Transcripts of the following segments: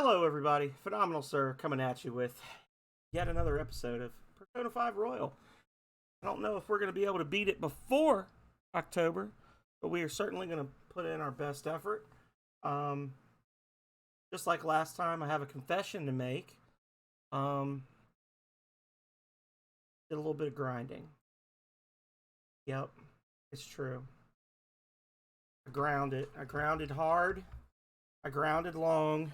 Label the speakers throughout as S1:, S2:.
S1: Hello, everybody. Phenomenal Sir coming at you with yet another episode of Persona 5 Royal. I don't know if we're going to be able to beat it before October, but we are certainly going to put in our best effort. Just like last time, I have a confession to make. Did a little bit of grinding. Yep, it's true. I grounded. I grounded hard. I grounded long.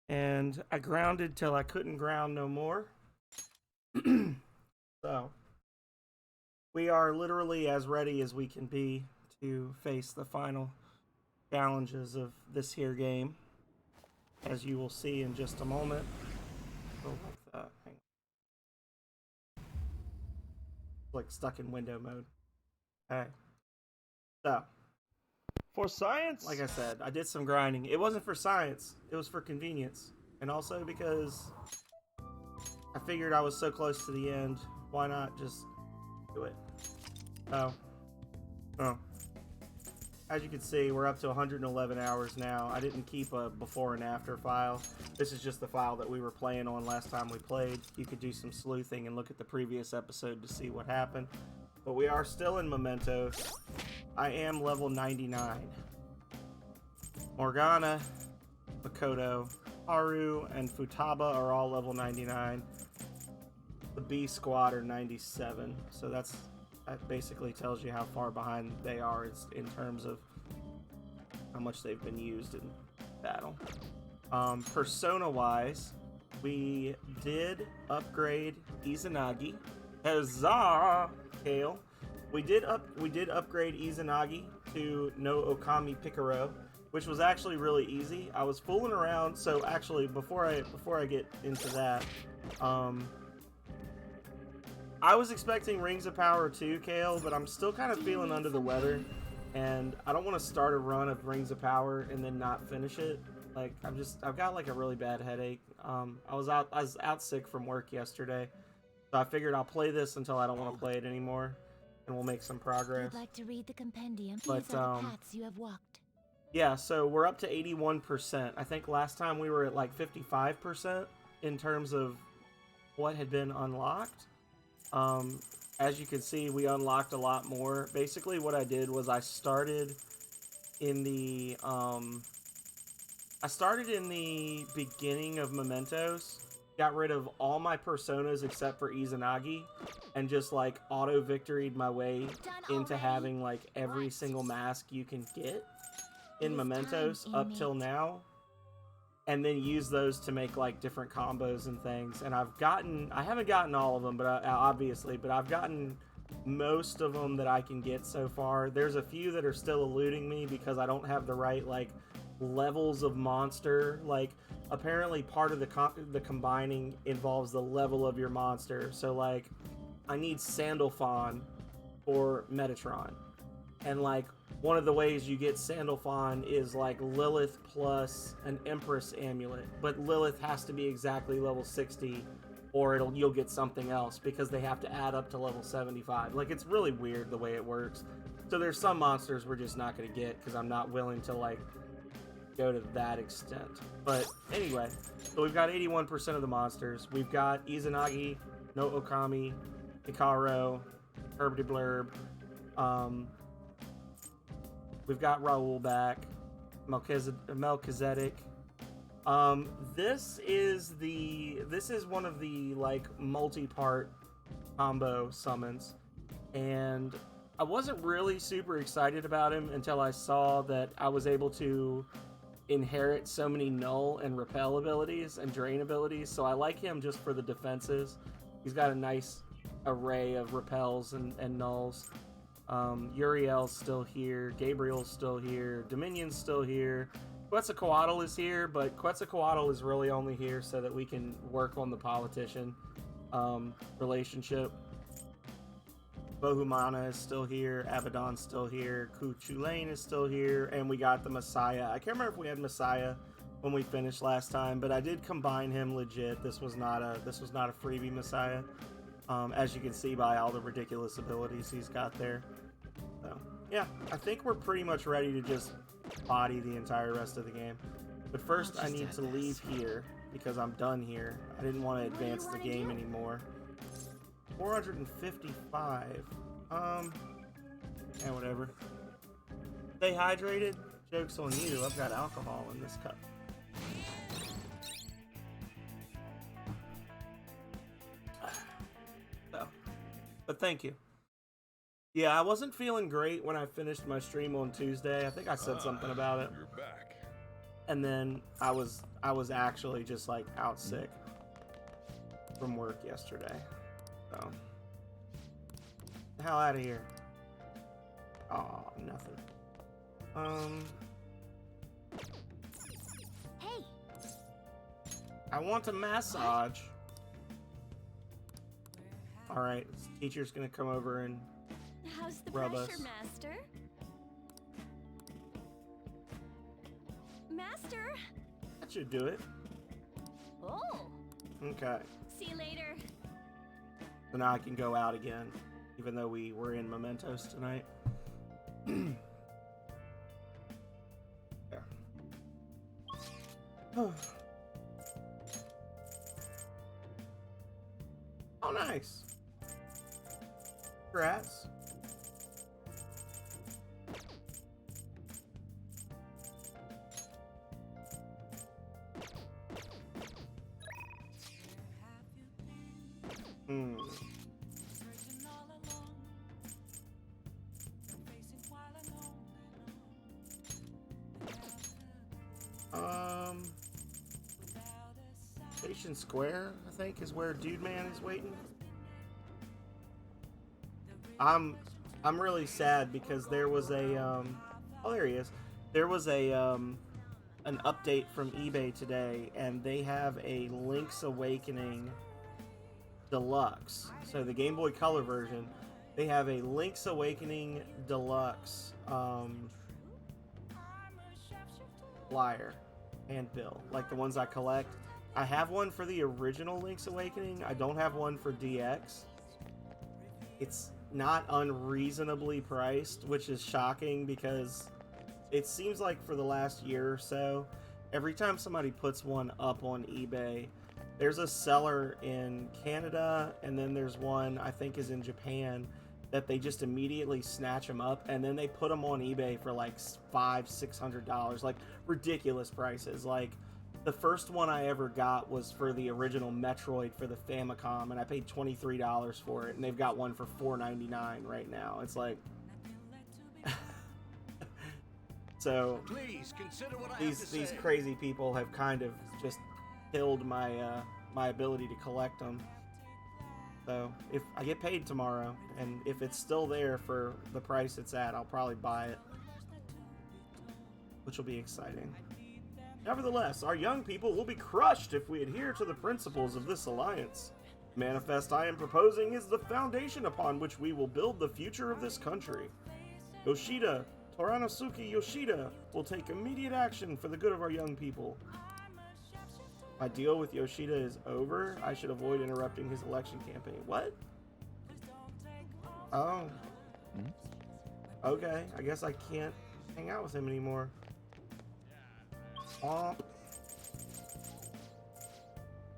S1: And I grounded till I couldn't ground no more. So, we are literally as ready as we can be to face the final challenges of this here game. As you will see in just a moment. Oh, like that. Hang on. Like stuck in window mode. Okay. So,
S2: for science?
S1: like I said, I did some grinding. It wasn't for science. It was for convenience. And also because I figured I was so close to the end, why not just do it? Oh. As you can see, we're up to 111 hours now. I didn't keep a before and after file. This is just the file that we were playing on last time we played. You could do some sleuthing and look at the previous episode to see what happened. But we are still in Mementos. I am level 99. Morgana, Makoto, Haru, and Futaba are all level 99. The B squad are 97. So that basically tells you how far behind they are in terms of how much they've been used in battle. Persona-wise, we did upgrade Izanagi. Huzzah, Kale. We did upgrade Izanagi to no Okami Picaro, which was actually really easy. I was fooling around, so actually before I get into that, I was expecting Rings of Power too, Kale, but I'm still kind of feeling under the weather, and I don't want to start a run of Rings of Power and then not finish it. Like I've got like a really bad headache. I was out sick from work yesterday, so I figured I'll play this until I don't want to play it anymore. And we'll make some progress.
S3: I'd like to read the compendium.
S1: But,
S3: These are the paths you have walked.
S1: Yeah, so we're up to 81%. I think last time we were at like 55% in terms of what had been unlocked. As you can see, we unlocked a lot more. Basically, what I did was I started in the beginning of Mementos. Got rid of all my personas except for Izanagi, and just like auto victoried my way into having like every single mask you can get in Mementos up till now, and then use those to make like different combos and things. And I haven't gotten all of them, but I've gotten most of them that I can get so far. There's a few that are still eluding me because I don't have the right like levels of monster. Like apparently part of the combining involves the level of your monster. So like I need Sandalphon for Metatron, and like one of the ways you get Sandalphon is like Lilith plus an Empress amulet, but Lilith has to be exactly level 60 or you'll get something else because they have to add up to level 75. Like it's really weird the way it works. So there's some monsters we're just not going to get because I'm not willing to like go to that extent. But anyway, so we've got 81% of the monsters. We've got Izanagi, no Okami, Hikaru, Herb de Blurb. We've got Raoul back, Melchizedek. This is one of the like multi-part combo summons, and I wasn't really super excited about him until I saw that I was able to inherit so many null and repel abilities and drain abilities, so I like him just for the defenses. He's got a nice array of repels and nulls. Uriel's still here, Gabriel's still here, Dominion's still here, Quetzalcoatl is here, but Quetzalcoatl is really only here so that we can work on the politician relationship. Bohumana is still here, Abaddon's still here, Kuchulain is still here, and we got the Messiah. I can't remember if we had Messiah when we finished last time, but I did combine him legit. This was not a freebie Messiah. As you can see by all the ridiculous abilities he's got there. So, yeah, I think we're pretty much ready to just body the entire rest of the game. But first
S3: I'll
S1: I
S3: just
S1: need
S3: add
S1: to
S3: this.
S1: leave here because I'm done here. I didn't want to
S3: What do you
S1: advance the
S3: wanna
S1: game
S3: do?
S1: anymore. 455. Yeah, whatever. Stay hydrated. Joke's on you. I've got alcohol in this cup. So, but thank you. Yeah, I wasn't feeling great when I finished my stream on Tuesday. I think I said something about it.
S4: You're back.
S1: And then I was actually just like out sick from work yesterday. So, the hell out of here. Oh, nothing.
S3: Hey,
S1: I want a massage. All right, this teacher's gonna come over and
S5: How's the
S1: Rub
S5: pressure,
S1: us.
S5: Master? Master?
S1: that should do it.
S5: Oh,
S1: Okay,
S5: see you later.
S1: so now I can go out again, even though we were in Mementos tonight. There. Oh, nice. Congrats. Hmm. Station Square, I think, is where Dude Man is waiting. I'm really sad because there was a oh, there he is. There was a an update from eBay today, and they have a Link's Awakening Deluxe. So the Game Boy Color version, they have a Link's Awakening Deluxe flyer and bill, like the ones I collect. I have one for the original Link's Awakening. I don't have one for DX. It's not unreasonably priced, which is shocking because it seems like for the last year or so, every time somebody puts one up on eBay, there's a seller in Canada, and then there's one I think is in Japan, that they just immediately snatch them up, and then they put them on eBay for like $500-600, like ridiculous prices. Like the first one I ever got was for the original Metroid for the Famicom, and I paid $23 for it, and they've got one for $4.99 right now. It's like so
S4: Please consider what I have to
S1: these
S4: say.
S1: crazy people have kind of just killed my my ability to collect them. So if I get paid tomorrow, and if it's still there for the price it's at, I'll probably buy it, which will be exciting. Nevertheless, our young people will be crushed if we adhere to the principles of this alliance. The manifest I am proposing is the foundation upon which we will build the future of this country. Yoshida, Toranosuke Yoshida, will take immediate action for the good of our young people. My deal with Yoshida is over. I should avoid interrupting his election campaign. What? Oh. Okay, I guess I can't hang out with him anymore. Well,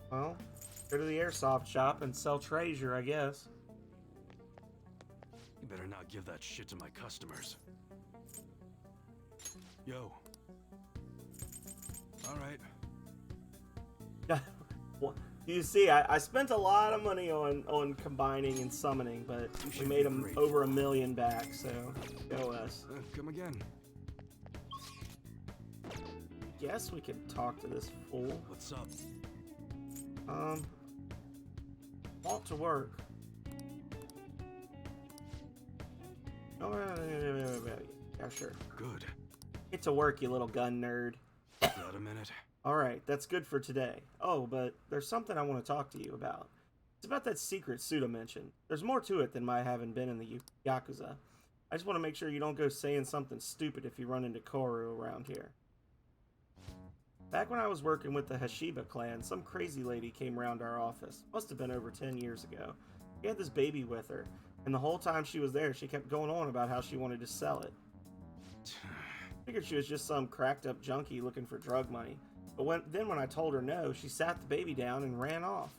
S1: go to the airsoft shop and sell treasure, I guess.
S6: You better not give that shit to my customers. Yo. Alright.
S1: Well, you see, I spent a lot of money on combining and summoning, but
S6: You
S1: we
S6: should
S1: made
S6: be
S1: them
S6: grateful.
S1: over $1 million back, so go us.
S6: Come again.
S1: Guess we could talk to this fool.
S6: What's up?
S1: Want to work. Oh, yeah, sure.
S6: Good.
S1: Get to work, you little gun nerd.
S6: Got a minute?
S1: Alright, that's good for today. Oh, but there's something I want to talk to you about. It's about that secret Suda mentioned. There's more to it than my having been in the Yakuza. I just want to make sure you don't go saying something stupid if you run into Koru around here. Back when I was working with the Hashiba clan, some crazy lady came around our office. Must have been over 10 years ago. She had this baby with her, and the whole time she was there, she kept going on about how she wanted to sell it. Figured she was just some cracked up junkie looking for drug money. But then when I told her no, she sat the baby down and ran off.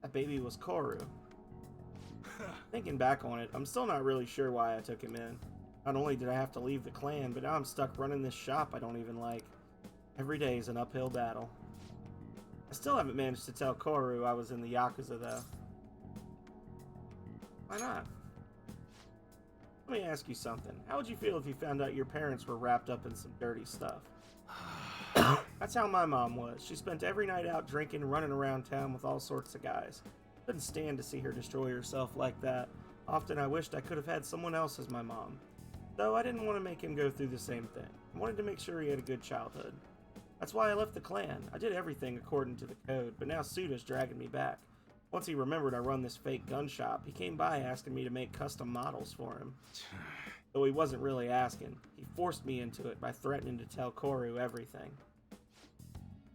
S1: That baby was Koru. Thinking back on it, I'm still not really sure why I took him in. Not only did I have to leave the clan, but now I'm stuck running this shop I don't even like. Every day is an uphill battle. I still haven't managed to tell Koru I was in the Yakuza, though. Why not? Let me ask you something. How would you feel if you found out your parents were wrapped up in some dirty stuff? That's how my mom was. She spent every night out drinking, running around town with all sorts of guys. Couldn't stand to see her destroy herself like that. Often I wished I could have had someone else as my mom. Though I didn't want to make him go through the same thing. I wanted to make sure he had a good childhood. That's why I left the clan. I did everything according to the code, but now Suda's dragging me back. Once he remembered I run this fake gun shop, he came by asking me to make custom models for him. Though he wasn't really asking. He forced me into it by threatening to tell Koru everything.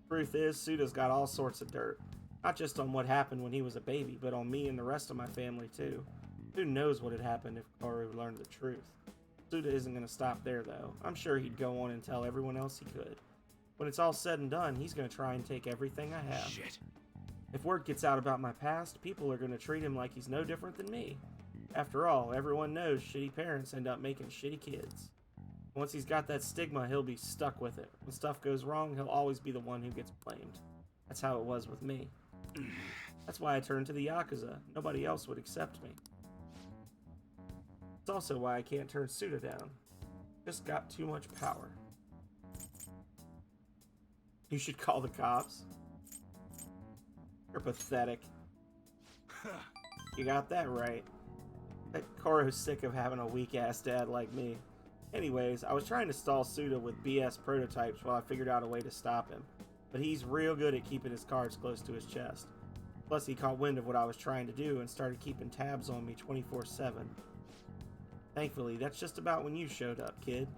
S1: Truth is, Suda's got all sorts of dirt. Not just on what happened when he was a baby, but on me and the rest of my family too. Who knows what had happened if Koru learned the truth. Suda isn't going to stop there though. I'm sure he'd go on and tell everyone else he could. When it's all said and done, he's going to try and take everything I have.
S6: Shit.
S1: If word gets out about my past, people are going to treat him like he's no different than me. After all, everyone knows shitty parents end up making shitty kids. Once he's got that stigma, he'll be stuck with it. When stuff goes wrong, he'll always be the one who gets blamed. That's how it was with me. That's why I turned to the Yakuza. Nobody else would accept me. It's also why I can't turn Suda down. Just got too much power. You should call the cops. You're pathetic. You got that right. That Koru's sick of having a weak-ass dad like me. Anyways, I was trying to stall Suda with BS prototypes while I figured out a way to stop him. But he's real good at keeping his cards close to his chest. Plus, he caught wind of what I was trying to do and started keeping tabs on me 24/7. Thankfully, that's just about when you showed up, kid.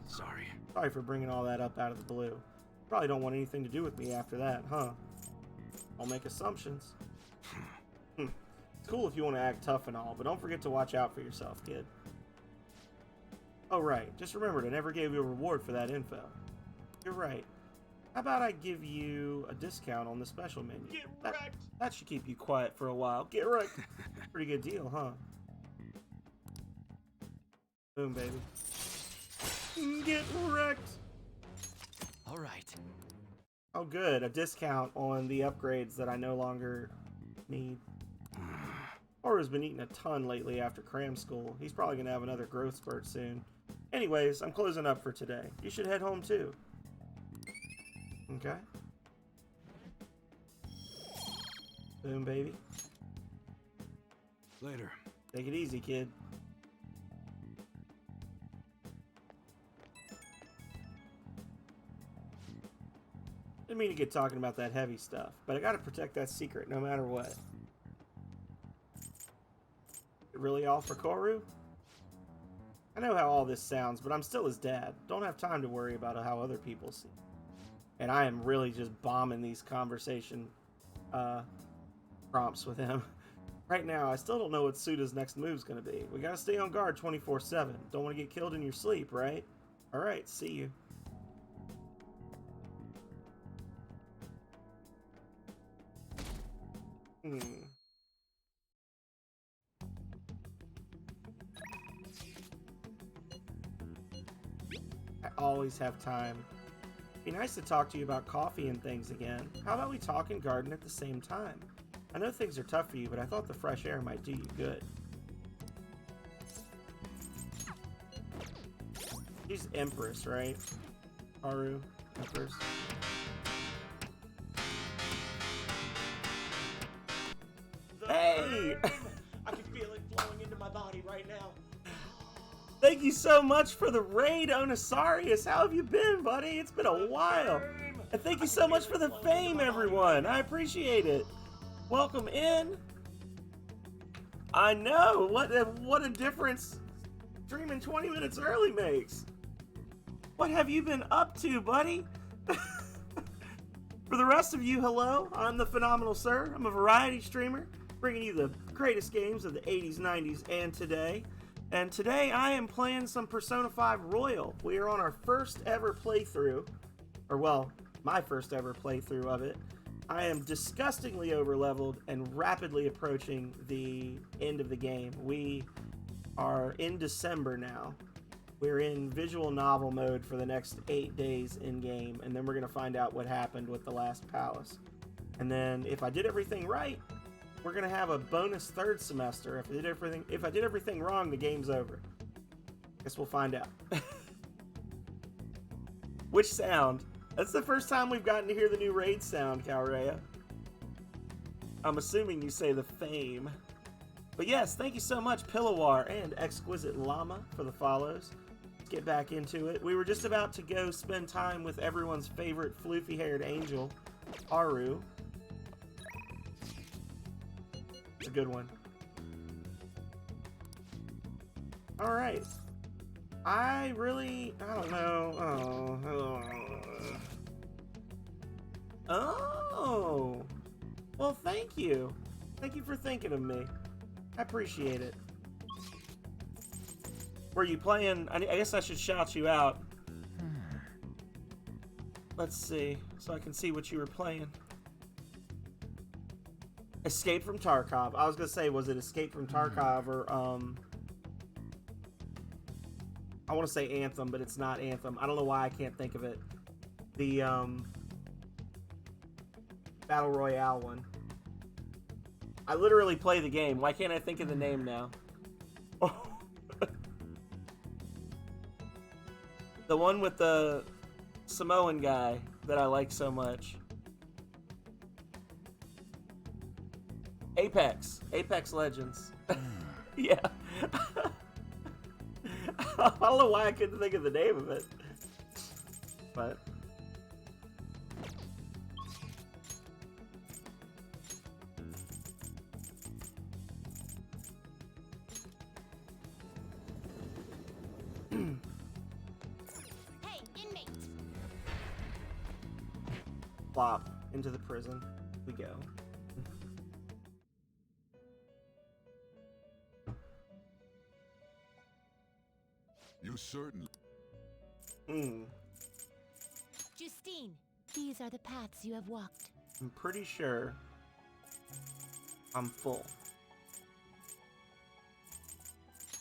S6: Sorry.
S1: Sorry for bringing all that up out of the blue. Probably don't want anything to do with me after that, huh? I'll make assumptions. It's cool if you want to act tough and all, but don't forget to watch out for yourself, kid. Oh, right. Just remembered I never gave you a reward for that info. You're right. How about I give you a discount on the special menu?
S2: Get wrecked!
S1: That should keep you quiet for a while. Get wrecked. Pretty good deal, huh? Boom, baby. Get wrecked.
S6: All right.
S1: Oh, good. A discount on the upgrades that I no longer need. Koru's been eating a ton lately after cram school. He's probably going to have another growth spurt soon. Anyways, I'm closing up for today. You should head home too. Okay. Boom, baby.
S6: Later.
S1: Take it easy, kid. Didn't mean to get talking about that heavy stuff, but I gotta protect that secret no matter what. Really all for Koru? I know how all this sounds, but I'm still his dad. Don't have time to worry about how other people see. And I am really just bombing these conversation prompts with him. Right now, I still don't know what Suda's next move's gonna be. We gotta stay on guard 24/7. Don't want to get killed in your sleep, right? Alright, see you. I always have time. Be nice to talk to you about coffee and things again. How about we talk and garden at the same time? I know things are tough for you, but I thought the fresh air might do you good. She's Empress, right? Haru, Empress. Hey!
S2: I can feel it flowing into my body right now.
S1: Thank you so much for the raid, Onisarius. How have you been, buddy? It's been a while. And thank you so much for the fame, everyone. I appreciate it. Welcome in. I know. What a difference streaming 20 minutes early makes. What have you been up to, buddy? For the rest of you, hello. I'm the Phenomenal Sir. I'm a variety streamer, bringing you the greatest games of the 80s, 90s, and today. And today I am playing some Persona 5 Royal. We are on our first ever playthrough. Or well, my first ever playthrough of it. I am disgustingly overleveled and rapidly approaching the end of the game. We are in December now. We're in visual novel mode for the next 8 days in game, and then we're gonna find out what happened with the last palace. And then if I did everything right, we're gonna have a bonus third semester. If I did everything wrong, the game's over. Guess we'll find out. Which sound? That's the first time we've gotten to hear the new raid sound, Calrea. I'm assuming you say the fame. But yes, thank you so much, Pillawar and Exquisite Llama, for the follows. Let's get back into it. We were just about to go spend time with everyone's favorite floofy-haired angel, Haru. It's a good one. Alright. I don't know. Oh. Well, thank you. Thank you for thinking of me. I appreciate it. Were you playing? I guess I should shout you out. Let's see, so I can see what you were playing. Escape from Tarkov. I was gonna say, was it Escape from Tarkov or I want to say Anthem, but it's not Anthem. I don't know why I can't think of it. The Battle Royale one. I literally play the game. Why can't I think of the name now? The one with the Samoan guy that I like so much. Apex Legends. Yeah. I don't know why I couldn't think of the name of it. But
S5: Hey, inmate.
S1: plop into the prison we go.
S4: You certainly.
S3: Justine, these are the paths you have walked.
S1: I'm pretty sure I'm full.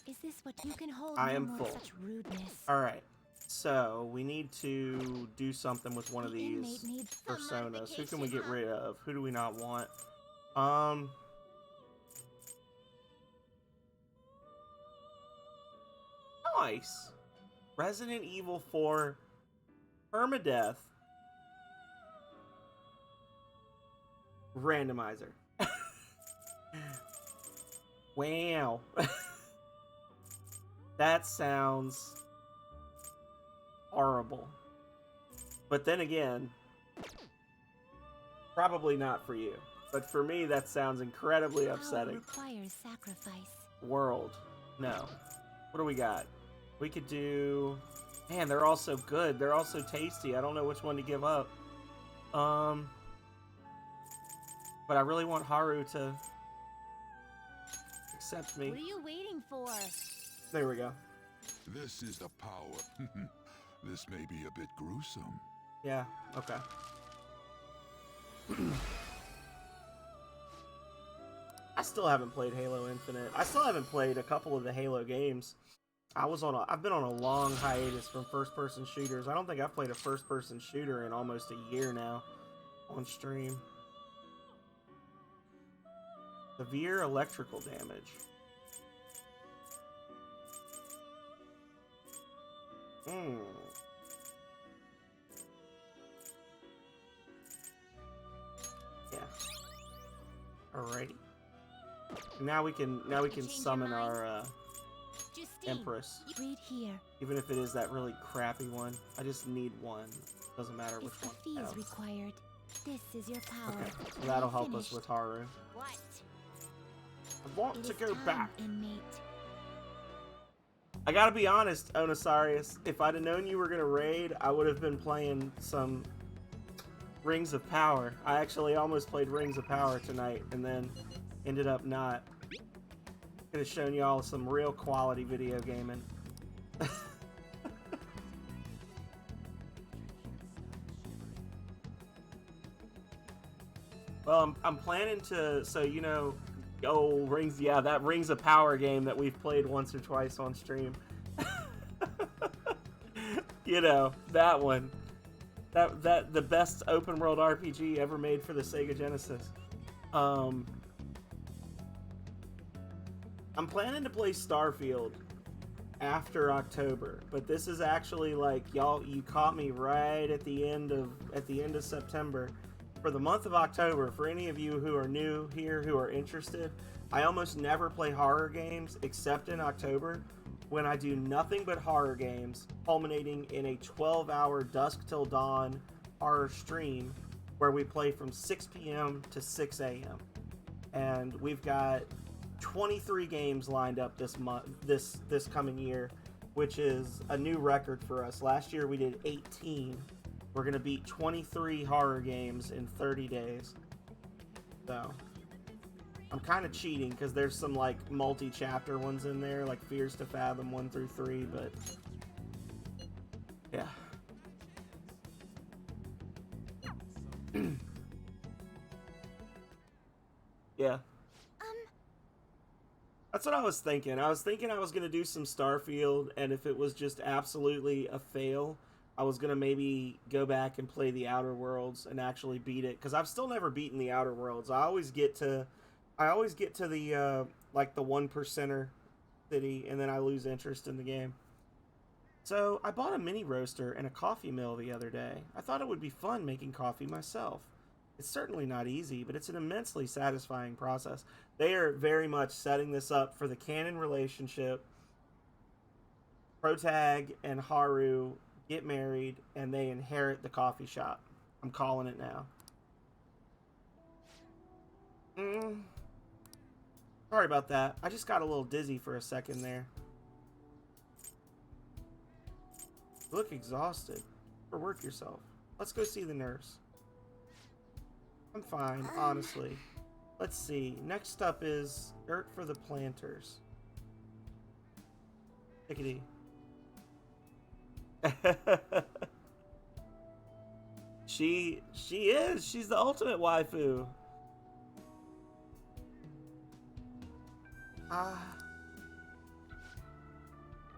S3: Is this what you can hold?
S1: I
S3: no
S1: am
S3: more
S1: full.
S3: Such rudeness.
S1: Alright, so we need to do something with one of
S3: The
S1: these
S3: inmate needs
S5: some
S1: personas. Who can we get
S5: modification,
S1: rid of? Who do we not want? Nice. Resident Evil 4 Permadeath Randomizer. Wow. That sounds horrible. But then again, probably not for you. But for me, that sounds incredibly upsetting.
S3: Power requires sacrifice.
S1: World. No. What do we got? We could do... Man, they're all so good. They're all so tasty. I don't know which one to give up. But I really want Haru to accept me.
S5: What are you waiting for?
S1: There we go.
S4: This is the power. This may be a bit gruesome.
S1: Yeah, okay. I still haven't played Halo Infinite. I still haven't played a couple of the Halo games. I've been on a long hiatus from first-person shooters. I don't think I've played a first-person shooter in almost a year now on stream. Severe electrical damage. Yeah. Alrighty. Now we can summon our
S5: Justine,
S1: Empress.
S3: Read here.
S1: Even if it is that really crappy one. I just need one. Doesn't matter which
S3: If a
S1: one.
S3: fee is
S1: else.
S3: required, this is your power.
S1: Okay, so that'll help us
S3: Finished.
S1: with Haru.
S5: what?
S1: I want
S3: It
S1: to
S3: is
S1: go
S3: time,
S1: back.
S3: Inmate.
S1: I gotta be honest, Onosarius. If I'd have known you were gonna raid, I would have been playing some Rings of Power. I actually almost played Rings of Power tonight, and then ended up not. Could have shown y'all some real quality video gaming. Well, I'm planning to, so you know, oh, Rings, yeah, that Rings of Power game that we've played once or twice on stream. You know, that one. That the best open world RPG ever made for the Sega Genesis. I'm planning to play Starfield after October, but this is actually like, y'all, you caught me right at the end of September. For the month of October, for any of you who are new here who are interested, I almost never play horror games except in October, when I do nothing but horror games, culminating in a 12-hour dusk till dawn horror stream where we play from 6 p.m. to 6 a.m. And we've got 23 games lined up this month, this coming year, which is a new record for us. Last year we did 18. We're gonna beat 23 horror games in 30 days. So I'm kind of cheating because there's some like multi-chapter ones in there, like Fears to Fathom 1 through 3, but yeah. Yeah. That's what I was thinking. I was thinking I was going to do some Starfield, and if it was just absolutely a fail, I was going to maybe go back and play the Outer Worlds and actually beat it, because I've still never beaten the Outer Worlds. I always get to the, like, the 1%er city, and then I lose interest in the game. So, I bought a mini roaster and a coffee mill the other day. I thought it would be fun making coffee myself. It's certainly not easy, but it's an immensely satisfying process. They are very much setting this up for the canon relationship. Protag and Haru get married, and they inherit the coffee shop. I'm calling it now. Sorry about that. I just got a little dizzy for a second there. You look exhausted. Overwork yourself. Let's go see the nurse. I'm fine, honestly. Let's see. Next up is dirt for the planters. Tickety. She is. She's the ultimate waifu.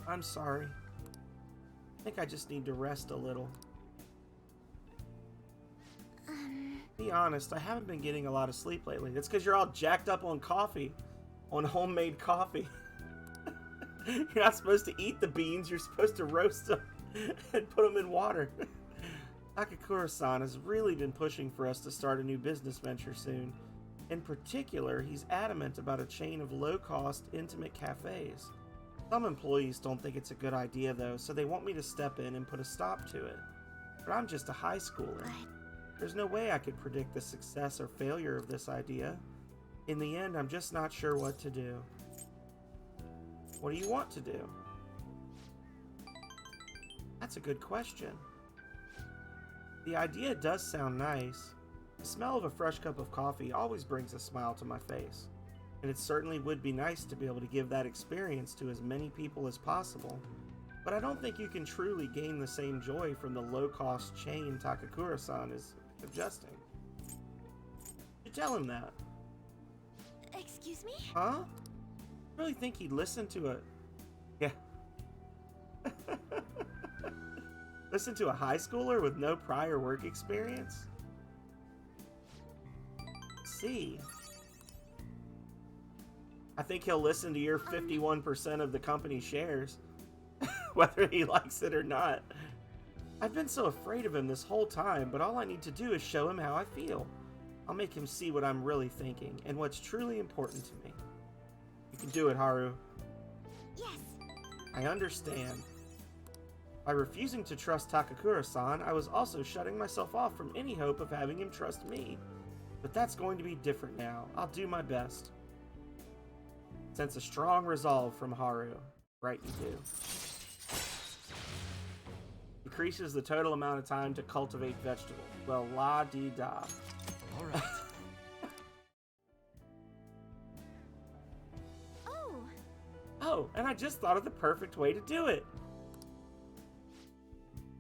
S1: I'm sorry. I think I just need to rest a little. Be honest, I haven't been getting a lot of sleep lately. It's because you're all jacked up on coffee. On homemade coffee. You're not supposed to eat the beans, you're supposed to roast them and put them in water. Takakura-san has really been pushing for us to start a new business venture soon. In particular, he's adamant about a chain of low-cost, intimate cafes. Some employees don't think it's a good idea, though, so they want me to step in and put a stop to it. But I'm just a high schooler. There's no way I could predict the success or failure of this idea. In the end, I'm just not sure what to do. What do you want to do? That's a good question. The idea does sound nice. The smell of a fresh cup of coffee always brings a smile to my face. And it certainly would be nice to be able to give that experience to as many people as possible. But I don't think you can truly gain the same joy from the low-cost chain Takakura-san is suggesting. You tell him that.
S5: Excuse me?
S1: Huh? Really think he'd listen to a... Yeah. Listen to a high schooler with no prior work experience? See. I think he'll listen to your 51% of the company shares. Whether he likes it or not. I've been so afraid of him this whole time, but all I need to do is show him how I feel. I'll make him see what I'm really thinking, and what's truly important to me. You can do it, Haru.
S5: Yes.
S1: I understand. By refusing to trust Takakura-san, I was also shutting myself off from any hope of having him trust me. But that's going to be different now. I'll do my best. Sense a strong resolve from Haru. Right, you do. Increases the total amount of time to cultivate vegetables. Well, la-dee-da.
S6: All right.
S1: Oh, and I just thought of the perfect way to do it.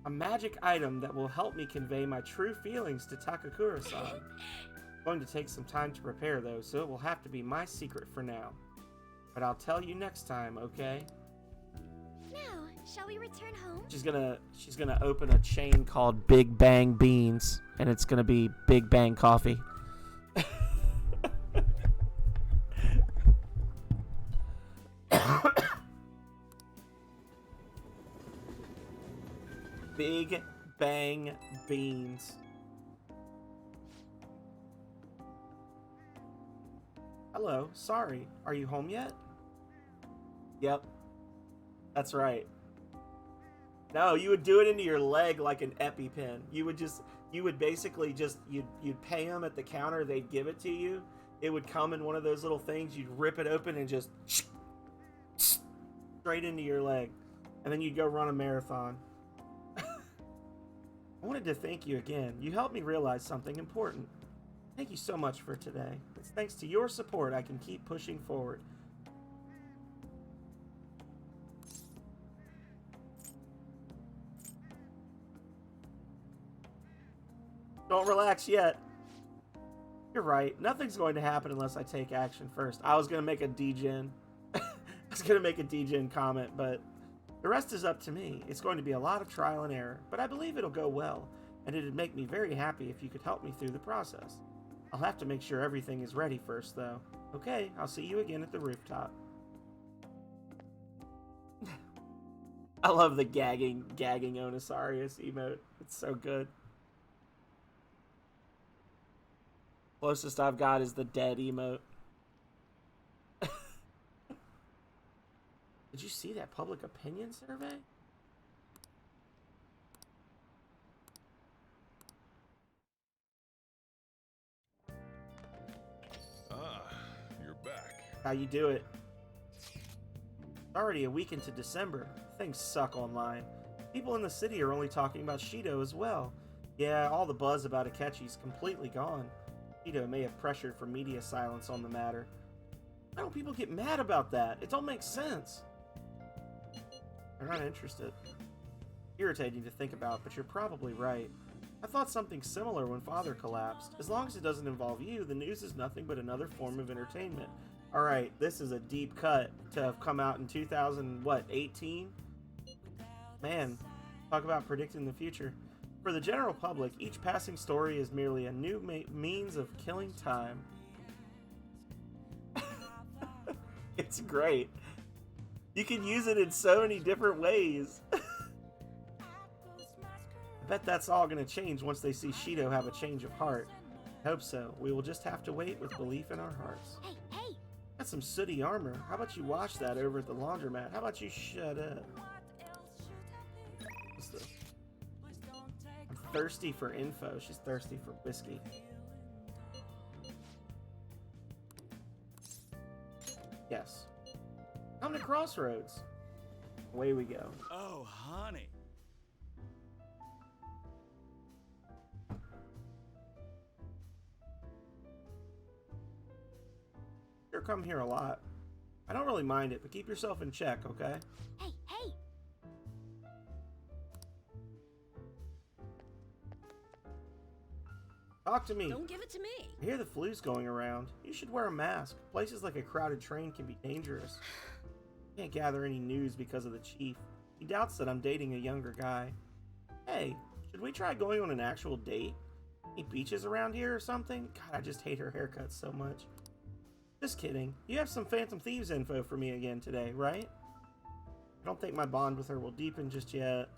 S1: A magic item that will help me convey my true feelings to Takakura-san. It's going to take some time to prepare though, so it will have to be my secret for now. But I'll tell you next time, okay?
S5: Now, shall we return home?
S1: She's gonna open a chain called Big Bang Beans, and it's gonna be Big Bang Coffee. Big Bang Beans. Hello, sorry. Are you home yet? Yep. That's right. No, you would do it into your leg like an EpiPen. You would basically you'd pay them at the counter, they'd give it to you. It would come in one of those little things, you'd rip it open and just straight into your leg. And then you'd go run a marathon. I wanted to thank you again. You helped me realize something important. Thank you so much for today. It's thanks to your support I can keep pushing forward. Don't relax yet. You're right. Nothing's going to happen unless I take action first. I was going to make a degen. I was going to make a degen comment, but the rest is up to me. It's going to be a lot of trial and error, but I believe it'll go well, and it'd make me very happy if you could help me through the process. I'll have to make sure everything is ready first, though. Okay, I'll see you again at the rooftop. I love the gagging Onisarius emote. It's so good. Closest I've got is the dead emote. Did you see that public opinion survey?
S4: Ah, you're back.
S1: How you do it? Already a week into December. Things suck online. People in the city are only talking about Shido as well. Yeah, all the buzz about Akechi's completely gone. Shido may have pressured for media silence on the matter. Why don't people get mad about that? It don't make sense. They're not interested. Irritating to think about, but you're probably right. I thought something similar when Father collapsed. As long as it doesn't involve you, the news is nothing but another form of entertainment. Alright, this is a deep cut to have come out in 2018? Man, talk about predicting the future. For the general public, each passing story is merely a new means of killing time. It's great. You can use it in so many different ways. I bet that's all going to change once they see Shido have a change of heart. I hope so. We will just have to wait with belief in our hearts.
S5: Hey, hey!
S1: That's some sooty armor. How about you wash that over at the laundromat? How about you shut up? What's this? I'm thirsty for info. She's thirsty for whiskey. Yes. Come to Crossroads. Away we go.
S6: Oh, honey.
S1: Sure come here a lot. I don't really mind it, but keep yourself in check, okay?
S5: Hey, hey!
S1: Talk to me.
S7: Don't give it to me.
S1: I hear the flu's going around. You should wear a mask. Places like a crowded train can be dangerous. Can't gather any news because of the chief. He doubts that I'm dating a younger guy. Hey, should we try going on an actual date? Any beaches around here or something? God, I just hate her haircut so much. Just kidding. You have some Phantom Thieves info for me again today, right? I don't think my bond with her will deepen just yet.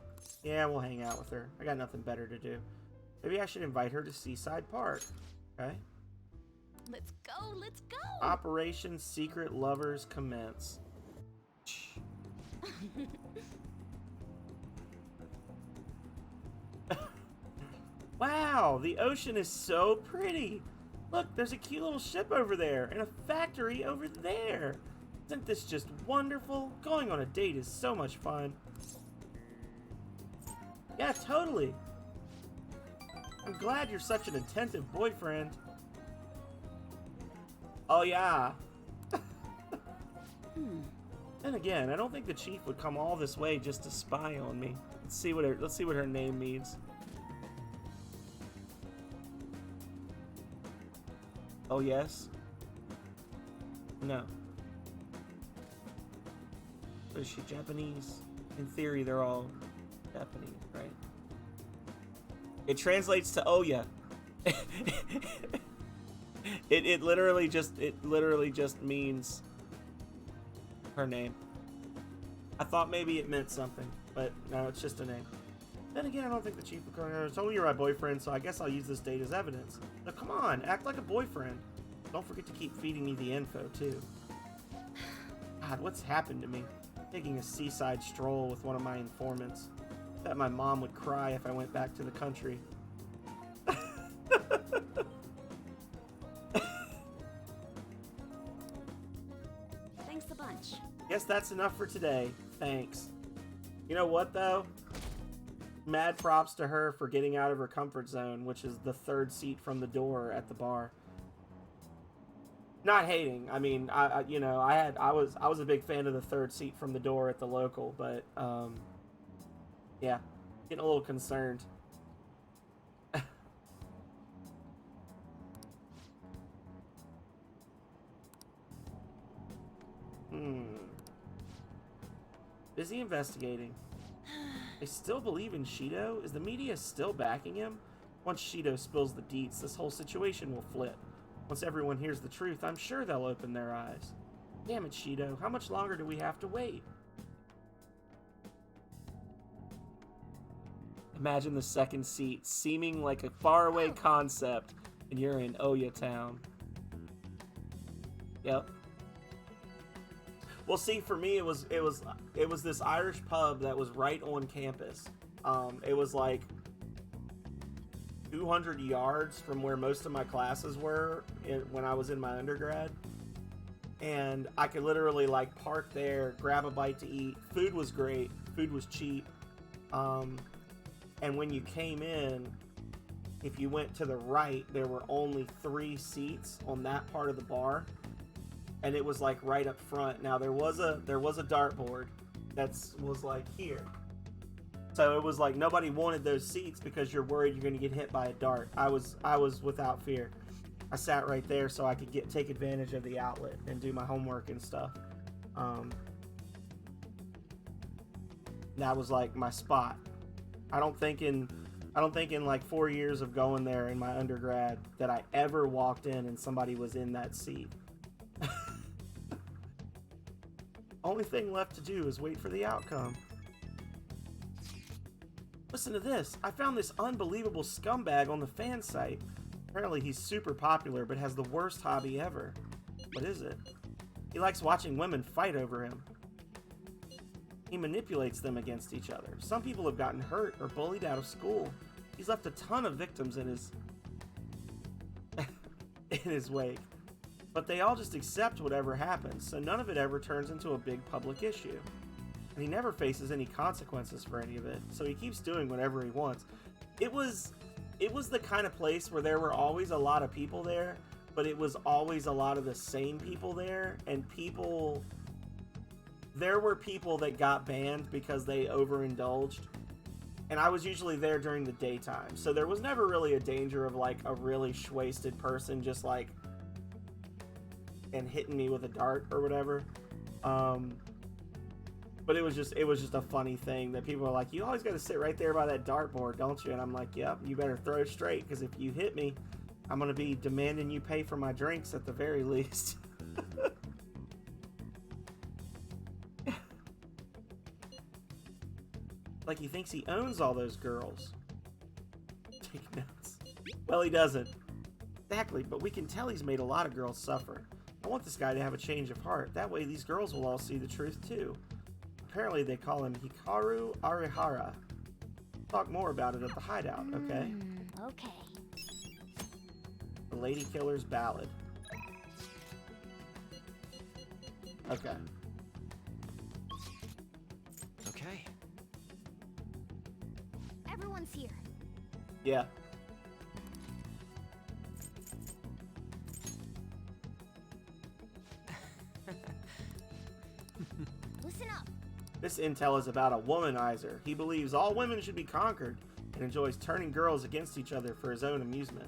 S1: Yeah, we'll hang out with her. I got nothing better to do. Maybe I should invite her to Seaside Park. Okay.
S5: Let's go, let's go!
S1: Operation Secret Lovers commence. Wow, the ocean is so pretty. Look, there's a cute little ship over there and a factory over there. Isn't this just wonderful? Going on a date is so much fun. Yeah, totally. I'm glad you're such an attentive boyfriend. Oh yeah. Then again, I don't think the chief would come all this way just to spy on me. Let's see what her name means. Oh, yes? No. Is she Japanese? In theory, they're all Japanese, right? It translates to Oya. It literally just means her name. I thought maybe it meant something, but no, it's just a name. Then again, I don't think the chief of Korea told me you're my boyfriend, so I guess I'll use this date as evidence. Now, come on, act like a boyfriend. Don't forget to keep feeding me the info, too. God, what's happened to me? Taking a seaside stroll with one of my informants. Bet my mom would cry if I went back to the country.
S5: Thanks a bunch.
S1: Guess that's enough for today. Thanks. You know what, though? Mad props to her for getting out of her comfort zone, which is the third seat from the door at the bar. Not hating. I mean, I was a big fan of the third seat from the door at the local, but yeah, getting a little concerned. Busy investigating. They still believe in Shido? Is the media still backing him? Once Shido spills the deets, this whole situation will flip. Once everyone hears the truth, I'm sure they'll open their eyes. Damn it, Shido. How much longer do we have to wait? Imagine the second seat seeming like a faraway concept, and you're in Oya Town. Yep. Well, see, for me, it was this Irish pub that was right on campus. It was like 200 yards from where most of my classes were when I was in my undergrad, and I could literally like park there, grab a bite to eat. Food was great. Food was cheap. And when you came in, if you went to the right, there were only 3 seats on that part of the bar. And it was like right up front. Now there was a dartboard was like here. So it was like nobody wanted those seats because you're worried you're going to get hit by a dart. I was without fear. I sat right there so I could take advantage of the outlet and do my homework and stuff. That was like my spot. I don't think in like 4 years of going there in my undergrad that I ever walked in and somebody was in that seat. Only thing left to do is wait for the outcome. Listen to this. I found this unbelievable scumbag on the fan site. Apparently he's super popular but has the worst hobby ever. What is it? He likes watching women fight over him. He manipulates them against each other. Some people have gotten hurt or bullied out of school. He's left a ton of victims in his in his wake. But they all just accept whatever happens, so none of it ever turns into a big public issue. And he never faces any consequences for any of it, so he keeps doing whatever he wants. It was the kind of place where there were always a lot of people there, but it was always a lot of the same people there, and there were people that got banned because they overindulged. And I was usually there during the daytime, so there was never really a danger of like a really wasted person just like and hitting me with a dart or whatever. But it was just a funny thing that people are like, you always got to sit right there by that dartboard, don't you? And I'm like, yep, you better throw straight, because if you hit me, I'm going to be demanding you pay for my drinks at the very least. Like he thinks he owns all those girls. Take notes. Well, he doesn't. Exactly, but we can tell he's made a lot of girls suffer. I want this guy to have a change of heart. That way these girls will all see the truth too. Apparently they call him Hikaru Arihara. Talk more about it at the hideout, okay?
S5: Okay.
S1: The Lady Killer's Ballad. Okay.
S6: Okay.
S5: Everyone's here.
S1: Yeah.
S5: Listen up.
S1: This intel is about a womanizer. He believes all women should be conquered and enjoys turning girls against each other for his own amusement.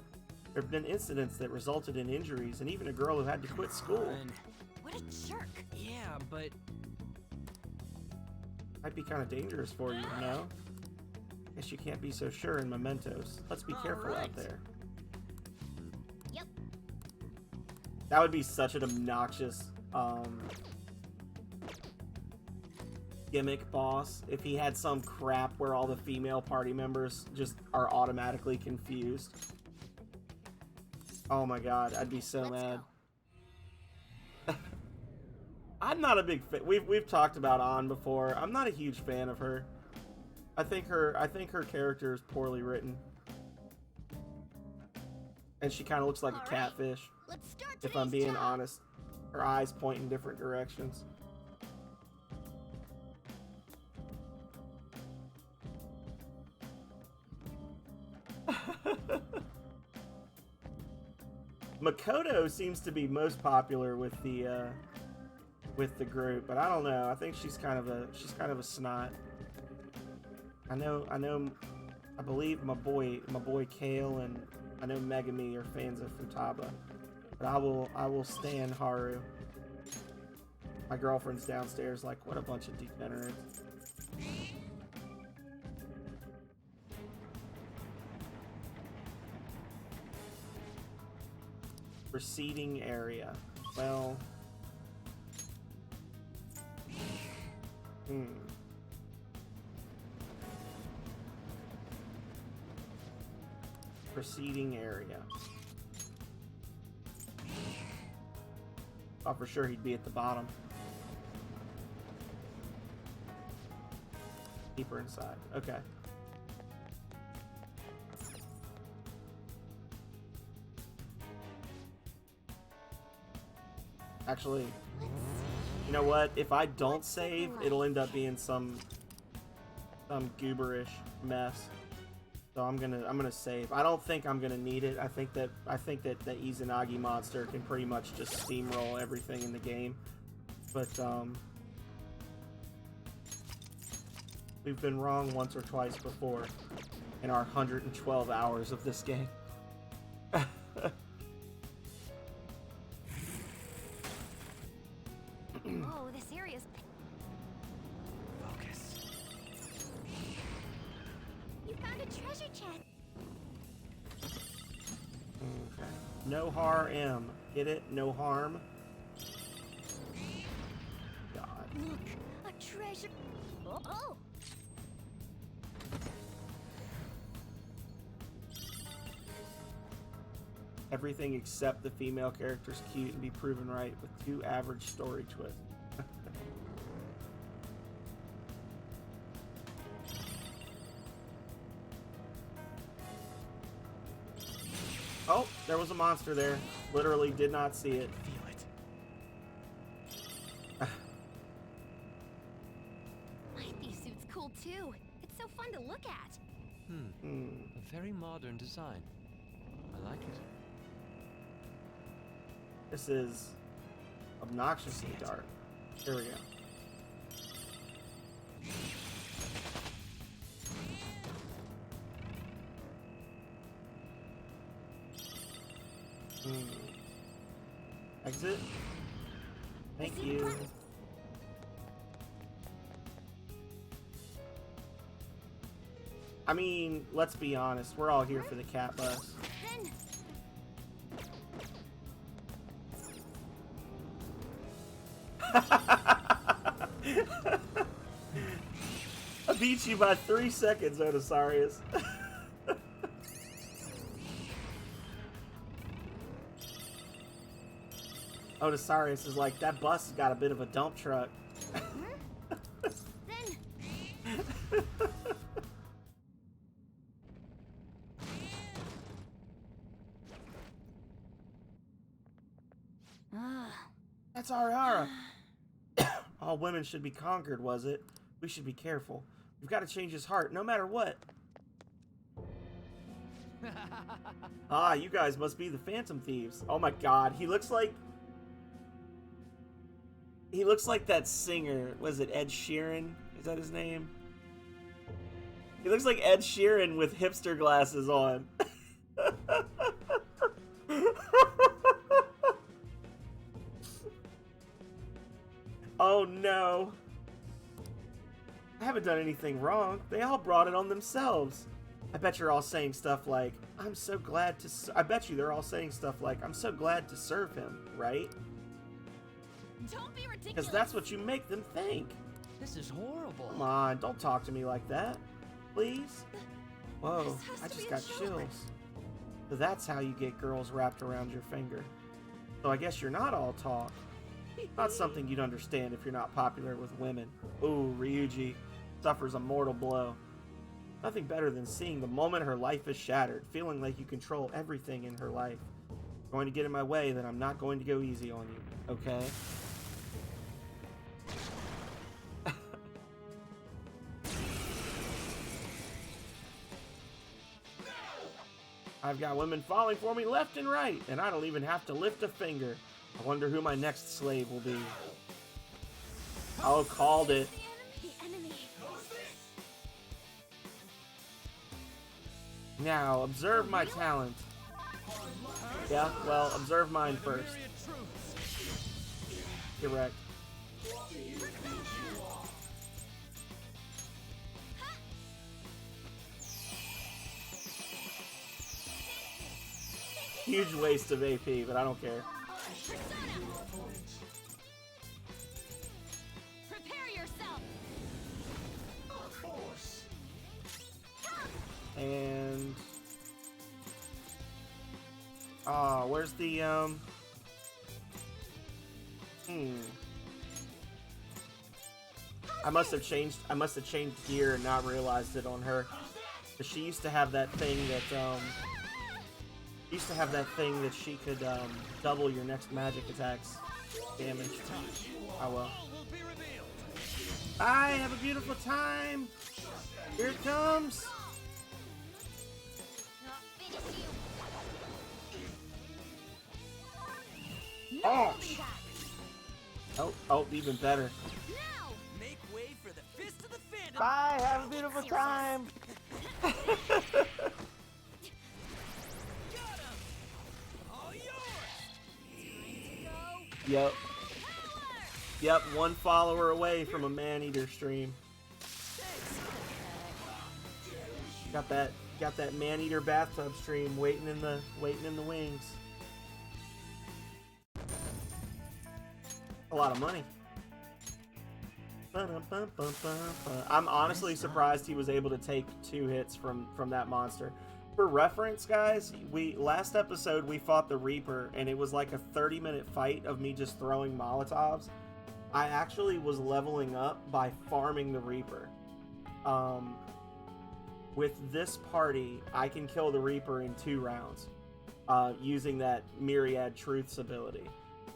S1: There have been incidents that resulted in injuries, and even a girl who had to quit school.
S6: Fine.
S5: What a jerk.
S6: Yeah, but
S1: Might be kind of dangerous for you, you know? Guess you can't be so sure in Mementos. Let's be careful out
S6: Alright.
S1: there.
S5: Yep.
S1: That would be such an obnoxious gimmick boss if he had some crap where all the female party members just are automatically confused. Oh my god, I'd be so
S5: Let's
S1: mad.
S5: go.
S1: I'm not a big fan. We've talked about An before. I'm not a huge fan of her. I think her character is poorly written. And she kind of looks like a
S5: Alright.
S1: catfish,
S5: Let's start
S1: if I'm
S5: today's
S1: being
S5: job.
S1: honest. Her eyes point in different directions. Makoto seems to be most popular with the group, but I don't know. I think she's kind of a snot. I believe my boy Kale and I know Megami are fans of Futaba, but I will stand Haru. My girlfriend's downstairs like, what a bunch of degenerates. Receding area. Well, Receding area. Thought for sure he'd be at the bottom. Deeper inside. Okay. Actually, you know what? If I don't save, it'll end up being some gooberish mess. So I'm gonna save. I don't think I'm gonna need it. I think that the Izanagi monster can pretty much just steamroll everything in the game. But we've been wrong once or twice before in our 112 hours of this game.
S5: Oh, this area's...
S6: focus.
S5: You found a treasure chest.
S1: Okay. No harm. Get it? No harm. God.
S5: Look, a treasure... Oh!
S1: Everything except the female character's cute and be proven right with 2 average story twists. Oh, there was a monster there. Literally did not see it.
S6: Feel it.
S5: My thief suit's cool too. It's so fun to look at.
S6: A very modern design. I like it.
S1: This is obnoxiously dark. Here we go. Exit. Thank you. I mean, let's be honest. We're all here for the cat bus.
S5: Then...
S1: I beat you by 3 seconds, Odysarius. Odysarius is like, that bus has got a bit of a dump truck.
S5: Then...
S1: That's Ariara. All women should be conquered, was it? We should be careful. We've got to change his heart, no matter what. Ah, you guys must be the Phantom Thieves. Oh my god, he looks like... He looks like that singer. Was it Ed Sheeran? Is that his name? He looks like Ed Sheeran with hipster glasses on. Oh no. I haven't done anything wrong. They all brought it on themselves. I bet you're all saying stuff like, I'm so glad to... I bet you they're all saying stuff like, I'm so glad to serve him, right?
S5: Don't be ridiculous.
S1: Because that's what you make them think.
S6: This is horrible.
S1: Come on, don't talk to me like that. Please? Whoa,
S5: This has
S1: I
S5: to
S1: just
S5: be a
S1: got
S5: joke.
S1: chills. So that's how you get girls wrapped around your finger. So I guess you're not all talk. Not something you'd understand if you're not popular with women. Ooh, Ryuji suffers a mortal blow. Nothing better than seeing the moment her life is shattered, feeling like you control everything in her life. If you're going to get in my way, then I'm not going to go easy on you, okay? I've got women falling for me left and right, and I don't even have to lift a finger. I wonder who my next slave will be. Oh, called it.
S5: The enemy.
S1: Now, observe my talent. Yeah, well, observe mine first. Correct. Huge waste of AP, but I don't care.
S5: Prepare yourself.
S1: And where's the I must have changed gear and not realized it on her. 'Cause she used to have that thing that she could double your next magic attack's damage. Oh well. Bye, have a beautiful time. Here it comes.
S5: I'll finish you.
S1: Oh. Oh, even better.
S5: Now.
S2: Make way for the fist of the phantom.
S1: Bye, have a beautiful time.
S2: All yours.
S1: Yep. Yep, one follower away from a man-eater stream. Got that man-eater bathtub stream waiting in the wings. A lot of money. I'm honestly surprised he was able to take 2 hits from that monster. For reference, guys, last episode we fought the Reaper, and it was like a 30-minute fight of me just throwing Molotovs. I actually was leveling up by farming the Reaper. With this party, I can kill the Reaper in 2 rounds, using that Myriad Truths ability.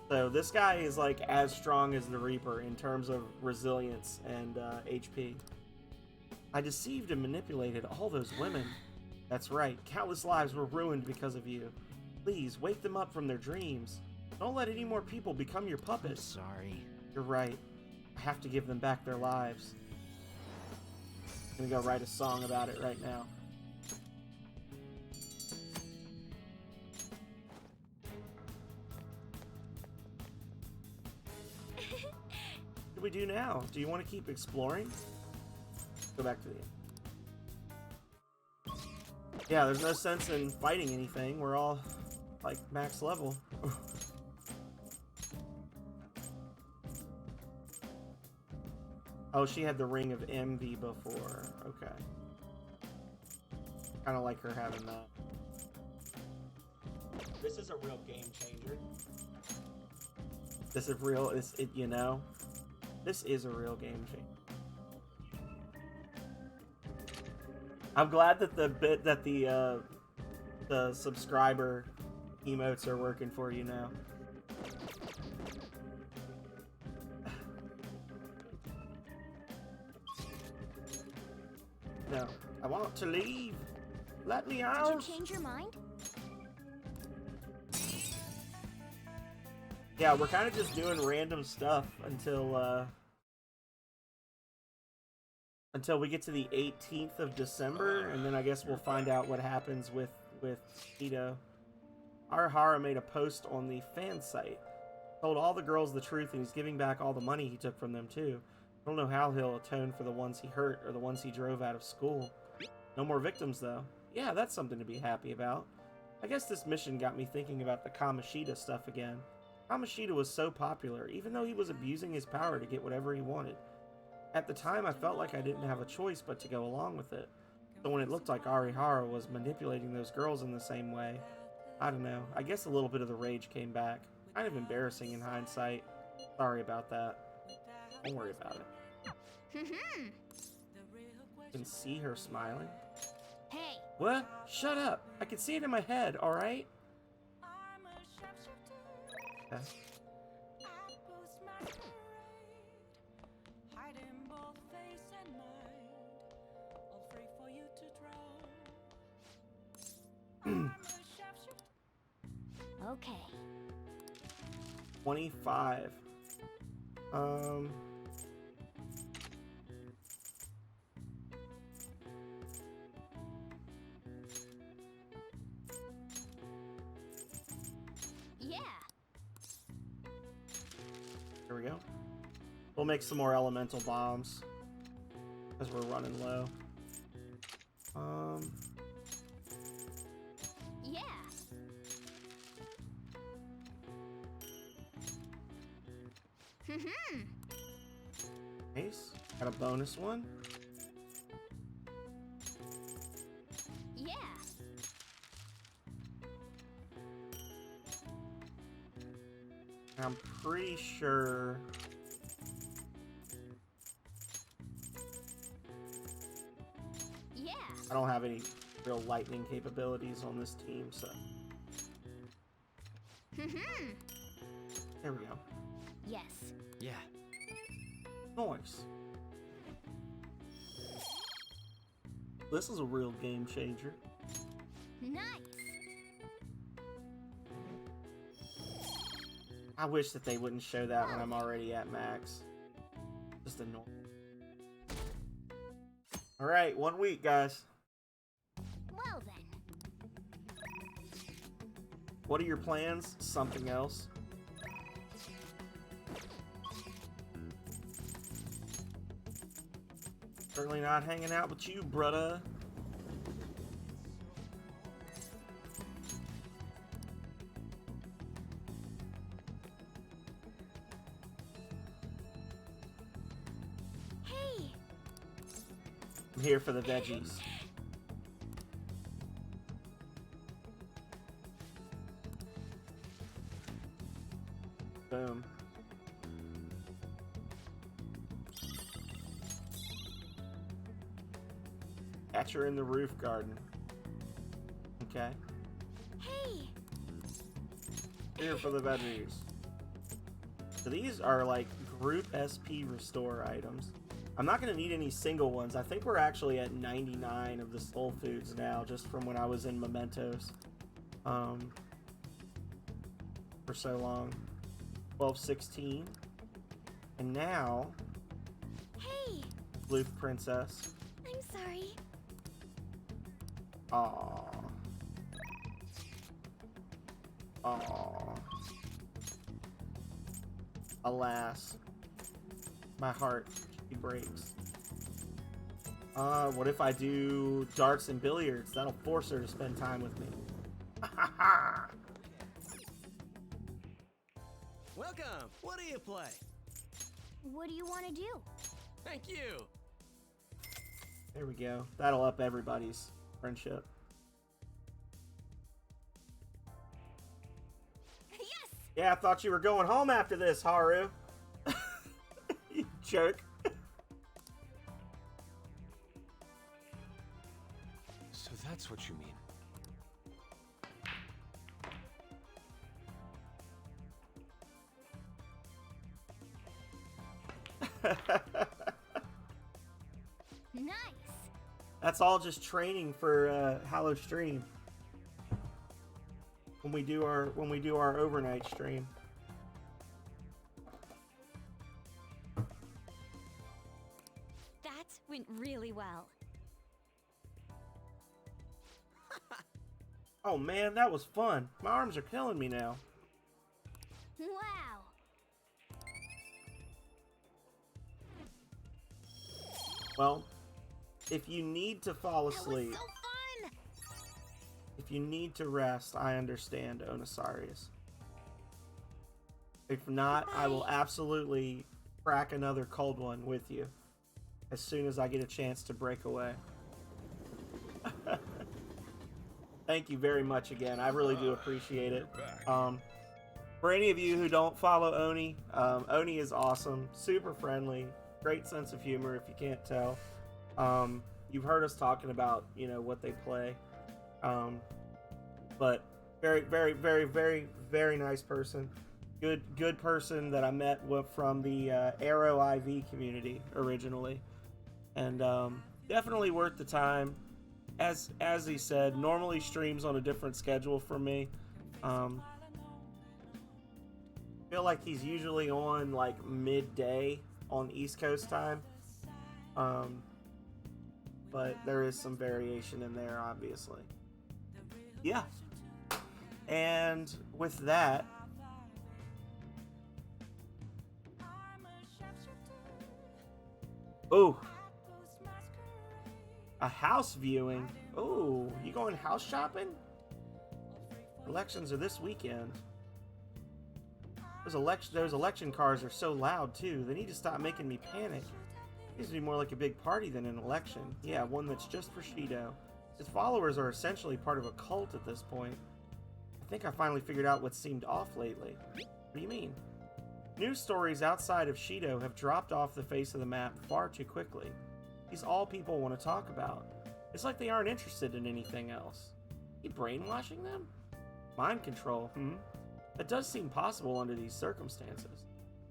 S1: So this guy is like as strong as the Reaper in terms of resilience and HP. I deceived and manipulated all those women. That's right, countless lives were ruined because of you. Please, wake them up from their dreams. Don't let any more people become your puppets.
S6: Sorry.
S1: You're right. I have to give them back their lives. I'm gonna go write a song about it right now. What do we do now? Do you want to keep exploring? Go back to the end. Yeah, there's no sense in fighting anything. We're all like max level. Oh, she had the Ring of Envy before. Okay. Kind of like her having that.
S2: This is a real game changer.
S1: This is real. You know, this is a real game changer. I'm glad that the subscriber emotes are working for you now. No, I want to leave. Let me out.
S5: Did you change your mind?
S1: Yeah, we're kind of just doing random stuff until we get to the 18th of December, and then I guess we'll find out what happens with Ito. Arahara made a post on the fan site. Told all the girls the truth, and he's giving back all the money he took from them, too. I don't know how he'll atone for the ones he hurt or the ones he drove out of school. No more victims, though. Yeah, that's something to be happy about. I guess this mission got me thinking about the Kamoshida stuff again. Kamoshida was so popular, even though he was abusing his power to get whatever he wanted. At the time, I felt like I didn't have a choice but to go along with it. So when it looked like Arihara was manipulating those girls in the same way, I don't know, I guess a little bit of the rage came back. Kind of embarrassing in hindsight. Sorry about that. Don't worry about it. You can see her smiling.
S5: Hey,
S1: What? Shut up! I can see it in my head, alright? Okay.
S5: okay.
S1: 25.
S5: Yeah.
S1: Here we go. We'll make some more elemental bombs as we're running low.
S5: Yeah.
S1: Nice. Got a bonus one.
S5: Yeah.
S1: I'm pretty sure.
S5: Yeah.
S1: I don't have any real lightning capabilities on this team, so. There we go.
S5: Yes.
S6: Yeah.
S1: Nice. This is a real game changer.
S5: Nice.
S1: I wish that they wouldn't show that when I'm already at max. Just annoying. Alright, 1 week, guys.
S5: Well then.
S1: What are your plans? Something else? Certainly not hanging out with you, brudda.
S5: Hey.
S1: I'm here for the veggies. Boom. Catcher in the roof garden. Okay.
S5: Hey.
S1: Here for the veggies. So these are like group SP restore items. I'm not going to need any single ones. I think we're actually at 99 of the soul foods now, just from when I was in Mementos. For so long. 12, 16. And now,
S5: Hey.
S1: Loof Princess.
S5: I'm sorry.
S1: Aww. Aww. Alas. My heart, she breaks. What if I do darts and billiards? That'll force her to spend time with me.
S2: Welcome. What do you play?
S5: What do you want to do?
S2: Thank you.
S1: There we go. That'll up everybody's friendship.
S5: Yes.
S1: Yeah, I thought you were going home after this, Haru. You jerk.
S6: So that's what you mean.
S5: Nice.
S1: That's all just training for Hallow Stream. When we do our overnight stream.
S5: That went really well.
S1: Oh man, that was fun. My arms are killing me now.
S5: Wow.
S1: Well, if you need to fall asleep,
S5: That was so fun!
S1: if you need to rest, I understand, Onisarius. If not, I will absolutely crack another cold one with you as soon as I get a chance to break away. Thank you very much again. I really do appreciate it. For any of you who don't follow Oni, Oni is awesome, super friendly, great sense of humor if you can't tell. You've heard us talking about, you know, what they play. But very, very, very, very, very nice person. Good person that I met from the Arrow IV community originally. And definitely worth the time. As he said, normally streams on a different schedule for me. Feel like he's usually on like midday on East Coast time. But there is some variation in there, obviously. Yeah. And with that, ooh, a house viewing. Ooh, you going house shopping? Elections are this weekend. Those election cars are so loud too. They need to stop making me panic. It needs to be more like a big party than an election. Yeah, one that's just for Shido. His followers are essentially part of a cult at this point. I think I finally figured out what seemed off lately. What do you mean? News stories outside of Shido have dropped off the face of the map far too quickly. These all people want to talk about. It's like they aren't interested in anything else. You brainwashing them? Mind control, That does seem possible under these circumstances.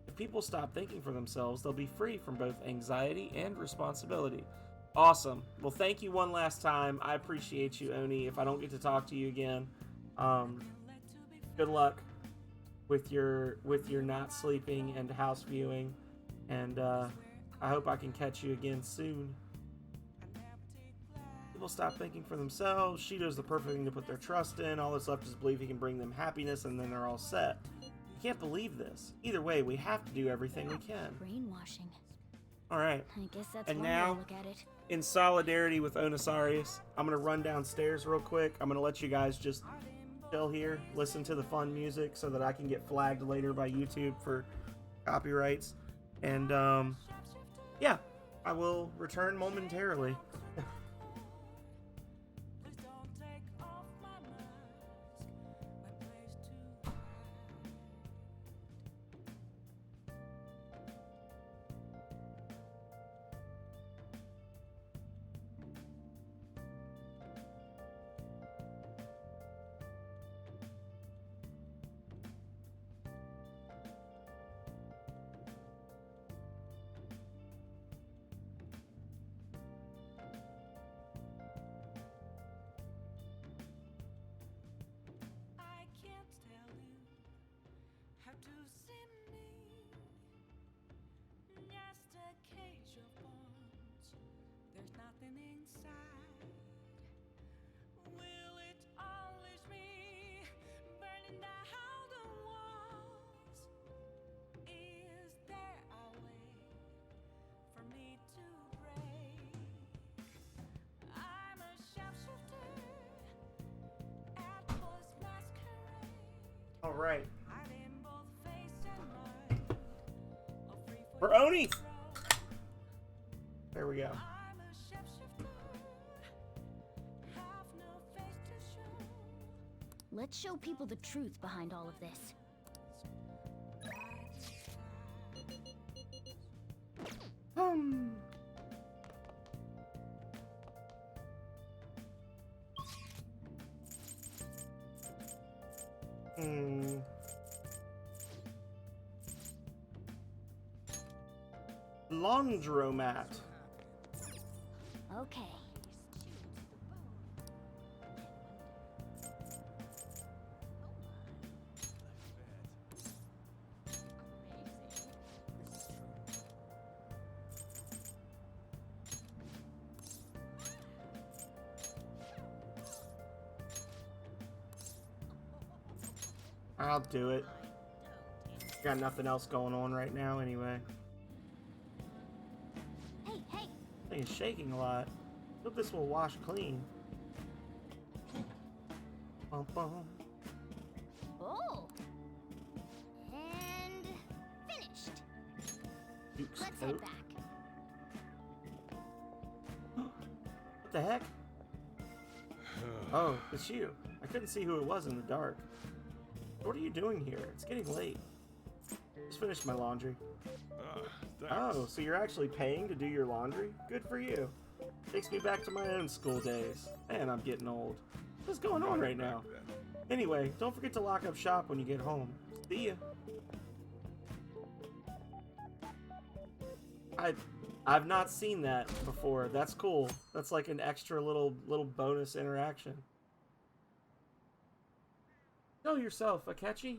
S1: If people stop thinking for themselves, they'll be free from both anxiety and responsibility. Awesome. Well, thank you one last time. I appreciate you, Oni. If I don't get to talk to you again, good luck with your not sleeping and house viewing, and I hope I can catch you again soon. People stop thinking for themselves. Shido's the perfect thing to put their trust in. All that's left is believe he can bring them happiness, and then they're all set. I can't believe this. Either way, we have to do everything we can.
S5: Brainwashing.
S1: All right.
S5: I guess that's
S1: And
S5: one
S1: now,
S5: way to look at it.
S1: in solidarity with Onisarius, I'm going to run downstairs real quick. I'm going to let you guys just chill here, listen to the fun music so that I can get flagged later by YouTube for copyrights. And, yeah, I will return momentarily. All right. For Oni! There we go.
S5: Let's show people the truth behind all of this.
S1: Laundromat.
S5: Okay.
S1: I'll do it. Got nothing else going on right now anyway.
S5: Hey, hey!
S1: Hey, thing is shaking a lot. Hope this will wash clean. Bum, bum.
S5: Oh. And finished.
S1: Duke's
S5: Let's head
S1: coat.
S5: back.
S1: What the heck? Oh, it's you. I couldn't see who it was in the dark. What are you doing here? It's getting late. Just finished my laundry.
S4: Thanks.
S1: Oh, so you're actually paying to do your laundry? Good for you. Takes me back to my own school days. Man, I'm getting old. What's going on right now? Anyway, don't forget to lock up shop when you get home. See ya. I've not seen that before. That's cool. That's like an extra little bonus interaction. Know yourself, Akechi.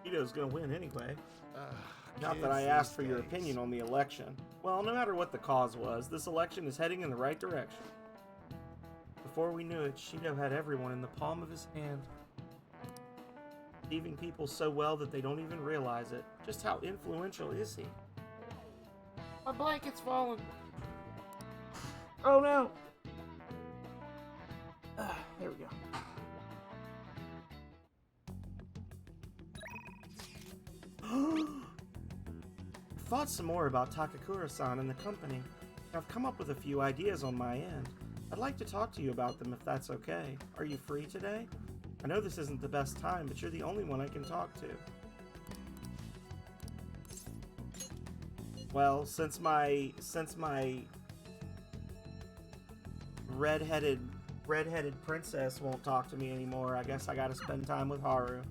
S1: Ito's gonna win anyway. Not that I asked for your opinion on the election. Well, no matter what the cause was, this election is heading in the right direction. Before we knew it, Shido had everyone in the palm of his hand. Deceiving people so well that they don't even realize it. Just how influential is he? My blanket's fallen. Oh no! There we go. I've thought some more about Takakura-san and the company. I've come up with a few ideas on my end. I'd like to talk to you about them if that's okay. Are you free today? I know this isn't the best time, but you're the only one I can talk to. Well, since my redheaded princess won't talk to me anymore, I guess I gotta spend time with Haru.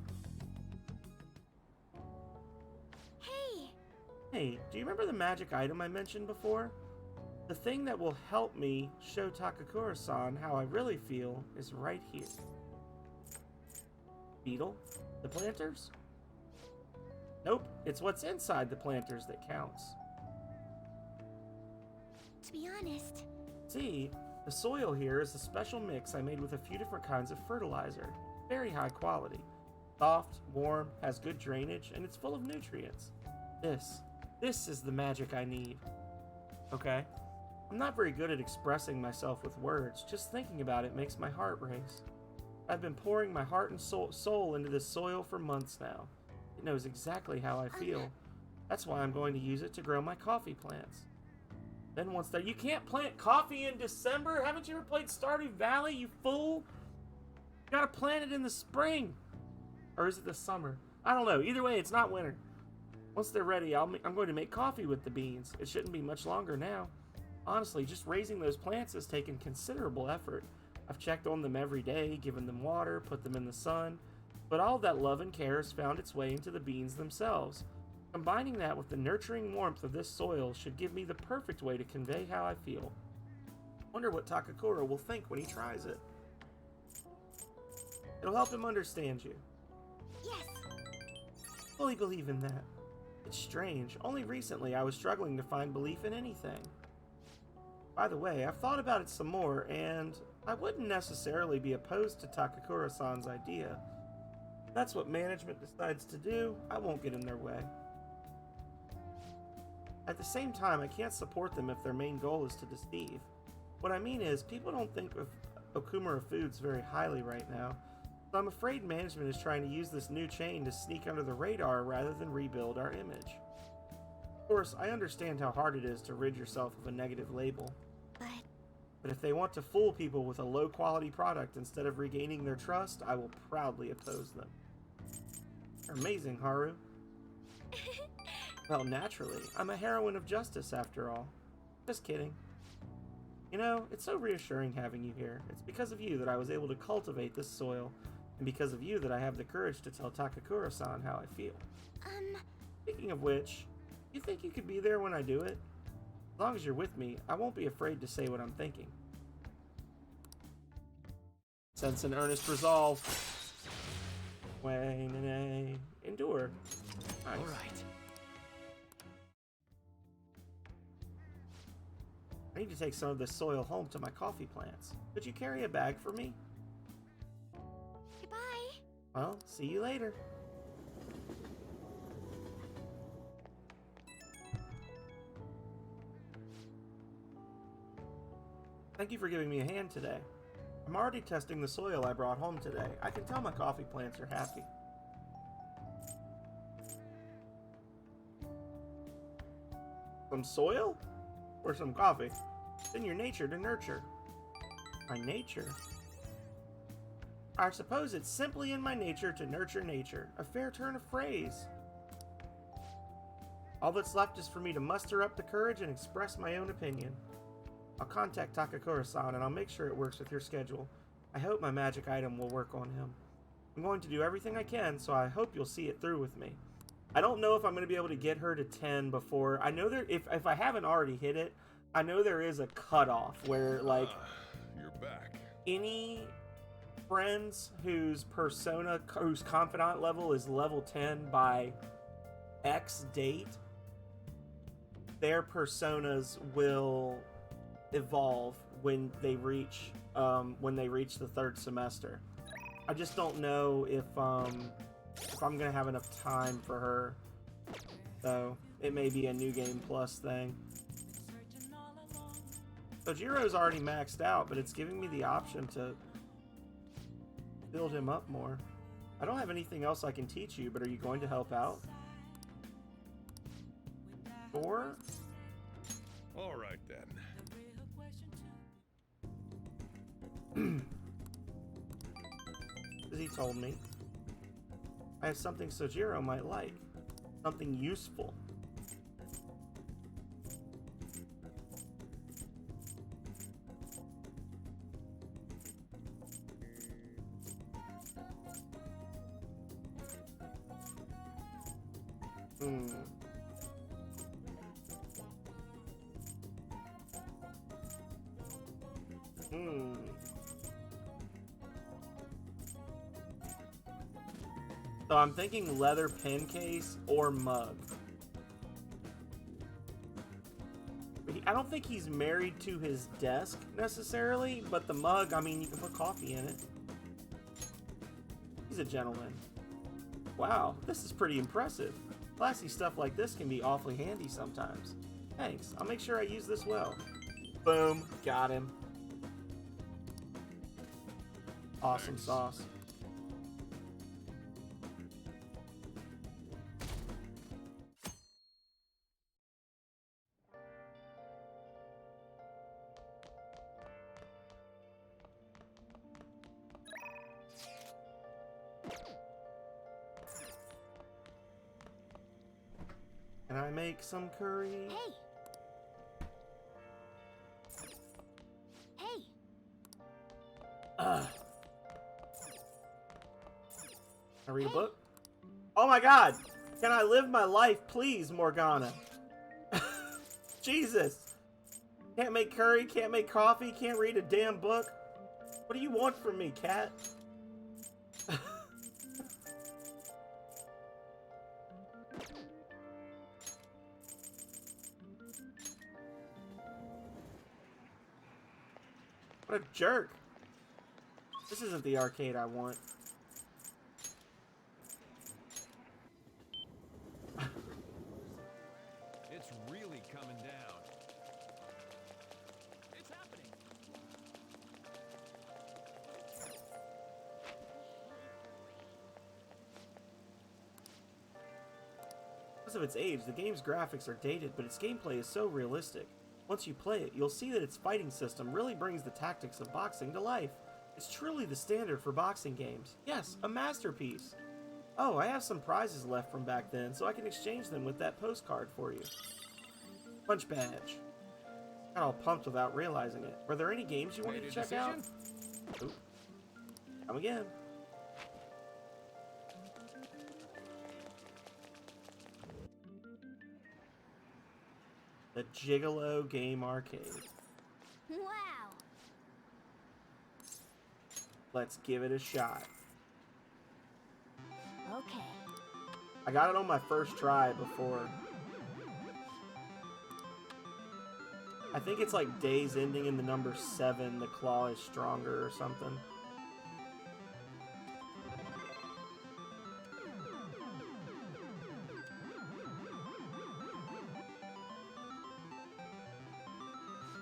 S1: Hey, do you remember the magic item I mentioned before? The thing that will help me show Takakura-san how I really feel is right here. Beetle? The planters? Nope, it's what's inside the planters that counts.
S5: To be honest,
S1: See, the soil here is a special mix I made with a few different kinds of fertilizer. Very high quality. Soft, warm, has good drainage, and it's full of nutrients. This is the magic I need. Okay? I'm not very good at expressing myself with words. Just thinking about it makes my heart race. I've been pouring my heart and soul into this soil for months now. It knows exactly how I feel. That's why I'm going to use it to grow my coffee plants. Then once you can't plant coffee in December? Haven't you ever played Stardew Valley, you fool? You gotta plant it in the spring. Or is it the summer? I don't know. Either way, it's not winter. Once they're ready, I'm going to make coffee with the beans. It shouldn't be much longer now. Honestly, just raising those plants has taken considerable effort. I've checked on them every day, given them water, put them in the sun, but all that love and care has found its way into the beans themselves. Combining that with the nurturing warmth of this soil should give me the perfect way to convey how I feel. Wonder what Takakura will think when he tries it. It'll help him understand you.
S5: yes.
S1: Fully believe in that. It's strange. Only recently I was struggling to find belief in anything. By the way, I've thought about it some more, and I wouldn't necessarily be opposed to Takakura-san's idea. If that's what management decides to do, I won't get in their way. At the same time, I can't support them if their main goal is to deceive. What I mean is, people don't think of Okumura Foods very highly right now, so I'm afraid management is trying to use this new chain to sneak under the radar rather than rebuild our image. Of course, I understand how hard it is to rid yourself of a negative label. But if they want to fool people with a low-quality product instead of regaining their trust, I will proudly oppose them. You're amazing, Haru. Well, naturally. I'm a heroine of justice, after all. Just kidding. You know, it's so reassuring having you here. It's because of you that I was able to cultivate this soil, and because of you that I have the courage to tell Takakura-san how I feel. Speaking of which, you think you could be there when I do it? As long as you're with me, I won't be afraid to say what I'm thinking. Sense an earnest resolve. Endure. Nice.
S2: All right.
S1: I need to take some of this soil home to my coffee plants. Could you carry a bag for me?
S5: Goodbye.
S1: Well, see you later. Thank you for giving me a hand today. I'm already testing the soil I brought home today. I can tell my coffee plants are happy. Some soil? Or some coffee? It's in your nature to nurture. My nature? I suppose it's simply in my nature to nurture nature. A fair turn of phrase. All that's left is for me to muster up the courage and express my own opinion. I'll contact Takakura-san and I'll make sure it works with your schedule. I hope my magic item will work on him. I'm going to do everything I can, so I hope you'll see it through with me. I don't know if I'm going to be able to get her to 10 before... I know there... If I haven't already hit it, I know there is a cutoff where, like...
S4: You're back.
S1: Any friends whose confidant level is level 10 by X date, their personas will evolve when they reach the third semester. I just don't know if I'm gonna have enough time for her, so it may be a new game plus thing. So Jiro's already maxed out, but it's giving me the option to build him up more. I don't have anything else I can teach you, but are you going to help out? Or?
S4: All right then.
S1: As he told me, I have something Sojiro might like. Something useful. So I'm thinking leather pen case or mug. I don't think he's married to his desk necessarily, but the mug, I mean, you can put coffee in it. He's a gentleman. Wow, this is pretty impressive. Classy stuff like this can be awfully handy sometimes. Thanks, I'll make sure I use this well. Boom, got him. Awesome sauce. Can I make some curry?
S5: Hey. Hey.
S1: Can I read a book? Oh my god! Can I live my life, please, Morgana? Jesus! Can't make curry, can't make coffee, can't read a damn book? What do you want from me, cat? What a jerk. This isn't the arcade I want.
S6: It's really coming down.
S2: It's happening.
S1: Because of its age, the game's graphics are dated, but its gameplay is so realistic. Once you play it, you'll see that its fighting system really brings the tactics of boxing to life. It's truly the standard for boxing games. Yes, a masterpiece. Oh, I have some prizes left from back then, so I can exchange them with that postcard for you. Punch badge. Got all pumped without realizing it. Were there any games you wanted to check out? Oop. Come again. The Gigolo Game Arcade.
S5: Wow.
S1: Let's give it a shot.
S5: Okay.
S1: I got it on my first try before. I think it's like days ending in the number 7, the claw is stronger or something.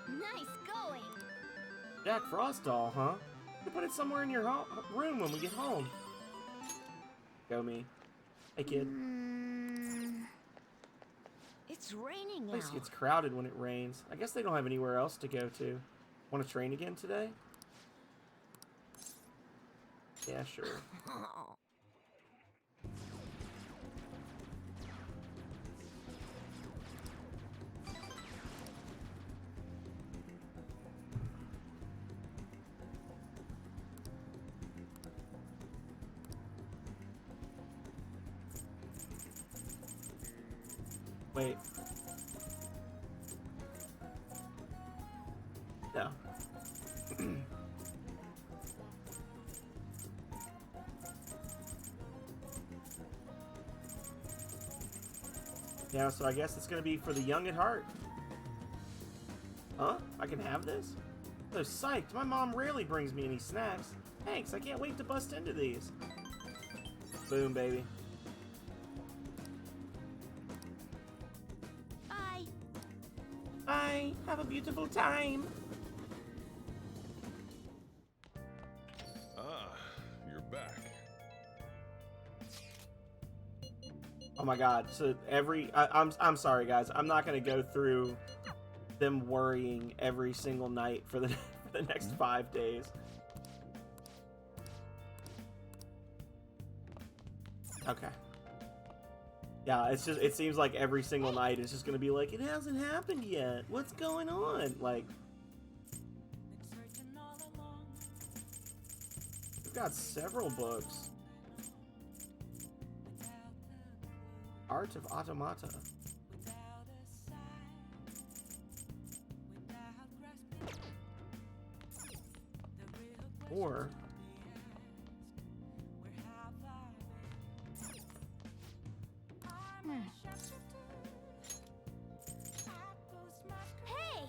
S5: Nice going.
S1: Jack Frost doll, huh? You put it somewhere in your room when we get home. Go me. Hey, kid.
S5: It's raining now.
S1: Place gets crowded when it rains. I guess they don't have anywhere else to go to. Want to train again today? Yeah, sure.
S5: Oh.
S1: Wait. No. Yeah, so I guess it's gonna be for the young at heart. Huh? I can have this? So psyched. My mom rarely brings me any snacks. Thanks, I can't wait to bust into these. Boom, baby.
S5: Bye.
S1: Bye. Have a beautiful time.
S4: Ah, you're back.
S1: Oh my god. So I'm sorry guys. I'm not going to go through them worrying every single night for the for the next 5 days. Okay. Yeah, it's just it seems like every single night it's just going to be like it hasn't happened yet. What's going on? Like we've got several books. Art of Automata. Or
S5: Hey.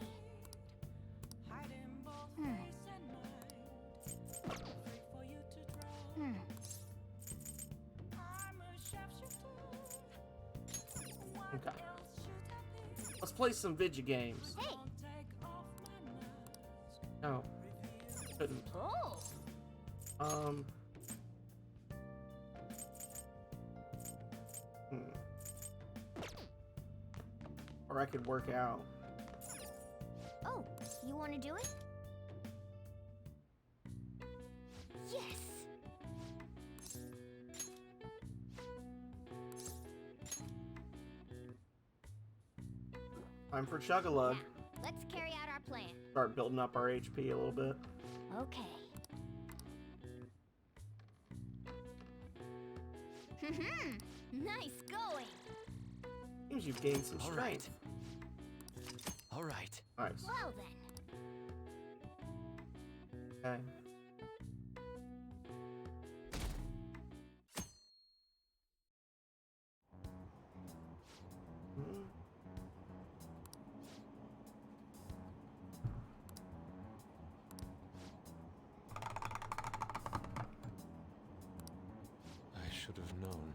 S1: okay. Let's play some video games.
S5: Hey.
S1: No. Couldn't.
S5: Oh.
S1: Or I could work out.
S5: Oh, you want to do it? Yes.
S1: Time for Chug-a-Lug.
S5: Now, let's carry out our plan.
S1: Start building up our HP a little bit.
S5: Okay. Nice going.
S1: Seems you've gained some
S6: All
S1: strength.
S6: All right.
S1: Nice.
S5: Well then.
S1: Okay. Hmm.
S6: I should have known.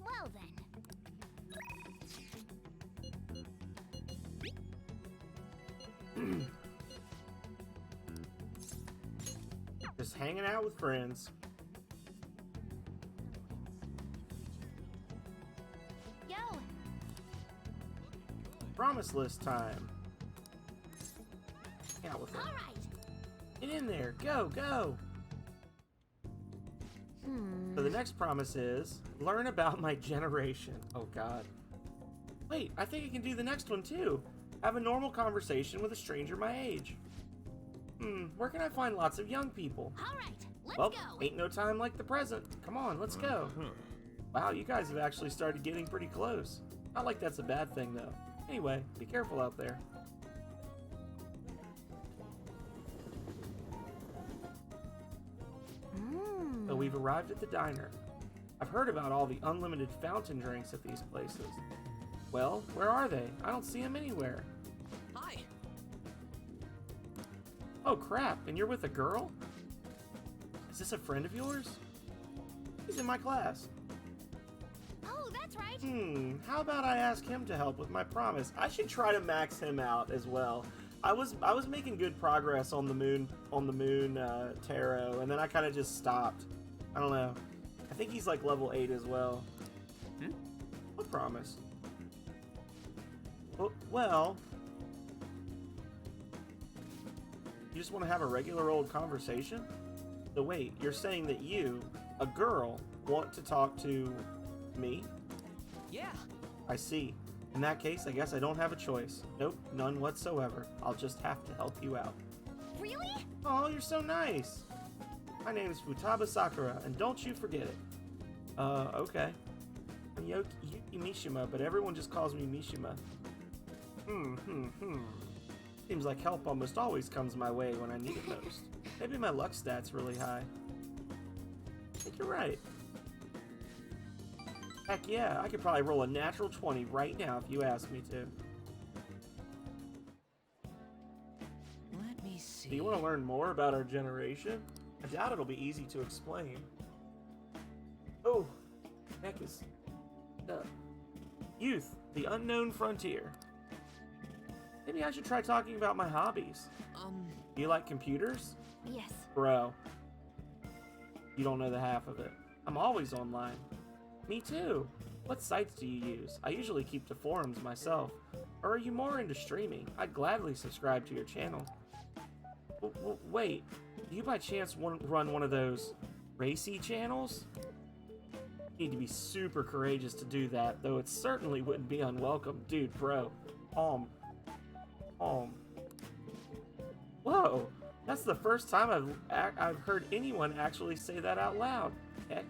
S5: Well then.
S1: Just hanging out with friends.
S5: Yo.
S1: Promise list time. Hang out with them.
S5: All right.
S1: Get in there. Go, go. So the next promise is learn about my generation. Oh god. Wait, I think I can do the next one too. Have a normal conversation with a stranger my age. Where can I find lots of young people?
S5: All right, let's
S1: Well,
S5: go.
S1: ain't no time like the present. Come on, let's go. Wow, you guys have actually started getting pretty close. Not like that's a bad thing, though. Anyway, be careful out there. So we've arrived at the diner. I've heard about all the unlimited fountain drinks at these places. Well, where are they? I don't see them anywhere.
S2: Hi.
S1: Oh crap, and you're with a girl? Is this a friend of yours? He's in my class.
S5: Oh, that's right.
S1: How about I ask him to help with my promise? I should try to max him out as well. I was making good progress on the moon tarot, and then I kind of just stopped. I don't know. I think he's like level 8 as well. What promise? Well, you just want to have a regular old conversation? So wait, you're saying that you, a girl, want to talk to me?
S2: Yeah.
S1: I see. In that case, I guess I don't have a choice. Nope, none whatsoever. I'll just have to help you out.
S5: Really?
S1: Oh, you're so nice. My name is Futaba Sakura, and don't you forget it. Okay. I'm Yuki Mishima, but everyone just calls me Mishima. Seems like help almost always comes my way when I need it most. Maybe my luck stat's really high. I think you're right. Heck yeah, I could probably roll a natural 20 right now if you ask me to.
S6: Let me see.
S1: Do you want to learn more about our generation? I doubt it'll be easy to explain. Oh, heck is... Youth, the unknown frontier. Maybe I should try talking about my hobbies. Do you like computers?
S5: Yes.
S1: Bro, you don't know the half of it. I'm always online. Me too. What sites do you use? I usually keep to forums myself. Or are you more into streaming? I'd gladly subscribe to your channel. Wait, do you by chance run one of those racy channels? You need to be super courageous to do that, though it certainly wouldn't be unwelcome. Dude, bro. Whoa, that's the first time I've heard anyone actually say that out loud. Heck.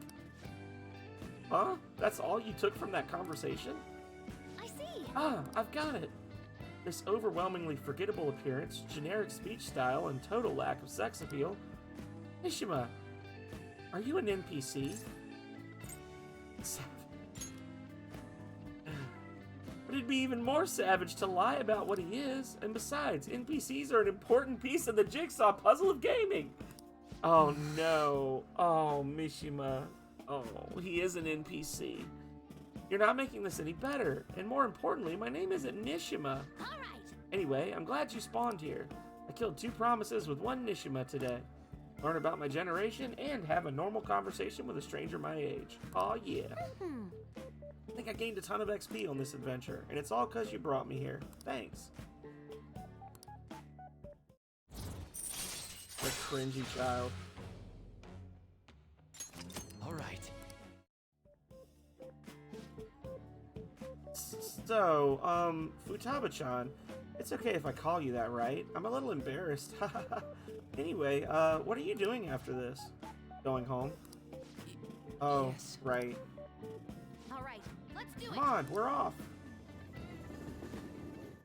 S1: Huh? That's all you took from that conversation?
S5: I see.
S1: Ah, I've got it. This overwhelmingly forgettable appearance, generic speech style, and total lack of sex appeal. Mishima, are you an NPC? But it'd be even more savage to lie about what he is. And besides, NPCs are an important piece of the jigsaw puzzle of gaming. Oh no. Oh, Mishima. Oh, he is an NPC. You're not making this any better. And more importantly, my name isn't Nishima.
S5: All right.
S1: Anyway, I'm glad you spawned here. I killed 2 promises with 1 Nishima today. Learn about my generation and have a normal conversation with a stranger my age. Aw, yeah. I think I gained a ton of XP on this adventure, and it's all because you brought me here. Thanks. A cringy child.
S6: All right.
S1: So, Futaba-chan, it's okay if I call you that, right? I'm a little embarrassed. Anyway, what are you doing after this? Going home? Oh,
S6: Yes.
S1: right.
S5: All right. Let's do
S1: Come
S5: it.
S1: on, we're off.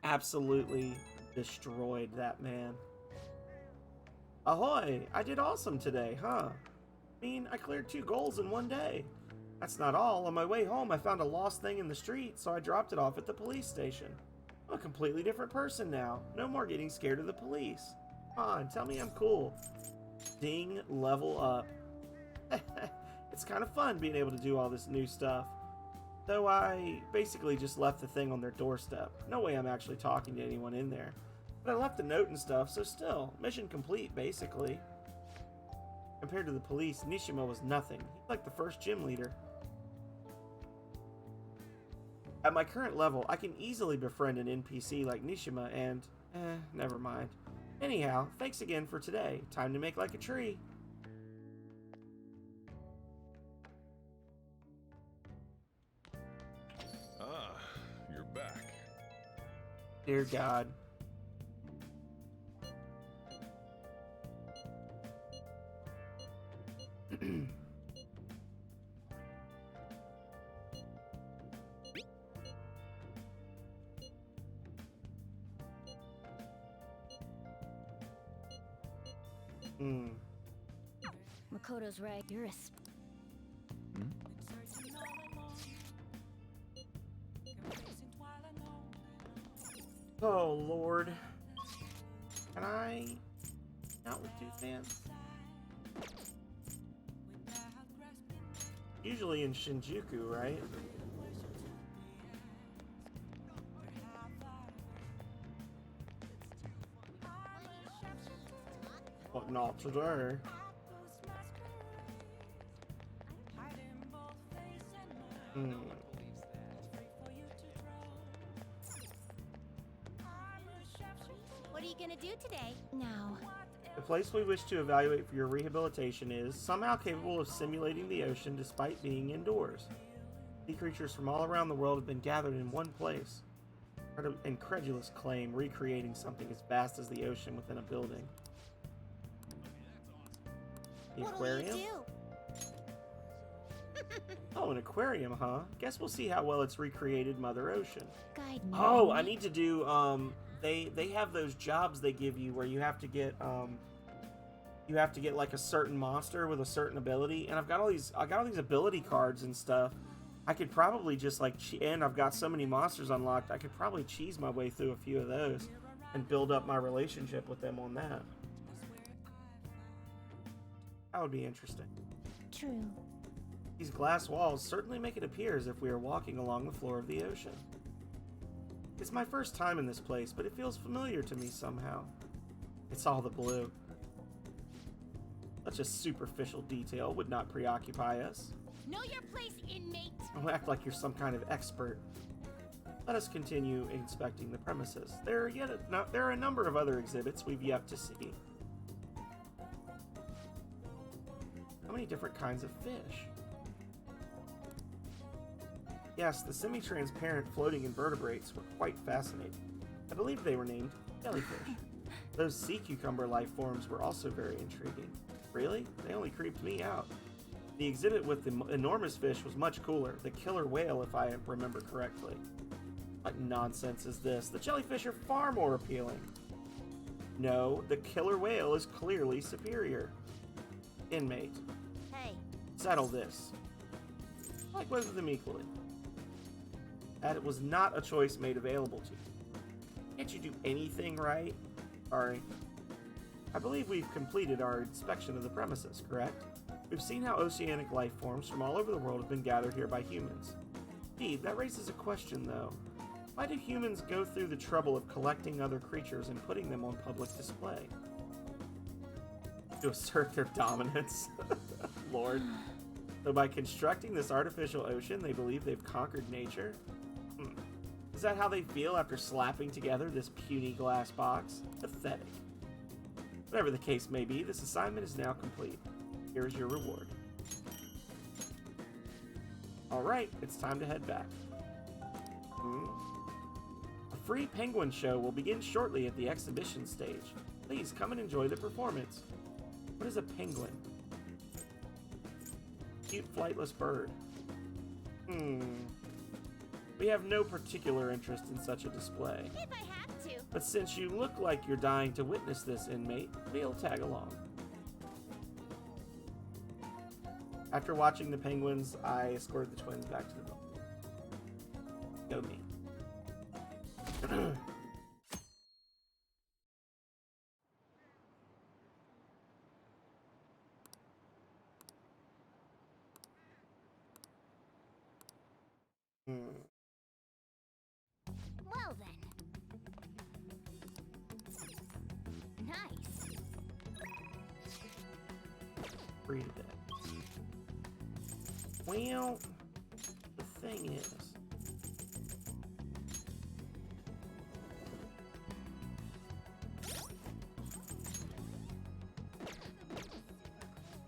S1: Absolutely destroyed that man. Ahoy! I did awesome today, huh? I mean, I cleared 2 goals in 1 day. That's not all. On my way home, I found a lost thing in the street, so I dropped it off at the police station. I'm a completely different person now. No more getting scared of the police. Come on, tell me I'm cool. Ding, level up. It's kind of fun being able to do all this new stuff. Though I basically just left the thing on their doorstep. No way I'm actually talking to anyone in there. But I left a note and stuff, so still, mission complete, basically. Compared to the police, Nishima was nothing. He's like the first gym leader. At my current level, I can easily befriend an NPC like Nishima and... never mind. Anyhow, thanks again for today. Time to make like a tree.
S4: Ah, you're back.
S1: Dear God.
S5: Makoto's right. You're a
S1: Oh, Lord. Can I out with two fans? Usually in Shinjuku, right? But not today.
S5: What are you gonna do today? Now.
S1: The place we wish to evaluate for your rehabilitation is somehow capable of simulating the ocean despite being indoors. Sea creatures from all around the world have been gathered in one place. An incredulous claim recreating something as vast as the ocean within a building. The aquarium? Oh, an aquarium, huh? Guess we'll see how well it's recreated Mother Ocean.
S3: Guide me.
S1: Oh, I need to do they have those jobs they give you where you have to get like a certain monster with a certain ability, and I got all these ability cards and stuff. I could probably just like and I've got so many monsters unlocked. I could probably cheese my way through a few of those and build up my relationship with them on that. That would be interesting.
S3: True.
S1: These glass walls certainly make it appear as if we are walking along the floor of the ocean. It's my first time in this place, but it feels familiar to me somehow. It's all the blue. Such a superficial detail would not preoccupy us.
S5: Know your place, inmate.
S1: Don't act like you're some kind of expert. Let us continue inspecting the premises. There are a number of other exhibits we've yet to see. How many different kinds of fish? Yes, the semi-transparent floating invertebrates were quite fascinating. I believe they were named jellyfish. Those sea cucumber life forms were also very intriguing. Really? They only creeped me out. The exhibit with the enormous fish was much cooler. The killer whale, if I remember correctly. What nonsense is this? The jellyfish are far more appealing. No, the killer whale is clearly superior. Inmate.
S5: Hey.
S1: Settle this. Like both of them equally. That it was not a choice made available to you. Can't you do anything right? Sorry. I believe we've completed our inspection of the premises, correct? We've seen how oceanic life forms from all over the world have been gathered here by humans. Indeed, that raises a question, though. Why do humans go through the trouble of collecting other creatures and putting them on public display? To assert their dominance. Lord. So by constructing this artificial ocean, they believe they've conquered nature? Is that how they feel after slapping together this puny glass box? Pathetic. Whatever the case may be, this assignment is now complete. Here is your reward. Alright, it's time to head back. A free penguin show will begin shortly at the exhibition stage. Please come and enjoy the performance. What is a penguin? Cute flightless bird. We have no particular interest in such a display.
S5: If I have to.
S1: But since you look like you're dying to witness this, inmate, we'll tag along. After watching the penguins, I escorted the twins back to the building. Go me.
S5: Well then. Nice.
S1: Free today. Well, the thing is,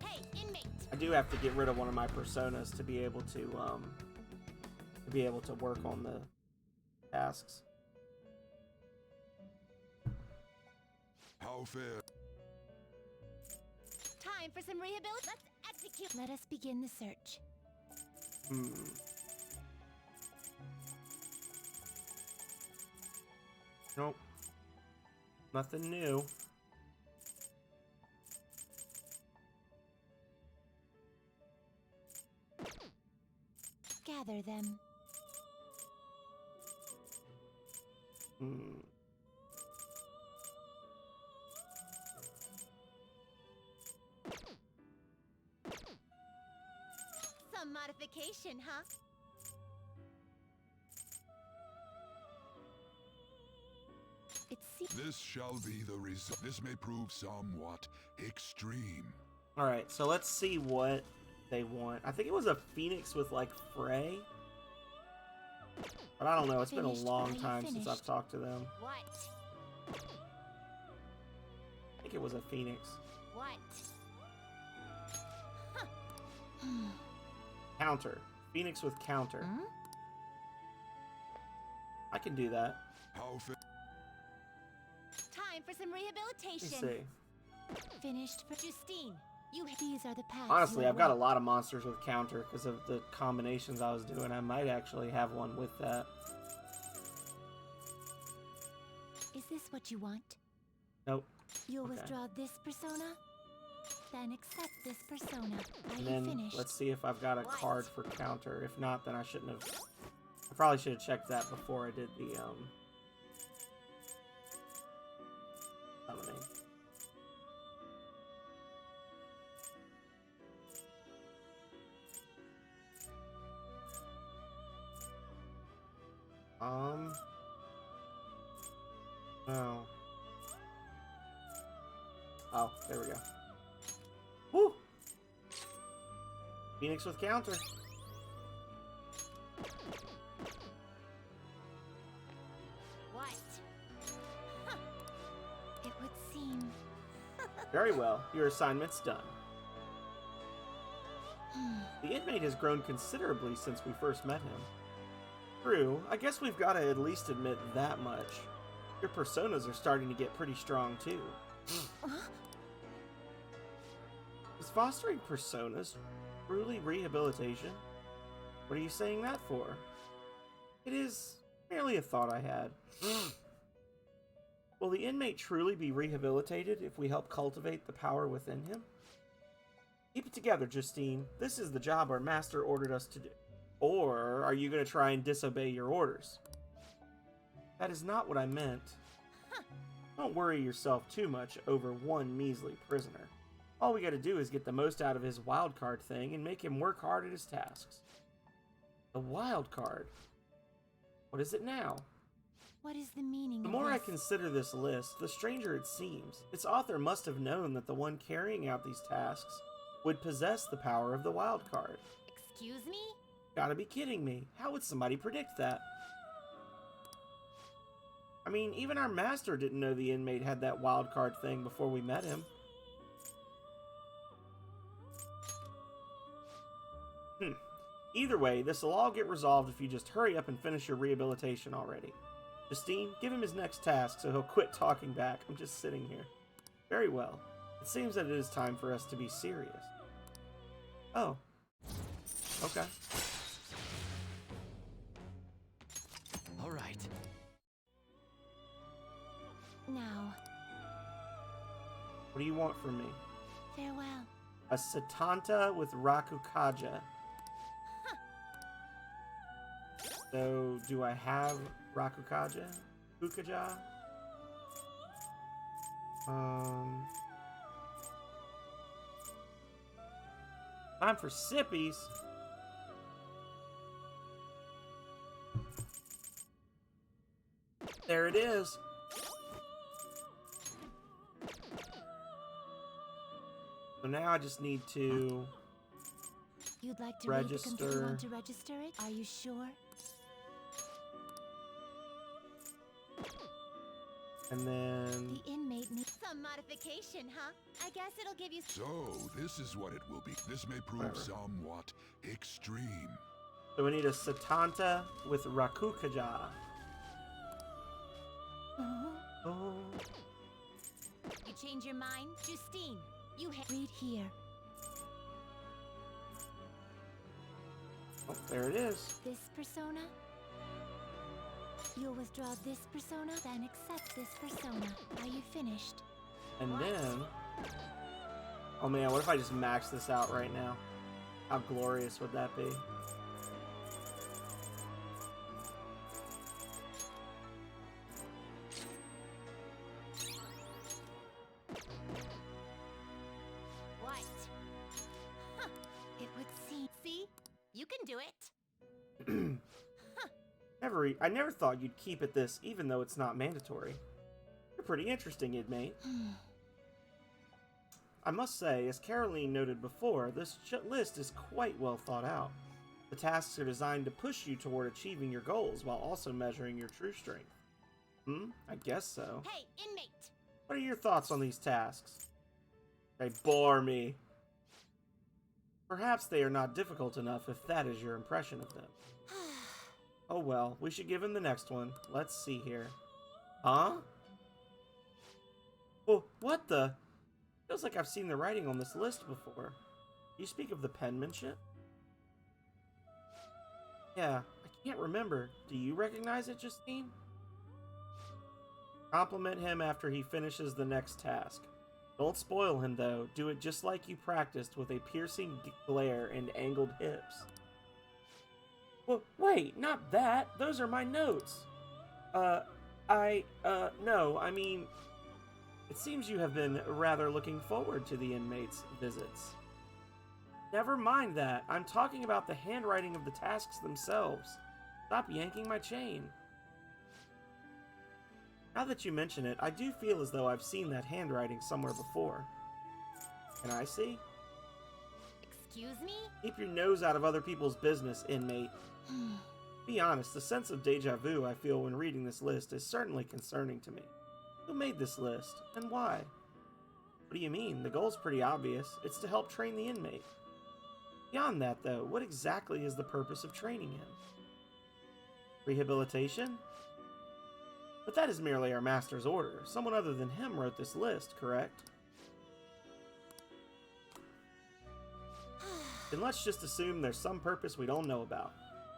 S5: Hey, inmate.
S1: I do have to get rid of one of my personas to be able to work on the tasks.
S4: How fair?
S5: Time for some rehabilitation. Let's execute.
S3: Let us begin the search.
S1: Nope. Nothing new.
S3: Gather them.
S5: Some modification, huh?
S4: This shall be the result. This may prove somewhat extreme.
S1: Alright, so let's see what they want. I think it was a phoenix with, like, Frey. But I don't know. It's been a long time since I've talked to them.
S5: What?
S1: I think it was a phoenix.
S5: What?
S1: Counter. Phoenix with counter. I can do that.
S4: How
S5: Time for some
S1: Let me
S5: rehabilitation.
S1: see.
S3: Finished for Justine. These are the paths.
S1: Honestly, I've got a lot of monsters with counter because of the combinations I was doing. I might actually have one with that.
S3: Is this what you want?
S1: Nope.
S3: You'll
S1: Okay.
S3: withdraw this persona? Then accept this persona. Are
S1: And
S3: you
S1: then
S3: finished?
S1: let's see if I've got a card for counter. If not, then I shouldn't have. I probably should have checked that before I did the summoning. Oh. Oh, there we go. Woo! Phoenix with counter.
S5: What?
S3: It would seem.
S1: Very well. Your assignment's done. The inmate has grown considerably since we first met him. True, I guess we've got to at least admit that much. Your personas are starting to get pretty strong, too. Is fostering personas truly rehabilitation? What are you saying that for? It is merely a thought I had. Will the inmate truly be rehabilitated if we help cultivate the power within him? Keep it together, Justine. This is the job our master ordered us to do. Or are you going to try and disobey your orders? That is not what I meant. Don't worry yourself too much over one measly prisoner. All we gotta do is get the most out of his wild card thing and make him work hard at his tasks. The wild card? What is it now?
S3: What is the meaning
S1: The
S3: of
S1: more I
S3: this?
S1: consider this list, the stranger it seems. Its author must have known that the one carrying out these tasks would possess the power of the wild card.
S5: Excuse me?
S1: Gotta be kidding me. How would somebody predict that? I mean, even our master didn't know the inmate had that wild card thing before we met him. Either way, this will all get resolved if you just hurry up and finish your rehabilitation already. Justine, give him his next task so he'll quit talking back. I'm just sitting here. Very well. It seems that it is time for us to be serious. Oh. Okay.
S6: All right.
S3: Now,
S1: What do you want from me?
S3: farewell.
S1: A Satanta with Rakukaja. So, do I have Rakukaja? Kukaja? Time for sippies. There it is. So now I just need to
S3: You'd like to read the
S1: register.
S3: you want to register it? Are you sure?
S1: And then
S3: The inmate needs
S5: Some modification, huh? I guess it'll give you
S4: So, this is what it will be. This may prove
S1: Whatever.
S4: somewhat extreme.
S1: So we need a Satanta with Rakukaja. Oh.
S5: You change your mind? Justine, you
S3: read here.
S1: Oh, there it is.
S3: This persona? You'll withdraw this persona, then accept this persona. Are you finished?
S1: And then... Oh man, what if I just max this out right now? How glorious would that be?
S3: What? Huh. It would seem. See? You can do it.
S1: I never thought you'd keep at this, even though it's not mandatory. You're pretty interesting, inmate. I must say, as Caroline noted before, this list is quite well thought out. The tasks are designed to push you toward achieving your goals while also measuring your true strength. I guess so.
S3: Hey, inmate!
S1: What are your thoughts on these tasks? They bore me. Perhaps they are not difficult enough if that is your impression of them. Oh well, we should give him the next one. Let's see here. Huh? Oh, what the? Feels like I've seen the writing on this list before. You speak of the penmanship? Yeah, I can't remember. Do you recognize it, Justine? Compliment him after he finishes the next task. Don't spoil him, though. Do it just like you practiced, with a piercing glare and angled hips. Well, wait, not that. Those are my notes. No, I mean... It seems you have been rather looking forward to the inmates' visits. Never mind that. I'm talking about the handwriting of the tasks themselves. Stop yanking my chain. Now that you mention it, I do feel as though I've seen that handwriting somewhere before. Can I see?
S3: Excuse me?
S1: Keep your nose out of other people's business, inmate. Be honest, the sense of deja vu I feel when reading this list is certainly concerning to me. Who made this list, and why? What do you mean? The goal's pretty obvious. It's to help train the inmate. Beyond that, though, what exactly is the purpose of training him? Rehabilitation? But that is merely our master's order. Someone other than him wrote this list, correct? Then let's just assume there's some purpose we don't know about.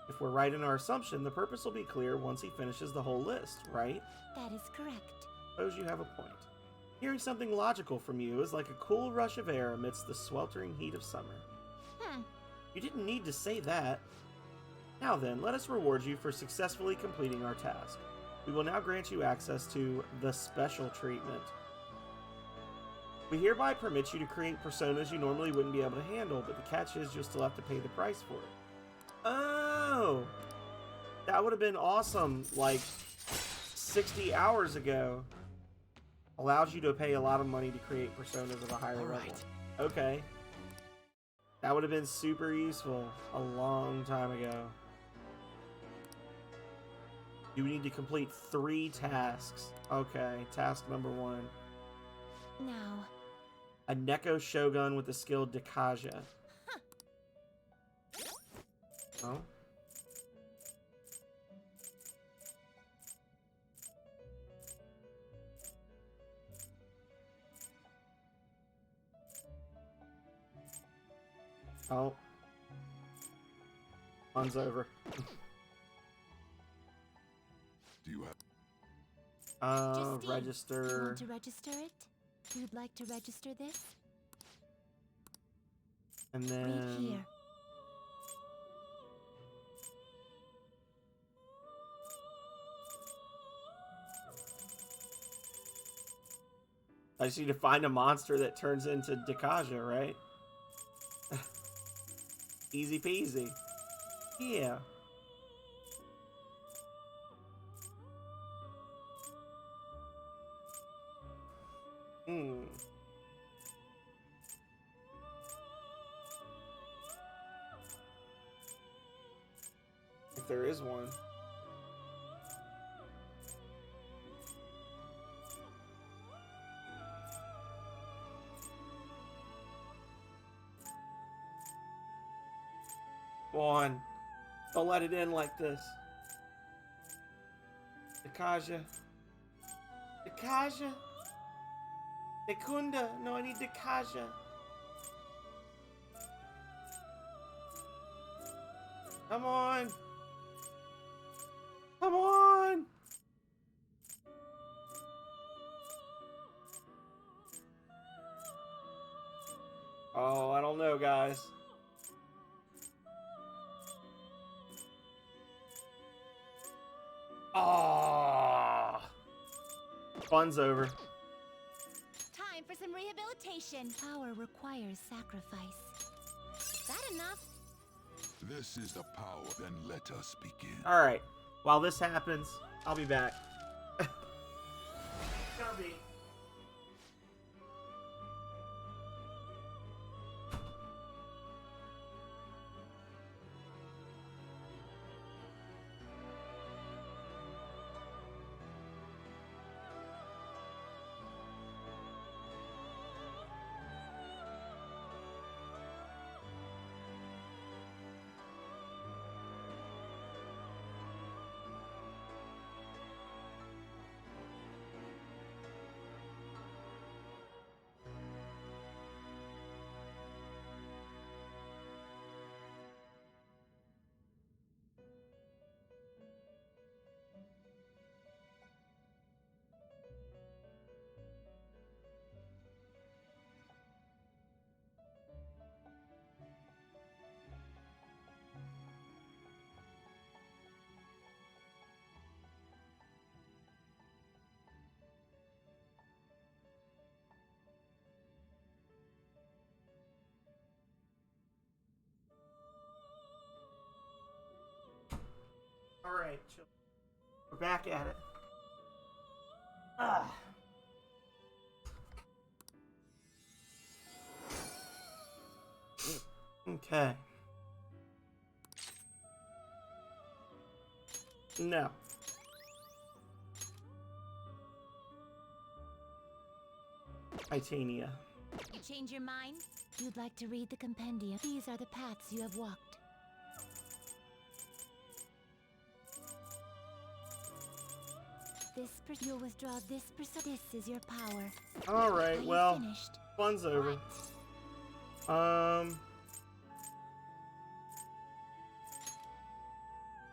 S1: If we're right in our assumption, the purpose will be clear once he finishes the whole list, right?
S3: That is correct.
S1: Suppose you have a point. Hearing something logical from you is like a cool rush of air amidst the sweltering heat of summer. You didn't need to say that. Now then, let us reward you for successfully completing our task. We will now grant you access to the special treatment. We hereby permit you to create personas you normally wouldn't be able to handle, but the catch is you'll still have to pay the price for it. Oh! That would have been awesome, like, 60 hours ago. Allows you to pay a lot of money to create personas of a higher level. Okay. That would have been super useful a long time ago. You need to complete 3 tasks. Okay, task number 1.
S3: Now.
S1: A Neko Shogun with the skill Dekaja. Oh? Oh. Fun's over.
S4: Do you have...
S3: Justine,
S1: register.
S3: You want to register it? You'd like to register this?
S1: And
S3: Read
S1: then...
S3: here.
S1: I just need to find a monster that turns into Dekaja, right? Easy peasy. Yeah. If there is one. Go on. Don't let it in like this. Dekaja. Dekaja. Dekunda. No, I need Dekaja. Come on. Come on. Oh, I don't know, guys. Ah, fun's over.
S3: Time for some rehabilitation. Power requires sacrifice. Is that enough?
S4: This is the power, then let us begin.
S1: All right. While this happens, I'll be back. Gonna be. All right, chill. We're back at it. Ah. Okay. No. Titania.
S3: You change your mind? You'd like to read the compendium. These are the paths you have walked. You'll withdraw this percent. This is your power.
S1: All right,
S3: Are you
S1: well,
S3: finished?
S1: fun's over. What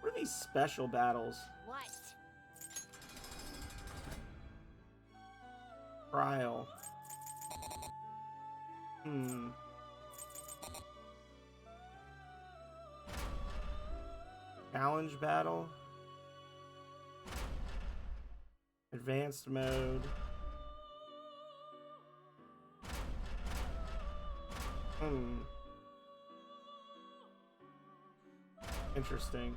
S1: are these special battles?
S3: What?
S1: Trial. Challenge battle. Advanced mode. Interesting.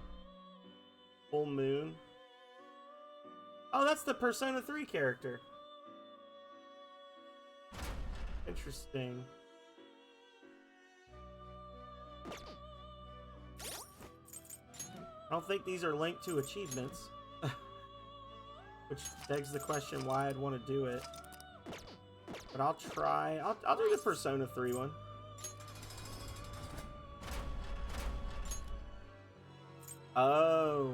S1: Full moon. Oh, that's the Persona 3 character. Interesting. I don't think these are linked to achievements. Which begs the question why I'd want to do it. But I'll try. I'll do the Persona 3 one. Oh.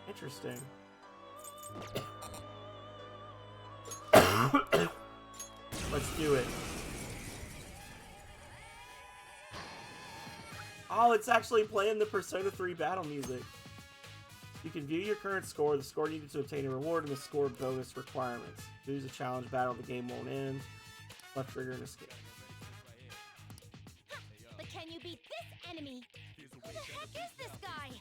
S1: Interesting. Let's do it. Oh, it's actually playing the Persona 3 battle music. You can view your current score, the score needed to obtain a reward, and the score bonus requirements. Choose a challenge battle, the game won't end. Left trigger and escape.
S5: But can you beat this enemy? Who the heck is this guy?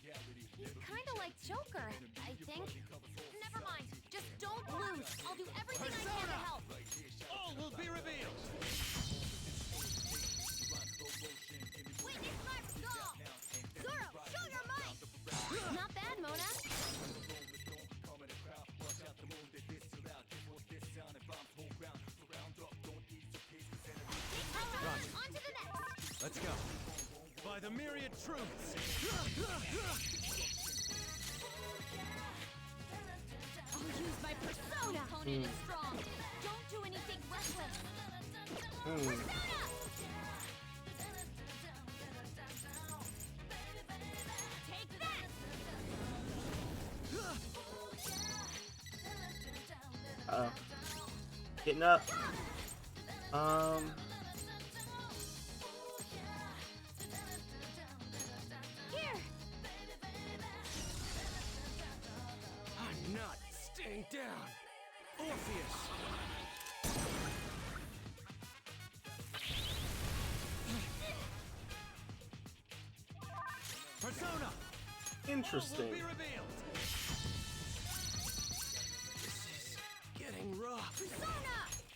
S5: He's kinda like Joker, I think. Never mind. Just don't lose. I'll do everything I can to help.
S2: All will be revealed.
S5: Witness my skull. Zoro, show your might. Not bad, Mona. On to the next.
S2: Let's go. By the myriad truths.
S5: I'll use my persona. Opponent is strong. Don't do anything reckless. Persona! Take that!
S1: Getting up.
S5: Here!
S2: I'm not staying down. Orpheus. Persona.
S1: Interesting.
S2: Will be revealed. This is getting rough.
S5: Persona!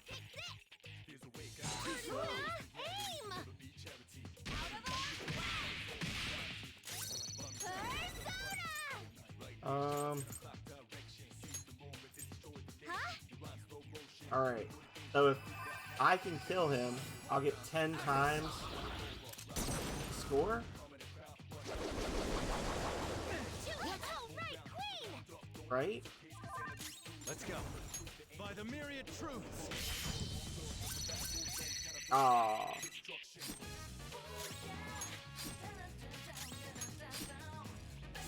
S5: Take this! Persona! Aim! Out of the way! Persona!
S3: Huh?
S1: Alright. So if I can kill him, I'll get 10 times score?
S5: Oh, right, Queen!
S1: Right?
S2: Let's go. By the myriad truths.
S1: Ah.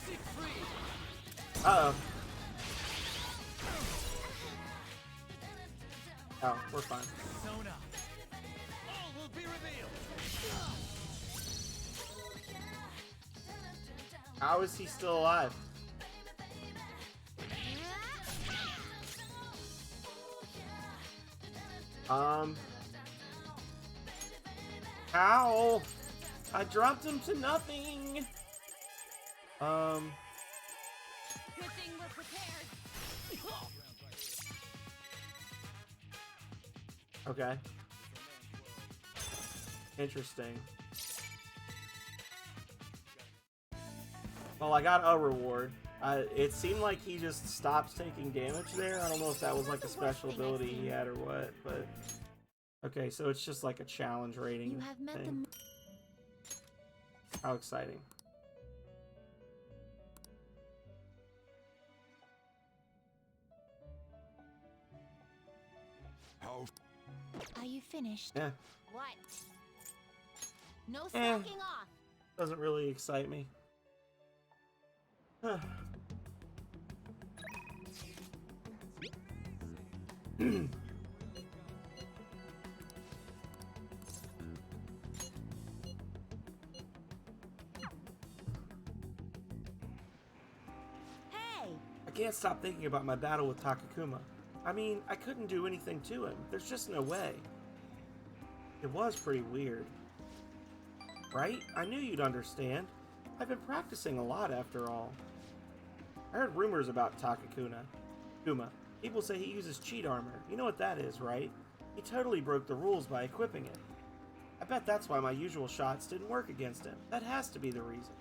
S2: Seek free.
S1: Uh-oh. Oh, we're fine.
S2: Persona. All will be revealed.
S1: How is he still alive? Ow! I dropped him to nothing!
S5: Good thing we're prepared.
S1: Okay. Interesting. Well, I got a reward. It seemed like he just stopped taking damage there. I don't know if that was like a special ability he had or what, but... Okay, so it's just like a challenge rating
S3: You have met
S1: thing. How exciting.
S4: How
S3: Are you finished?
S1: Yeah,
S5: What? No slacking off.
S1: doesn't really excite me. Huh.
S5: Hey!
S1: I can't stop thinking about my battle with Takakuma. I mean, I couldn't do anything to him. There's just no way. It was pretty weird. Right? I knew you'd understand. I've been practicing a lot after all. I heard rumors about Kuma. People say he uses cheat armor. You know what that is, right? He totally broke the rules by equipping it. I bet that's why my usual shots didn't work against him. That has to be the reason.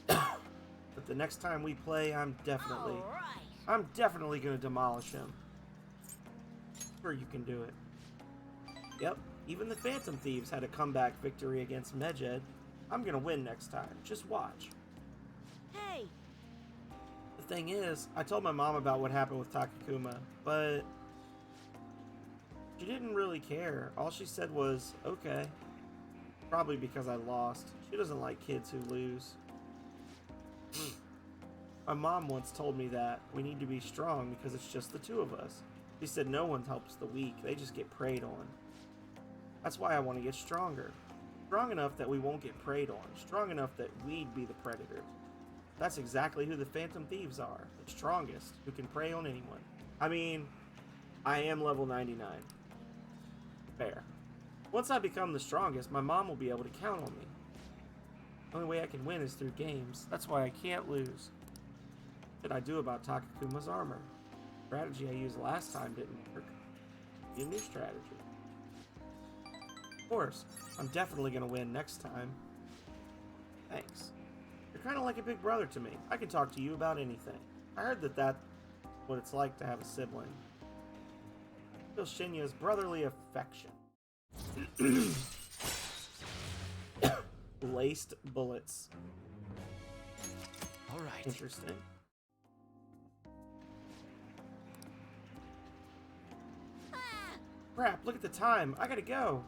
S1: But the next time we play, I'm definitely gonna demolish him. Sure, you can do it. Yep, even the Phantom Thieves had a comeback victory against Medjed. I'm gonna win next time. Just watch.
S5: Hey!
S1: The thing is, I told my mom about what happened with Takakuma, but she didn't really care. All she said was, okay. Probably because I lost. She doesn't like kids who lose. My mom once told me that we need to be strong because it's just the two of us. She said no one helps the weak, they just get preyed on. That's why I want to get stronger. Strong enough that we won't get preyed on. Strong enough that we'd be the predators. That's exactly who the Phantom Thieves are. The strongest, who can prey on anyone. I mean, I am level 99. Fair. Once I become the strongest, my mom will be able to count on me. The only way I can win is through games. That's why I can't lose. What did I do about Takakuma's armor? The strategy I used last time didn't work. Need a new strategy. Of course, I'm definitely gonna win next time. Thanks. You're kind of like a big brother to me. I can talk to you about anything. I heard that that's what it's like to have a sibling. I feel Shinya's brotherly affection. Laced bullets.
S6: All right.
S1: Interesting. Crap, look at the time. I gotta go.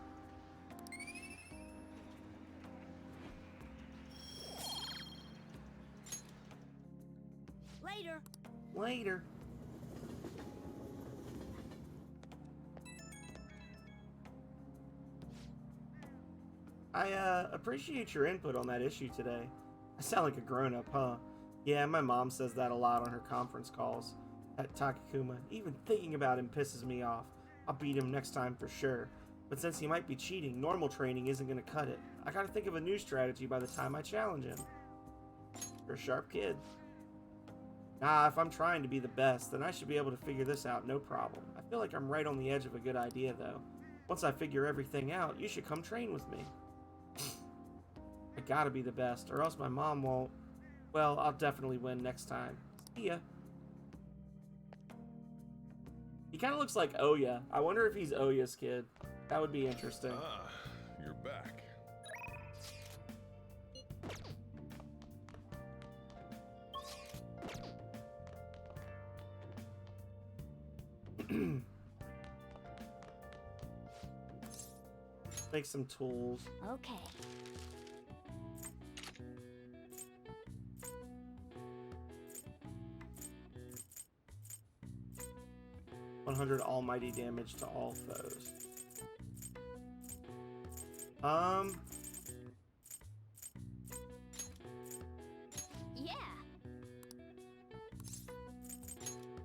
S5: Later!
S1: Later. I appreciate your input on that issue today. I sound like a grown-up, huh? Yeah, my mom says that a lot on her conference calls. That Takakuma, even thinking about him pisses me off. I'll beat him next time for sure. But since he might be cheating, normal training isn't gonna cut it. I gotta think of a new strategy by the time I challenge him. You're a sharp kid. Nah, if I'm trying to be the best, then I should be able to figure this out no problem. I feel like I'm right on the edge of a good idea, though. Once I figure everything out, you should come train with me. I gotta be the best, or else my mom won't. Well, I'll definitely win next time. See ya. He kind of looks like Oya. I wonder if he's Oya's kid. That would be interesting.
S4: Ah, you're back.
S1: Make some tools.
S5: Okay.
S1: 100 almighty damage to all foes.
S5: Yeah.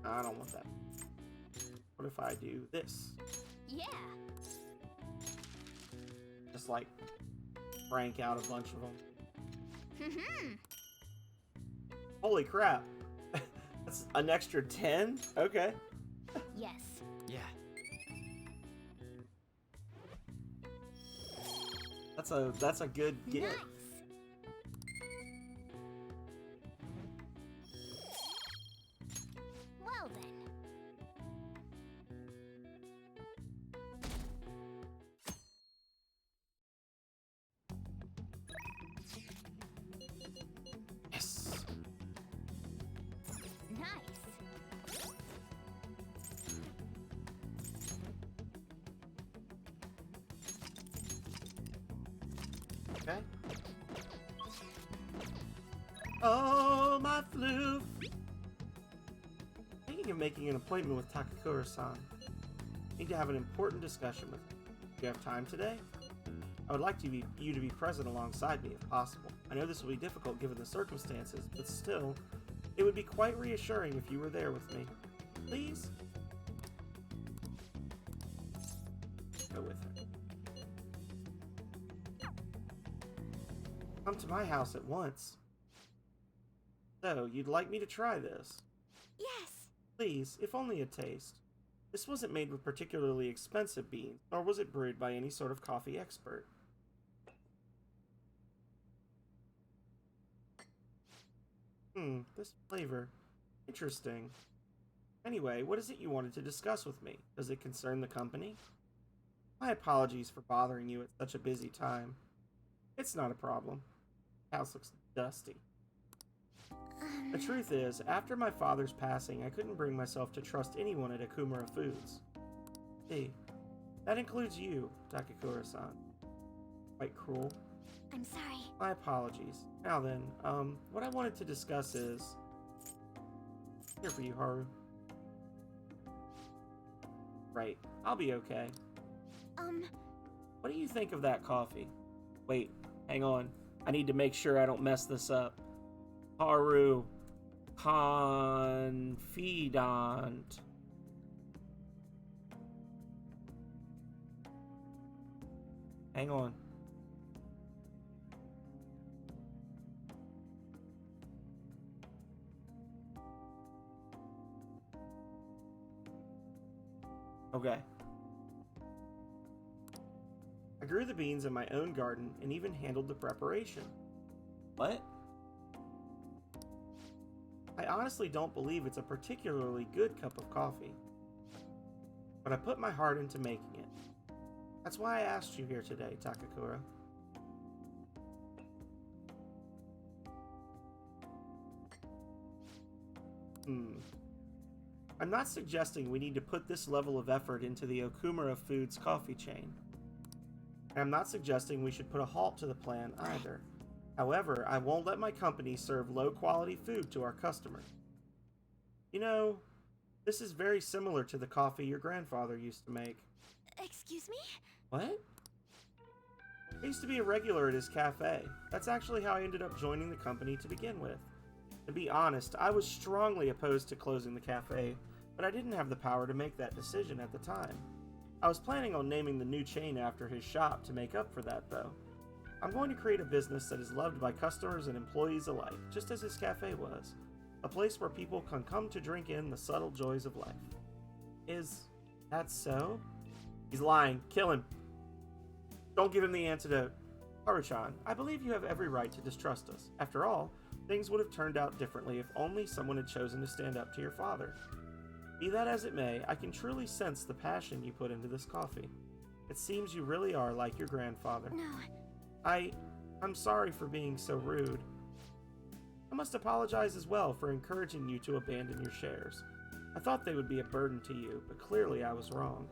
S1: I don't want that. What if I do this?
S5: Yeah.
S1: Just like rank out a bunch of them. Holy crap. That's an extra 10? Okay.
S5: Yes.
S6: Yeah.
S1: That's a good get.
S5: Nice. Well then.
S1: Yes.
S5: Nice.
S1: Okay. Oh, my floof. Thinking of making an appointment with Takakura-san. Need to have an important discussion with him. Do you have time today? I would like you to be present alongside me if possible. I know this will be difficult given the circumstances, but still, it would be quite reassuring if you were there with me. Please? Go with her. Come to my house at once. So, you'd like me to try this?
S5: Yes.
S1: Please, if only a taste. This wasn't made with particularly expensive beans, nor was it brewed by any sort of coffee expert. This flavor. Interesting. Anyway, what is it you wanted to discuss with me? Does it concern the company? My apologies for bothering you at such a busy time. It's not a problem. The house looks dusty. The truth is, after my father's passing, I couldn't bring myself to trust anyone at Akumura Foods. See, that includes you, Takakura-san. Quite cruel.
S5: I'm sorry.
S1: My apologies. Now then, what I wanted to discuss is... Here for you, Haru. Right, I'll be okay. What do you think of that coffee? Wait, hang on. I need to make sure I don't mess this up. Haru. Confidant. Hang on. Okay. I grew the beans in my own garden and even handled the preparation. What? I honestly don't believe it's a particularly good cup of coffee. But I put my heart into making it. That's why I asked you here today, Takakura. I'm not suggesting we need to put this level of effort into the Okumura Foods coffee chain. And I'm not suggesting we should put a halt to the plan either. However, I won't let my company serve low-quality food to our customers. You know, this is very similar to the coffee your grandfather used to make.
S5: Excuse me?
S1: What? I used to be a regular at his cafe. That's actually how I ended up joining the company to begin with. To be honest, I was strongly opposed to closing the cafe, but I didn't have the power to make that decision at the time. I was planning on naming the new chain after his shop to make up for that, though. I'm going to create a business that is loved by customers and employees alike, just as his cafe was. A place where people can come to drink in the subtle joys of life. Is that so? He's lying. Kill him. Don't give him the antidote. Haru-chan, I believe you have every right to distrust us. After all, things would have turned out differently if only someone had chosen to stand up to your father. Be that as it may, I can truly sense the passion you put into this coffee. It seems you really are like your grandfather.
S5: No.
S1: I'm sorry for being so rude. I must apologize as well for encouraging you to abandon your shares. I thought they would be a burden to you, but clearly I was wrong.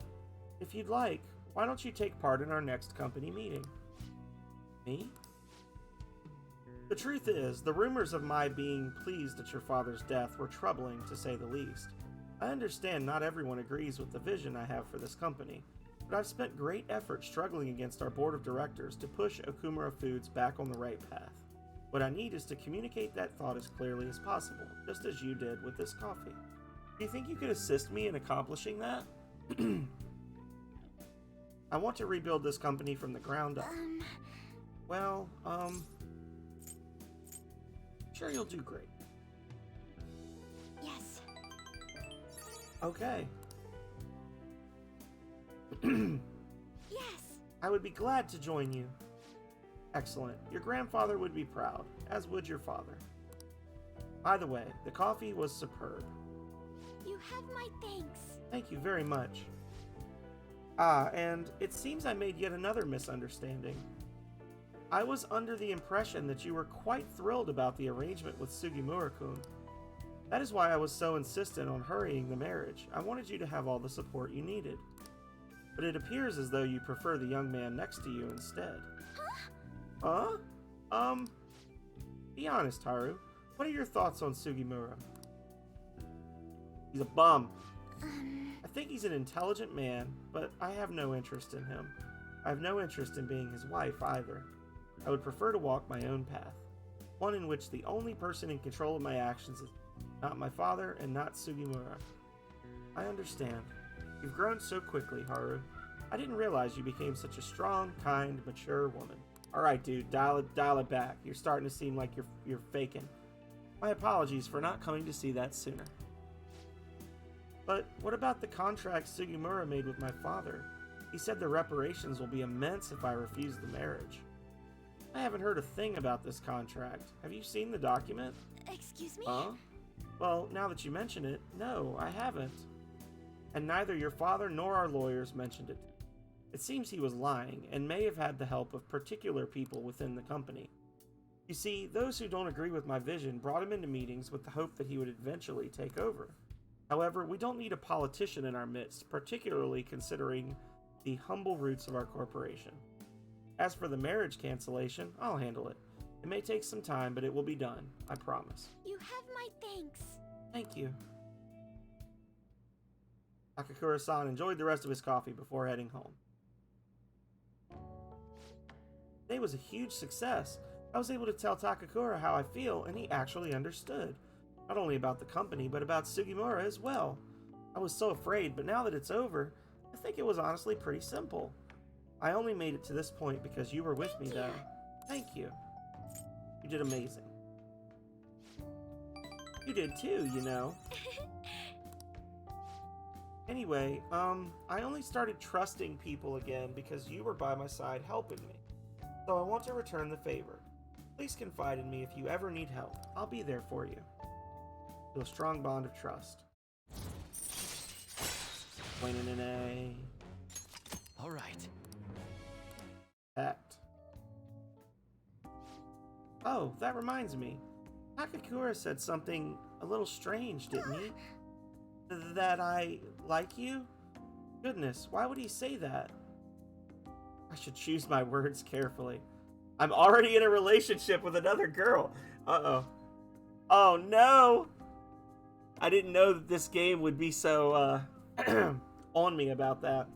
S1: If you'd like, why don't you take part in our next company meeting? Me? The truth is, the rumors of my being pleased at your father's death were troubling, to say the least. I understand not everyone agrees with the vision I have for this company, but I've spent great effort struggling against our board of directors to push Okumura Foods back on the right path. What I need is to communicate that thought as clearly as possible, just as you did with this coffee. Do you think you could assist me in accomplishing that? I want to rebuild this company from the ground up. Well, sure, you'll do great.
S5: Yes.
S1: Okay.
S5: Yes.
S1: I would be glad to join you. Excellent. Your grandfather would be proud, as would your father. By the way, the coffee was superb.
S5: You have my thanks.
S1: Thank you very much. Ah, and it seems I made yet another misunderstanding. I was under the impression that you were quite thrilled about the arrangement with Sugimura-kun. That is why I was so insistent on hurrying the marriage. I wanted you to have all the support you needed. But it appears as though you prefer the young man next to you instead. Huh? Be honest, Haru. What are your thoughts on Sugimura? He's a bum. I think he's an intelligent man, but I have no interest in him. I have no interest in being his wife either. I would prefer to walk my own path. One in which the only person in control of my actions is not my father and not Sugimura. I understand. You've grown so quickly, Haru. I didn't realize you became such a strong, kind, mature woman. Alright, dude, dial it back. You're starting to seem like you're faking. My apologies for not coming to see that sooner. But what about the contract Sugimura made with my father? He said the reparations will be immense if I refuse the marriage. I haven't heard a thing about this contract. Have you seen the document?
S5: Excuse me?
S1: Huh? Well, now that you mention it, no, I haven't. And neither your father nor our lawyers mentioned it. It seems he was lying, and may have had the help of particular people within the company. You see, those who don't agree with my vision brought him into meetings with the hope that he would eventually take over. However, we don't need a politician in our midst, particularly considering the humble roots of our corporation. As for the marriage cancellation, I'll handle it. It may take some time, but it will be done. I promise.
S5: You have my thanks.
S1: Thank you. Takakura-san enjoyed the rest of his coffee before heading home. Today was a huge success. I was able to tell Takakura how I feel, and he actually understood. Not only about the company, but about Sugimura as well. I was so afraid, but now that it's over, I think it was honestly pretty simple. I only made it to this point because you were with me, though. Thank you. You did amazing. You did too, you know. Anyway, I only started trusting people again because you were by my side helping me. So I want to return the favor. Please confide in me if you ever need help. I'll be there for you. Feel a strong bond of trust. Wayne in an A.
S6: All right.
S1: Act. Oh, that reminds me. Takakura said something a little strange, didn't he? That I like you? Goodness, why would he say that? I should choose my words carefully. I'm already in a relationship with another girl. Uh-oh. Oh, no! I didn't know that this game would be so, on me about that.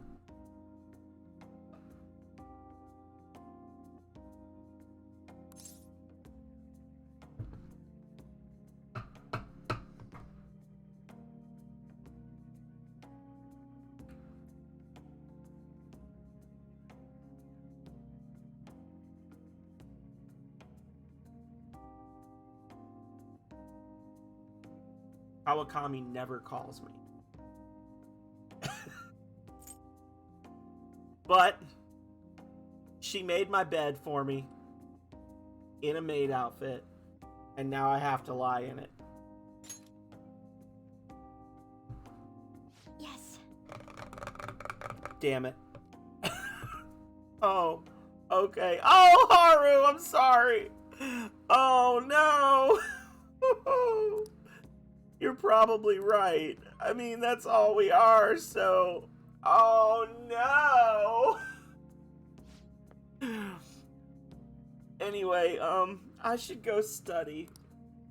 S1: Kawakami never calls me. But she made my bed for me in a maid outfit, and now I have to lie in it.
S3: Yes.
S1: Damn it. Oh, okay. Oh, Haru, I'm sorry. Oh, no. You're probably right. I mean, that's all we are, so... Oh, no. Anyway, I should go study.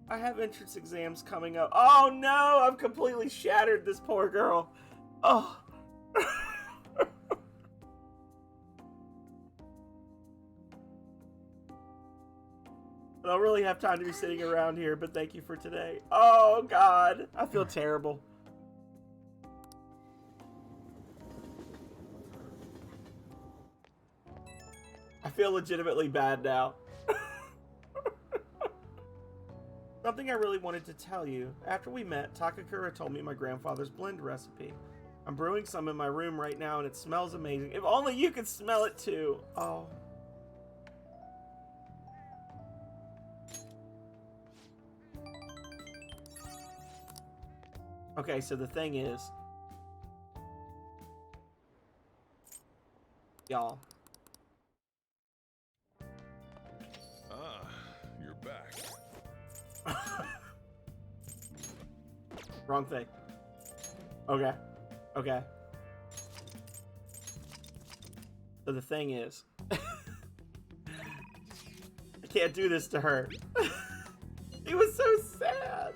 S1: I have entrance exams coming up. Oh, no, I've completely shattered this poor girl. Oh. I don't really have time to be sitting around here, but thank you for today. Oh, God. I feel terrible. I feel legitimately bad now. Something I really wanted to tell you. After we met, Takakura told me my grandfather's blend recipe. I'm brewing some in my room right now, and it smells amazing. If only you could smell it, too. Oh. Okay, so the thing is, y'all.
S4: Ah, you're back.
S1: Wrong thing. Okay. Okay. So the thing is, I can't do this to her. He was so sad.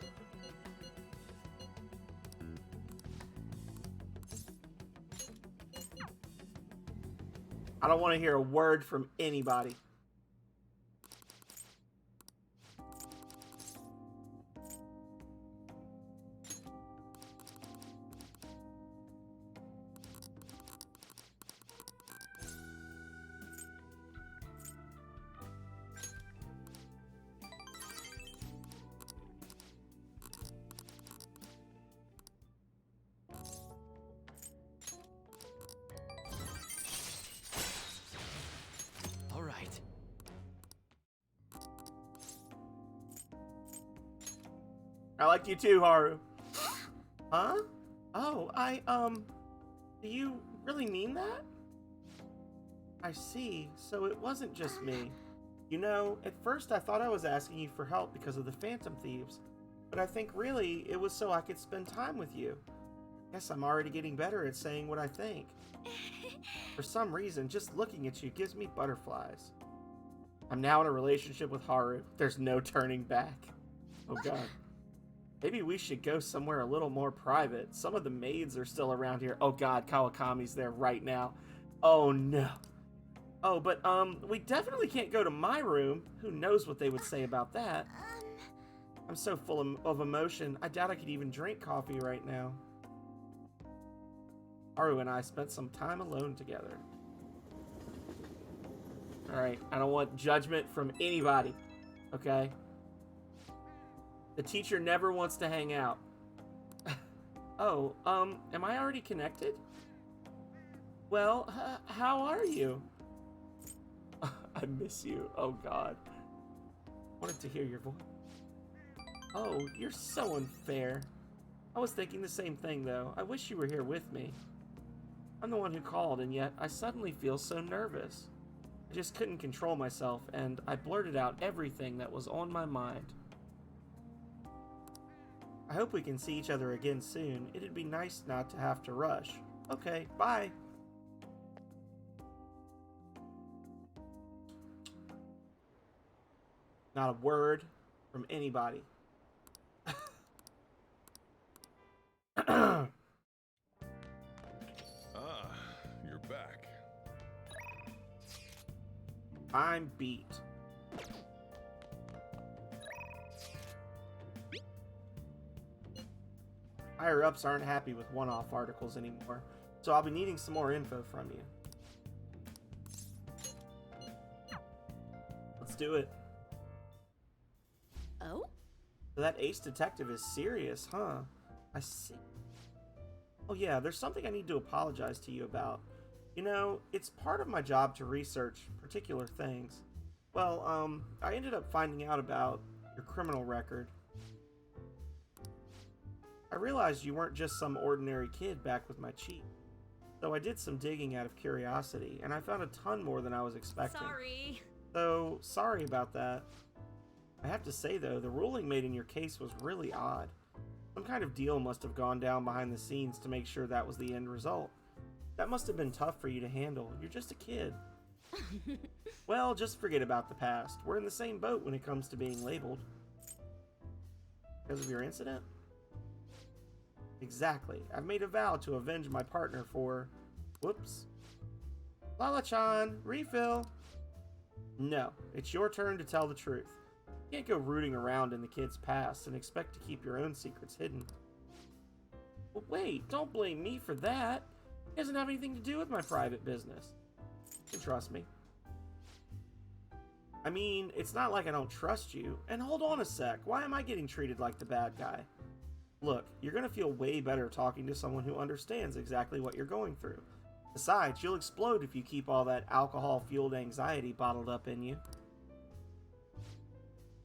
S1: I don't want to hear a word from anybody.
S6: All right.
S1: I like you too, Haru. Huh? Oh, do you really mean that? I see. So it wasn't just me. You know, at first I thought I was asking you for help because of the Phantom Thieves, but I think really it was so I could spend time with you. Guess I'm already getting better at saying what I think. For some reason, just looking at you gives me butterflies. I'm now in a relationship with Haru. There's no turning back. Oh god. Maybe we should go somewhere a little more private. Some of the maids are still around here. Oh god, Kawakami's there right now. Oh no. Oh, but we definitely can't go to my room. Who knows what they would say about that? I'm so full of emotion, I doubt I could even drink coffee right now. Haru and I spent some time alone together. Alright, I don't want judgment from anybody, okay? The teacher never wants to hang out. Oh, am I already connected? Well, how are you? I miss you, oh god. Wanted to hear your voice. Oh, you're so unfair. I was thinking the same thing, though. I wish you were here with me. I'm the one who called, and yet I suddenly feel so nervous. I just couldn't control myself, and I blurted out everything that was on my mind. I hope we can see each other again soon. It'd be nice not to have to rush. Okay, bye. Not a word from anybody.
S4: Ah, you're back.
S1: I'm beat. Higher ups aren't happy with one-off articles anymore, so I'll be needing some more info from you. Let's do it.
S3: Oh?
S1: So that ace detective is serious, huh? I see. Oh yeah, there's something I need to apologize to you about. You know, it's part of my job to research particular things. Well, I ended up finding out about your criminal record. I realized you weren't just some ordinary kid back with my chief. So I did some digging out of curiosity, and I found a ton more than I was expecting.
S5: Sorry.
S1: So, sorry about that. I have to say though, the ruling made in your case was really odd. Some kind of deal must have gone down behind the scenes to make sure that was the end result. That must have been tough for you to handle. You're just a kid. Well, just forget about the past. We're in the same boat when it comes to being labeled. Because of your incident? Exactly. I've made a vow to avenge my partner for... Whoops. Lala-chan, refill! No, it's your turn to tell the truth. You can't go rooting around in the kid's past and expect to keep your own secrets hidden. But wait, don't blame me for that. It doesn't have anything to do with my private business. You can trust me. I mean, it's not like I don't trust you. And hold on a sec, why am I getting treated like the bad guy? Look, you're gonna feel way better talking to someone who understands exactly what you're going through. Besides, you'll explode if you keep all that alcohol-fueled anxiety bottled up in you.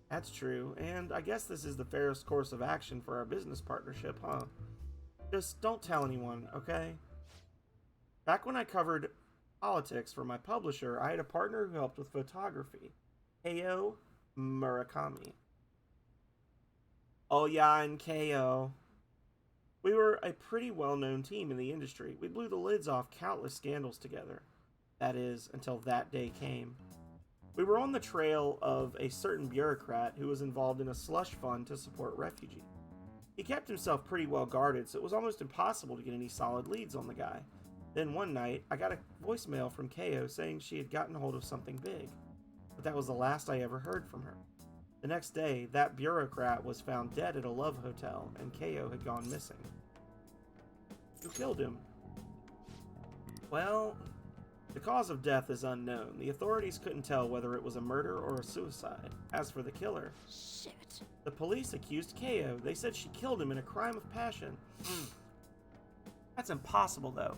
S1: That's true, and I guess this is the fairest course of action for our business partnership, huh? Just don't tell anyone, okay? Back when I covered politics for my publisher, I had a partner who helped with photography. Ko Murakami. Oh yeah, and Ko. We were a pretty well-known team in the industry. We blew the lids off countless scandals together. That is, until that day came. We were on the trail of a certain bureaucrat who was involved in a slush fund to support refugees. He kept himself pretty well guarded, so it was almost impossible to get any solid leads on the guy. Then one night, I got a voicemail from Ko saying she had gotten hold of something big. But that was the last I ever heard from her. The next day, that bureaucrat was found dead at a love hotel, and Ko had gone missing. Who killed him? Well, the cause of death is unknown. The authorities couldn't tell whether it was a murder or a suicide. As for the killer,
S5: Shit.
S1: the police accused Ko. They said she killed him in a crime of passion. That's impossible, though.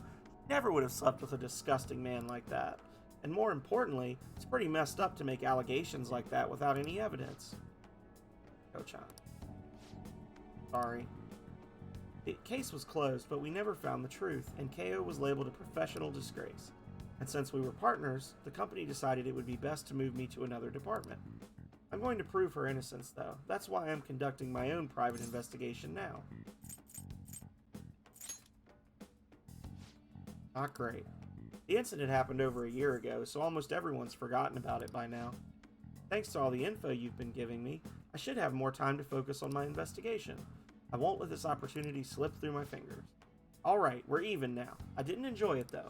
S1: Never would have slept with a disgusting man like that. And more importantly, it's pretty messed up to make allegations like that without any evidence. Ko-chan. Sorry. The case was closed, but we never found the truth, and Ko was labeled a professional disgrace. And since we were partners, the company decided it would be best to move me to another department. I'm going to prove her innocence, though. That's why I'm conducting my own private investigation now. Not great. The incident happened over a year ago, so almost everyone's forgotten about it by now. Thanks to all the info you've been giving me, I should have more time to focus on my investigation. I won't let this opportunity slip through my fingers. Alright, we're even now. I didn't enjoy it, though.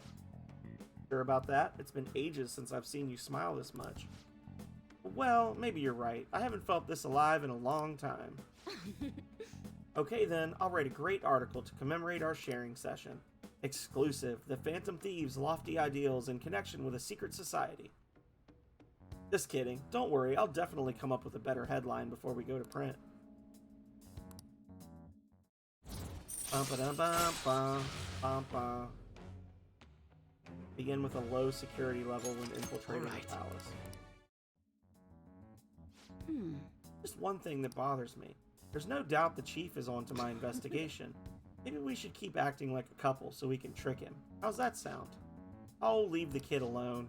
S1: Sure about that? It's been ages since I've seen you smile this much. Well, maybe you're right. I haven't felt this alive in a long time. Okay then, I'll write a great article to commemorate our sharing session. Exclusive, the Phantom Thieves' lofty ideals in connection with a secret society. Just kidding. Don't worry, I'll definitely come up with a better headline before we go to print. Bum-ba-dum-bum-bum-bum-bum. Begin with a low security level when infiltrating the palace. Just one thing that bothers me. There's no doubt the chief is onto my investigation. Maybe we should keep acting like a couple so we can trick him. How's that sound? I'll leave the kid alone.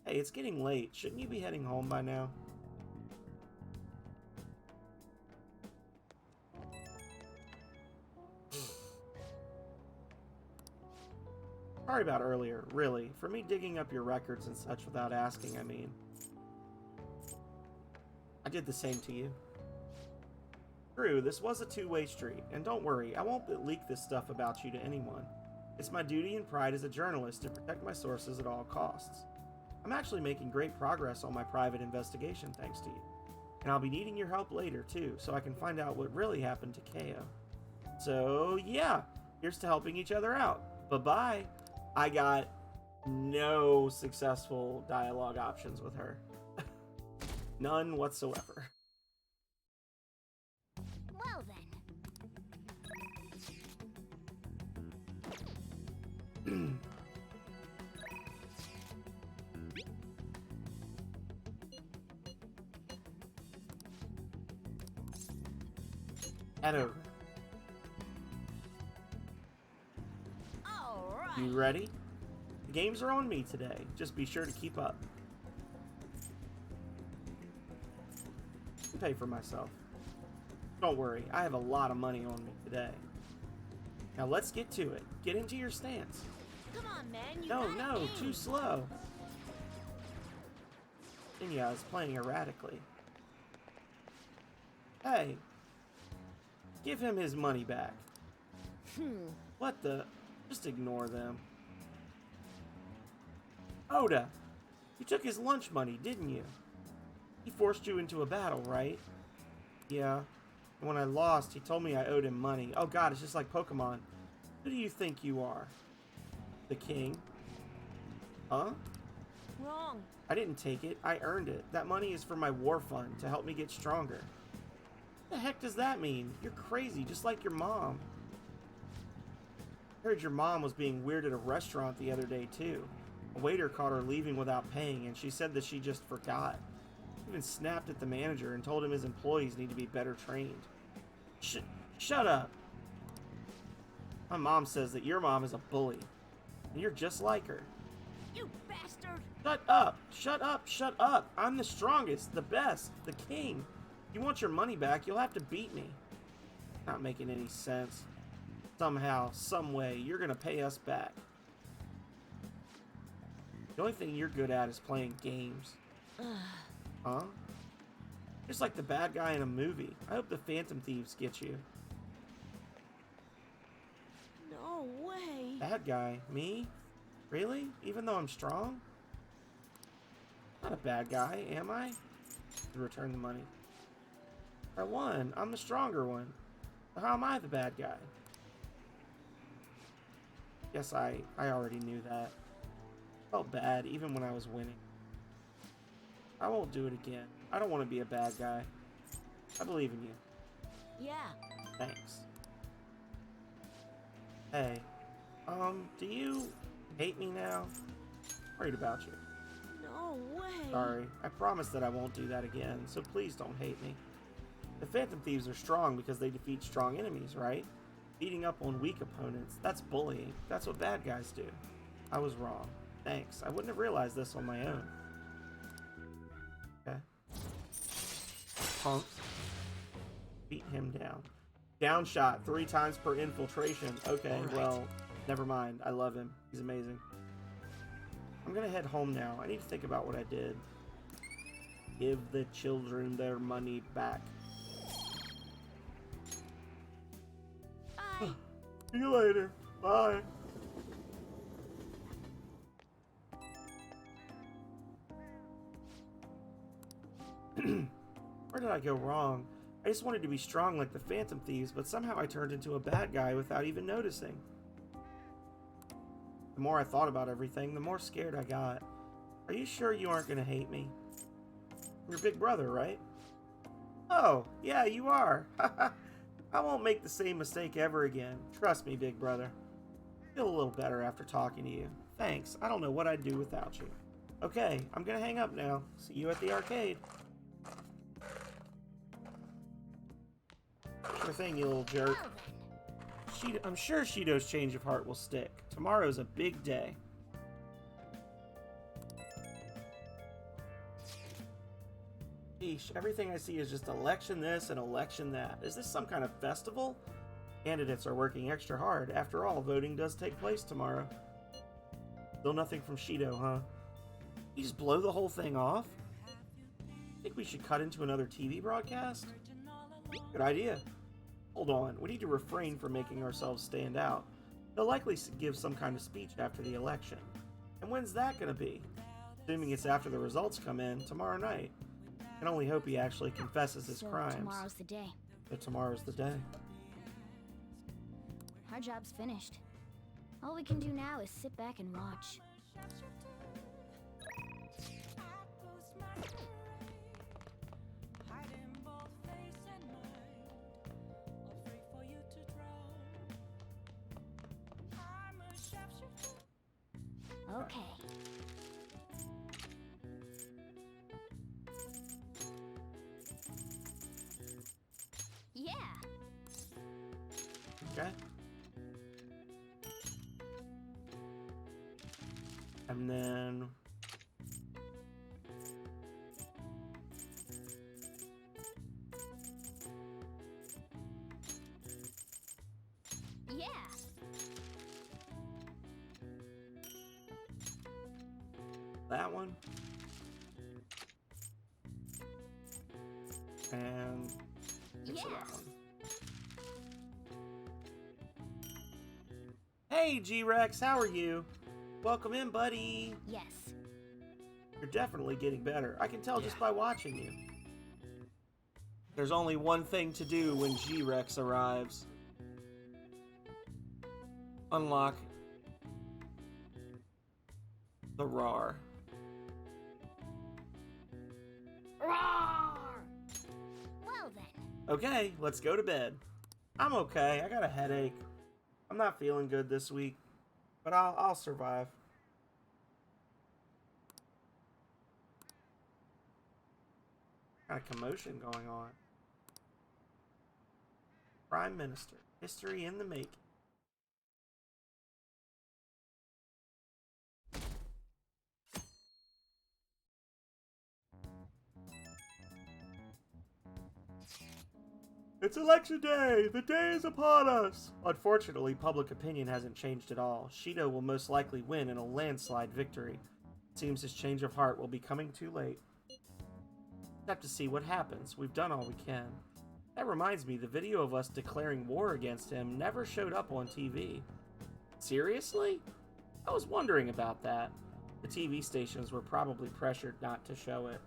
S1: Hey, it's getting late. Shouldn't you be heading home by now? Sorry about earlier, really. For me digging up your records and such without asking, I mean. I did the same to you. True, this was a two-way street, and don't worry, I won't leak this stuff about you to anyone. It's my duty and pride as a journalist to protect my sources at all costs. I'm actually making great progress on my private investigation thanks to you. And I'll be needing your help later, too, so I can find out what really happened to Ko. So, yeah, here's to helping each other out. Bye-bye. I got no successful dialogue options with her. None whatsoever. Head over.
S5: All right.
S1: You ready? The games are on me today. Just be sure to keep up. Pay for myself. Don't worry, I have a lot of money on me today. Now let's get to it. Get into your stance.
S5: Come on, man. You
S1: No,
S5: gotta aim.
S1: too slow. Inya is playing erratically. Hey, give him his money back. What the? Just ignore them. Oda, you took his lunch money, didn't you? He forced you into a battle, right? Yeah. And when I lost, he told me I owed him money. Oh god, it's just like Pokemon. Who do you think you are? The king? Huh?
S5: Wrong.
S1: I didn't take it. I earned it. That money is for my war fund to help me get stronger. What the heck does that mean? You're crazy, just like your mom. I heard your mom was being weird at a restaurant the other day, too. A waiter caught her leaving without paying, and she said that she just forgot. Even snapped at the manager and told him his employees need to be better trained. Shut up! My mom says that your mom is a bully, and you're just like her.
S5: You bastard.
S1: Shut up! Shut up! Shut up! I'm the strongest, the best, the king. If you want your money back, you'll have to beat me. Not making any sense. Somehow, some way, you're gonna pay us back. The only thing you're good at is playing games. Huh? Just like the bad guy in a movie. I hope the Phantom Thieves get you.
S5: No way.
S1: Bad guy? Me? Really? Even though I'm strong? Not a bad guy, am I? Return the money. I won. I'm the stronger one. How am I the bad guy? Guess I already knew that. Felt bad even when I was winning. I won't do it again. I don't want to be a bad guy. I believe in you.
S5: Yeah.
S1: Thanks. Hey, do you hate me now? Worried about you.
S5: No way.
S1: Sorry. I promise that I won't do that again, so please don't hate me. The Phantom Thieves are strong because they defeat strong enemies, right? Beating up on weak opponents, that's bullying. That's what bad guys do. I was wrong. Thanks. I wouldn't have realized this on my own. Okay. Punk. Beat him down. Down shot 3 times per infiltration. Okay, well, never mind. I love him. He's amazing. I'm gonna head home now. I need to think about what I did. Give the children their money back.
S5: Bye.
S1: See you later. Bye. Where did I go wrong? I just wanted to be strong like the Phantom Thieves, but somehow I turned into a bad guy without even noticing. The more I thought about everything, the more scared I got. Are you sure you aren't gonna hate me? I'm your big brother, right? Oh, yeah, you are. I won't make the same mistake ever again. Trust me, big brother. I feel a little better after talking to you. Thanks. I don't know what I'd do without you. Okay, I'm gonna hang up now. See you at the arcade. Sure thing, you little jerk. I'm sure Shido's change of heart will stick. Tomorrow's a big day. Sheesh, everything I see is just election this and election that. Is this some kind of festival? Candidates are working extra hard. After all, voting does take place tomorrow. Still nothing from Shido, huh? You just blow the whole thing off? Think we should cut into another TV broadcast? Good idea. Hold on, we need to refrain from making ourselves stand out. They'll likely give some kind of speech after the election. And when's that gonna be? Assuming it's after the results come in, tomorrow night. I can only hope he actually confesses his crimes.
S3: Tomorrow's the day.
S1: But tomorrow's the day.
S3: Our job's finished. All we can do now is sit back and watch. Okay.
S5: Yeah.
S1: Okay. And then...
S5: Yeah.
S1: that one. And...
S5: Yeah.
S1: that one. Hey, G-Rex, how are you? Welcome in, buddy.
S5: Yes.
S1: You're definitely getting better. I can tell just by watching you. There's only one thing to do when G-Rex arrives. Unlock the RAR.
S5: Roar! Well then.
S1: Okay, let's go to bed. I'm okay. I got a headache. I'm not feeling good this week, but I'll survive. Got a commotion going on. Prime Minister. History in the making. It's election day! The day is upon us! Unfortunately, public opinion hasn't changed at all. Shido will most likely win in a landslide victory. It seems his change of heart will be coming too late. We'll have to see what happens. We've done all we can. That reminds me, the video of us declaring war against him never showed up on TV. Seriously? I was wondering about that. The TV stations were probably pressured not to show it.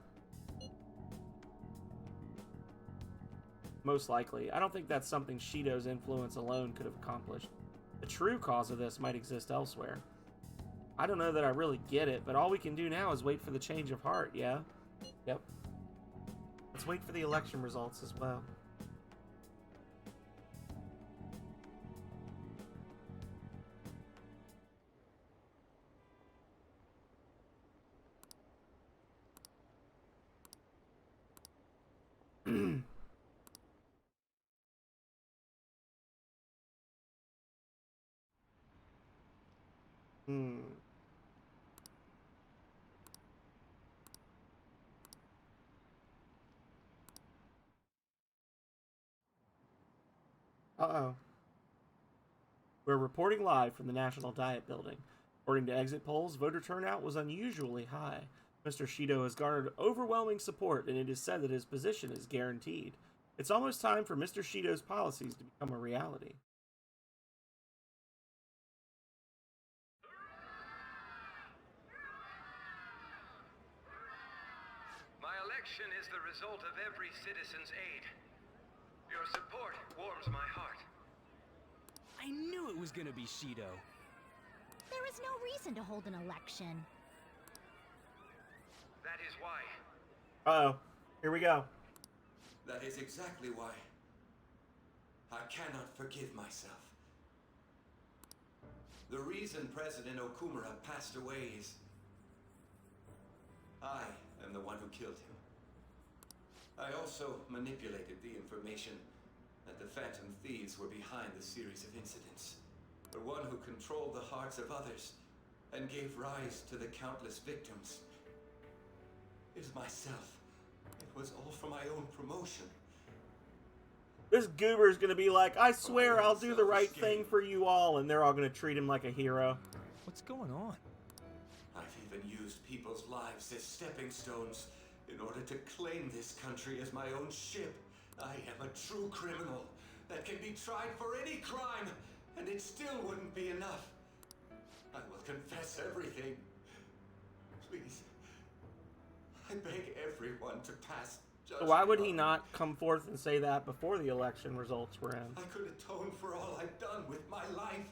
S1: Most likely. I don't think that's something Shido's influence alone could have accomplished. The true cause of this might exist elsewhere. I don't know that I really get it, but all we can do now is wait for the change of heart, yeah? Yep. Let's wait for the election results as well. Uh-oh. We're reporting live from the National Diet Building. According to exit polls, voter turnout was unusually high. Mr. Shido has garnered overwhelming support, and it is said that his position is guaranteed. It's almost time for Mr. Shido's policies to become a reality.
S7: My election is the result of every citizen's aid. Your support warms my heart.
S2: I knew it was gonna be Shido.
S3: There is no reason to hold an election.
S7: That is why.
S1: Uh-oh. Here we go.
S8: That is exactly why. I cannot forgive myself. The reason President Okumura passed away is... I am the one who killed him. I also manipulated the information that the Phantom Thieves were behind the series of incidents. The one who controlled the hearts of others and gave rise to the countless victims. It is myself. It was all for my own promotion.
S1: This goober's gonna be like, I swear I'll do the right thing for you all, and they're all gonna treat him like a hero.
S2: What's going on?
S8: I've even used people's lives as stepping stones in order to claim this country as my own ship. I am a true criminal that can be tried for any crime, and it still wouldn't be enough. I will confess everything. Please. I beg everyone to pass judgment.
S1: Why would he not come forth and say that before the election results were in?
S8: I could atone for all I've done with my life.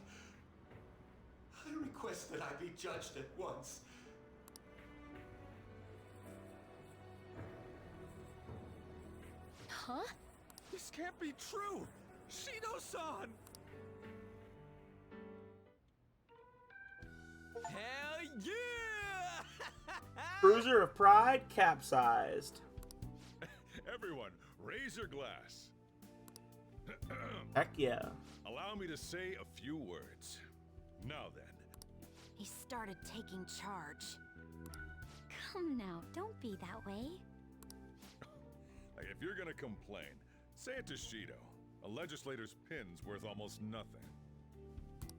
S8: I request that I be judged at once.
S3: Huh?
S2: This can't be true! Shido-san! Hell yeah!
S1: Cruiser of Pride capsized.
S4: Everyone, raise your glass.
S1: Heck yeah.
S4: Allow allow me to say a few words. Now then.
S5: He started taking charge. Come now, don't be that way.
S4: Like, if you're gonna complain, say it to Shido. A legislator's pin's worth almost nothing.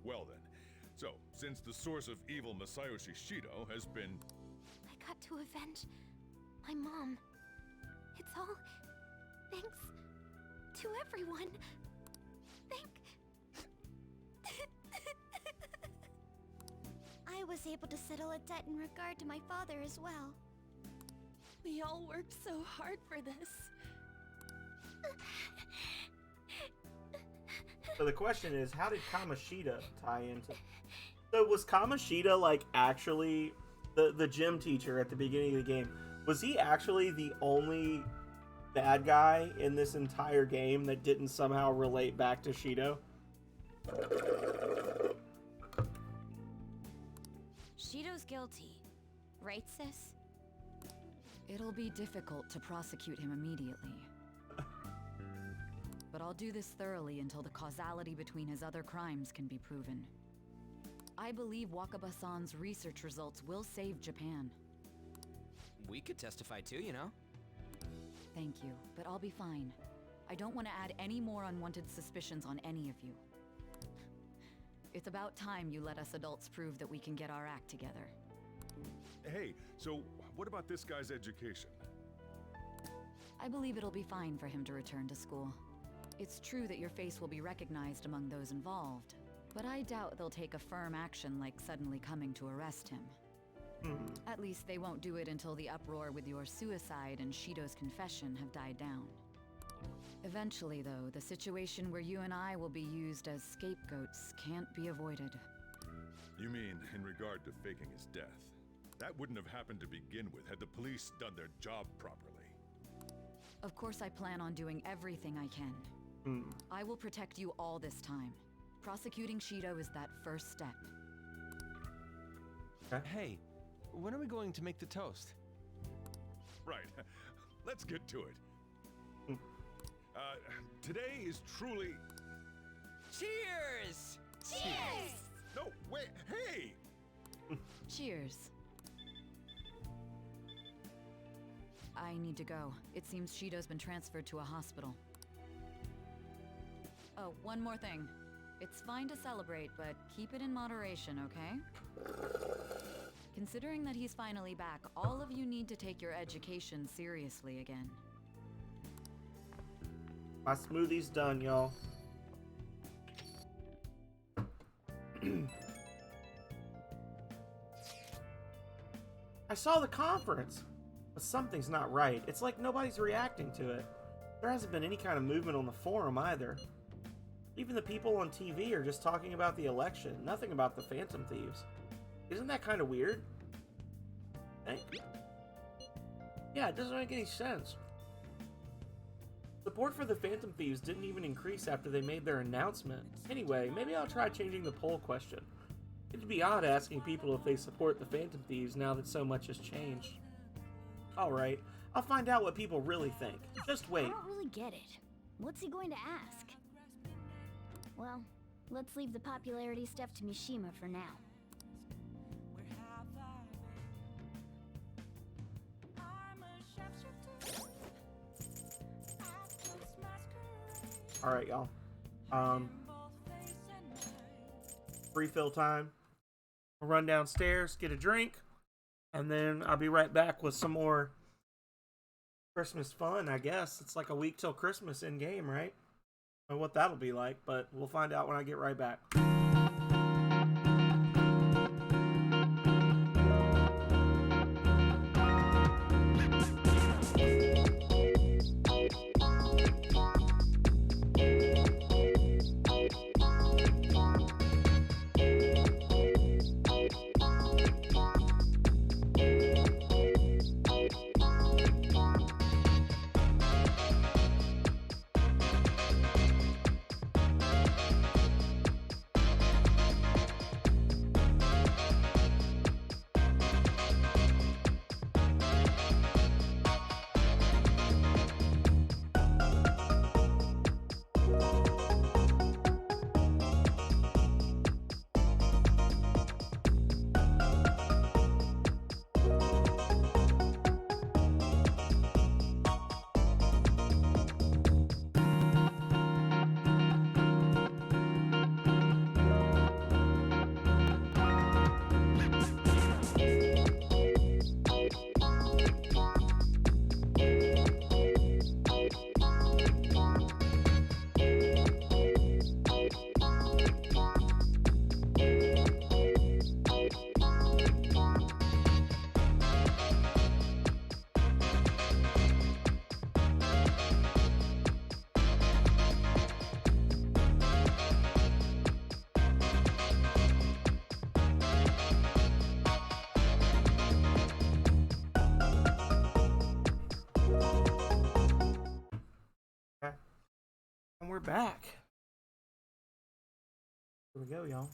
S4: Well then, so, since the source of evil Masayoshi Shido has been...
S5: I got to avenge my mom. It's all thanks to everyone. I was able to settle a debt in regard to my father as well. We all worked so hard for this.
S1: So the question is, how did Kamoshida tie into... So was Kamoshida, like, actually the gym teacher at the beginning of the game? Was he actually the only bad guy in this entire game that didn't somehow relate back to Shido?
S5: Shido's guilty, right, sis?
S9: It'll be difficult to prosecute him immediately. But I'll do this thoroughly until the causality between his other crimes can be proven. I believe Wakaba-san's research results will save Japan.
S10: We could testify too, you know?
S9: Thank you, but I'll be fine. I don't want to add any more unwanted suspicions on any of you. It's about time you let us adults prove that we can get our act together.
S4: Hey, so what about this guy's education?
S9: I believe it'll be fine for him to return to school. It's true that your face will be recognized among those involved, but I doubt they'll take a firm action like suddenly coming to arrest him. At least they won't do it until the uproar with your suicide and Shido's confession have died down. Eventually, though, the situation where you and I will be used as scapegoats can't be avoided.
S4: You mean in regard to faking his death? That wouldn't have happened to begin with had the police done their job properly.
S9: Of course I plan on doing everything I can. I will protect you all this time. Prosecuting Shido is that first step.
S6: Hey, when are we going to make the toast?
S4: Right. Let's get to it. Today is truly...
S10: Cheers!
S5: Cheers!
S4: No, wait, hey!
S9: Cheers. I need to go. It seems Shido's been transferred to a hospital. Oh, one more thing. It's fine to celebrate, but keep it in moderation, okay? Considering that he's finally back, all of you need to take your education seriously again.
S1: My smoothie's done, y'all. I saw the conference, but something's not right. It's like nobody's reacting to it. There hasn't been any kind of movement on the forum either. Even the people on TV are just talking about the election, nothing about the Phantom Thieves. Isn't that kind of weird? Yeah, it doesn't make any sense. Support for the Phantom Thieves didn't even increase after they made their announcement. Anyway, maybe I'll try changing the poll question. It'd be odd asking people if they support the Phantom Thieves now that so much has changed. Alright, I'll find out what people really think. Just wait.
S3: I don't really get it. What's he going to ask? Well, let's leave the popularity stuff to Mishima for now.
S1: Alright, y'all. Refill time. I'll run downstairs, get a drink, and then I'll be right back with some more Christmas fun, I guess. It's like a week till Christmas in game, right? I don't know what that'll be like, but we'll find out when I get right back. And we're back. Here we go, y'all.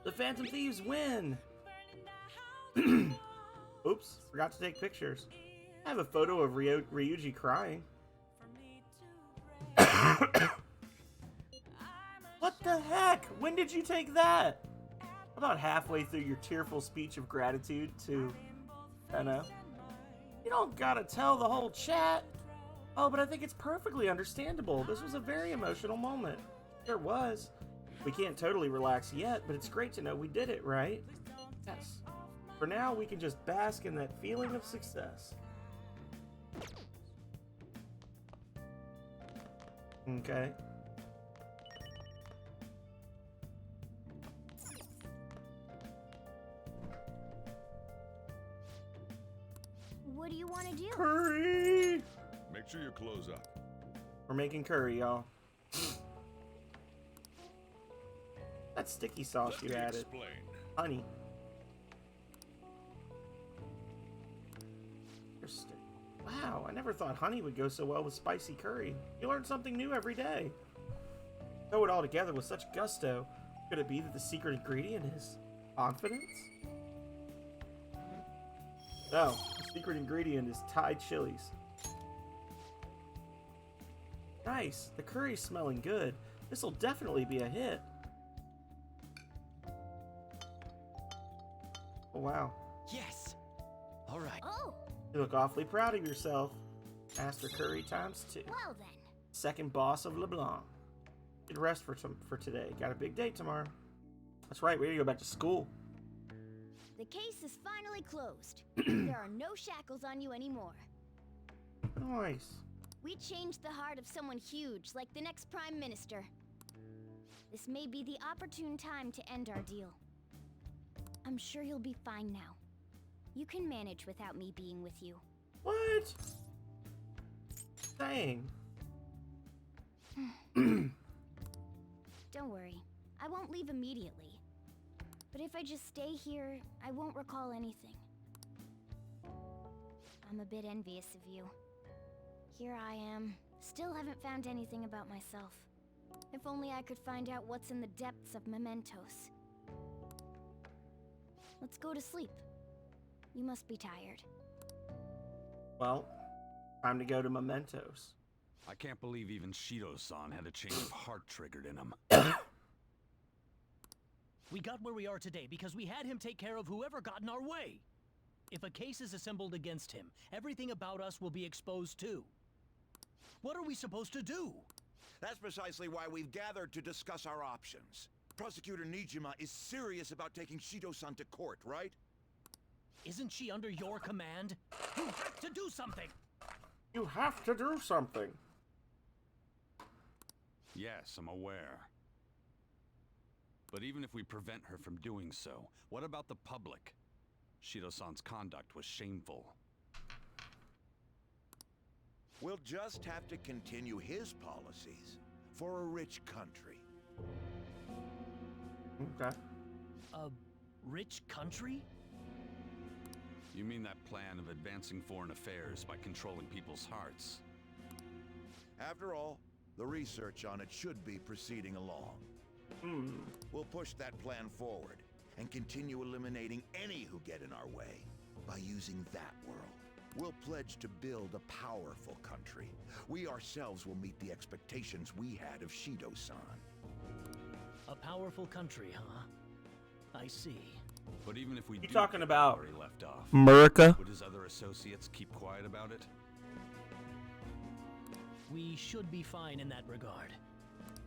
S1: The Phantom Thieves win! Oops, forgot to take pictures. I have a photo of Ryuji crying. What the heck? When did you take that? About halfway through your tearful speech of gratitude to... I know. You don't gotta tell the whole chat. Oh, but I think it's perfectly understandable. This was a very emotional moment. There was. We can't totally relax yet, but it's great to know we did it, right? Yes. For now, we can just bask in that feeling of success. Okay.
S3: What do you want to do?
S1: Curry!
S4: Make sure you close up.
S1: We're making curry, y'all. That sticky sauce
S4: Let
S1: you
S4: me
S1: added.
S4: explain.
S1: Honey. Interesting. Wow, I never thought honey would go so well with spicy curry. You learn something new every day. Throw it all together with such gusto. Could it be that the secret ingredient is confidence? No, the secret ingredient is Thai chilies. Nice, the curry's smelling good. This'll definitely be a hit. Oh, wow.
S10: Yes. All right.
S3: Oh,
S1: You look awfully proud of yourself. Master Curry times 2.
S3: well then.
S1: Second boss of LeBlanc. Good rest for today. Got a big day tomorrow. That's right, we're gonna go back to school.
S3: The case is finally closed. There are no shackles on you anymore.
S1: Nice.
S3: We changed the heart of someone huge, like the next Prime Minister. This may be the opportune time to end our deal. I'm sure you'll be fine now. You can manage without me being with you.
S1: What? Dang.
S3: Don't worry, I won't leave immediately. But if I just stay here, I won't recall anything. I'm a bit envious of you. Here I am, still haven't found anything about myself. If only I could find out what's in the depths of Mementos. Let's go to sleep. You must be tired.
S1: Well, time to go to Mementos.
S2: I can't believe even Shido-san had a change of heart triggered in him.
S11: We got where we are today because we had him take care of whoever got in our way. If a case is assembled against him, everything about us will be exposed too. What are we supposed to do?
S12: That's precisely why we've gathered to discuss our options. Prosecutor Nijima is serious about taking Shido-san to court, right?
S11: Isn't she under your command? You have to do something!
S1: You have to do something.
S2: Yes, I'm aware. But even if we prevent her from doing so, what about the public? Shido-san's conduct was shameful.
S12: We'll just have to continue his policies for a rich country.
S1: Okay.
S11: A rich country?
S2: You mean that plan of advancing foreign affairs by controlling people's hearts?
S12: After all, the research on it should be proceeding along. We'll push that plan forward and continue eliminating any who get in our way by using that world. We'll pledge to build a powerful country. We ourselves will meet the expectations we had of Shido-san.
S11: A powerful country, huh? I see.
S2: But even if we
S1: You
S2: do
S1: talking
S2: get
S1: about
S2: where he left off,
S1: America?
S2: would his other associates keep quiet about it?
S11: We should be fine in that regard.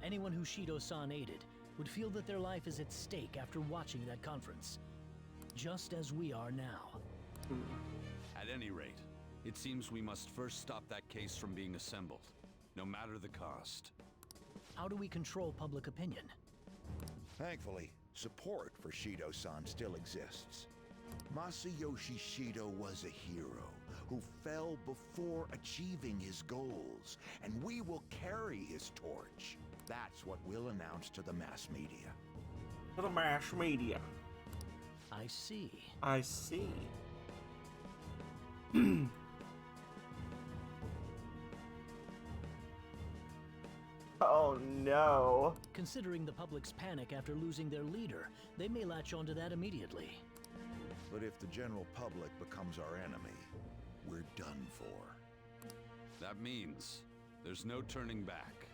S11: Anyone who Shido-san aided would feel that their life is at stake after watching that conference. Just as we are now.
S2: At any rate, it seems we must first stop that case from being assembled, no matter the cost.
S11: How do we control public opinion?
S12: Thankfully, support for Shido-san still exists. Masayoshi Shido was a hero who fell before achieving his goals, and we will carry his torch. That's what we'll announce to the mass media.
S1: To the mass media.
S11: I see.
S1: I see. Oh no.
S11: Considering the public's panic after losing their leader, they may latch onto that immediately.
S12: But if the general public becomes our enemy, we're done for.
S2: That means there's no turning back.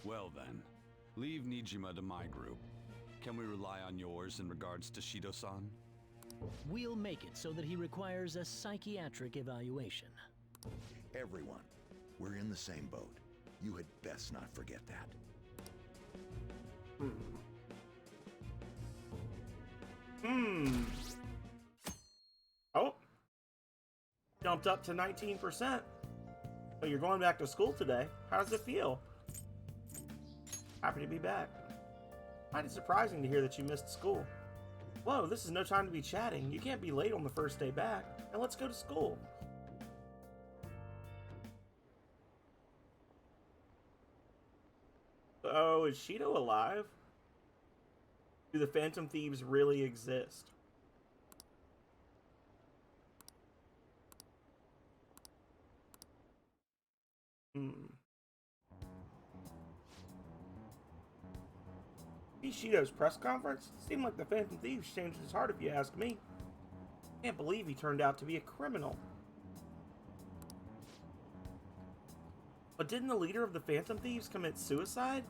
S2: Well then, leave Nijima to my group. Can we rely on yours in regards to Shido-san?
S11: We'll make it so that he requires a psychiatric evaluation.
S12: Everyone, we're in the same boat. You had best not forget that.
S1: Oh. Jumped up to 19%. So you're going back to school today. How does it feel? Happy to be back. Mighty surprising to hear that you missed school. Whoa, this is no time to be chatting. You can't be late on the first day back. Now let's go to school. Oh, is Shido alive? Do the Phantom Thieves really exist? Shido's press conference? Seemed like the Phantom Thieves changed his heart if you ask me. Can't believe he turned out to be a criminal. But didn't the leader of the Phantom Thieves commit suicide?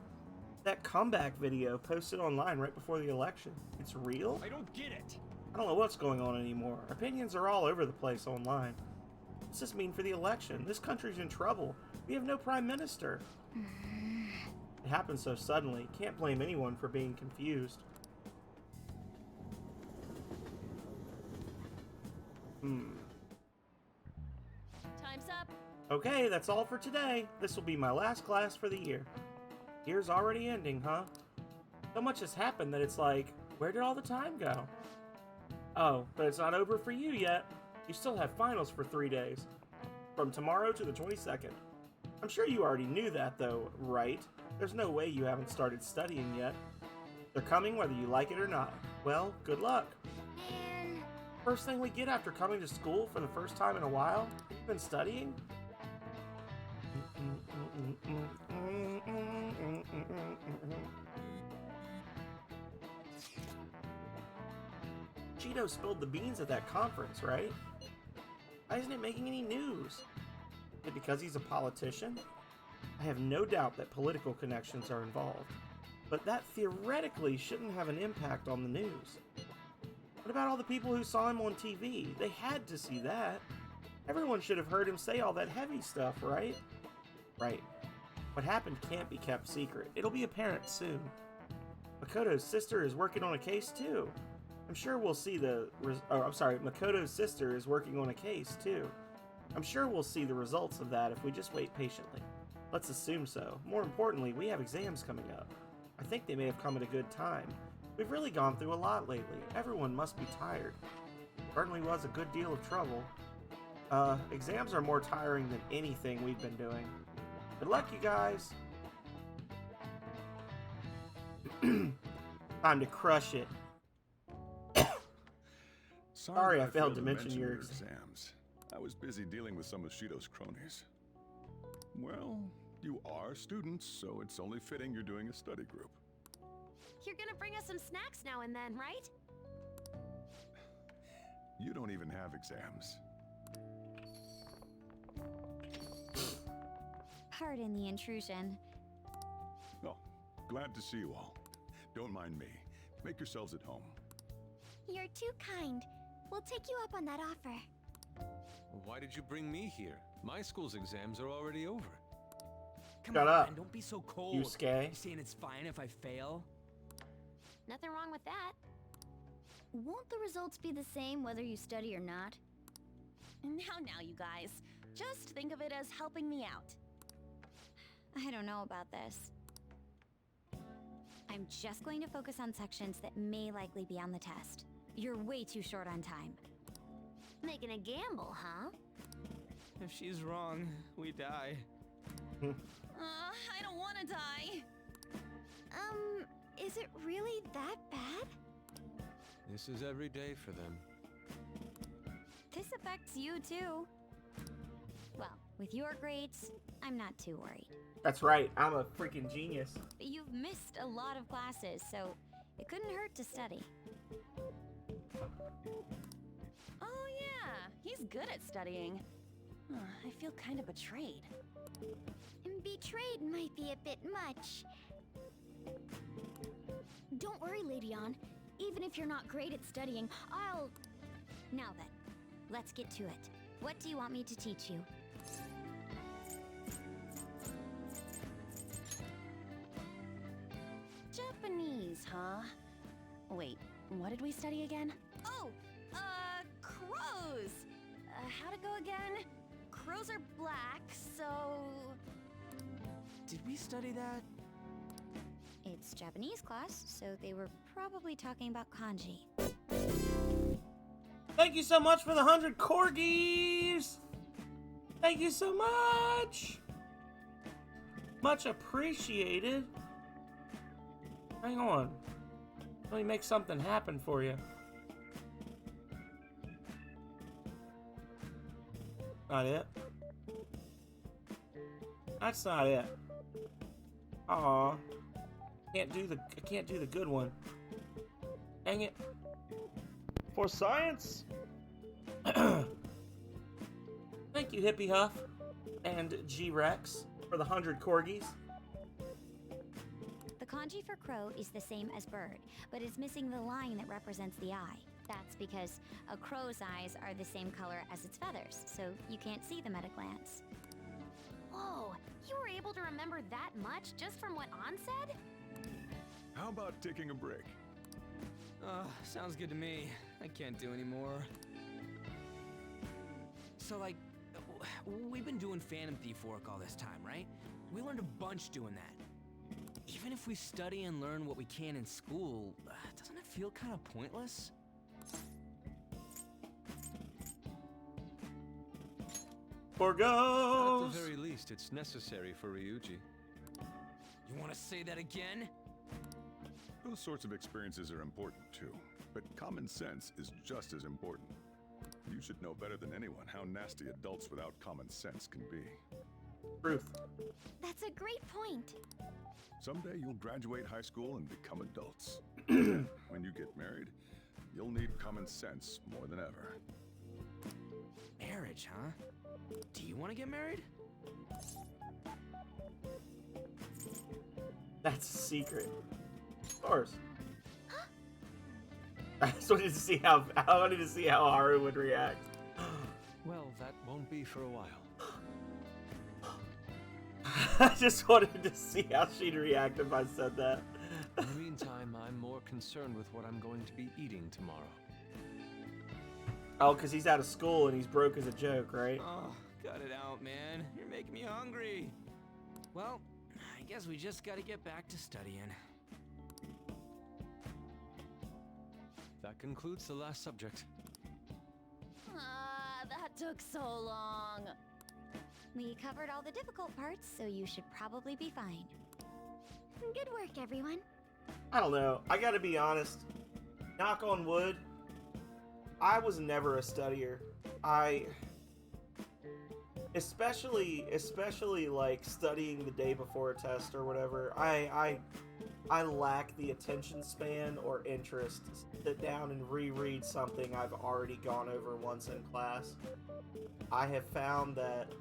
S1: That comeback video posted online right before the election. It's real?
S10: I don't get it.
S1: I don't know what's going on anymore. Opinions are all over the place online. What's this mean for the election? This country's in trouble. We have no prime minister. It happened so suddenly. Can't blame anyone for being confused.
S5: Time's up.
S1: Okay, that's all for today. This will be my last class for the year. Year's already ending, huh? So much has happened that it's like, where did all the time go? Oh, but it's not over for you yet. You still have finals for 3 days. From tomorrow to the 22nd. I'm sure you already knew that though, right? There's no way you haven't started studying yet. They're coming whether you like it or not. Well, good luck.
S3: Man.
S1: First thing we get after coming to school for the first time in a while? You've been studying? Cheeto spilled the beans at that conference, right? Why isn't it making any news? Is it because he's a politician? I have no doubt that political connections are involved, but that theoretically shouldn't have an impact on the news. What about all the people who saw him on TV? They had to see that. Everyone should have heard him say all that heavy stuff, right? Right. What happened can't be kept secret. It'll be apparent soon. Makoto's sister is working on a case too. I'm sure we'll see Makoto's sister is working on a case too. I'm sure we'll see the results of that if we just wait patiently. Let's assume so. More importantly, we have exams coming up. I think they may have come at a good time. We've really gone through a lot lately. Everyone must be tired. Certainly was a good deal of trouble. Exams are more tiring than anything we've been doing. Good luck, you guys. Time to crush it. Sorry, I failed to mention your
S4: exams. I was busy dealing with some of Shido's cronies. Well, you are students, so it's only fitting you're doing a study group.
S5: You're gonna bring us some snacks now and then, right?
S4: You don't even have exams.
S3: Pardon the intrusion.
S4: Oh, glad to see you all. Don't mind me. Make yourselves at home.
S3: You're too kind. We'll take you up on that offer.
S6: Why did you bring me here? My school's exams are already over.
S10: Come
S1: Shut
S10: on,
S1: up.
S10: don't be so cold.
S1: You scay.
S10: You saying it's fine if I fail?
S5: Nothing wrong with that.
S3: Won't the results be the same whether you study or not?
S5: Now, you guys. Just think of it as helping me out.
S3: I don't know about this. I'm just going to focus on sections that may likely be on the test. You're way too short on time.
S5: Making a gamble, huh?
S10: If she's wrong, we die.
S5: I don't want aren't I?
S3: Is it really that bad?
S6: This is every day for them.
S3: This affects you too. Well, with your grades, I'm not too worried.
S1: That's right. I'm a freaking genius.
S3: But you've missed a lot of classes, so it couldn't hurt to study.
S5: Oh yeah, he's good at studying. I feel kind of betrayed.
S3: Betrayed might be a bit much. Don't worry, Lady Ann. Even if you're not great at studying, I'll... Now then, let's get to it. What do you want me to teach you?
S5: Japanese, huh? Wait, what did we study again? Oh, crows! How to go again? Crows are black, so...
S10: Did we study that?
S3: It's Japanese class, so they were probably talking about kanji.
S1: Thank you so much for the 100 corgis! Thank you so much! Much appreciated. Hang on. Let me make something happen for you. Not it. That's not it. Aw. I can't do the good one. Dang it. For science! Thank you, Hippie Huff and G-Rex for the 100 corgis.
S3: The kanji for crow is the same as bird, but is missing the line that represents the eye. That's because a crow's eyes are the same color as its feathers, so you can't see them at a glance.
S5: Whoa, you were able to remember that much just from what Ann said?
S4: How about taking a break?
S10: Sounds good to me. I can't do anymore. So, like, we've been doing Phantom Thief work all this time, right? We learned a bunch doing that. Even if we study and learn what we can in school, doesn't it feel kind of pointless?
S1: For
S6: At
S1: goes!
S6: the very least, it's necessary for Ryuji.
S10: You want to say that again?
S4: Those sorts of experiences are important too, but common sense is just as important. You should know better than anyone how nasty adults without common sense can be.
S1: Truth.
S3: That's a great point.
S4: Someday you'll graduate high school and become adults. When you get married, you'll need common sense more than ever.
S10: Marriage, huh? Do you want to get married?
S1: That's a secret. Of course. I just wanted to see how Haru would react.
S6: Well, that won't be for a while.
S1: I just wanted to see how she'd react if I said that.
S6: In the meantime, I'm more concerned with what I'm going to be eating tomorrow.
S1: Oh, because he's out of school and he's broke as a joke, right?
S10: Oh, cut it out, man. You're making me hungry. Well, I guess we just gotta get back to studying.
S6: That concludes the last subject.
S5: That took so long.
S3: We covered all the difficult parts, so you should probably be fine. Good work, everyone.
S1: I don't know. I gotta be honest. Knock on wood. I was never a studier. Especially like studying the day before a test or whatever. I lack the attention span or interest to sit down and reread something I've already gone over once in class. I have found that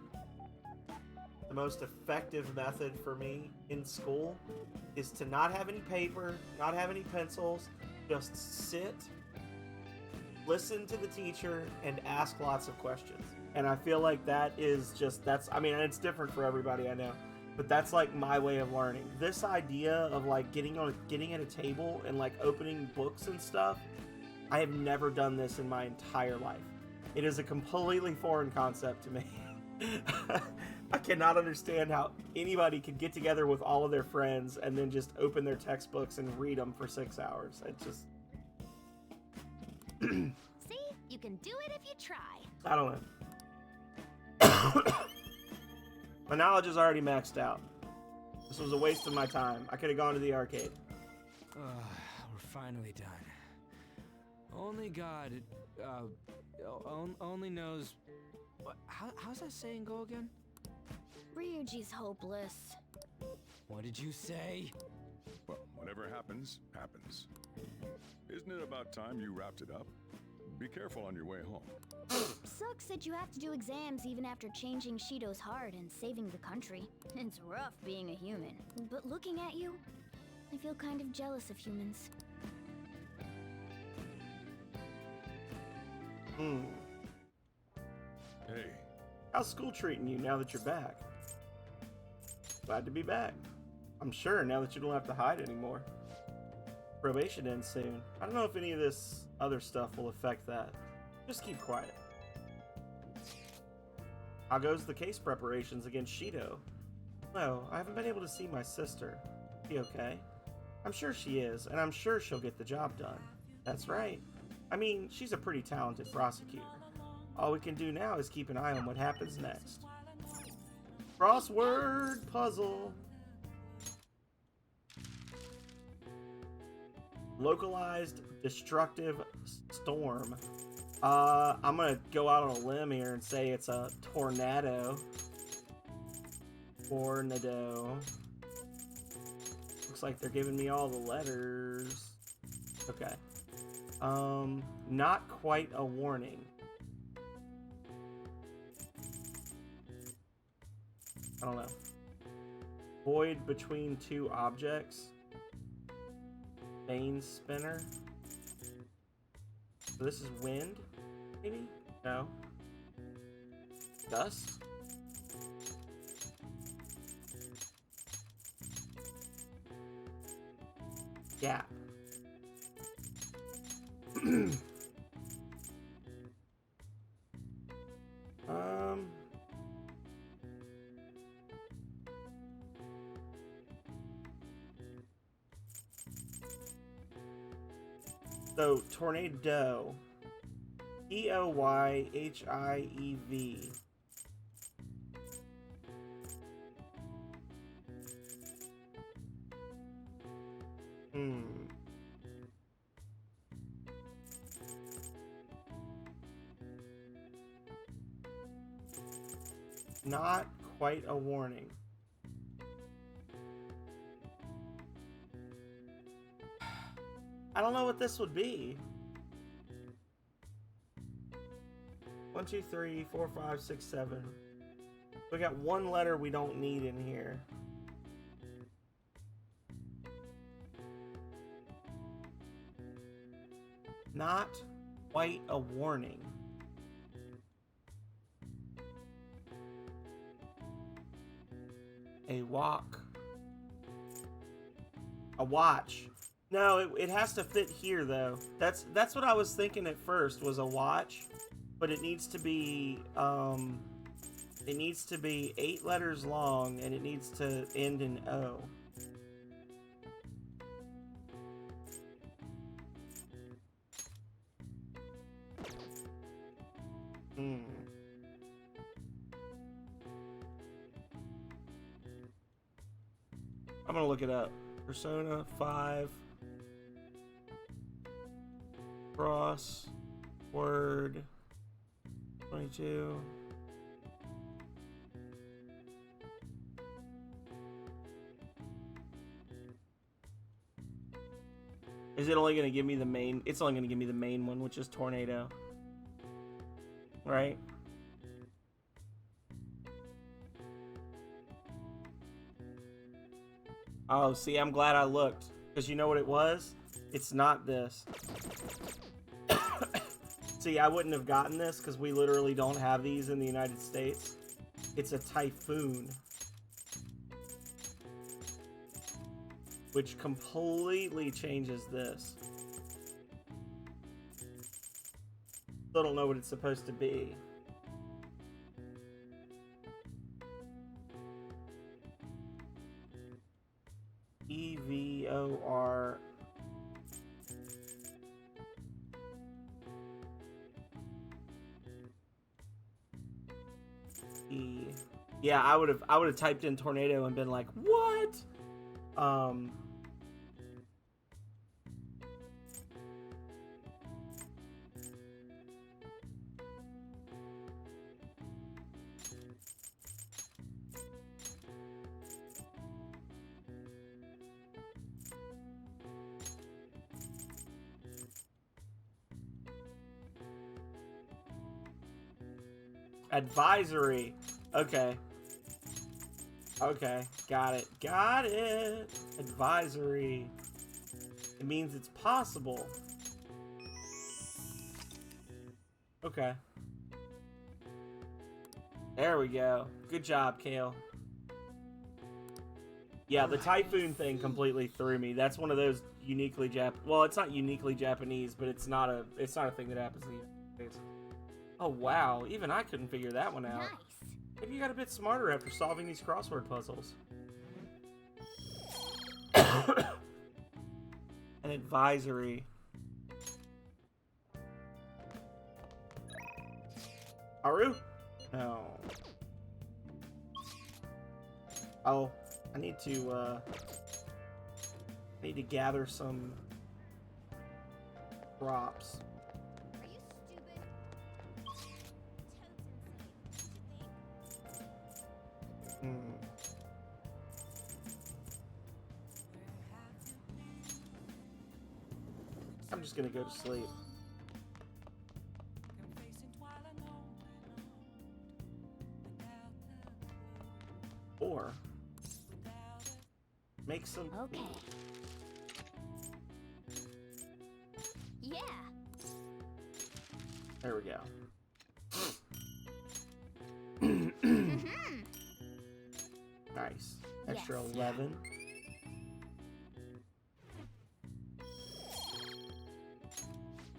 S1: the most effective method for me in school is to not have any paper, not have any pencils, just sit, listen to the teacher, and ask lots of questions. And I feel like that is just, I mean, it's different for everybody, I know, but that's like my way of learning. This idea of like getting at a table and like opening books and stuff, I have never done this in my entire life. It is a completely foreign concept to me. I cannot understand how anybody could get together with all of their friends and then just open their textbooks and read them for 6 hours. It just...
S5: See? You can do it if you try.
S1: I don't know. My knowledge is already maxed out. This was a waste of my time. I could have gone to the arcade.
S10: We're finally done. Only God, only knows. How's that saying go again?
S3: Ryuji's hopeless.
S10: What did you say?
S4: Well, whatever happens, happens. Isn't it about time you wrapped it up? Be careful on your way home.
S3: Sucks that you have to do exams even after changing Shido's heart and saving the country. It's rough being a human. But looking at you, I feel kind of jealous of humans.
S4: Hey.
S1: How's school treating you now that you're back? Glad to be back. I'm sure now that you don't have to hide anymore. Probation ends soon. I don't know if any of this other stuff will affect that. Just keep quiet. How goes the case preparations against Shido? No, I haven't been able to see my sister. She okay? I'm sure she is, and I'm sure she'll get the job done. That's right. I mean, she's a pretty talented prosecutor. All we can do now is keep an eye on what happens next. Crossword puzzle. Localized destructive storm. I'm gonna go out on a limb here and say it's a tornado. Tornado. Looks like they're giving me all the letters. Okay. Not quite a warning. I don't know. Void between two objects. Vane spinner. So this is wind, maybe? No. Dust? Gap. So, tornado. E-O-Y-H-I-E-V. Not quite a warning. I don't know what this would be. 1, 2, 3, 4, 5, 6, 7. We got one letter we don't need in here. Not quite a warning. A walk. A watch. No, it has to fit here though. That's what I was thinking at first was a watch, but it needs to be 8 letters long and it needs to end in O. I'm gonna look it up. Persona 5 cross word 22. Is it only gonna give me the main? It's only gonna give me the main one, which is tornado. Right? Oh, see, I'm glad I looked. Because you know what it was? It's not this. See, I wouldn't have gotten this because we literally don't have these in the United States. It's a typhoon. Which completely changes this. Still don't know what it's supposed to be. EVOR. E. Yeah, I would have typed in tornado and been like, what? Advisory. Okay. Okay. Got it. Got it. Advisory. It means it's possible. Okay. There we go. Good job, Kale. Yeah, the typhoon thing completely threw me. That's one of those uniquely well, it's not uniquely Japanese, but it's not a thing that happens in the United States. Oh wow, even I couldn't figure that one out.
S3: Nice.
S1: Maybe you got a bit smarter after solving these crossword puzzles. An advisory. Haru? No. Oh, I need to gather some crops.
S3: Are you stupid? Totes insane.
S1: I'm just gonna go to sleep. Or make some.
S3: Okay. Yeah.
S1: There we go. Nice. Extra
S3: Yes.
S1: 11.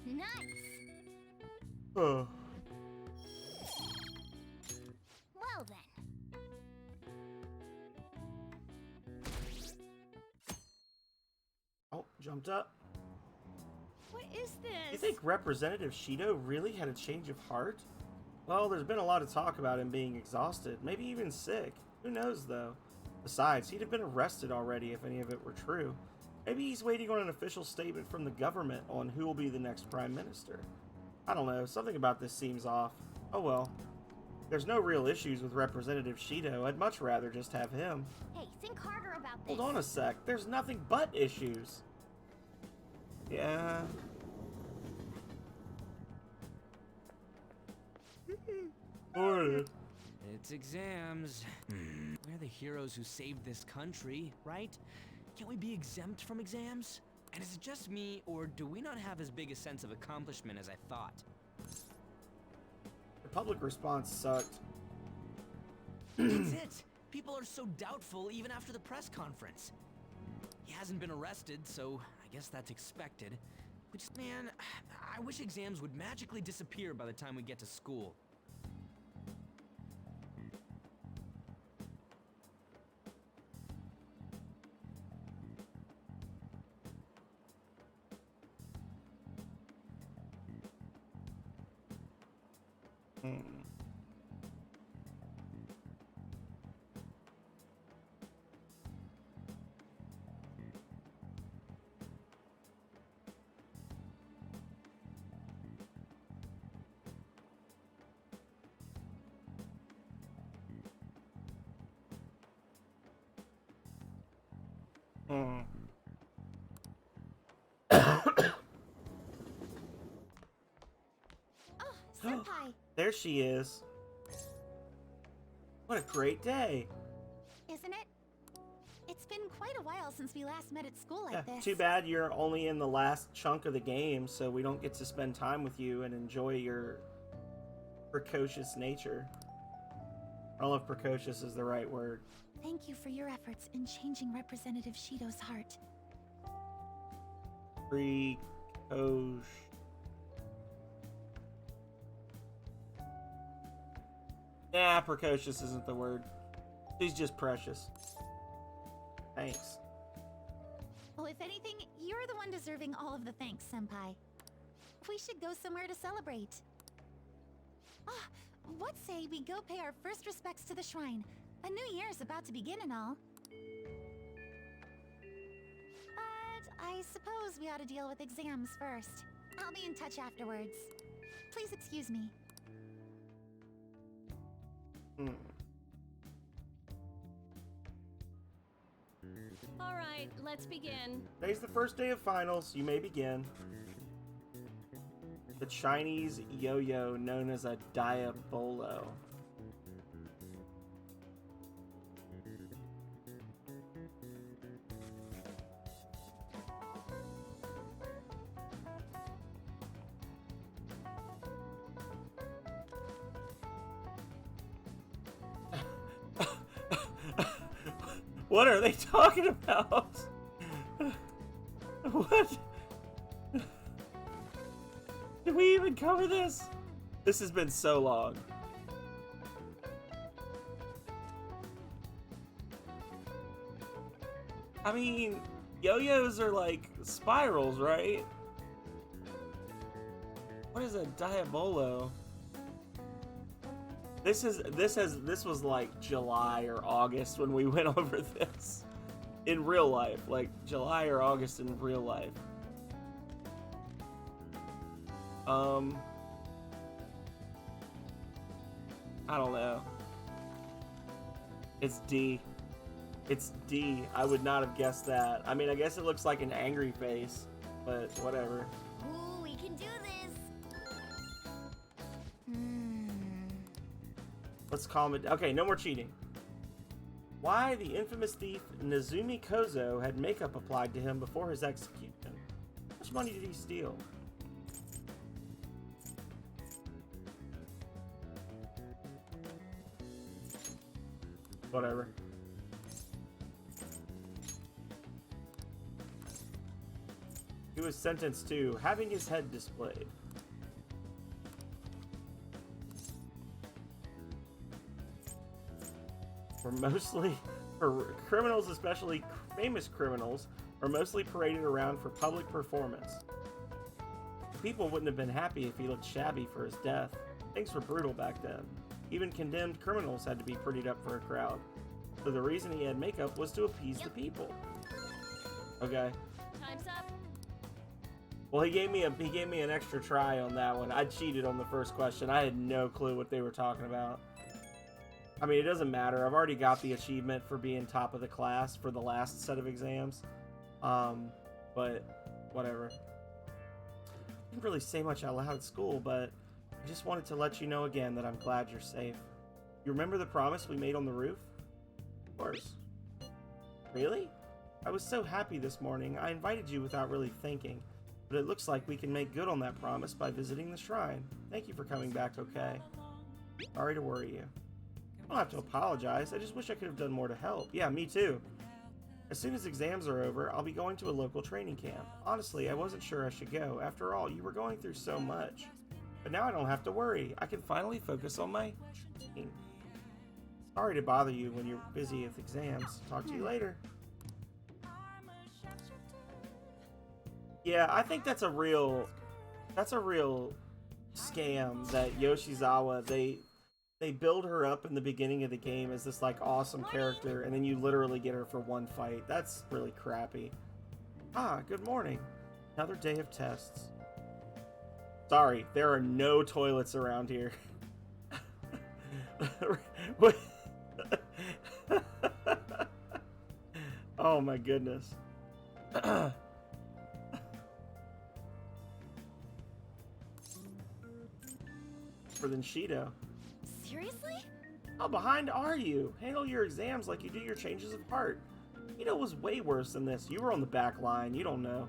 S3: Nice.
S1: Oh.
S3: Well then.
S1: Oh, jumped up.
S3: What is this?
S1: You think Representative Shido really had a change of heart? Well, there's been a lot of talk about him being exhausted, maybe even sick. Who knows, though? Besides, he'd have been arrested already if any of it were true. Maybe he's waiting on an official statement from the government on who will be the next prime minister. I don't know, something about this seems off. Oh well. There's no real issues with Representative Shido. I'd much rather just have him.
S3: Hey, think harder about this.
S1: Hold on a sec. There's nothing but issues. Yeah. Morning.
S10: It's exams. We're the heroes who saved this country, right? Can't we be exempt from exams? And is it just me, or do we not have as big a sense of accomplishment as I thought?
S1: The public response sucked.
S10: That's it! People are so doubtful even after the press conference. He hasn't been arrested, so I guess that's expected. Which, man, I wish exams would magically disappear by the time we get to school.
S3: Oh, Senpai.
S1: There she is. What a great day.
S5: Isn't it? It's been quite a while since we last met at school like this.
S1: Too bad you're only in the last chunk of the game, so we don't get to spend time with you and enjoy your precocious nature. I don't know if precocious is the right word.
S5: Thank you for your efforts in changing Representative Shido's heart.
S1: Precocious. Nah, precocious isn't the word. She's just precious. Thanks.
S5: Well, if anything, you're the one deserving all of the thanks, Senpai. We should go somewhere to celebrate. Ah, what say we go pay our first respects to the shrine? A new year's about to begin and all. I suppose we ought to deal with exams first. I'll be in touch afterwards. Please excuse me.
S13: All right, let's begin.
S1: Today's the first day of finals. You may begin. The Chinese yo-yo known as a diabolo. What are they talking about? What? Did we even cover this? This has been so long. I mean, yo-yos are like spirals, right? What is a diabolo? This was like July or August when we went over this in real life, like July or August in real life. I don't know. It's D. It's D. I would not have guessed that. I mean, I guess it looks like an angry face, but whatever.
S3: Ooh, we can do this.
S1: Let's calm it. Okay, no more cheating. Why the infamous thief Nezumi Kozo had makeup applied to him before his execution. How much money did he steal? Whatever. He was sentenced to having his head displayed. For criminals, especially famous criminals, are mostly paraded around for public performance. People wouldn't have been happy if he looked shabby for his death. Things were brutal back then. Even condemned criminals had to be prettied up for a crowd. So the reason he had makeup was to appease the people. Okay.
S13: Time's up.
S1: Well, he gave me an extra try on that one. I cheated on the first question. I had no clue what they were talking about. I mean, it doesn't matter. I've already got the achievement for being top of the class for the last set of exams. But whatever. I didn't really say much out loud at school, but I just wanted to let you know again that I'm glad you're safe. You remember the promise we made on the roof? Of course. Really? I was so happy this morning. I invited you without really thinking, but it looks like we can make good on that promise by visiting the shrine. Thank you for coming back okay. Sorry to worry you. I don't have to apologize. I just wish I could have done more to help. Yeah, me too. As soon as exams are over, I'll be going to a local training camp. Honestly, I wasn't sure I should go. After all, you were going through so much. But now I don't have to worry. I can finally focus on my training. Sorry to bother you when you're busy with exams. Talk to you later. Yeah, I think that's a real scam that Yoshizawa, they build her up in the beginning of the game as this like awesome character, and then you literally get her for one fight. That's really crappy. Ah, good morning. Another day of tests. Sorry, there are no toilets around here. Oh my goodness. For the Shido.
S5: Seriously?
S1: How behind are you? Handle your exams like you do your changes of heart. Shido was way worse than this. You were on the back line. You don't know.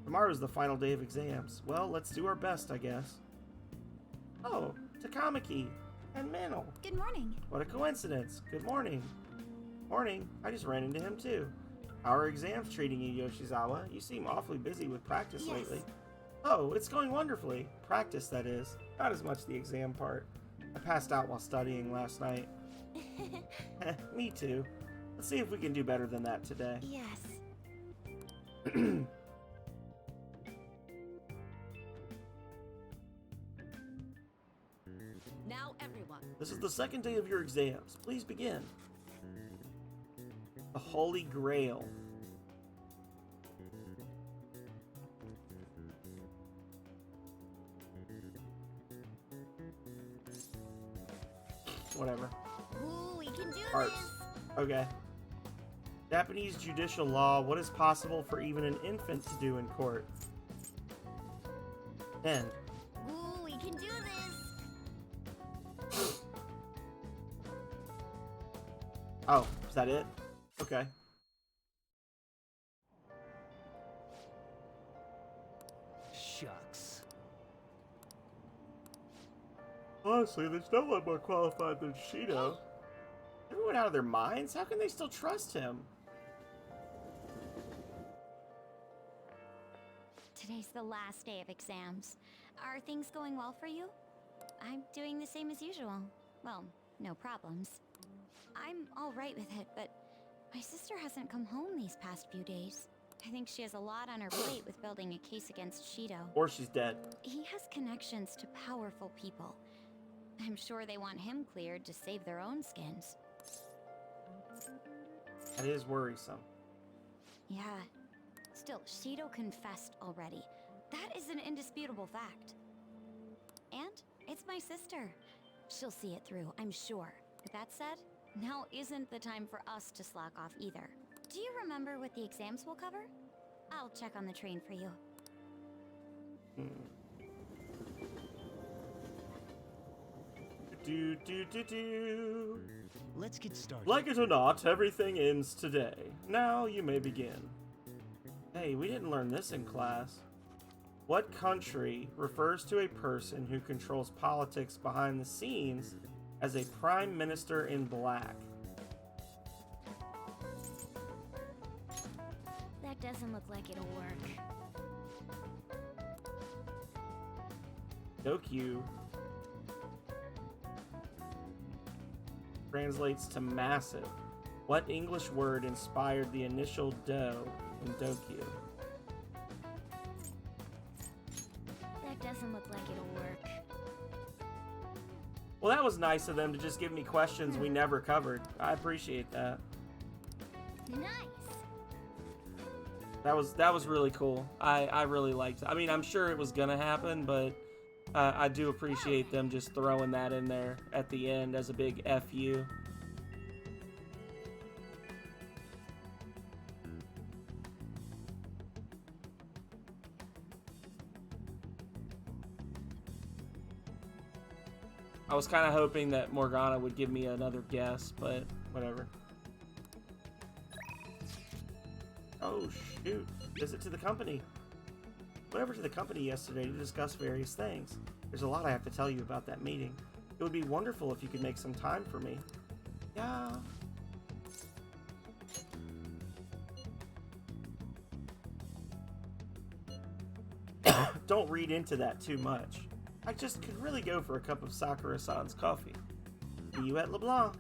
S1: Tomorrow's the final day of exams. Well, let's do our best, I guess. Oh, Takamaki and Mantle.
S5: Good morning.
S1: What a coincidence. Good morning. Morning. I just ran into him too. How are exams treating you, Yoshizawa? You seem awfully busy with practice lately. Oh, it's going wonderfully. Practice, that is. Not as much the exam part. I passed out while studying last night. Me too. Let's see if we can do better than that today.
S5: Yes.
S9: Now, everyone.
S1: This is the second day of your exams. Please begin. The Holy Grail. whatever.
S3: Ooh, we can do
S1: Arts.
S3: this.
S1: Okay. Japanese judicial law. What is possible for even an infant to do in court? 10.
S3: Ooh, we can do this.
S1: Oh, is that it? Okay.
S11: Shucks.
S1: Honestly, there's no one more qualified than Shido. Everyone out of their minds? How can they still trust him?
S3: Today's the last day of exams. Are things going well for you? I'm doing the same as usual. Well, no problems. I'm all right with it, but my sister hasn't come home these past few days. I think she has a lot on her plate with building a case against Shido.
S1: Or she's dead.
S3: He has connections to powerful people. I'm sure they want him cleared to save their own skins.
S1: That is worrisome.
S3: Yeah. Still, Shido confessed already. That is an indisputable fact. And it's my sister. She'll see it through, I'm sure. With that said, now isn't the time for us to slack off either. Do you remember what the exams will cover? I'll check on the train for you.
S1: Do.
S11: Let's get started.
S1: Like it or not, everything ends today. Now you may begin. Hey, we didn't learn this in class. What country refers to a person who controls politics behind the scenes as a prime minister in black?
S3: That doesn't look like it'll work.
S1: Dokyu translates to massive. What English word inspired the initial do in Dokyu?
S3: That doesn't look like it'll work.
S1: Well, that was nice of them to just give me questions we never covered. I appreciate that.
S3: Nice.
S1: That was really cool. I really liked it. I mean, I'm sure it was gonna happen, but I do appreciate them just throwing that in there at the end as a big FU. I was kind of hoping that Morgana would give me another guess, but whatever. Oh, shoot. Visit to the company. Went over to the company yesterday to discuss various things. There's a lot I have to tell you about that meeting. It would be wonderful if you could make some time for me. Yeah. Don't read into that too much. I just could really go for a cup of Sakura-san's coffee. See you at LeBlanc.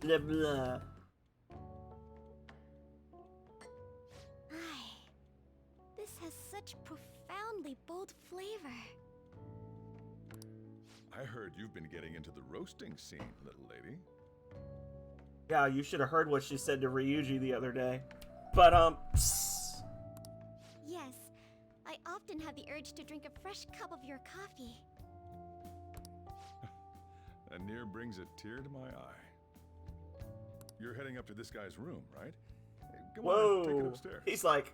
S1: LeBlanc.
S3: This has such profoundly bold flavor.
S4: I heard you've been getting into the roasting scene, little lady.
S1: Yeah, you should have heard what she said to Ryuji the other day. But,
S3: Yes, I often have the urge to drink a fresh cup of your coffee.
S4: That near brings a tear to my eye. You're heading up to this guy's room, right? Hey, come on, take it
S1: whoa.
S4: upstairs.
S1: He's like,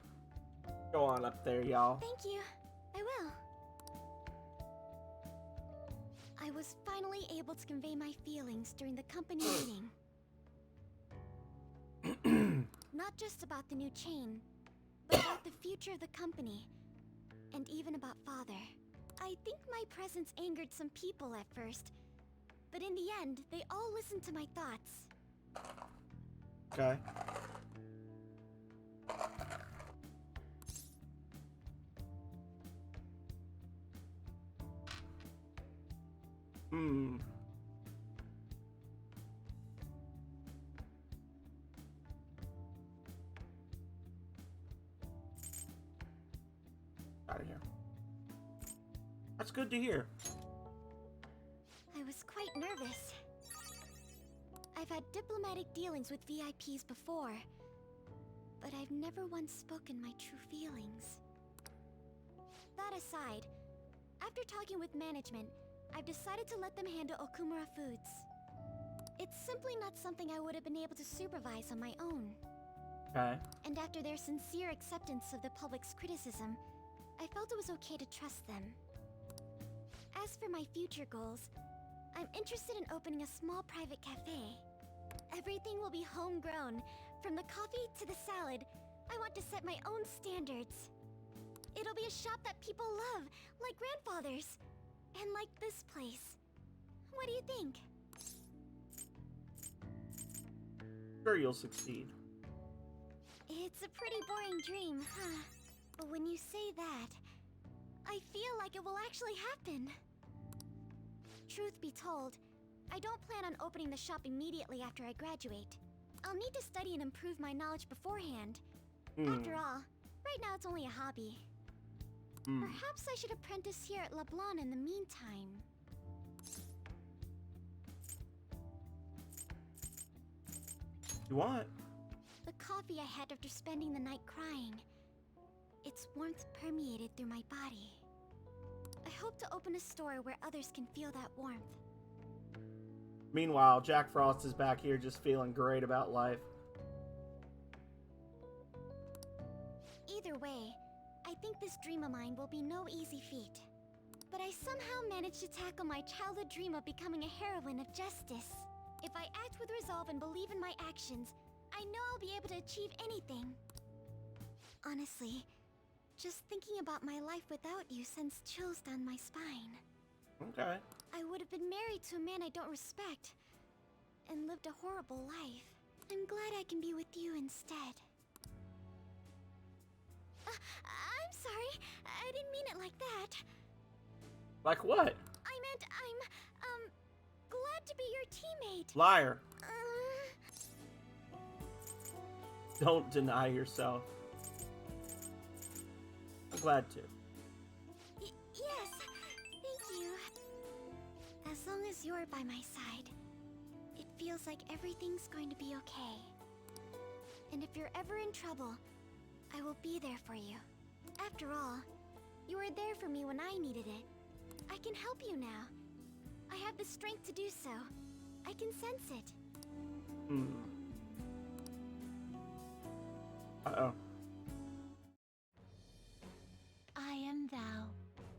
S1: go on up there, y'all.
S3: Thank you. I will. I was finally able to convey my feelings during the company meeting. Not just about the new chain, but about the future of the company. And even about Father. I think my presence angered some people at first. But in the end, they all listened to my thoughts.
S1: Okay. Out of here. That's good to hear.
S3: I was quite nervous. I've had diplomatic dealings with VIPs before, but I've never once spoken my true feelings. That aside, after talking with management, I've decided to let them handle Okumura Foods. It's simply not something I would have been able to supervise on my own.
S1: Okay.
S3: And after their sincere acceptance of the public's criticism, I felt it was okay to trust them. As for my future goals, I'm interested in opening a small private cafe. Everything will be homegrown, from the coffee to the salad. I want to set my own standards. It'll be a shop that people love, like grandfather's, and like this place. What do you think?
S1: Sure, you'll succeed.
S3: It's a pretty boring dream, huh? But when you say that, I feel like it will actually happen. Truth be told, I don't plan on opening the shop immediately after I graduate. I'll need to study and improve my knowledge beforehand. After all, right now it's only a hobby. Perhaps I should apprentice here at LeBlanc in the meantime.
S1: You want?
S3: The coffee I had after spending the night crying. Its warmth permeated through my body. I hope to open a store where others can feel that warmth.
S1: Meanwhile, Jack Frost is back here just feeling great about life.
S3: Either way, I think this dream of mine will be no easy feat. But I somehow managed to tackle my childhood dream of becoming a heroine of justice. If I act with resolve and believe in my actions, I know I'll be able to achieve anything. Honestly, just thinking about my life without you sends chills down my spine.
S1: Okay.
S3: I would have been married to a man I don't respect, and lived a horrible life. I'm glad I can be with you instead. I'm sorry, I didn't mean it like that.
S1: Like what?
S3: I meant I'm, glad to be your teammate.
S1: Liar. Don't deny yourself. I'm glad to.
S3: Yes, thank you. As long as you're by my side, it feels like everything's going to be okay. And if you're ever in trouble, I will be there for you. After all, you were there for me when I needed it. I can help you now. I have the strength to do so. I can sense it.
S1: Uh-oh.
S14: I am thou,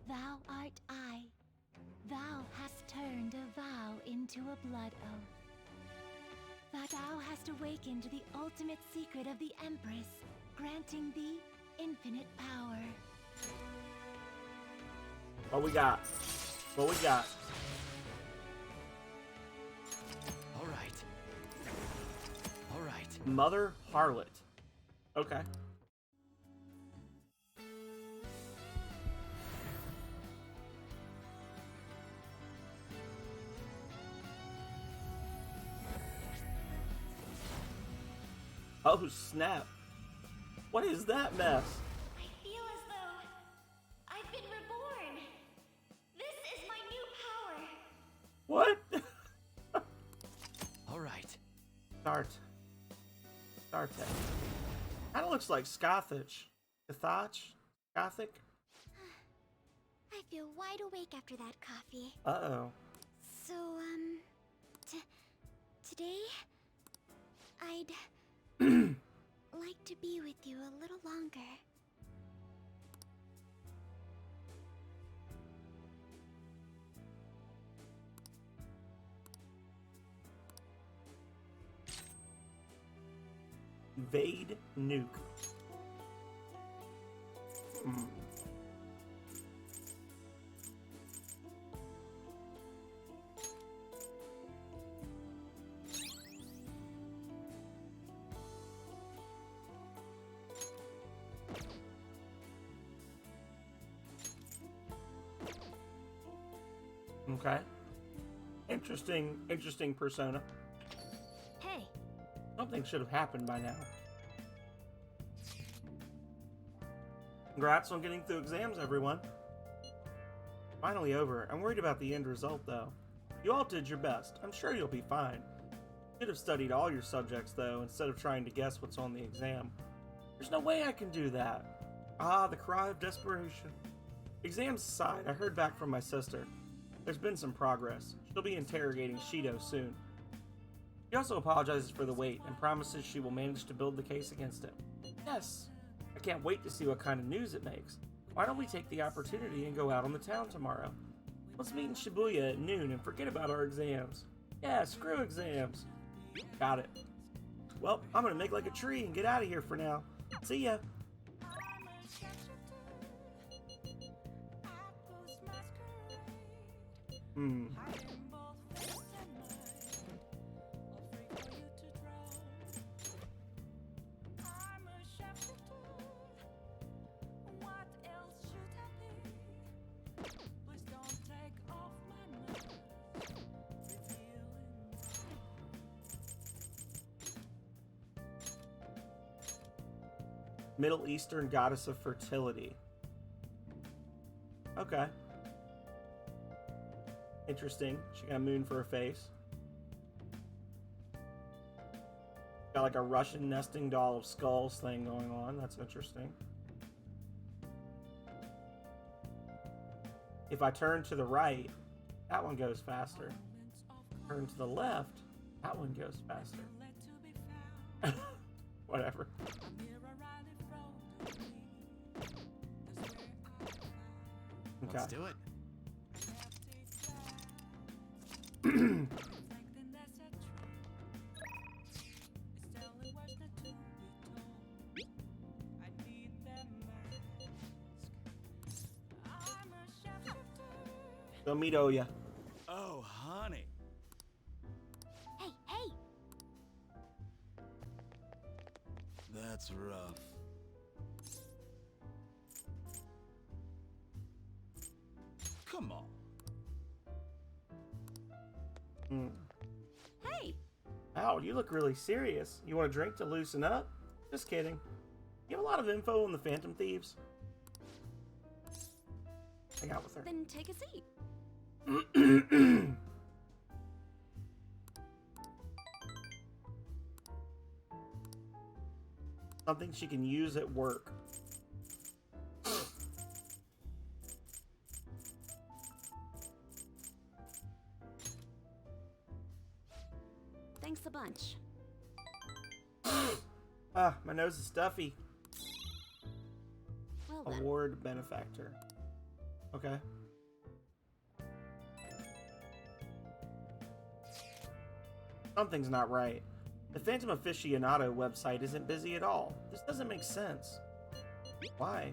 S14: thou art I. Thou hast turned a vow into a blood oath. That thou hast awakened the ultimate secret of the Empress, granting thee infinite power.
S1: What we got? What we got?
S10: All right. All right.
S1: Mother Harlot. Okay. Oh, snap. What is that mess?
S3: I feel as though I've been reborn. This is my new power.
S1: What?
S10: All right.
S1: Start. Kinda looks like Scothich. Gothic?
S3: I feel wide awake after that coffee.
S1: Uh-oh.
S3: So, today, I'd like to be with you a little longer.
S1: Vade Nuke. Okay. Interesting persona.
S3: Hey.
S1: Something should have happened by now. Congrats on getting through exams, everyone. Finally over. I'm worried about the end result, though. You all did your best. I'm sure you'll be fine. Should have studied all your subjects, though, instead of trying to guess what's on the exam. There's no way I can do that. Ah, the cry of desperation. Exams aside, I heard back from my sister. There's been some progress. She'll be interrogating Shido soon. She also apologizes for the wait and promises she will manage to build the case against him. Yes! I can't wait to see what kind of news it makes. Why don't we take the opportunity and go out on the town tomorrow? Let's meet in Shibuya at noon and forget about our exams. Yeah, screw exams. Got it. Well, I'm gonna make like a tree and get out of here for now. See ya. Middle Eastern goddess of fertility. Okay. Interesting. She got a moon for her face. Got like a Russian nesting doll of skulls thing going on. That's interesting. If I turn to the right, that one goes faster. Turn to the left, that one goes faster. Whatever. Okay.
S15: Let's do it.
S1: They'll meet Oya.
S15: Oh, honey.
S5: Hey, hey!
S15: That's rough. Come on.
S5: Hey!
S1: Wow, you look really serious. You want a drink to loosen up? Just kidding. You have a lot of info on the Phantom Thieves. Hang out with her.
S5: Then take a seat.
S1: Something she can use at work.
S5: Thanks a bunch.
S1: Ah, my nose is stuffy.
S5: Well then.
S1: Award benefactor. Okay. Something's not right. The Phantom Aficionado website isn't busy at all. This doesn't make sense. Why?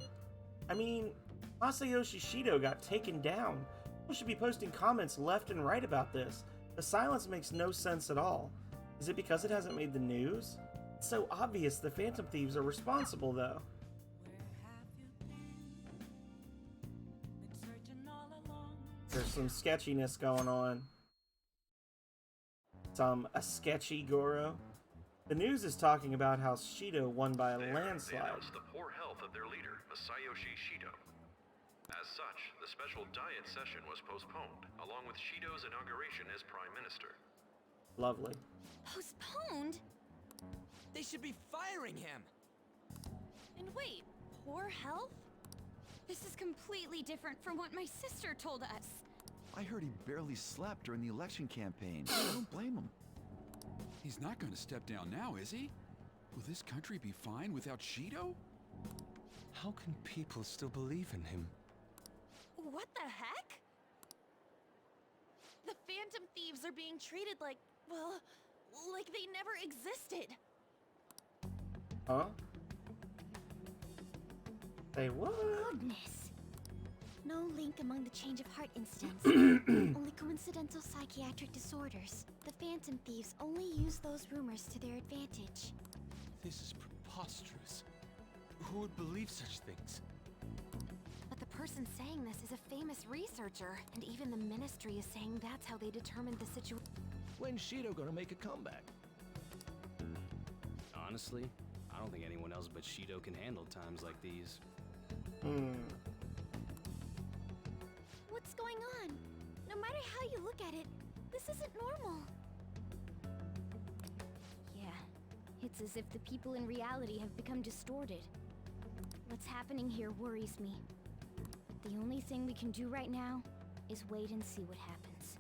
S1: I mean, Masayoshi Shido got taken down. People should be posting comments left and right about this. The silence makes no sense at all. Is it because it hasn't made the news? It's so obvious the Phantom Thieves are responsible, though. There's some sketchiness going on. A sketchy Goro. The news is talking about how Shido won by a landslide.
S16: They announced the poor health of their leader, Masayoshi Shido. As such, the special diet session was postponed, along with Shido's inauguration as Prime Minister.
S1: Lovely.
S5: Postponed?
S10: They should be firing him!
S5: And wait, poor health? This is completely different from what my sister told us.
S15: I heard he barely slept during the election campaign. I don't blame him.
S2: He's not going to step down now, is he? Will this country be fine without Shido?
S6: How can people still believe in him?
S5: What the heck? The Phantom Thieves are being treated like, well, like they never existed.
S1: Huh? Say what?
S3: Goodness. No link among the change of heart incidents. Only coincidental psychiatric disorders. The Phantom Thieves only use those rumors to their advantage.
S6: This is preposterous. Who would believe such things?
S5: But the person saying this is a famous researcher, and even the Ministry is saying that's how they determined the situation.
S6: When's Shido gonna make a comeback?
S17: Honestly, I don't think anyone else but Shido can handle times like these.
S3: What's going on? No matter how you look at it, this isn't normal. Yeah, it's as if the people in reality have become distorted. What's happening here worries me. The only thing we can do right now is wait and see what happens.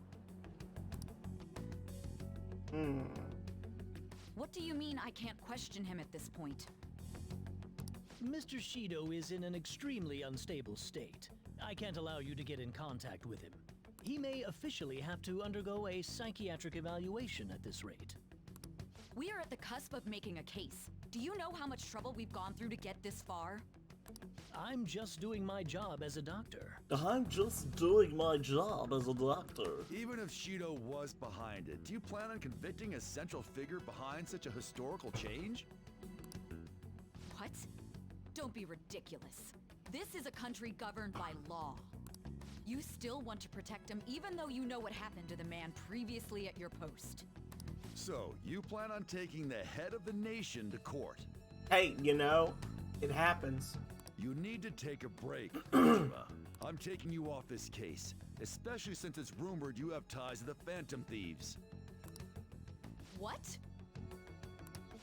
S9: What do you mean I can't question him at this point?
S11: Mr. Shido is in an extremely unstable state. I can't allow you to get in contact with him. He may officially have to undergo a psychiatric evaluation at this rate.
S9: We are at the cusp of making a case. Do you know how much trouble we've gone through to get this far?
S11: I'm just doing my job as a doctor.
S1: I'm just doing my job as a doctor.
S15: Even if Shido was behind it, do you plan on convicting a central figure behind such a historical change?
S9: What? Don't be ridiculous. This is a country governed by law. You still want to protect him even though you know what happened to the man previously at your post.
S15: So, you plan on taking the head of the nation to court?
S1: Hey, you know, it happens.
S15: You need to take a break, Nijima. I'm taking you off this case, especially since it's rumored you have ties to the Phantom Thieves.
S9: What?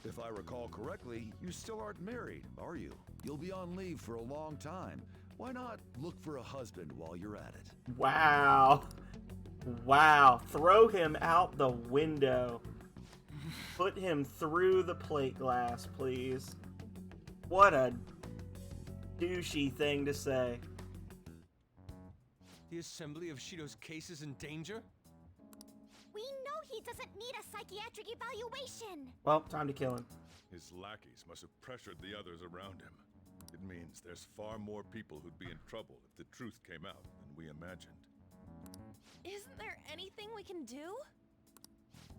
S15: If I recall correctly, you still aren't married, are you? You'll be on leave for a long time. Why not look for a husband while you're at it?
S1: Wow. Wow. Throw him out the window. Put him through the plate glass, please. What a douchey thing to say.
S17: The assembly of Shido's case is in danger?
S5: We know he doesn't need a psychiatric evaluation!
S1: Well, time to kill him.
S4: His lackeys must have pressured the others around him. It means there's far more people who'd be in trouble if the truth came out than we imagined.
S13: Isn't there anything we can do?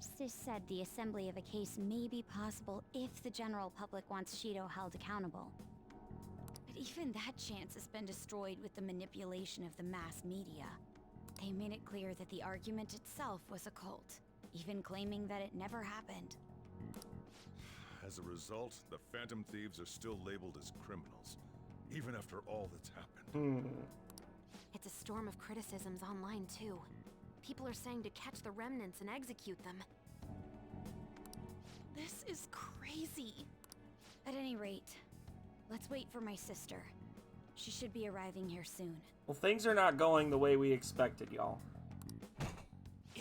S3: Sis said the assembly of a case may be possible if the general public wants Shido held accountable. But even that chance has been destroyed with the manipulation of the mass media. They made it clear that the argument itself was a cult, even claiming that it never happened.
S4: As a result, the Phantom Thieves are still labeled as criminals, even after all that's happened.
S5: It's a storm of criticisms online, too. People are saying to catch the remnants and execute them. This is crazy.
S3: At any rate, let's wait for my sister. She should be arriving here soon.
S1: Well, things are not going the way we expected, y'all.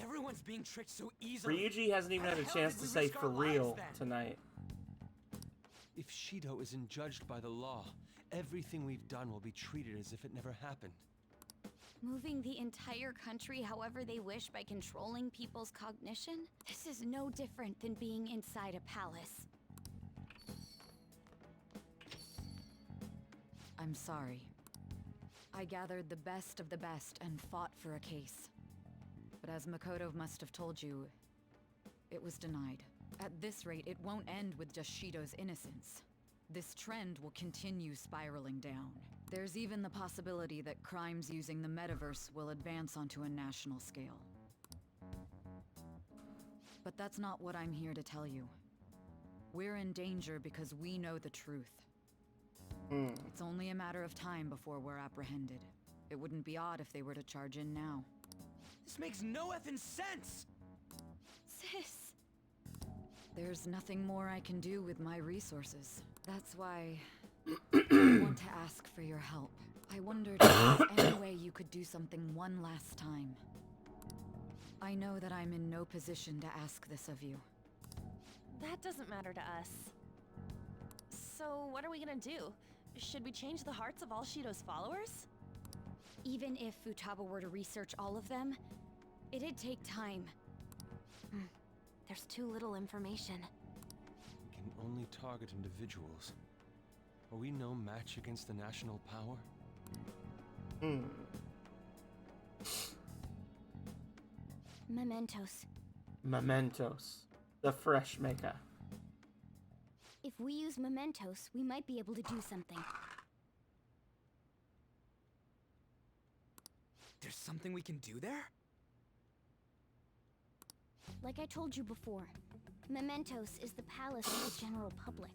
S10: Everyone's being tricked so easily.
S1: Ryuji hasn't even had a chance to say for real tonight.
S17: If Shido isn't judged by the law, everything we've done will be treated as if it never happened.
S3: Moving the entire country however they wish by controlling people's cognition? This is no different than being inside a palace.
S9: I'm sorry. I gathered the best of the best and fought for a case. But as Makoto must have told you, it was denied. At this rate, it won't end with just Shido's innocence. This trend will continue spiraling down. There's even the possibility that crimes using the metaverse will advance onto a national scale. But that's not what I'm here to tell you. We're in danger because we know the truth. It's only a matter of time before we're apprehended. It wouldn't be odd if they were to charge in now.
S10: This makes no effing sense!
S3: Sis!
S9: There's nothing more I can do with my resources. That's why I want to ask for your help. I wondered if there's any way you could do something one last time. I know that I'm in no position to ask this of you.
S13: That doesn't matter to us. So, what are we gonna do? Should we change the hearts of all Shido's followers?
S3: Even if Futaba were to research all of them, it'd take time.
S5: There's too little information.
S17: We can only target individuals. Are we no match against the national power?
S3: Mementos.
S1: Mementos. The fresh maker.
S3: If we use mementos, we might be able to do something.
S10: There's something we can do there?
S3: Like I told you before, Mementos is the palace of the general public.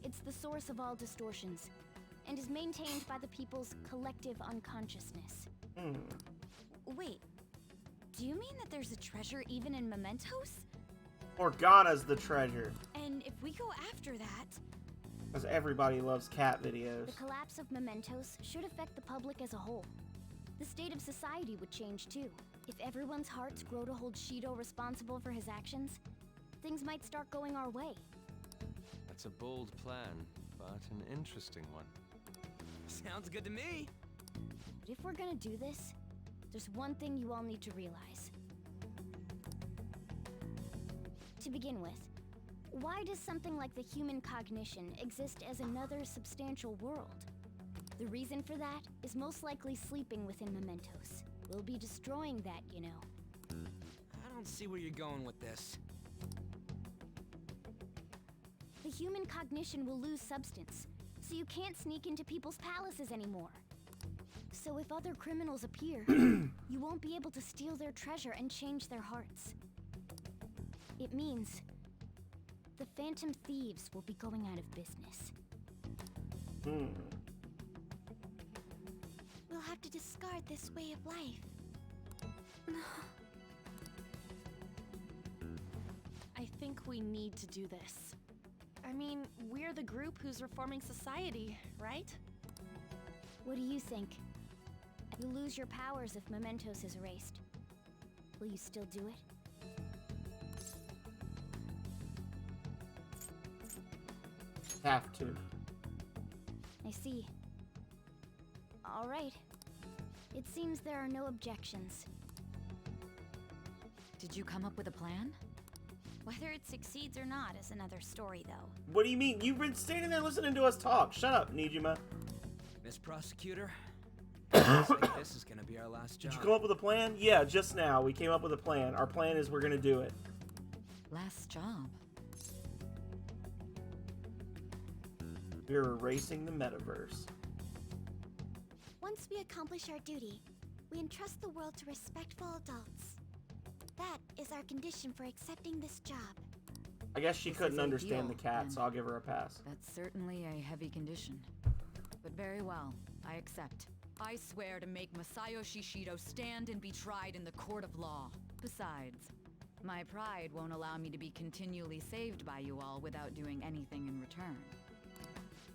S3: It's the source of all distortions, and is maintained by the people's collective unconsciousness. Wait, do you mean that there's a treasure even in Mementos?
S1: Morgana's the treasure.
S3: And if we go after that...
S1: Because everybody loves cat videos.
S3: The collapse of Mementos should affect the public as a whole. The state of society would change too. If everyone's hearts grow to hold Shido responsible for his actions, things might start going our way.
S17: That's a bold plan, but an interesting one.
S10: Sounds good to me.
S3: But if we're gonna do this, there's one thing you all need to realize. To begin with, why does something like the human cognition exist as another substantial world? The reason for that is most likely sleeping within Mementos. We'll be destroying that, you know.
S10: I don't see where you're going with this.
S3: The human cognition will lose substance, so you can't sneak into people's palaces anymore. So if other criminals appear, you won't be able to steal their treasure and change their hearts. It means the Phantom Thieves will be going out of business.
S14: We'll have to discard this way of life.
S13: I think we need to do this. I mean, we're the group who's reforming society, right?
S3: What do you think? You lose your powers if Mementos is erased. Will you still do it?
S1: Have to.
S3: I see. All right. It seems there are no objections.
S9: Did you come up with a plan?
S3: Whether it succeeds or not is another story, though.
S1: What do you mean? You've been standing there listening to us talk. Shut up, Nijima.
S10: Miss Prosecutor, looks like this is gonna be our last job.
S1: Did you come up with a plan? Yeah, just now. We came up with a plan. Our plan is we're gonna do it.
S9: Last job?
S1: We're erasing the metaverse.
S14: Once we accomplish our duty, we entrust the world to respectful adults. That is our condition for accepting this job.
S1: I guess she
S9: This
S1: couldn't
S9: is a
S1: understand the
S9: deal,
S1: cat,
S9: then.
S1: so I'll give her a pass.
S9: That's certainly a heavy condition. But very well, I accept. I swear to make Masayoshi Shido stand and be tried in the court of law. Besides, my pride won't allow me to be continually saved by you all without doing anything in return.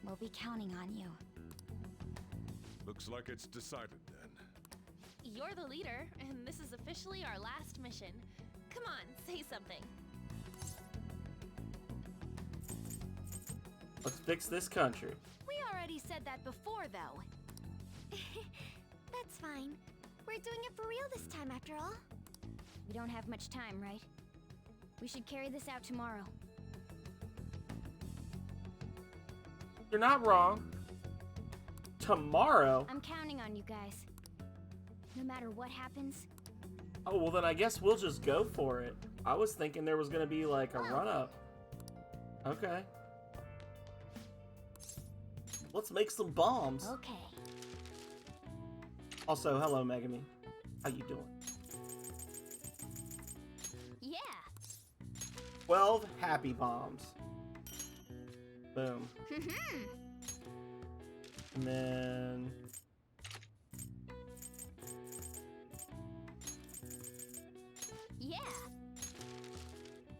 S3: We'll be counting on you.
S4: Looks like it's decided then.
S13: You're the leader, and this is officially our last mission. Come on, say something.
S1: Let's fix this country.
S3: We already said that before, though.
S14: That's fine. We're doing it for real this time, after all.
S3: We don't have much time, right? We should carry this out tomorrow.
S1: You're not wrong. Tomorrow?
S3: I'm counting on you guys. No matter what happens.
S1: Oh, well then I guess we'll just go for it. I was thinking there was gonna be like a run-up. Okay. Let's make some bombs.
S3: Okay.
S1: Also, hello Megami. How you doing?
S3: Yeah.
S1: 12 happy bombs. Boom. And then...
S3: Yeah.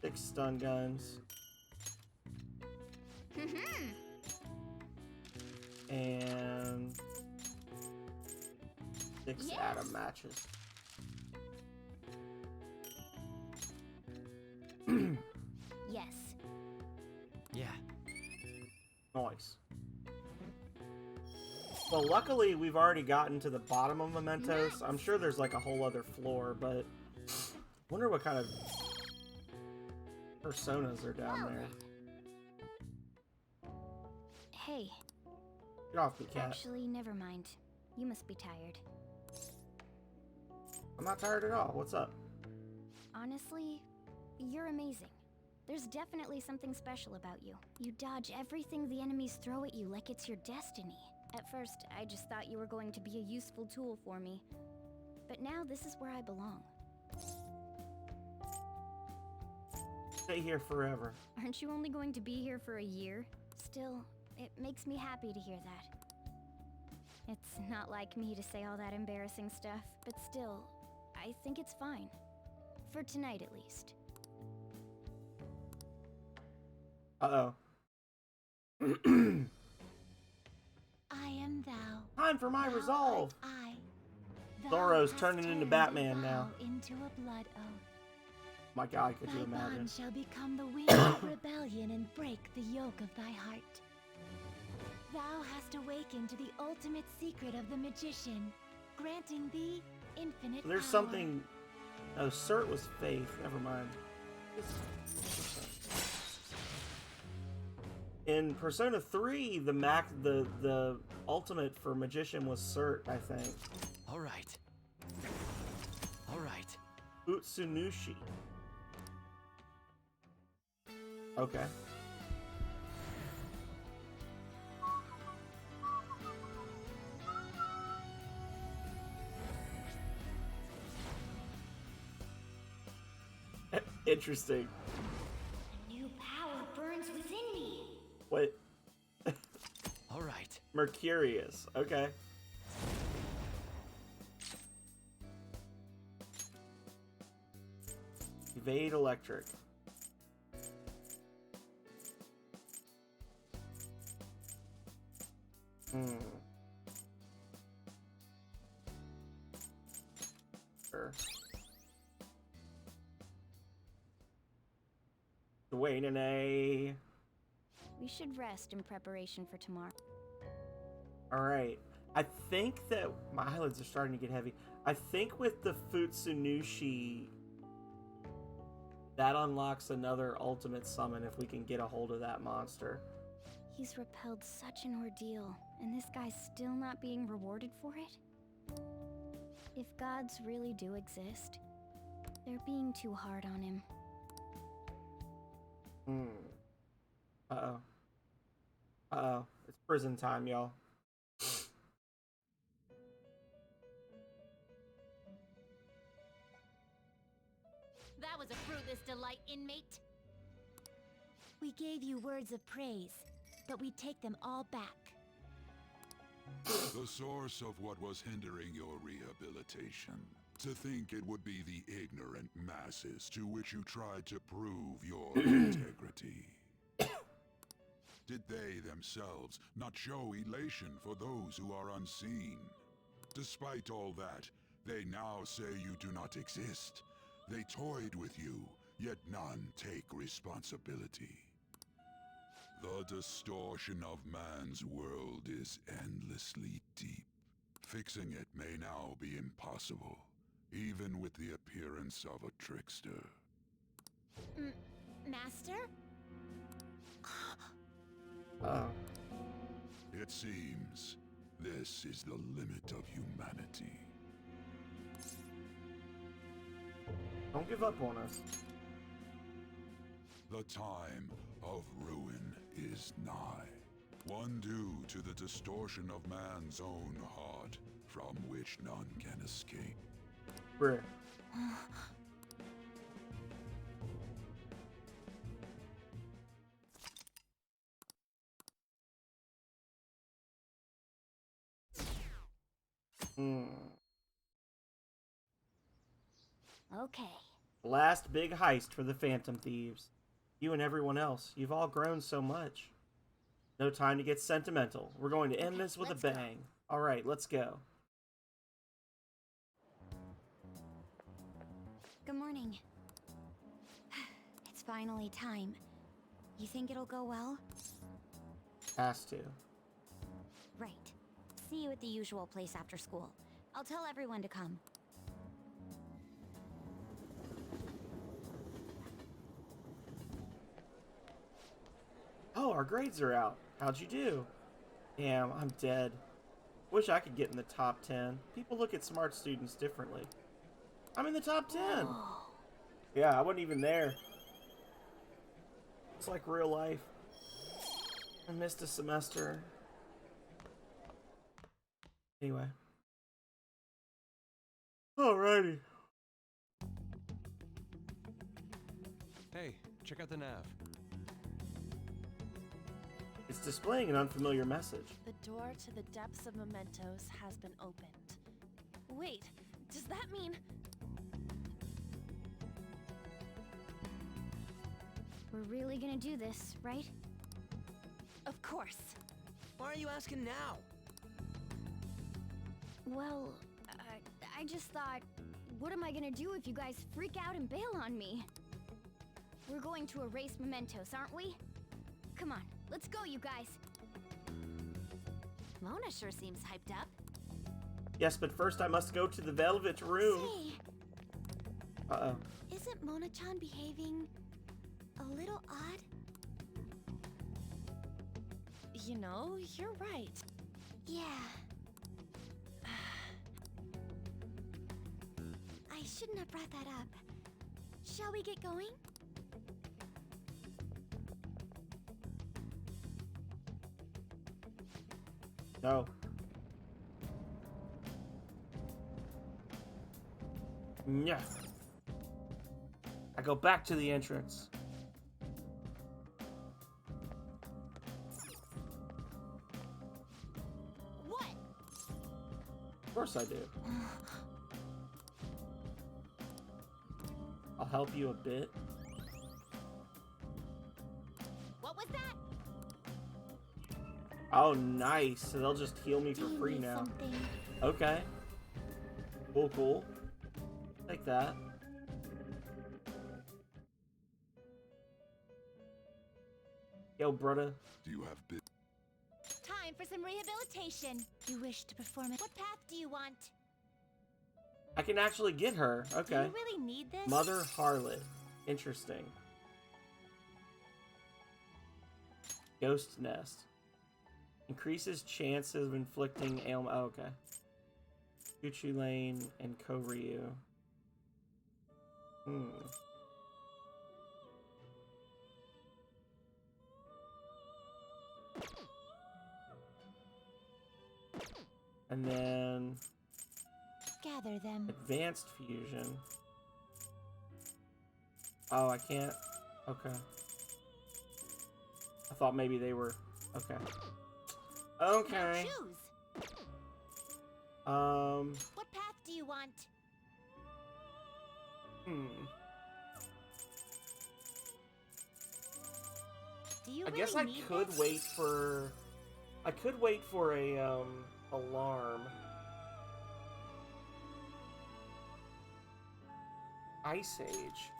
S1: 6 stun guns. And... 6 atom matches.
S3: Yes.
S10: Yeah.
S1: Nice. Well, luckily we've already gotten to the bottom of Mementos. I'm sure there's like a whole other floor, but wonder what kind of personas are down there.
S3: Hey.
S1: Get off me, cat.
S3: Actually, never mind. You must be tired.
S1: I'm not tired at all. What's up?
S3: Honestly, you're amazing. There's definitely something special about you. You dodge everything the enemies throw at you like it's your destiny. At first, I just thought you were going to be a useful tool for me. But now this is where I belong.
S1: Stay here forever.
S3: Aren't you only going to be here for a year? Still, it makes me happy to hear that. It's not like me to say all that embarrassing stuff, but still, I think it's fine. For tonight, at least.
S1: Uh-oh.
S14: I am thou.
S1: Time for my
S14: Thou
S1: resolve.
S14: art I. Thou
S1: Zoro's
S14: hast
S1: turning into
S14: turned
S1: Batman
S14: a
S1: now.
S14: vow into a blood oath.
S1: My God, could you
S14: Thy
S1: imagine?
S14: bond shall become the wings of rebellion and break the yoke of thy heart. Thou hast awakened to the ultimate secret of the magician, granting thee infinite
S1: There's
S14: power.
S1: something. Oh, Cert was Faith. Never mind. In Persona 3, the ultimate for magician was Cert, I think.
S10: All right. All right.
S1: Utsunushi. Okay. Interesting.
S3: A new power burns within me.
S1: What?
S10: All right.
S1: Mercurius. Okay. Evade electric. Sure. Dwayne and A.
S3: We should rest in preparation for tomorrow.
S1: Alright. I think that my eyelids are starting to get heavy. I think with the Futsunushi, that unlocks another ultimate summon if we can get a hold of that monster.
S3: He's repelled such an ordeal, and this guy's still not being rewarded for it? If gods really do exist, they're being too hard on him.
S1: Uh-oh. Uh-oh. It's prison time, y'all.
S5: That was a fruitless delight, inmate.
S14: We gave you words of praise, but we take them all back.
S18: The source of what was hindering your rehabilitation. To think it would be the ignorant masses to which you tried to prove your integrity. Did they themselves not show elation for those who are unseen? Despite all that, they now say you do not exist. They toyed with you, yet none take responsibility. The distortion of man's world is endlessly deep. Fixing it may now be impossible, even with the appearance of a trickster.
S5: Master?
S18: It seems this is the limit of humanity.
S1: Don't give up on us.
S18: The time of ruin is nigh. One due to the distortion of man's own heart, from which none can escape.
S1: Bruh.
S3: Okay.
S1: Last big heist for the Phantom Thieves. You and everyone else, you've all grown so much. No time to get sentimental. We're going to end this with a bang. Alright, let's go.
S3: Good morning. It's finally time. You think it'll go well?
S1: Has to.
S3: Right. See you at the usual place after school. I'll tell everyone to come.
S1: Oh, our grades are out. How'd you do? Damn, I'm dead. Wish I could get in the top 10. People look at smart students differently. I'm in the top 10! Yeah, I wasn't even there. It's like real life. I missed a semester. Anyway. Alrighty.
S17: Hey, check out the nav.
S1: It's displaying an unfamiliar message.
S13: The door to the depths of Mementos has been opened. Wait, does that mean...
S3: We're really gonna do this, right?
S13: Of course.
S10: Why are you asking now?
S3: Well, I just thought, What am I gonna do if you guys freak out and bail on me? We're going to erase Mementos, aren't we? Come on, let's go, you guys.
S5: Mona sure seems hyped up.
S1: Yes, but first I must go to the Velvet Room.
S3: Say,
S1: Uh-oh.
S3: isn't Mona-chan behaving a little odd?
S13: You know, you're right.
S3: Yeah. I shouldn't have brought that up. Shall we get going?
S1: No. Yeah. I go back to the entrance.
S3: What?
S1: Of course I do. I'll help you a bit.
S3: What was that?
S1: Oh, nice. So they'll just heal me for
S3: Do you
S1: free
S3: need
S1: now.
S3: something?
S1: Okay. Cool, cool. Like that. Yo, brother.
S18: Do you have bit?
S3: Time for some rehabilitation. You wish to perform it. What path do you want?
S1: I can actually get her.
S3: Do
S1: Okay.
S3: you really need this?
S1: Mother Harlot. Interesting. Ghost Nest. Increases chances of inflicting ailment. Oh, okay. Chuchu Lane and Koryu. And then
S14: Gather them.
S1: Advanced Fusion. Oh, I can't. Okay. I thought maybe they were. Okay. Okay.
S3: Now choose. What path do you want? Do you
S1: I
S3: really
S1: guess I
S3: need
S1: could
S3: this?
S1: wait for. I could wait for a alarm. Ice Age.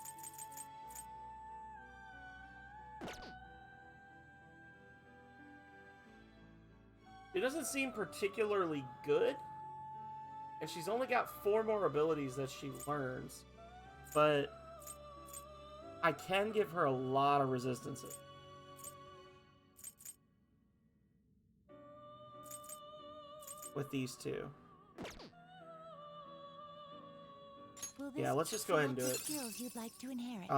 S1: It doesn't seem particularly good. And she's only got 4 more abilities that she learns. But I can give her a lot of resistances. With these two.
S14: Will
S1: Yeah,
S14: this
S1: let's just go ahead and do
S14: select the
S1: it.
S14: skills you'd like to inherit.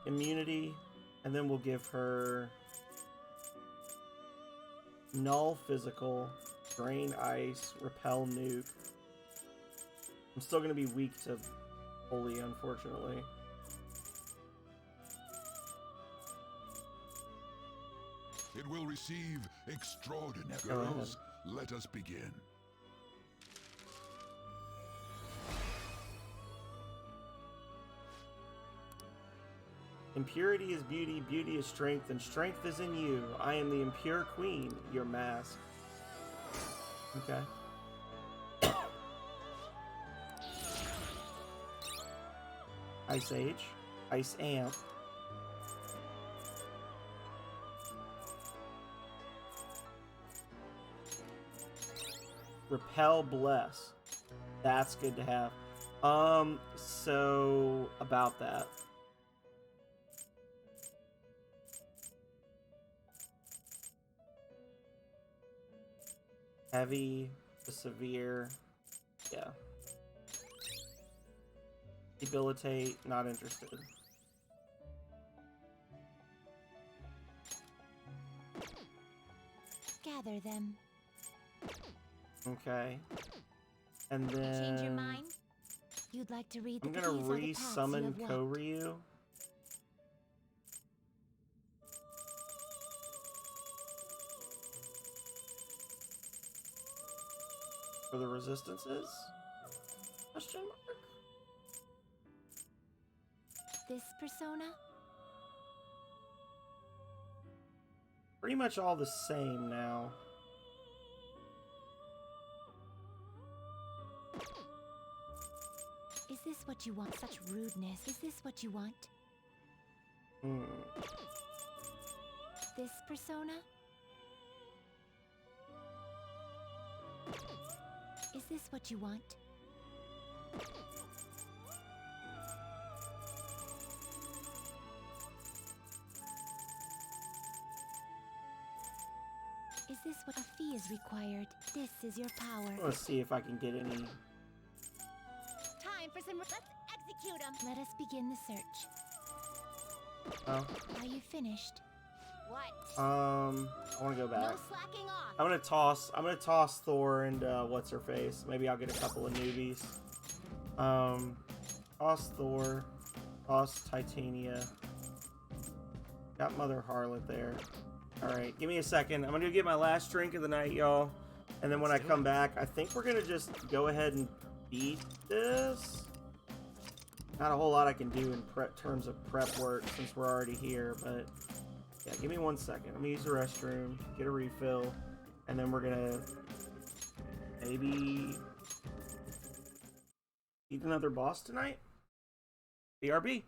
S1: Immunity, and then we'll give her Null Physical, Drain Ice, Repel Nuke. I'm still gonna be weak to Holy, unfortunately.
S18: It will receive extraordinary.
S1: Go ahead.
S18: Girls, let us begin.
S1: Impurity is beauty, beauty is strength, and strength is in you. I am the impure queen, your mask. Okay. Ice Age. Ice Amp. Repel Bless. That's good to have. So about that. Heavy to severe. Yeah. Debilitate, not interested.
S14: Gather them.
S1: Okay. And then
S14: Change your mind? You'd like to read the
S1: I'm gonna
S14: keys or the paths you
S1: re-summon
S14: have walked.
S1: Koryu. For the resistances? Question mark?
S14: This persona?
S1: Pretty much all the same now.
S14: Is this what you want? Such rudeness. Is this what you want? This persona? Is this what you want? Is this what a fee is required? This is your power.
S1: Let's see if I can get any.
S14: Time for some. Let's execute him. Let us begin the search.
S1: Oh.
S14: Are you finished?
S3: What?
S1: I want to go back.
S3: No slacking off.
S1: I'm gonna toss Thor and what's her face. Maybe I'll get a couple of newbies. Toss Thor, toss Titania. Got Mother Harlot there. All right, give me a second. I'm gonna get my last drink of the night, y'all. And then when I come back, I think we're gonna just go ahead and beat this. Not a whole lot I can do in terms of prep work since we're already here, but yeah, give me 1 second. I'm gonna use the restroom, get a refill, and then we're gonna maybe beat another boss tonight. BRB.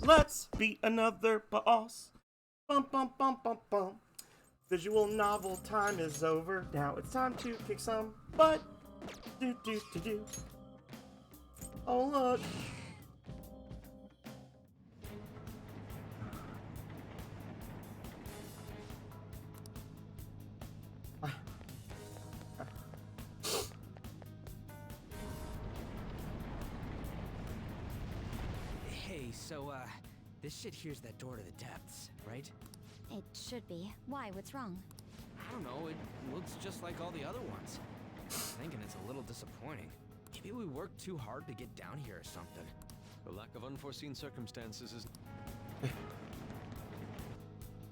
S1: Let's beat another boss. Bum bum bum bum bum. Visual novel time is over. Now it's time to kick some butt. Do do do do. Oh look.
S10: Hey, so, this shit here's that door to the depths, right?
S3: It should be. Why? What's wrong?
S10: I don't know, it looks just like all the other ones. I'm thinking it's a little disappointing. Maybe we worked too hard to get down here or something.
S17: The lack of unforeseen circumstances is...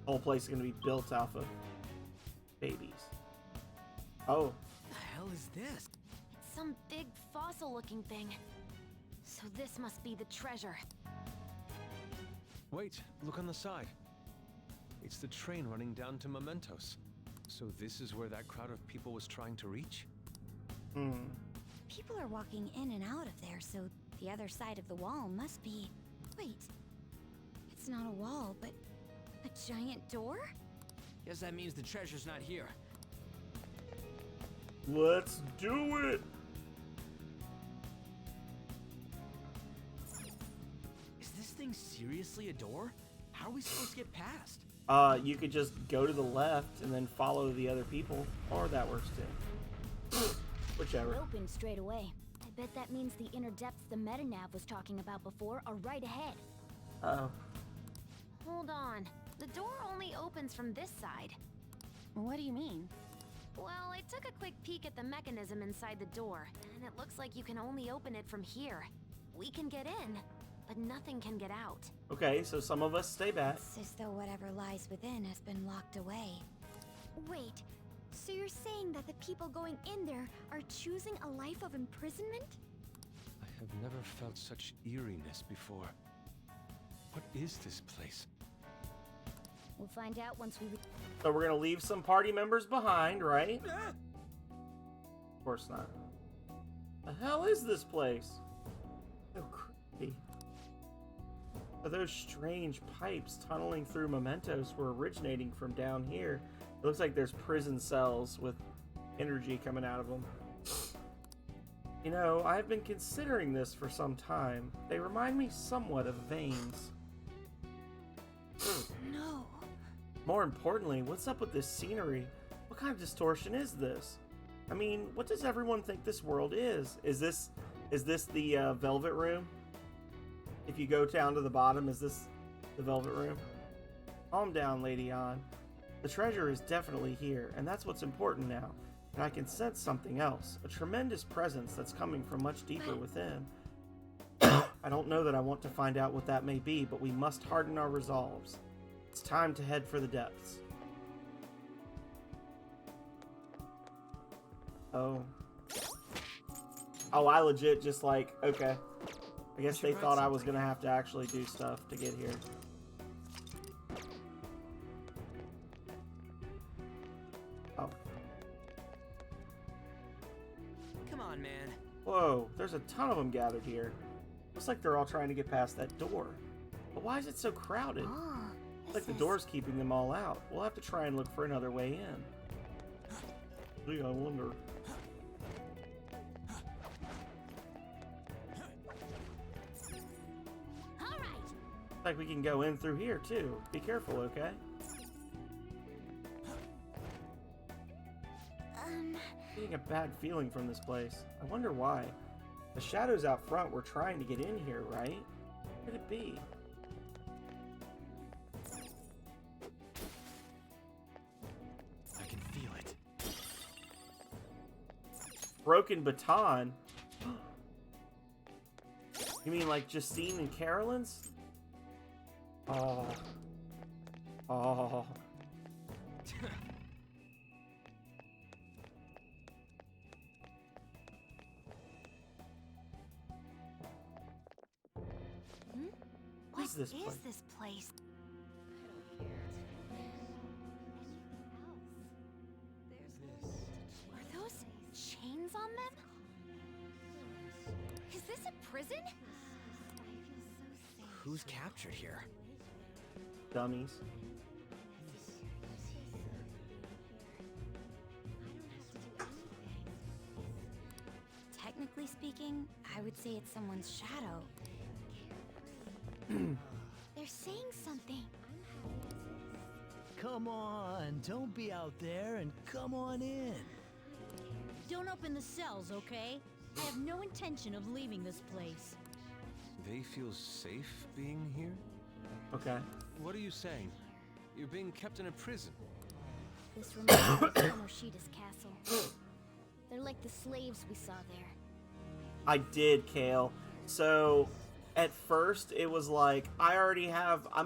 S1: Whole place is gonna be built off of babies. Oh.
S10: What the hell is this?
S13: It's some big fossil-looking thing. So this must be the treasure.
S17: Wait, look on the side. It's the train running down to MEMENTOS. So this is where that crowd of people was trying to reach?
S3: People are walking in and out of there, so the other side of the wall must be... Wait. It's not a wall, but a giant door?
S10: Guess that means the treasure's not here.
S1: Let's do it!
S10: Is this thing seriously a door? How are we supposed to get past?
S1: You could just go to the left and then follow the other people, or that works too. Whichever.
S3: It opened straight away. I bet that means the inner depths the metanav was talking about before are right ahead.
S1: Uh-oh.
S13: Hold on. The door only opens from this side. What do you mean? Well, I took a quick peek at the mechanism inside the door, and it looks like you can only open it from here. We can get in, but
S5: nothing can get out.
S1: Okay, so some of us stay back.
S3: It's as though whatever lies within has been locked away. Wait, so you're saying that the people going in there are choosing a life of imprisonment?
S17: I have never felt such eeriness before. What is this place?
S3: We'll find out once we...
S1: So we're gonna leave some party members behind, right? Of course not. The hell is this place? So creepy. Are those strange pipes tunneling through mementos were originating from down here? It looks like there's prison cells with energy coming out of them. You know, I've been considering this for some time. They remind me somewhat of veins.
S3: No.
S1: More importantly, what's up with this scenery? What kind of distortion is this? I mean, what does everyone think this world is? Is this the Velvet Room? If you go down to the bottom, is this the Velvet Room? Calm down, Lady Ann. The treasure is definitely here, and that's what's important now. And I can sense something else, a tremendous presence that's coming from much deeper within. I don't know that I want to find out what that may be, but we must harden our resolves. It's time to head for the depths. Oh. Oh, I legit just like, okay. I guess they thought I was gonna have to actually do stuff to get here. Oh.
S10: Come on, man.
S1: Whoa, there's a ton of them gathered here. Looks like they're all trying to get past that door. But why is it so crowded? Looks like the door's keeping them all out. We'll have to try and look for another way in. Gee, I wonder. Looks like we can go in through here too. Be careful, okay? Getting a bad feeling from this place. I wonder why. The shadows out front were trying to get in here, right? What could it be?
S10: I can feel it.
S1: Broken baton? You mean like Justine and Carolyn's? Oh. Oh.
S3: What
S1: is this place?
S3: this place? Are those chains on them? Is this a prison?
S10: Who's captured here?
S1: Dummies.
S3: Technically speaking, I would say it's someone's shadow. They're saying something.
S11: Come on, don't be out there and come on in.
S19: Don't open the cells, okay? I have no intention of leaving this place.
S17: They feel safe being here?
S1: Okay.
S17: What are you saying? You're being kept in a prison.
S3: This reminds me of Kanoshida's castle. They're like the slaves we saw there.
S1: I did, Kale. So, at first, it was like, I'm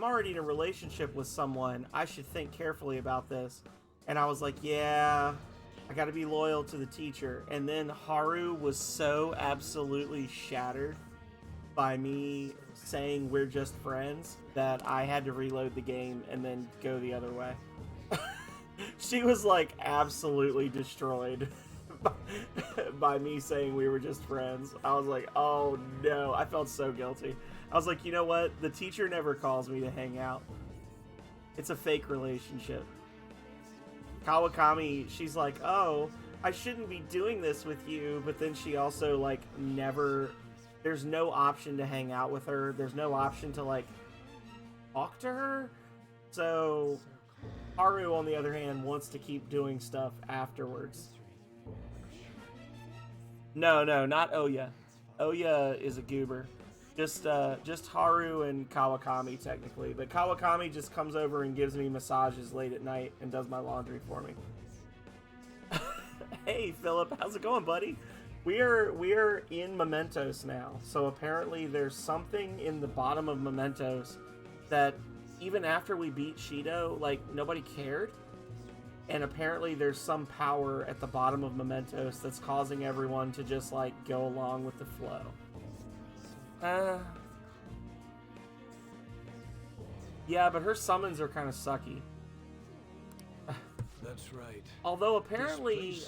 S1: already in a relationship with someone. I should think carefully about this. And I was like, yeah, I gotta be loyal to the teacher. And then Haru was so absolutely shattered by me saying we're just friends that I had to reload the game and then go the other way. She was like absolutely destroyed by me saying we were just friends. I was like, oh no, I felt so guilty. I was like, you know what? The teacher never calls me to hang out. It's a fake relationship. Kawakami, she's like, oh, I shouldn't be doing this with you, but then she also like never, there's no option to hang out with her. There's no option to like talk to her. So Haru, on the other hand, wants to keep doing stuff afterwards. No, not Oya. Oya is a goober. Just Haru and Kawakami, technically. But Kawakami just comes over and gives me massages late at night and does my laundry for me. Hey, Philip, how's it going, buddy? We are in Mementos now, so apparently there's something in the bottom of Mementos that even after we beat Shido, like, nobody cared. And apparently there's some power at the bottom of Mementos that's causing everyone to just, like, go along with the flow. Yeah, but her summons are kind of sucky.
S17: That's right.
S1: Although apparently,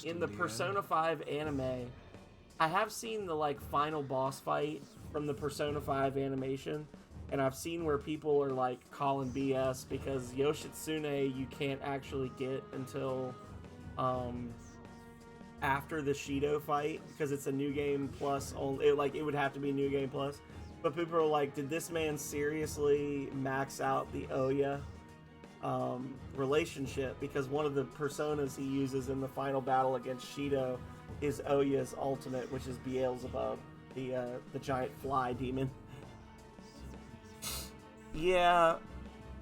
S1: in the Persona 5 anime, I have seen the, like, final boss fight from the Persona 5 animation, and I've seen where people are, like, calling BS because Yoshitsune you can't actually get until, after the Shido fight, because it's a New Game Plus only. It would have to be New Game Plus. But people are like, did this man seriously max out the Oya relationship? Because one of the personas he uses in the final battle against Shido is Oya's ultimate, which is Beelzebub, the giant fly demon. Yeah,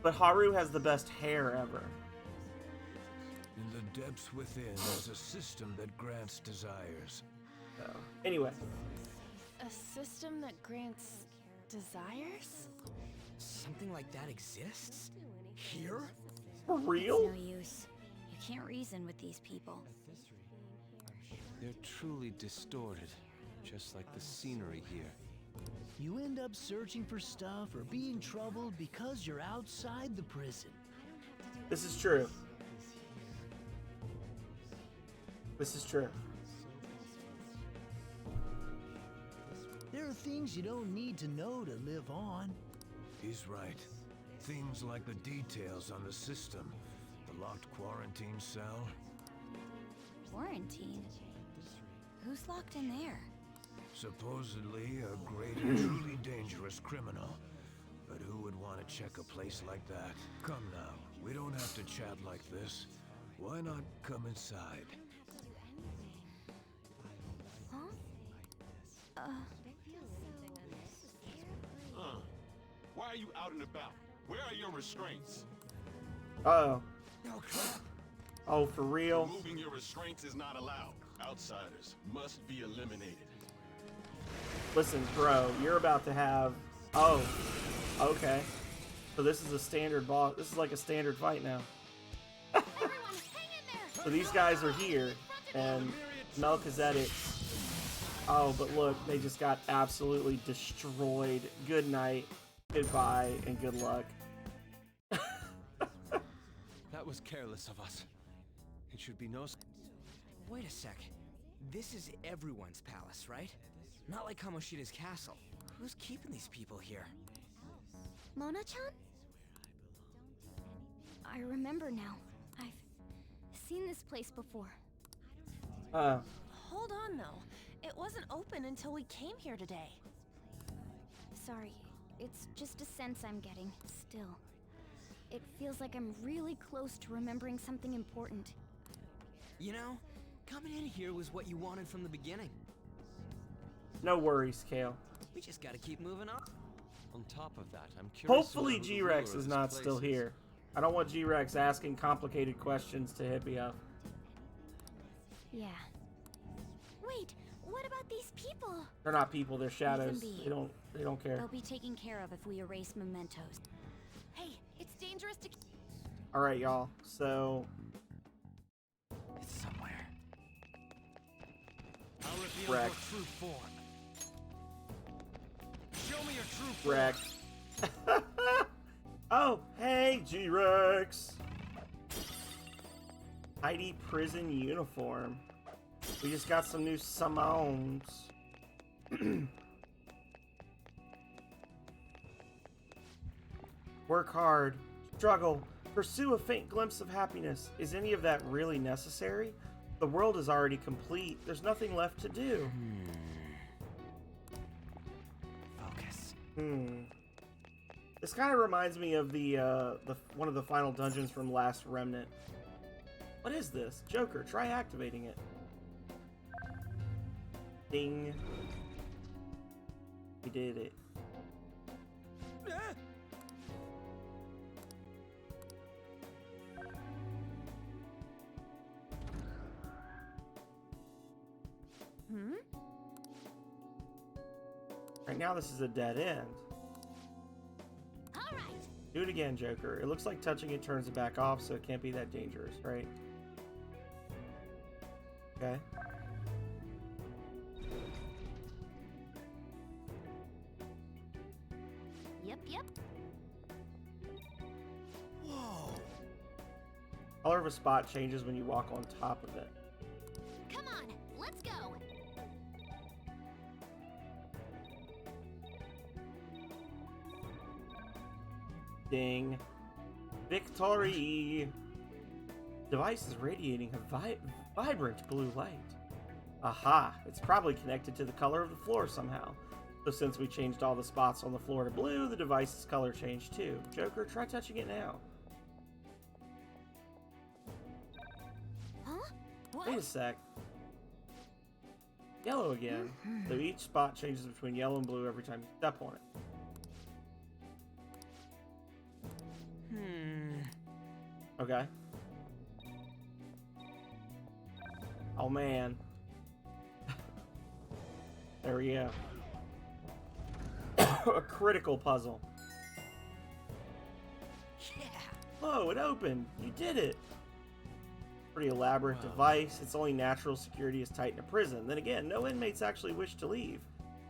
S1: but Haru has the best hair ever.
S15: In the depths within is a system that grants desires.
S1: So, anyway.
S13: A system that grants desires?
S10: Something like that exists? Here?
S1: For real?
S9: It's no use. You can't reason with these people.
S17: They're truly distorted, just like the scenery here.
S11: You end up searching for stuff or being troubled because you're outside the prison.
S1: This is true. This is true.
S11: There are things you don't need to know to live on.
S15: He's right. Things like the details on the system. The locked quarantine cell.
S9: Quarantine? Who's locked in there?
S15: Supposedly a great and truly dangerous criminal. But who would want to check a place like that? Come now, we don't have to chat like this. Why not come inside?
S20: Why are you out and about? Where are your restraints?
S1: Uh-oh. Oh, for real?
S20: Removing your restraints is not allowed. Outsiders must be eliminated.
S1: Listen, bro, you're about to have... Oh, okay. So this is a standard boss. This is like a standard fight now. So these guys are here, and Melchizedek... Oh, but look, they just got absolutely destroyed. Good night, goodbye, and good luck.
S17: That was careless of us. It should be no...
S10: Wait a sec. This is everyone's palace, right? Not like Kamoshida's castle. Who's keeping these people here?
S3: Mona-chan? I remember now. I've seen this place before.
S13: Hold on, though. It wasn't open until we came here today.
S3: Sorry. It's just a sense I'm getting, still. It feels like I'm really close to remembering something important.
S10: You know, coming in here was what you wanted from the beginning.
S1: No worries, Kale.
S10: We just gotta keep moving on.
S17: On top of that, I'm curious.
S1: Hopefully G-Rex is not still here. I don't want G-Rex asking complicated questions to Hippia.
S3: Yeah. Wait, what about these people?
S1: They're not people, they're shadows. They don't care.
S3: They'll be taken care of if we erase mementos.
S13: Hey, it's dangerous to...
S1: Alright, y'all. So...
S10: It's somewhere.
S15: I'll reveal
S1: Wreck.
S15: your true form. Show me your true form.
S1: Wreck. Oh, hey, G-Rex. Tidy prison uniform. We just got some new summons. Work hard. Struggle. Pursue a faint glimpse of happiness. Is any of that really necessary? The world is already complete. There's nothing left to do.
S10: Focus.
S1: This kind of reminds me of the one of the final dungeons from Last Remnant. What is this? Joker, try activating it. Ding. We did it. Right now, this is a dead end.
S3: All right.
S1: Do it again, Joker. It looks like touching it turns it back off, so it can't be that dangerous, right? Okay.
S3: Yep.
S12: Whoa!
S1: Color of a spot changes when you walk on top of it.
S3: Come on, let's go.
S1: Ding. Victory! Device is radiating a vibrant blue light. Aha! It's probably connected to the color of the floor somehow. So since we changed all the spots on the floor to blue, the device's color changed too. Joker, try touching it now.
S3: Huh? What?
S1: Wait a sec. Yellow again. So each spot changes between yellow and blue every time you step on it. Okay. Oh man. There we go. A critical puzzle.
S10: Yeah.
S1: Oh, it opened. You did it. Pretty elaborate device. Its only natural security is tight in a prison. Then again, no inmates actually wish to leave.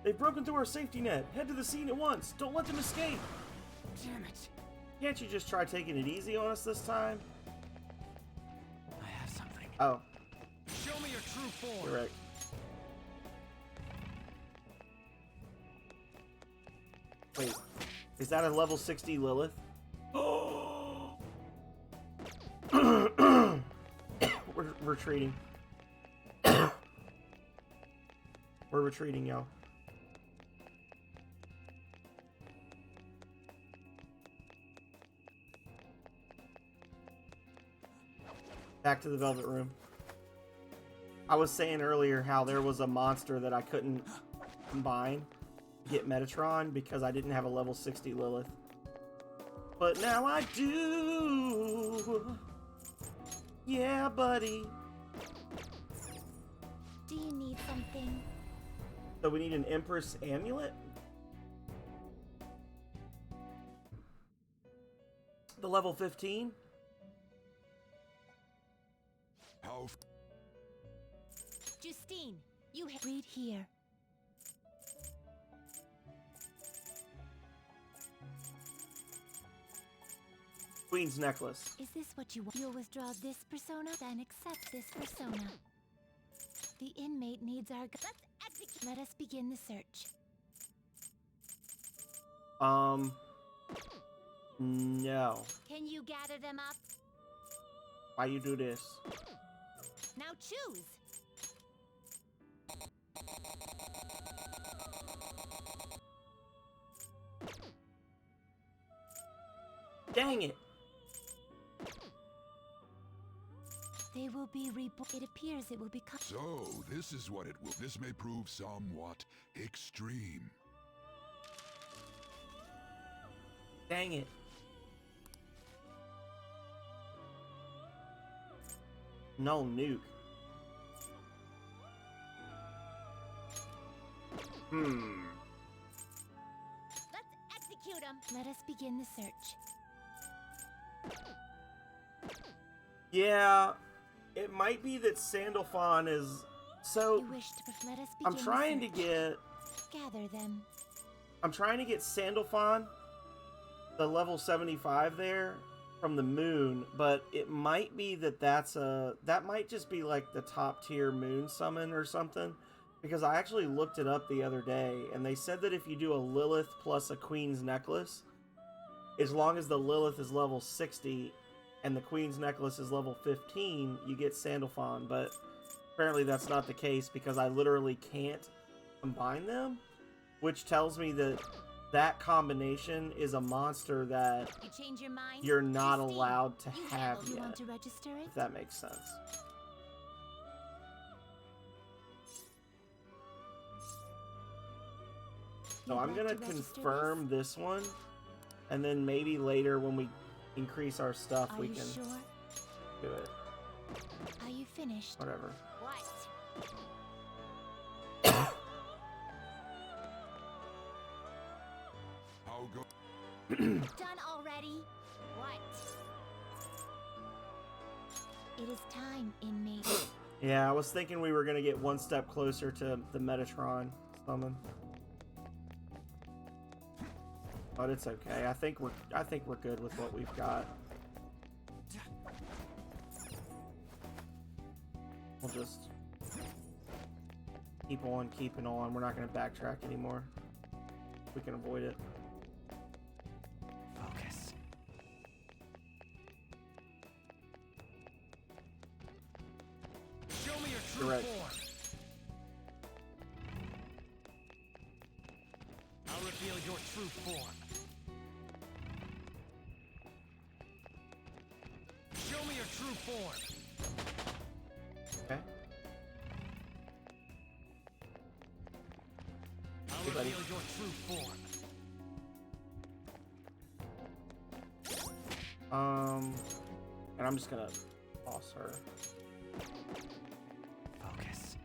S1: They've broken through our safety net. Head to the scene at once. Don't let them escape.
S10: Damn it.
S1: Can't you just try taking it easy on us this time?
S10: I have something.
S1: Oh.
S10: Show me your true form.
S1: Correct. Wait, is that a level 60 Lilith? Oh! We're retreating. We're retreating, y'all. Back to the Velvet Room. I was saying earlier how there was a monster that I couldn't combine, get Metatron, because I didn't have a level 60 Lilith. But now I do! Yeah, buddy.
S3: Do you need something?
S1: So we need an Empress Amulet? The level 15?
S18: How?
S3: Justine, you
S14: read here.
S1: Queen's Necklace.
S14: Is this what you want? You'll withdraw this persona, then accept this persona. The inmate needs our... Let us begin the search.
S1: No.
S3: Can you gather them up?
S1: Why you do this?
S3: Now choose.
S1: Dang it.
S14: They will be reborn. It appears it will become...
S18: So, this is what it will. This may prove somewhat extreme.
S1: Dang it. No nuke.
S3: Let's execute him.
S14: Let us begin the search.
S1: Yeah, it might be that Sandalphon is... So,
S14: You wish to... Let us begin
S1: I'm trying to
S14: the
S1: get...
S14: search. Gather them.
S1: I'm trying to get Sandalphon, the level 75 there, from the moon, but it might be that that might just be like the top tier moon summon or something, because I actually looked it up the other day, and they said that if you do a Lilith plus a Queen's Necklace, as long as the Lilith is level 60 and the Queen's Necklace is level 15, you get Sandalphon, but apparently that's not the case because I literally can't combine them, which tells me that that combination is a monster that
S3: You change your mind?
S1: you're not
S3: Justine,
S1: allowed to
S3: you
S1: have
S14: You
S1: yet,
S14: want to register it?
S1: if that makes sense. So
S14: You'd
S1: I'm
S14: like
S1: gonna
S14: to register
S1: confirm this one, and then maybe later when we increase our stuff,
S14: Are
S1: we
S14: you
S1: can
S14: sure?
S1: do it.
S14: Are you finished?
S1: Whatever.
S3: What?
S18: now go.
S14: Done already? What? It is time, inmate.
S1: Yeah, I was thinking we were gonna get one step closer to the Metatron summon. But it's okay. I think we're good with what we've got. We'll just keep on keeping on. We're not gonna backtrack anymore. We can avoid it.
S10: Focus. Show me your true
S1: You're right.
S10: form. I'll reveal your true form. Show me your true form.
S1: Okay.
S10: I'll
S1: Hey, buddy.
S10: reveal your true form.
S1: And I'm just gonna toss her.
S10: Focus.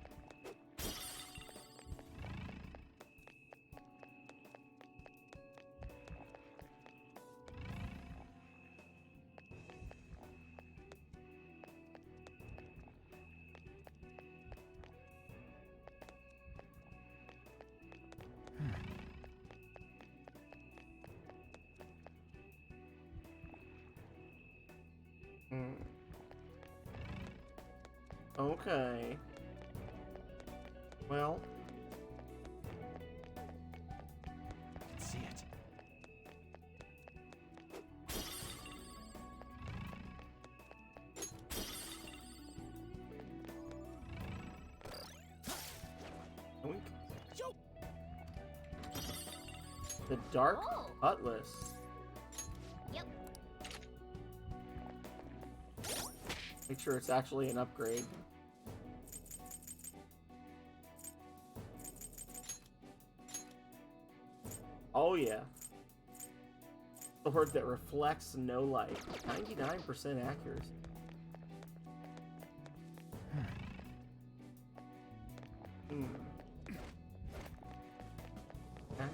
S1: Okay. Well.
S10: I can see it.
S1: Oink. The Dark
S3: Oh.
S1: Cutlass.
S3: Yep.
S1: Make sure it's actually an upgrade. Oh yeah. Sword that reflects no light. 99% accuracy. Hmm. Okay.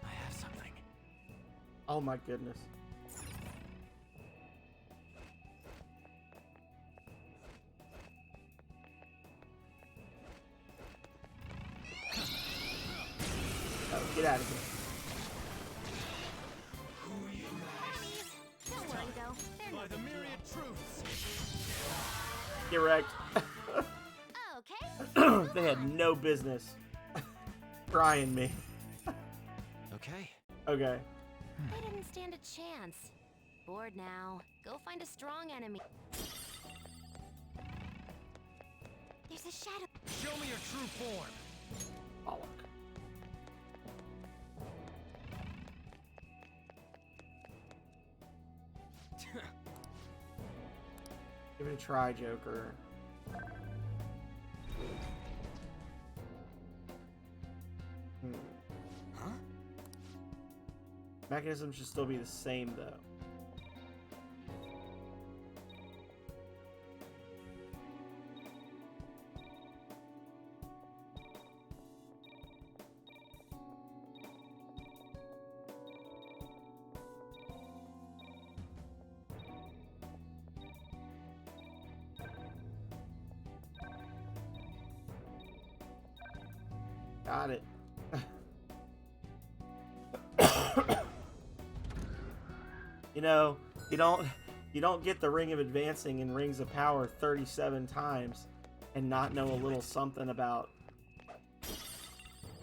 S10: I have something.
S1: Oh my goodness. Oh, get out of here.
S3: Don't worry though. They're
S10: By
S3: no
S10: the
S3: big
S10: myriad truths.
S1: Get wrecked.
S3: deal. Okay.
S1: They had no business trying me.
S10: Okay.
S1: Okay.
S5: They didn't stand a chance. Bored now. Go find a strong enemy.
S14: There's a shadow.
S10: Show me your true form.
S1: Bollock. Give it a try, Joker.
S10: Huh?
S1: Mechanism should still be the same, though. Got it. You know, you don't get the Ring of Advancing and Rings of Power 37 times and not know a little something about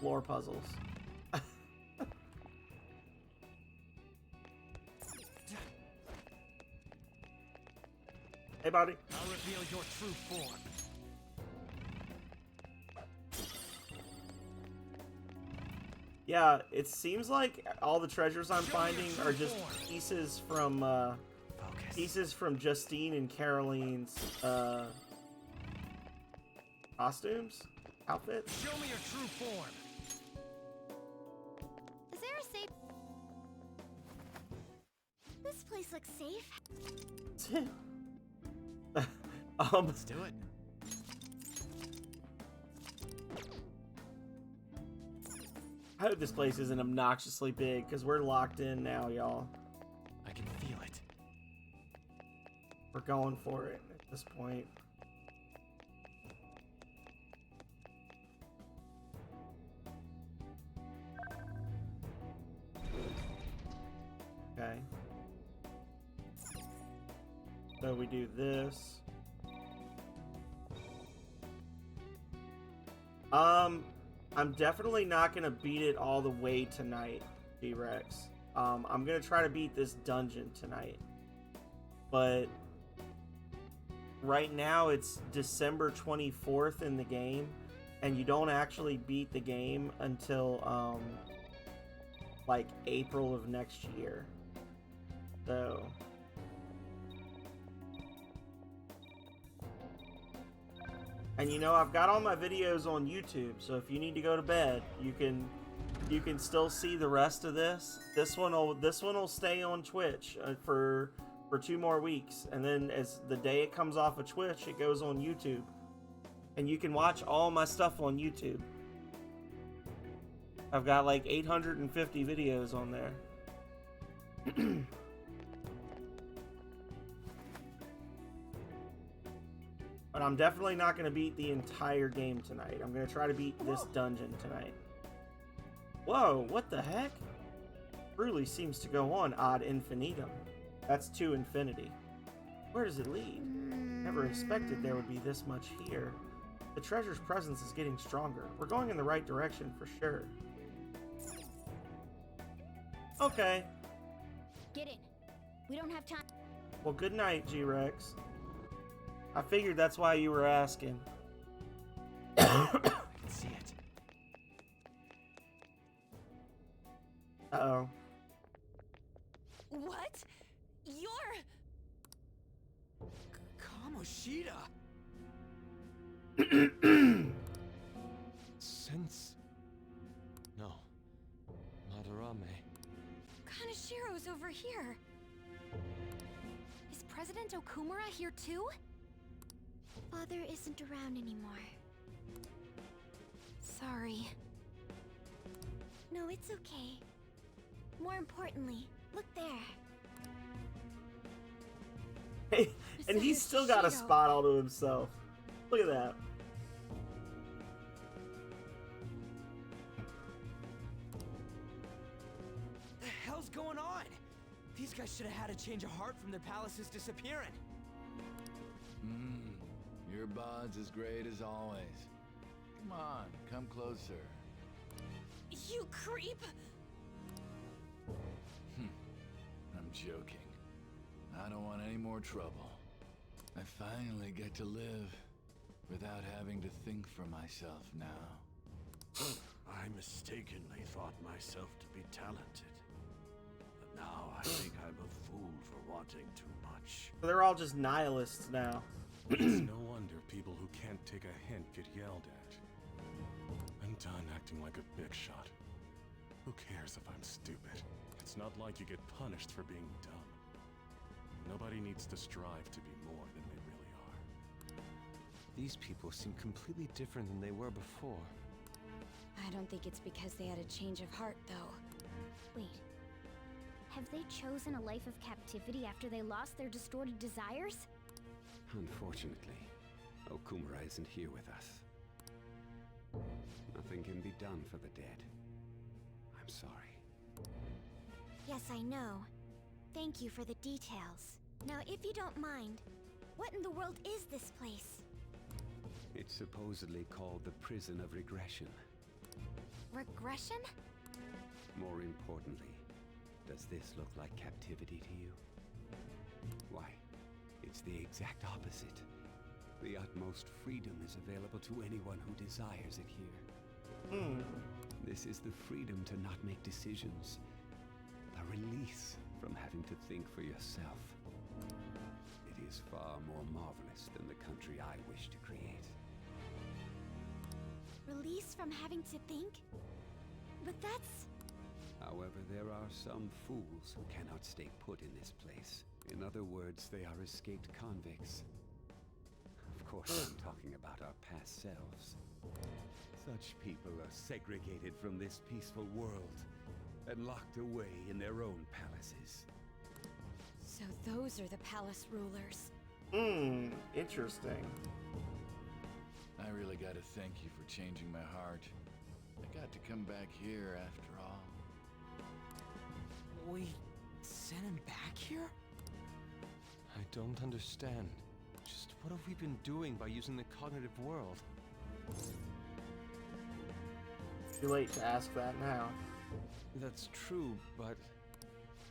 S1: floor puzzles. Hey, buddy.
S10: I'll reveal your true form.
S1: Yeah, it seems like all the treasures I'm finding are just pieces from Justine and Caroline's costumes, outfits.
S10: Show me your true form.
S3: Is there a safe? This place looks safe.
S10: Let's do it.
S1: I hope this place isn't obnoxiously big, because we're locked in now, y'all.
S10: I can feel it.
S1: We're going for it at this point. Okay. So we do this. I'm definitely not gonna beat it all the way tonight, T-Rex. I'm gonna try to beat this dungeon tonight. But right now it's December 24th in the game, and you don't actually beat the game until like April of next year. So and you know, I've got all my videos on YouTube, so if you need to go to bed, you can still see the rest of this. This one will stay on Twitch for 2 more weeks, and then as the day it comes off of Twitch, it goes on YouTube, and you can watch all my stuff on YouTube. I've got like 850 videos on there. But I'm definitely not going to beat the entire game tonight. I'm going to try to beat this dungeon tonight. Whoa, what the heck? Truly seems to go on ad infinitum. That's to infinity. Where does it lead? Never expected there would be this much here. The treasure's presence is getting stronger. We're going in the right direction for sure. Okay.
S3: Get in. We don't have time.
S1: Well, good night, G-Rex. I figured that's why you were asking.
S10: I can see it.
S1: Uh-oh.
S13: What? You're...
S10: Kamoshida!
S17: Sense... No. Madarame.
S13: Kanashiro's over here. Is President Okumura here too?
S3: Father isn't around anymore.
S13: Sorry.
S3: No, it's okay. More importantly, look there.
S1: Hey, and he's still got a spot all to himself. Look at that.
S10: The hell's going on? These guys should have had a change of heart from their palaces disappearing.
S21: Your bod's as great as always. Come on, come closer.
S13: You creep!
S21: I'm joking. I don't want any more trouble. I finally get to live without having to think for myself now.
S20: I mistakenly thought myself to be talented. But now I think I'm a fool for wanting too much.
S1: They're all just nihilists now.
S17: It's no wonder people who can't take a hint get yelled at. I'm done acting like a big shot. Who cares if I'm stupid? It's not like you get punished for being dumb. Nobody needs to strive to be more than they really are. These people seem completely different than they were before.
S3: I don't think it's because they had a change of heart, though. Wait. Have they chosen a life of captivity after they lost their distorted desires?
S22: Unfortunately, Okumura isn't here with us. Nothing can be done for the dead. I'm sorry.
S3: Yes, I know. Thank you for the details. Now, if you don't mind, what in the world is this place?
S22: It's supposedly called the Prison of Regression.
S3: Regression?
S22: More importantly, does this look like captivity to you? Why, it's the exact opposite. The utmost freedom is available to anyone who desires it here. This is the freedom to not make decisions. A release from having to think for yourself. It is far more marvelous than the country I wish to create.
S3: Release from having to think? But that's...
S22: However, there are some fools who cannot stay put in this place. In other words, they are escaped convicts. Of course, I'm talking about our past selves. Such people are segregated from this peaceful world and locked away in their own palaces.
S9: So those are the palace rulers.
S1: Interesting.
S21: I really gotta thank you for changing my heart. I got to come back here after all.
S10: We sent him back here?
S6: I don't understand. Just what have we been doing by using the cognitive world?
S1: Too late to ask that now.
S6: That's true, but...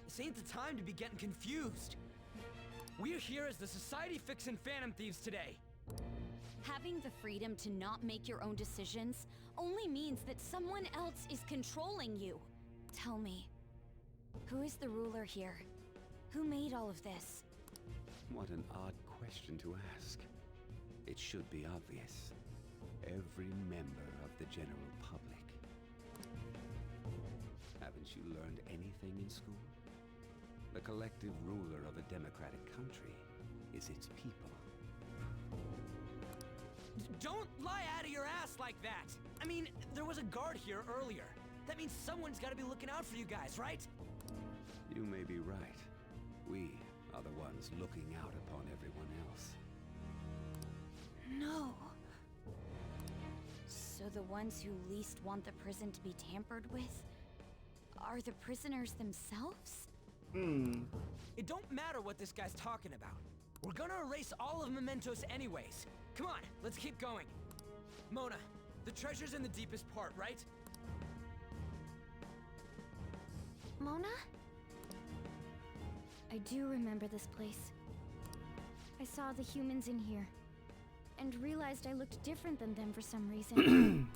S10: This ain't the time to be getting confused. We're here as the Society Fixin' Phantom Thieves today.
S9: Having the freedom to not make your own decisions only means that someone else is controlling you. Tell me, who is the ruler here? Who made all of this?
S22: What an odd question to ask. It should be obvious. Every member of the general public. Haven't you learned anything in school? The collective ruler of a democratic country is its people.
S10: Don't lie out of your ass like that! I mean, there was a guard here earlier. That means someone's gotta be looking out for you guys, right?
S22: You may be right. We are the ones looking out upon everyone else.
S9: No. So the ones who least want the prison to be tampered with are the prisoners themselves?
S10: It don't matter what this guy's talking about. We're gonna erase all of Mementos anyways. Come on, let's keep going. Mona, the treasure's in the deepest part, right?
S3: Mona? I do remember this place. I saw the humans in here, and realized I looked different than them for some reason.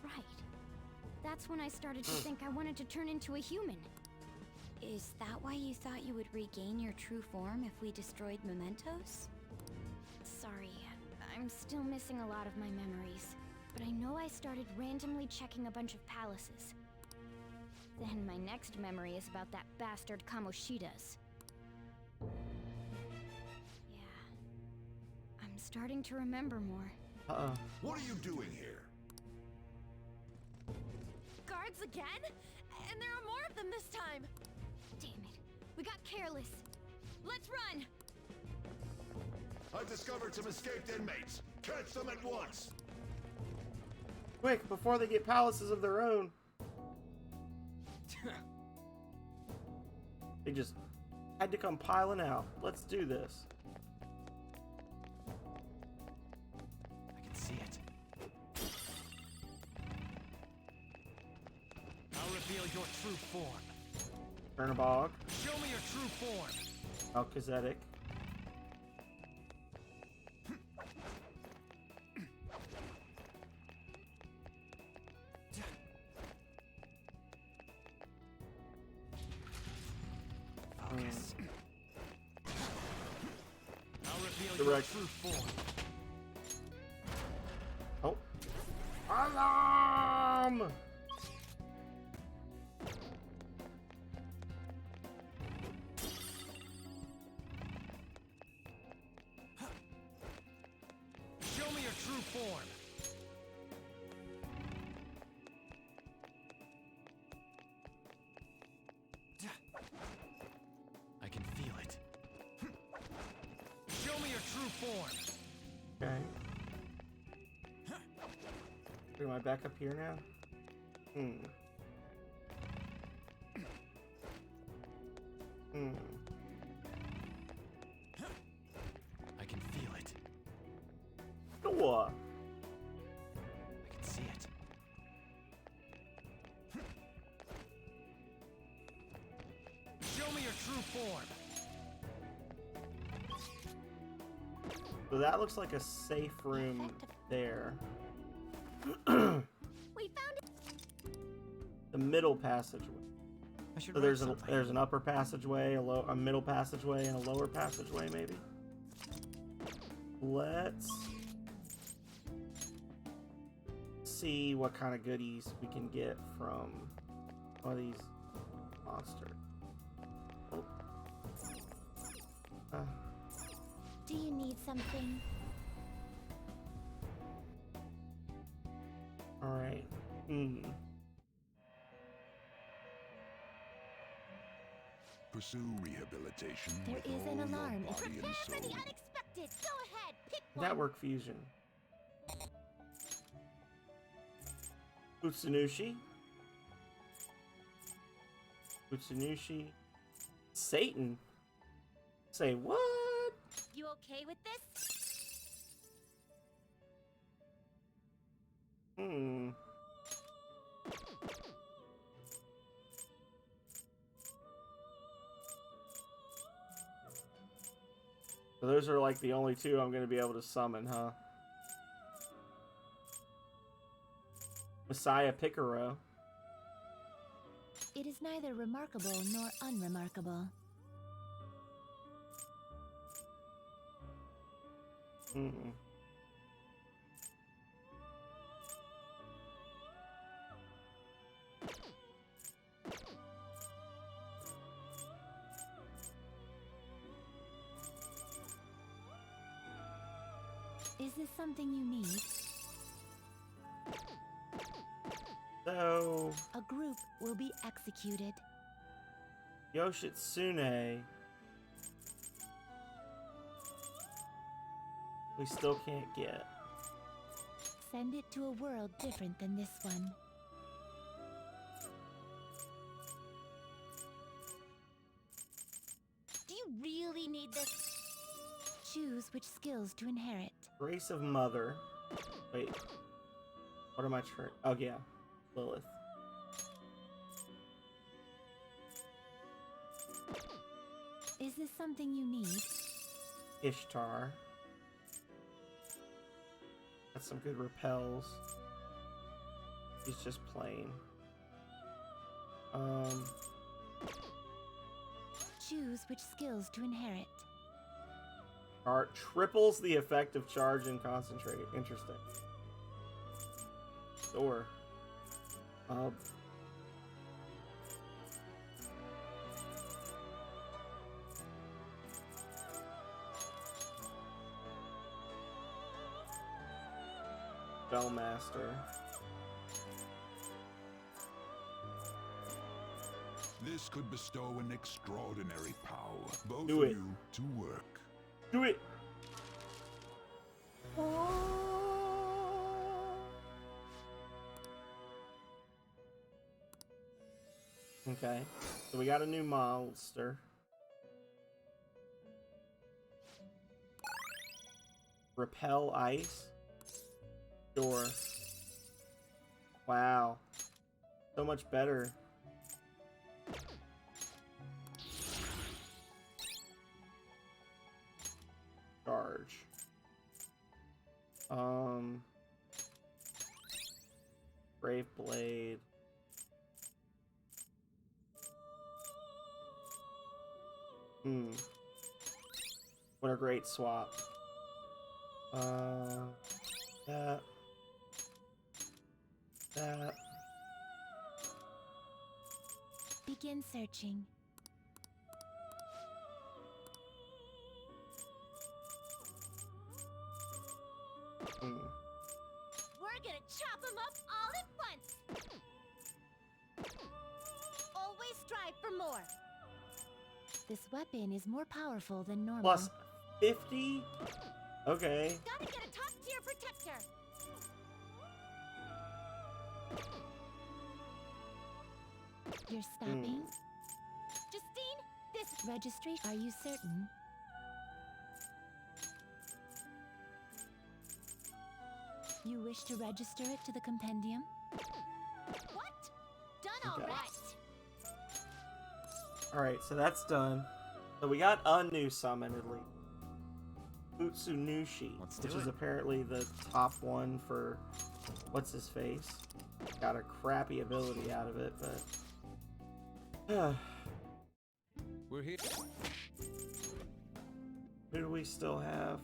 S3: Right. That's when I started to think I wanted to turn into a human.
S9: Is that why you thought you would regain your true form if we destroyed Mementos?
S3: Sorry, I'm still missing a lot of my memories. But I know I started randomly checking a bunch of palaces. Then my next memory is about that bastard Kamoshida's. Yeah. I'm starting to remember more.
S12: What are you doing here?
S13: Guards again? And there are more of them this time!
S3: Damn it. We got careless. Let's run!
S12: I've discovered some escaped inmates. Catch them at once!
S1: Quick, before they get palaces of their own. They just had to come piling out. Let's do this.
S10: I can see it. I'll reveal your true form.
S1: Chernabog.
S10: Show me your true form.
S1: Melchizedek.
S10: Focus. I'll reveal
S1: Direct.
S10: your true form.
S1: Oh. Alarm!
S10: Show me your true form. I can feel it. Show me your true form.
S1: Okay. Am I back up here now?
S10: I can feel it.
S1: Door.
S10: I can see it. Show me your true form.
S1: So that looks like a safe room there.
S3: We found it!
S1: The middle passageway.
S10: I should
S1: So there's an upper passageway, a middle passageway, and a lower passageway, maybe. Let's see what kind of goodies we can get from one of these monsters. Oh.
S3: Do you need something?
S18: Pursue rehabilitation
S14: There
S18: with
S14: is
S18: all
S14: an
S18: your
S14: alarm.
S18: body and
S5: Prepare for
S18: soul.
S5: the unexpected. Go ahead, pick one.
S1: Network fusion. Utsunushi. Utsunushi. Satan. Say what?
S5: You okay with this?
S1: So those are like the only two I'm going to be able to summon, huh? Messiah Picaro.
S14: It is neither remarkable nor unremarkable. Is this something you need?
S1: So...
S14: A group will be executed.
S1: Yoshitsune. We still can't get.
S14: Send it to a world different than this one.
S5: Do you really need this?
S14: Choose which skills to inherit.
S1: Grace of Mother. Wait. What am I trying? Oh, yeah. Lilith.
S14: Is this something you need?
S1: Ishtar. That's some good repels. He's just plain.
S14: Choose which skills to inherit.
S1: Art triples the effect of charge and concentrate. Interesting. Or Spellmaster.
S18: This could bestow an extraordinary power, both
S1: Do
S18: of
S1: it.
S18: you to work.
S1: Do it. Okay, so we got a new monster. Repel ice. Sure. Wow. So much better. Charge. Brave Blade. What a great swap. That.
S14: Begin searching.
S5: We're gonna chop them up all at once. Always strive for more.
S14: This weapon is more powerful than normal.
S1: Plus 50? Okay.
S5: Gotta get a top tier protector.
S14: You're stopping?
S5: Justine, this
S14: Registration. Are you certain? You wish to register it to the compendium?
S5: what? Done all
S1: Okay.
S5: right.
S1: Alright, so that's done. So we got a new summon at least. Utsunushi, which is apparently the top one for what's his face. Got a crappy ability out of it, but
S10: We're here.
S1: who do we still have?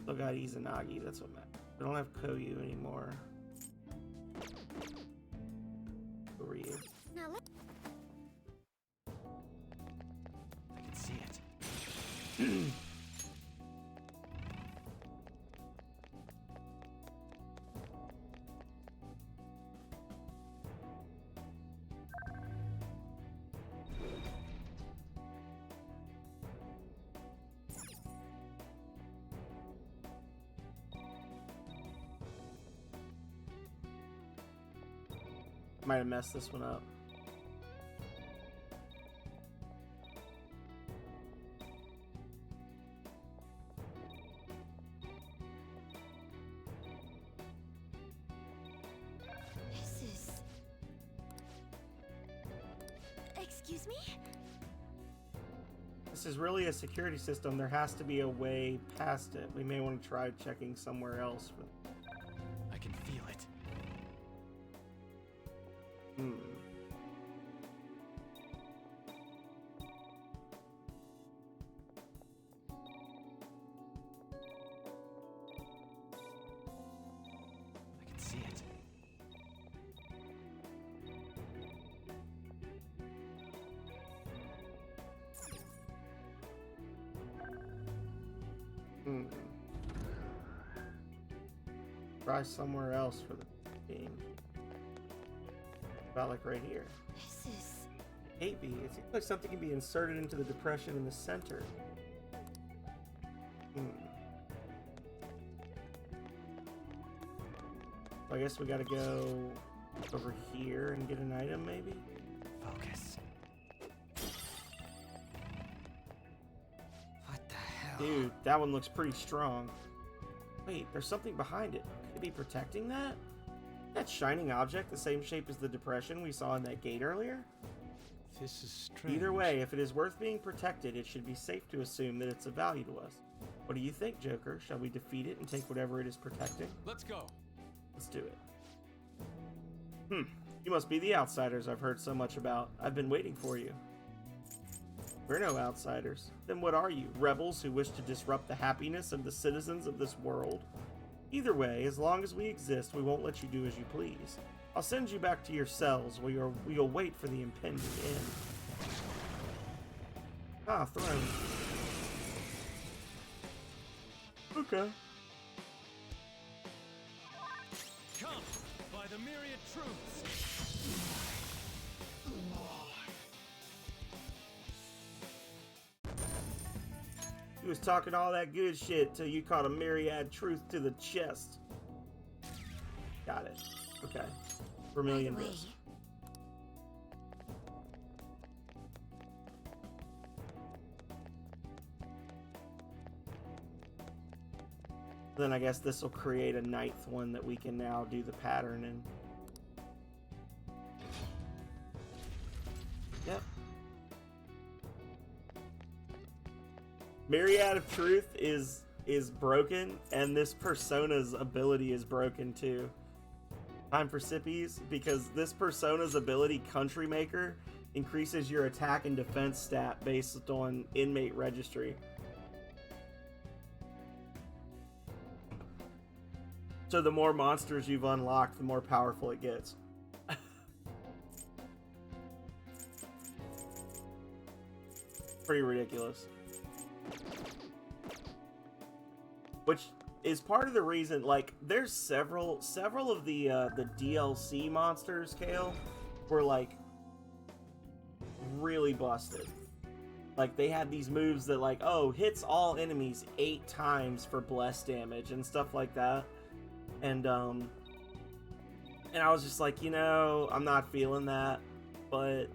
S1: Still got Izanagi, that's what matters. We don't have Koyu anymore. Who are you?
S5: Now let
S10: I can see it.
S1: Might have messed this one up.
S3: This is... Excuse me?
S1: This is really a security system. There has to be a way past it. We may want to try checking somewhere else.
S10: I can feel it.
S1: Hmm.
S10: I can see it.
S1: Hmm. Try somewhere else for the game. About like right here.
S3: This is...
S1: 8B. It seems like something can be inserted into the depression in the center. I guess we gotta go over here and get an item, maybe?
S10: Focus. What the hell?
S1: Dude, that one looks pretty strong. Wait, there's something behind it. Could it be protecting that? That shining object the same shape as the depression we saw in that gate earlier?
S6: This is strange.
S1: Either way, if it is worth being protected, it should be safe to assume that it's of value to us. What do you think, Joker? Shall we defeat it and take whatever it is protecting?
S10: Let's go.
S1: Let's do it. You must be the outsiders I've heard so much about. I've been waiting for you. We're no outsiders. Then what are you? Rebels who wish to disrupt the happiness of the citizens of this world? Either way, as long as we exist, we won't let you do as you please. I'll send you back to your cells where you'll wait for the impending end. Ah, throne. Okay.
S10: Come by the myriad truths.
S1: He was talking all that good shit till you caught a myriad truth to the chest. Got it. Okay. Vermilion disc. Then I guess this will create a 9th one that we can now do the pattern in. Yep. Myriad of Truth is broken, and this persona's ability is broken too. Time for sippies, because this persona's ability, Country Maker, increases your attack and defense stat based on inmate registry. So the more monsters you've unlocked, the more powerful it gets. Pretty ridiculous. Which is part of the reason, like, there's several of the DLC monsters, Kale, were like really busted. Like, they had these moves that, like, oh, hits all enemies 8 times for bless damage and stuff like that. And I was just like, you know, I'm not feeling that, but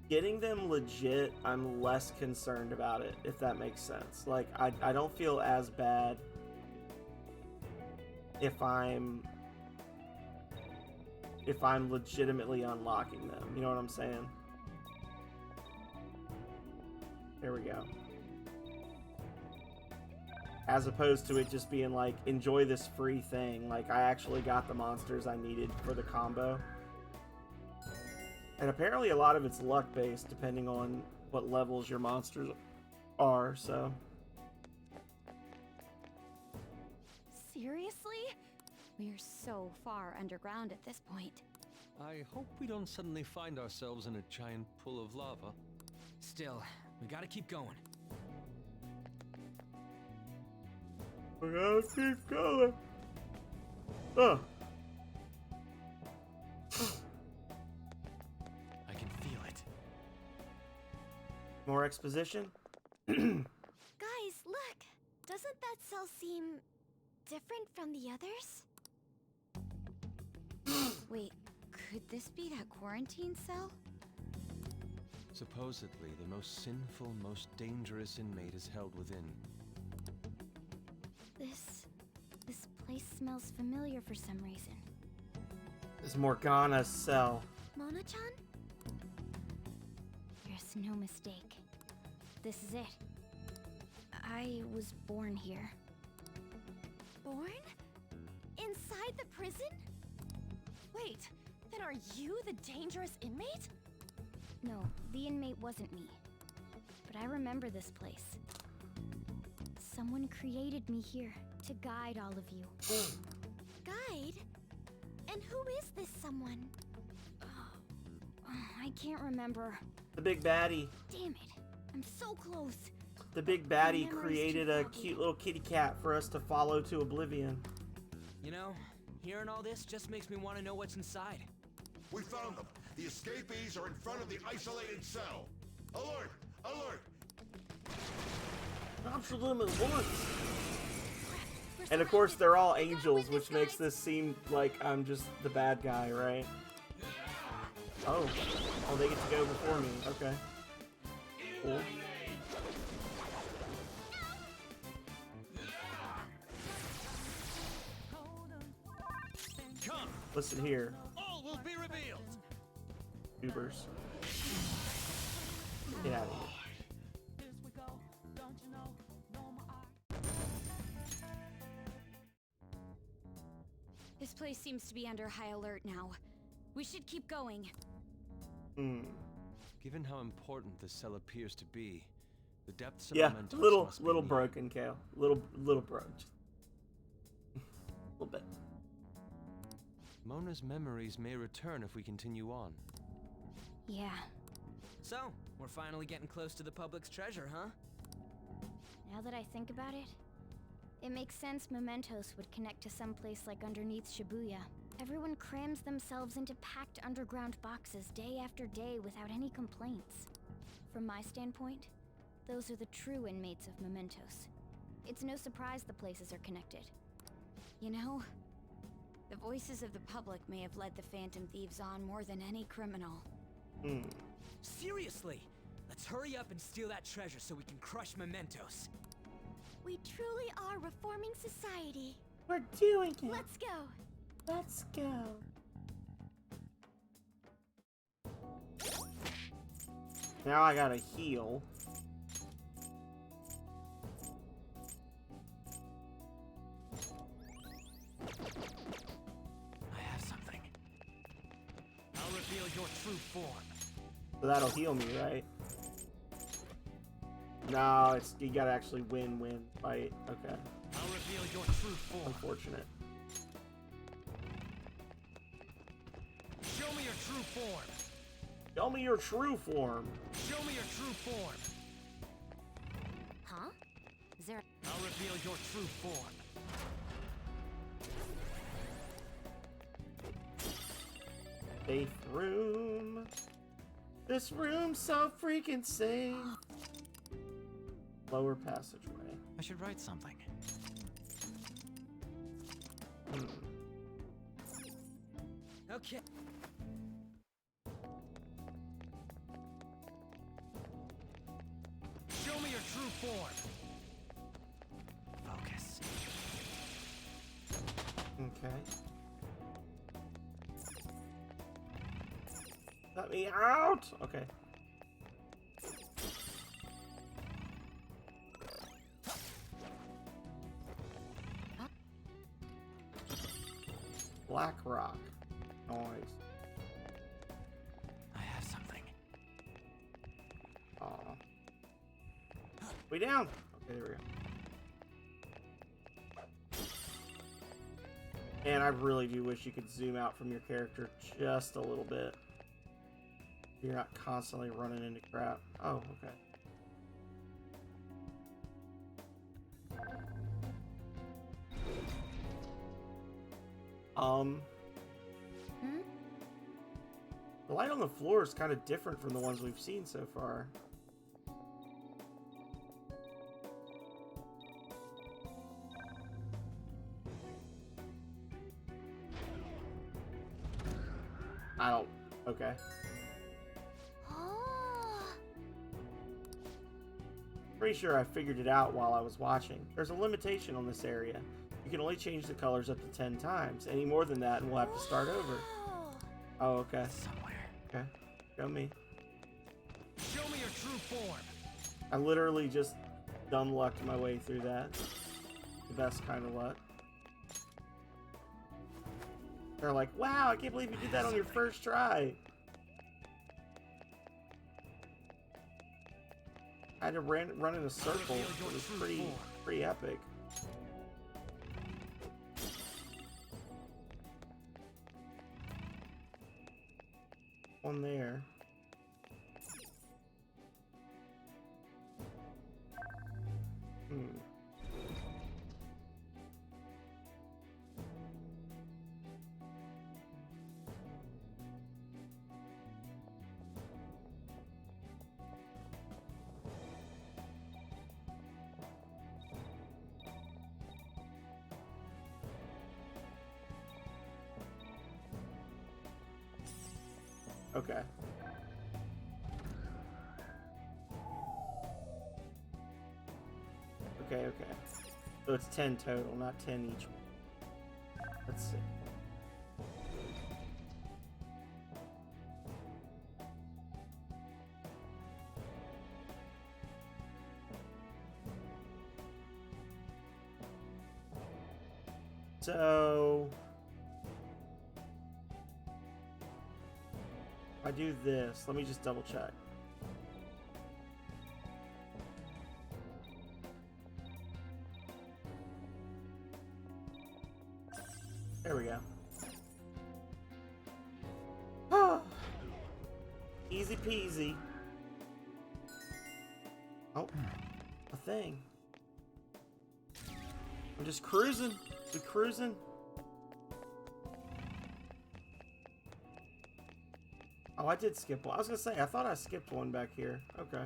S1: getting them legit, I'm less concerned about it, if that makes sense. Like, I don't feel as bad if I'm legitimately unlocking them. You know what I'm saying? There we go. As opposed to it just being like, enjoy this free thing. Like, I actually got the monsters I needed for the combo. And apparently a lot of it's luck-based, depending on what levels your monsters are, so...
S3: Seriously? We're so far underground at this point.
S6: I hope we don't suddenly find ourselves in a giant pool of lava.
S10: Still, we gotta keep going.
S1: We gotta keep going. Oh.
S10: I can feel it.
S1: More exposition?
S3: Guys, look! Doesn't that cell seem different from the others? Wait,
S9: Could this be that quarantine cell?
S6: Supposedly, the most sinful, most dangerous inmate is held within.
S3: This place smells familiar for some reason.
S1: It's Morgana's cell.
S3: Mona-chan? There's no mistake. This is it. I was born here.
S13: Born? Inside the prison? Wait, then are you the dangerous inmate?
S3: No, the inmate wasn't me. But I remember this place. Someone created me here to guide all of you.
S5: Guide? And who is this someone?
S3: I can't remember.
S1: The big baddie.
S3: Damn it. I'm so close.
S1: The big baddie created a cute little kitty cat for us to follow to oblivion.
S10: You know, hearing all this just makes me want to know what's inside.
S12: We found them. The escapees are in front of the isolated cell. Alert! Alert!
S1: Absolute alert! And of course, they're all angels, which makes this seem like I'm just the bad guy, right? Oh. Oh, they get to go before me. Okay. Cool.
S10: Come.
S1: Listen here.
S10: All will be revealed.
S1: Tubers. Get out of here.
S9: This place seems to be under high alert now. We should keep going.
S6: Given how important the cell appears to be, the depths of
S1: Yeah,
S6: Mementos
S1: little
S6: must be
S1: broken, Kale. Little broke. Just a little bit.
S6: Mona's memories may return if we continue on.
S3: Yeah.
S10: So, we're finally getting close to the public's treasure, huh?
S3: Now that I think about it, it makes sense Mementos would connect to some place like underneath Shibuya. Everyone crams themselves into packed underground boxes day after day without any complaints. From my standpoint, those are the true inmates of Mementos. It's no surprise the places are connected.
S9: You know, the voices of the public may have led the Phantom Thieves on more than any criminal.
S10: Seriously! Let's hurry up and steal that treasure so we can crush Mementos.
S5: We truly are reforming society.
S1: We're doing it.
S5: Let's go.
S1: Let's go. Now I gotta heal.
S10: I have something. I'll reveal your true form.
S1: So that'll heal me, right? No, it's you gotta actually win fight. Okay.
S10: I'll reveal your true form.
S1: Unfortunate.
S10: Show me your true form.
S1: Show me your true form.
S10: Show me your true form.
S9: Huh? Is there?
S10: I'll reveal your true form.
S1: Safe room. This room's so freaking safe. Lower passageway.
S7: I should write something.
S10: Okay. Show me your true form.
S7: Focus.
S1: Okay. Let me out! Okay. Black rock. Noise.
S7: I have something.
S1: Aw. Way down! Okay, there we go. And I really do wish you could zoom out from your character just a little bit. You're not constantly running into crap. Oh, okay. The light on the floor is kind of different from the ones we've seen so far. I don't... Okay. Pretty sure I figured it out while I was watching. There's a limitation on this area. You can only change the colors up to 10 times. Any more than that and we'll have to start over. Oh, okay.
S10: Somewhere.
S1: Okay. Show me.
S10: Show me your true form.
S1: I literally just dumb lucked my way through that. The best kind of luck. They're like, wow, I can't believe you did that on your first try. I had to run in a circle. It was pretty epic. One there. Okay. Okay. So it's 10 total, not 10 each one. Let's see. So if I do this, let me just double check. There we go. Easy peasy. Oh, a thing. I'm just cruising. We cruising. Oh, I did skip one. I was gonna say, I thought I skipped one back here. Okay.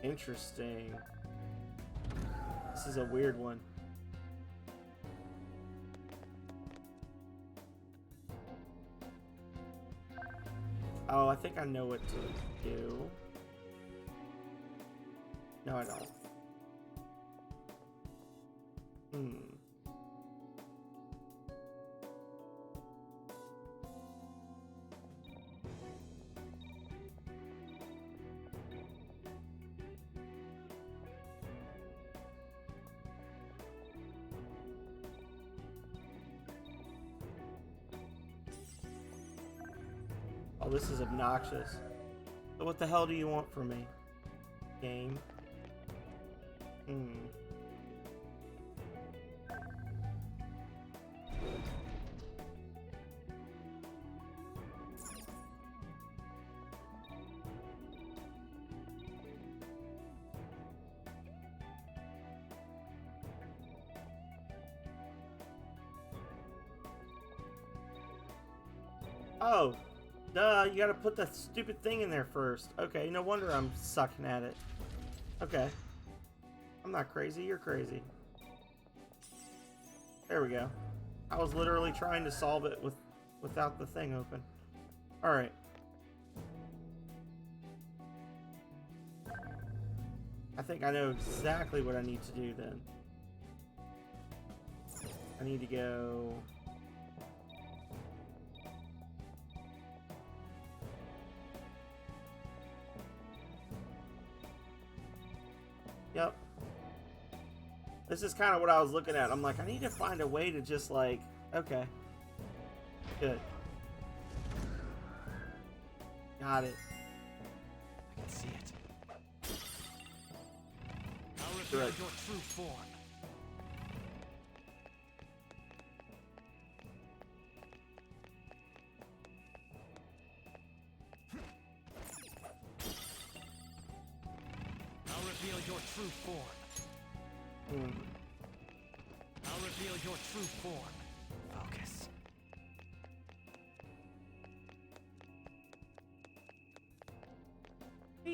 S1: Interesting. This is a weird one. Oh, I think I know what to do. No, I don't. Oh, this is obnoxious. So what the hell do you want from me? Game. Oh. Duh, you gotta put that stupid thing in there first. Okay, no wonder I'm sucking at it. Okay. I'm not crazy, you're crazy. There we go. I was literally trying to solve it without the thing open. Alright. I think I know exactly what I need to do then. I need to go... Yep. This is kind of what I was looking at. I'm like, I need to find a way to just like, okay. Good. Got it.
S10: I can see it.
S1: I'll reveal your
S10: true form.
S11: true form. I'll reveal your true form. Focus. I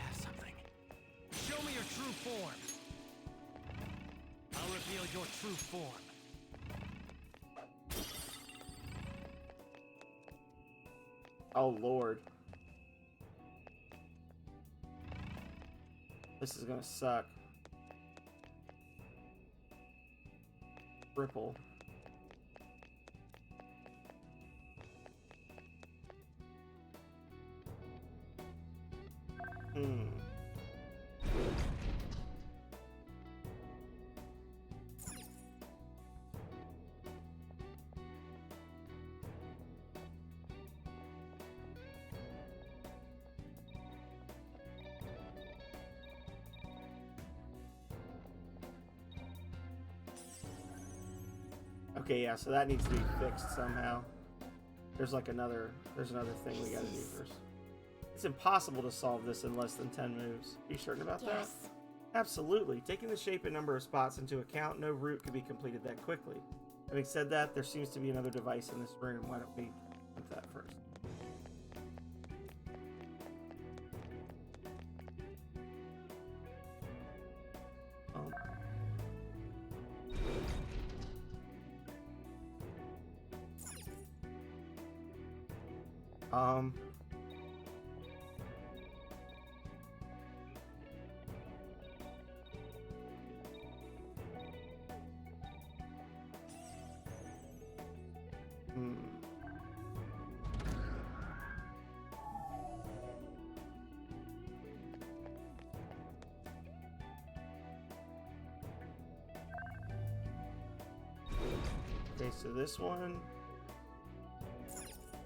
S11: have something. Show me your true form. I'll reveal your true form.
S1: Oh, Lord. This is gonna suck. Ripple. Okay, yeah, so that needs to be fixed somehow. There's another thing we gotta do first. It's impossible to solve this in less than 10 moves. Are you certain about that? Absolutely. Taking the shape and number of spots into account, no route could be completed that quickly. Having said that, there seems to be another device in this room. Why don't we put that first? Okay, so this one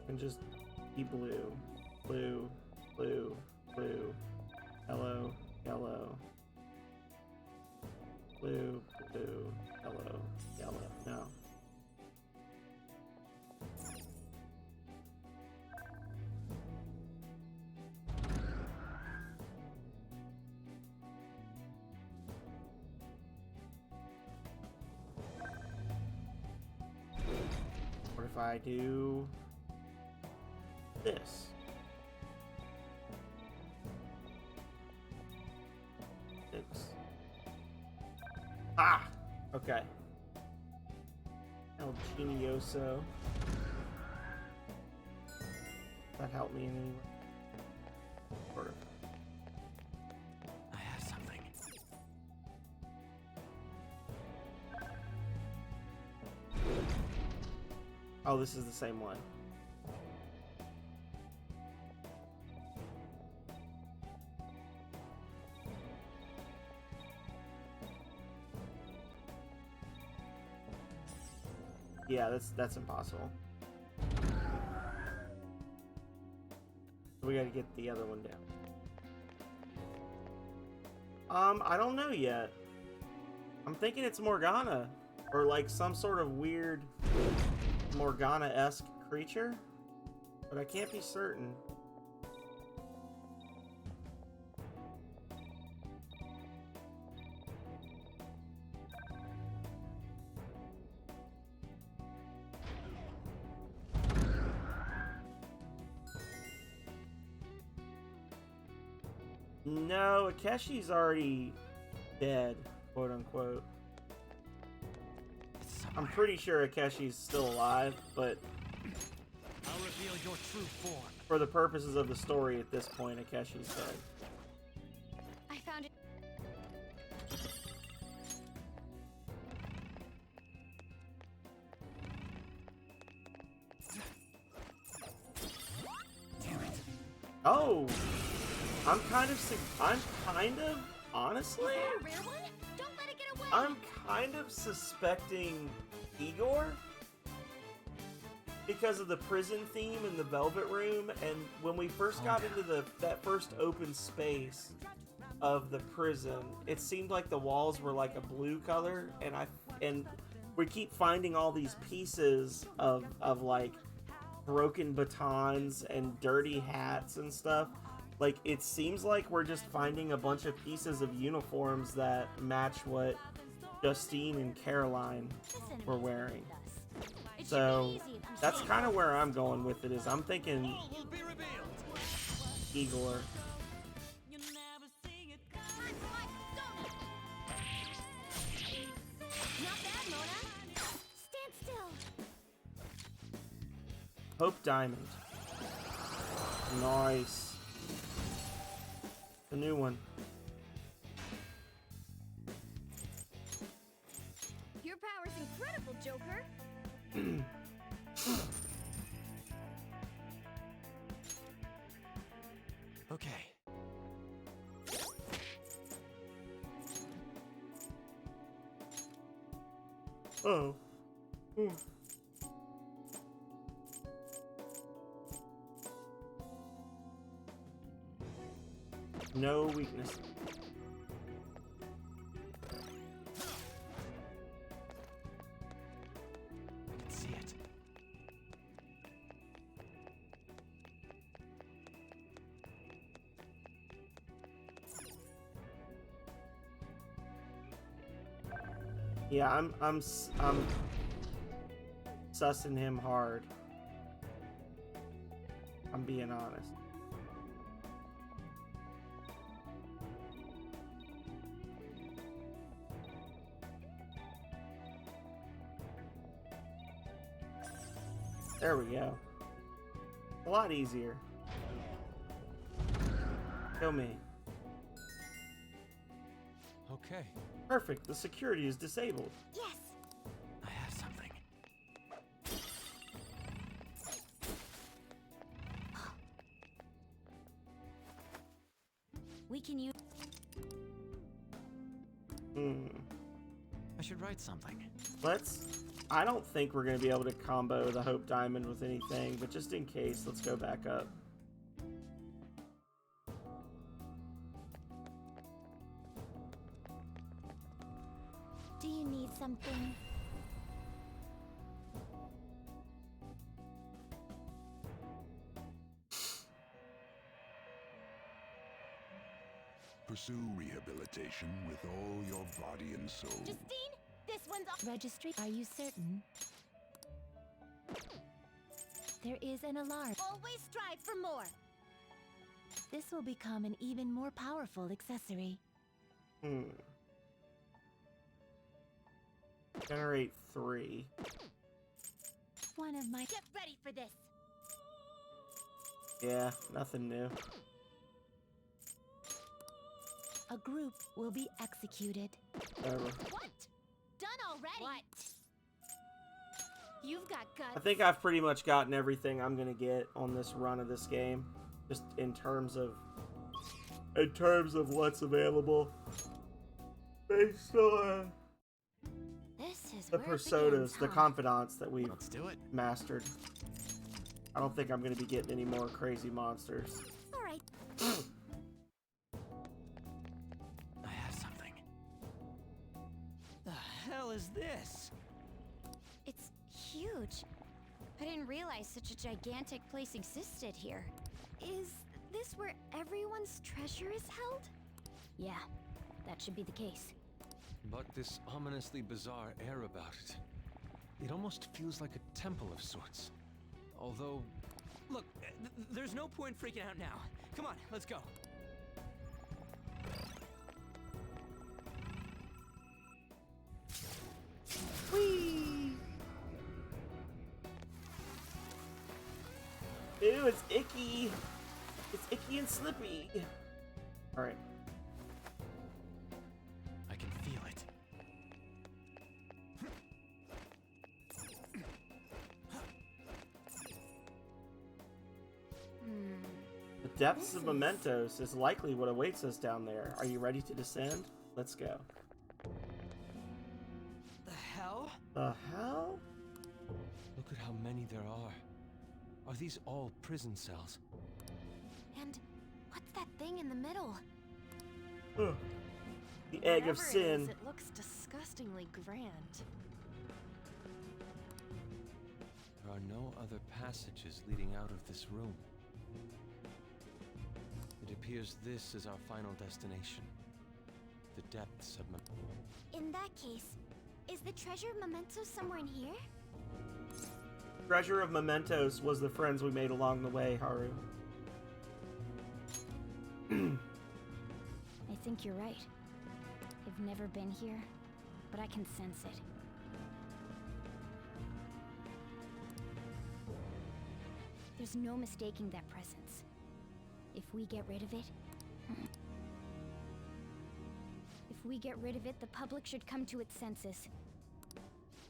S1: can just be blue, blue, blue, blue, yellow, yellow, blue, blue, yellow, yellow. No. What if I do this? Ah! Okay. El Genioso. That helped me in any way? Sort of.
S11: I have something.
S1: Oh, this is the same one. Yeah, that's impossible. We gotta get the other one down. I don't know yet. I'm thinking it's Morgana, or like some sort of weird Morgana-esque creature, but I can't be certain. No, Akeshi's already dead, quote unquote. I'm pretty sure Akeshi's still alive, but
S11: I'll reveal your true form.
S1: For the purposes of the story at this point, Akeshi's dead.
S3: I found it.
S1: Oh, I'm kind of honestly, I'm kind of suspecting Igor because of the prison theme in the Velvet Room, and when we first got into that first open space of the prison, it seemed like the walls were like a blue color, and we keep finding all these pieces of like broken batons and dirty hats and stuff. Like, it seems like we're just finding a bunch of pieces of uniforms that match what Justine and Caroline were wearing. So that's kind of where I'm going with it, is I'm thinking Igor. Hope Diamond. Nice. The new one.
S3: Your power's incredible, Joker.
S7: Okay.
S1: Oh. No weakness.
S7: I can see it.
S1: Yeah, I'm sussing him hard. I'm being honest. There we go. A lot easier. Show me.
S6: Okay.
S1: Perfect. The security is disabled.
S3: Yes.
S7: I have something.
S3: We can use.
S7: I should write something.
S1: I don't think we're going to be able to combo the Hope Diamond with anything, but just in case, let's go back up.
S3: Do you need something?
S18: Pursue rehabilitation with all your body and soul.
S3: Justine, this one's off. Registry. Are you certain? There is an alarm. Always strive for more. This will become an even more powerful accessory.
S1: Generate 3.
S3: One of my. Get ready for this.
S1: Yeah, nothing new.
S14: A group will be executed.
S1: Whatever.
S3: What? Done already? What? You've got guts.
S1: I think I've pretty much gotten everything I'm gonna get on this run of this game, just in terms of what's available based on
S3: This is
S1: the
S3: where it
S1: personas,
S3: begins,
S1: the
S3: huh?
S1: confidants that we've
S7: Let's do it.
S1: mastered. I don't think I'm gonna be getting any more crazy monsters.
S3: All right.
S7: I have something.
S10: The hell is this?
S3: It's huge. I didn't realize such a gigantic place existed here. Is this where everyone's treasure is held? Yeah, that should be the case.
S6: But this ominously bizarre air about it. It almost feels like a temple of sorts. Although...
S10: Look, there's no point freaking out now. Come on, let's go.
S1: Whee! Ew, it's icky. It's icky and slippy. All right.
S7: I can feel it.
S1: The depths of Mementos is likely what awaits us down there. Are you ready to descend? Let's go.
S10: The hell?
S1: The hell?
S6: Look at how many there are. Are these all prison cells?
S3: And what's that thing in the middle?
S1: Ugh. The egg of
S13: Whatever
S1: sin.
S13: It looks disgustingly grand.
S6: There are no other passages leading out of this room. It appears this is our final destination. The depths of
S3: In that case, is the treasure of mementos somewhere in here?
S1: Treasure of mementos was the friends we made along the way, Haru.
S3: I think you're right. I've never been here, but I can sense it. There's no mistaking that presence. If we get rid of it... If we get rid of it, the public should come to its senses.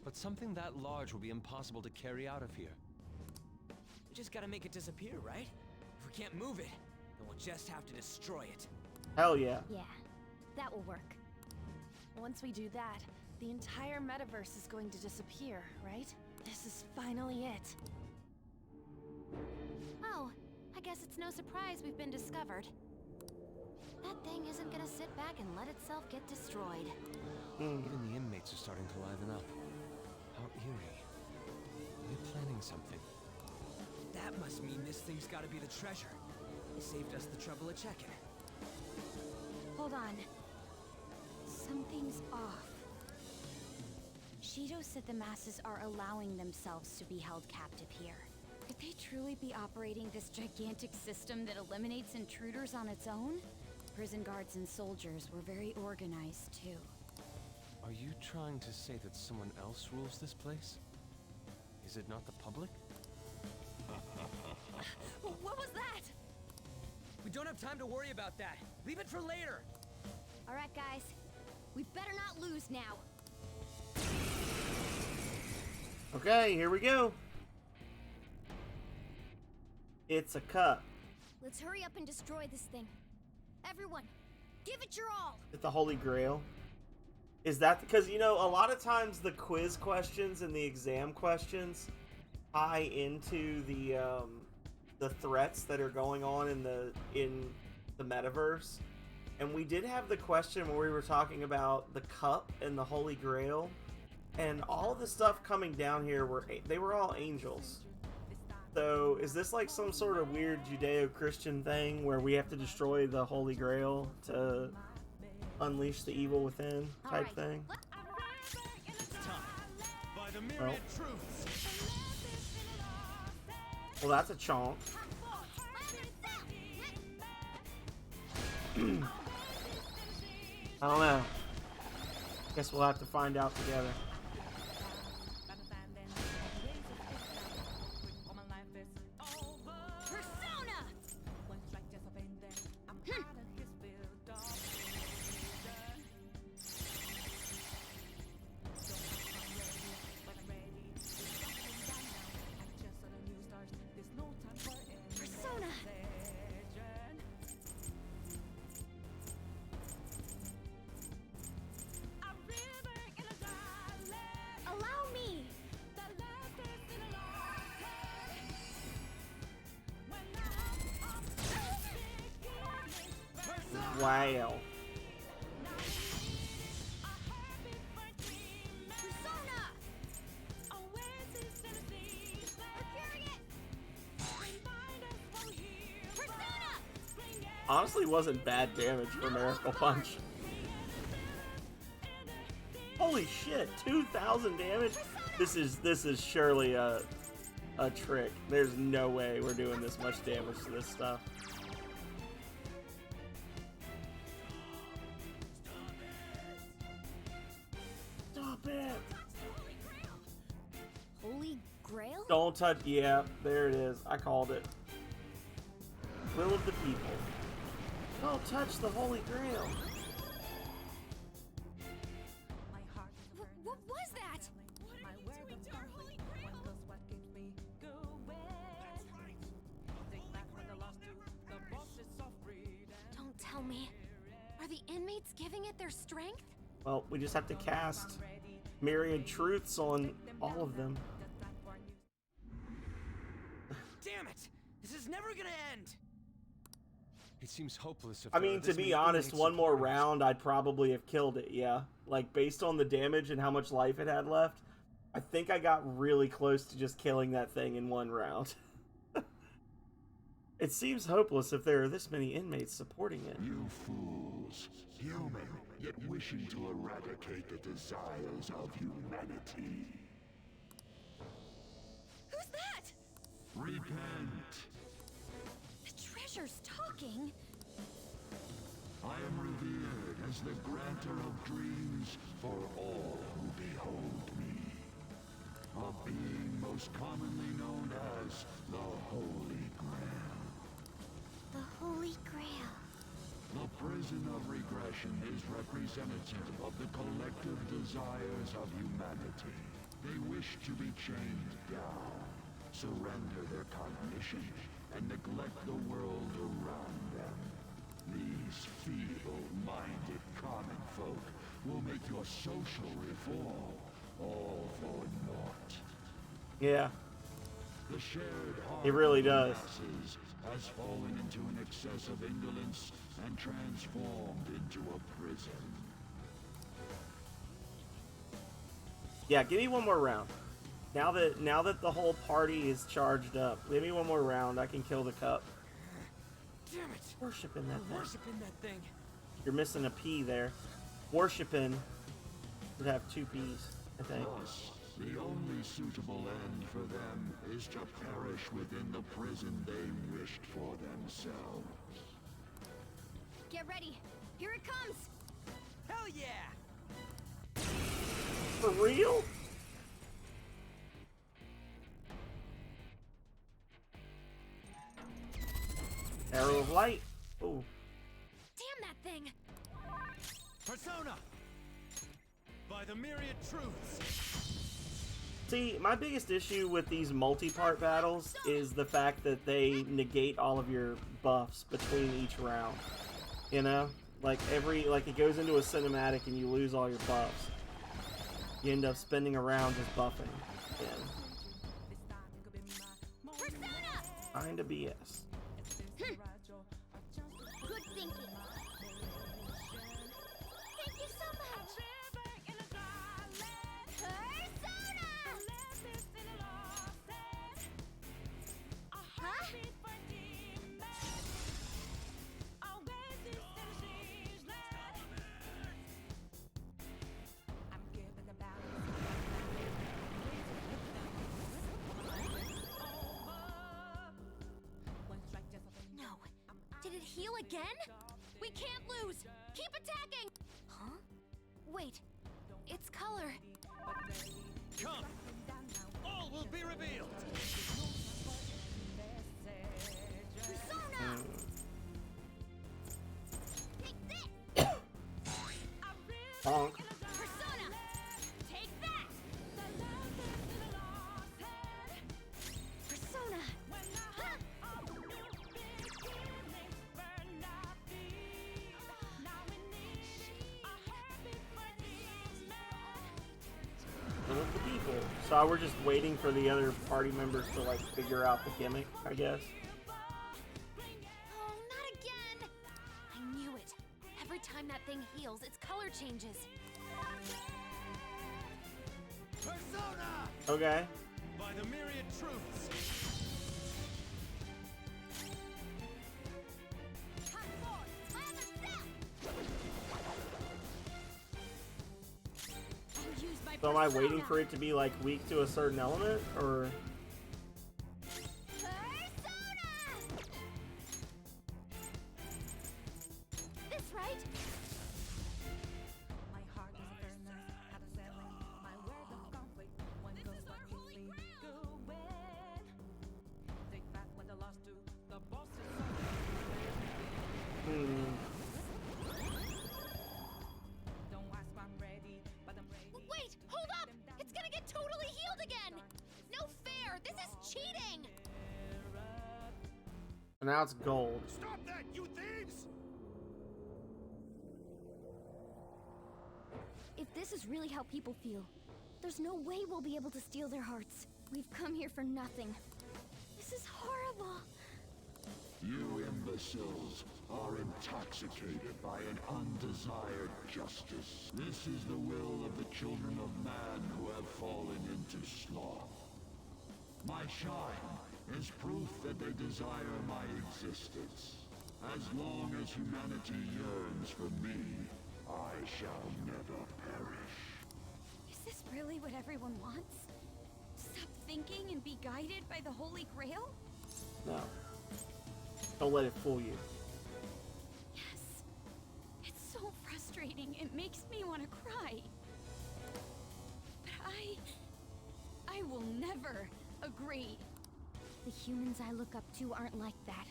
S6: But something that large will be impossible to carry out of here.
S10: We just gotta make it disappear, right? If we can't move it, then we'll just have to destroy it.
S1: Hell yeah.
S3: Yeah, that will work.
S13: Once we do that, the entire metaverse is going to disappear, right? This is finally it. Oh, I guess it's no surprise we've been discovered. That thing isn't gonna sit back and let itself get destroyed.
S6: Even the inmates are starting to liven up. How eerie. Are they planning something?
S10: That must mean this thing's gotta be the treasure. It saved us the trouble of checking.
S3: Hold on. Something's off. Shido said the masses are allowing themselves to be held captive here. Could they truly be operating this gigantic system that eliminates intruders on its own? Prison guards and soldiers were very organized, too.
S6: Are you trying to say that someone else rules this place? Is it not the public?
S13: What was that?
S10: We don't have time to worry about that. Leave it for later.
S3: All right, guys. We better not lose now.
S1: Okay, here we go. It's a cup.
S3: Let's hurry up and destroy this thing. Everyone, give it your all.
S1: It's the Holy Grail. Is that because, you know, a lot of times the quiz questions and the exam questions tie into the threats that are going on in the metaverse. And we did have the question where we were talking about the cup and the Holy Grail, and all the stuff coming down here they were all angels. So is this like some sort of weird Judeo-Christian thing where we have to destroy the Holy Grail to unleash the evil within type thing?
S20: By the myriad truths.
S1: Well, that's a chonk. I don't know. Guess we'll have to find out together. Wow. Honestly, wasn't bad damage for Miracle Punch. Holy shit, 2,000 damage? This is surely a trick. There's no way we're doing this much damage to this stuff. Stop it!
S3: Holy Grail?
S1: Don't touch. Yeah, there it is. I called it. Will of the people. Don't touch the Holy Grail.
S3: What was that? What are you doing to our Holy Grail?
S13: Don't tell me. Are the inmates giving it their strength?
S1: Well, we just have to cast myriad truths on all of them.
S10: Damn it! This is never gonna end!
S6: It seems hopeless. If
S1: I mean, to be honest, one more round, I'd probably have killed it, yeah. Like, based on the damage and how much life it had left, I think I got really close to just killing that thing in one round. It seems hopeless if there are this many inmates supporting it.
S18: You fools. Human, yet wishing to eradicate the desires of humanity.
S5: Who's that?
S18: Repent.
S5: The treasure's talking.
S18: I am revered as the granter of dreams for all who behold me. A being most commonly known as the Holy Grail.
S3: The Holy Grail.
S18: The prison of regression is representative of the collective desires of humanity. They wish to be chained down, surrender their cognition, and neglect the world around them. These feeble-minded common folk will make your social reform all for naught.
S1: Yeah.
S18: The shared heart
S1: It really
S18: of the
S1: does.
S18: masses has fallen into an excess of indolence and transformed into a prison.
S1: Yeah, give me one more round. Now that the whole party is charged up, give me one more round. I can kill the cup.
S10: Damn it!
S1: Worshipping that thing.
S10: Worshipping that thing.
S1: You're missing a P there. Worshipping would have two P's, I think.
S18: Thus, the only suitable end for them is to perish within the prison they wished for themselves.
S3: Get ready. Here it comes.
S10: Hell yeah!
S1: For real? Arrow of light. Oh.
S5: Damn that thing!
S10: Persona! By the myriad truths!
S1: See, my biggest issue with these multi-part battles is the fact that they negate all of your buffs between each round. You know? Like it goes into a cinematic and you lose all your buffs. You end up spending a round just buffing. Yeah. Kinda BS.
S3: Good thinking. Thank you so much. Persona! Huh?
S5: No. Did it heal again? We can't lose! Keep attacking! Huh? Wait. Its color.
S10: Come! All will be revealed!
S5: Persona!
S1: Honk.
S5: Persona! Take that! Persona! Huh?
S1: Kill the people. So we're just waiting for the other party members to like figure out the gimmick, I guess.
S5: Oh, not again! I knew it. Every time that thing heals, its color changes.
S10: Persona!
S1: Okay.
S10: By the myriad truths!
S1: So am I waiting for it to be like weak to a certain element, or?
S5: This right? Wait, hold up! It's gonna get totally healed again! No fair! This is cheating!
S1: And now it's gold.
S10: Stop that, you thieves!
S3: If this is really how people feel, there's no way we'll be able to steal their hearts. We've come here for nothing. This is horrible.
S18: You imbeciles are intoxicated by an undesired justice. This is the will of the children of man who have fallen into sloth. My shine as proof that they desire my existence. As long as humanity yearns for me, I shall never perish.
S3: Is this really what everyone wants? Stop thinking and be guided by the Holy Grail?
S1: No. Don't let it fool you.
S3: Yes. It's so frustrating. It makes me want to cry. But I will never agree. The humans I look up to aren't like that.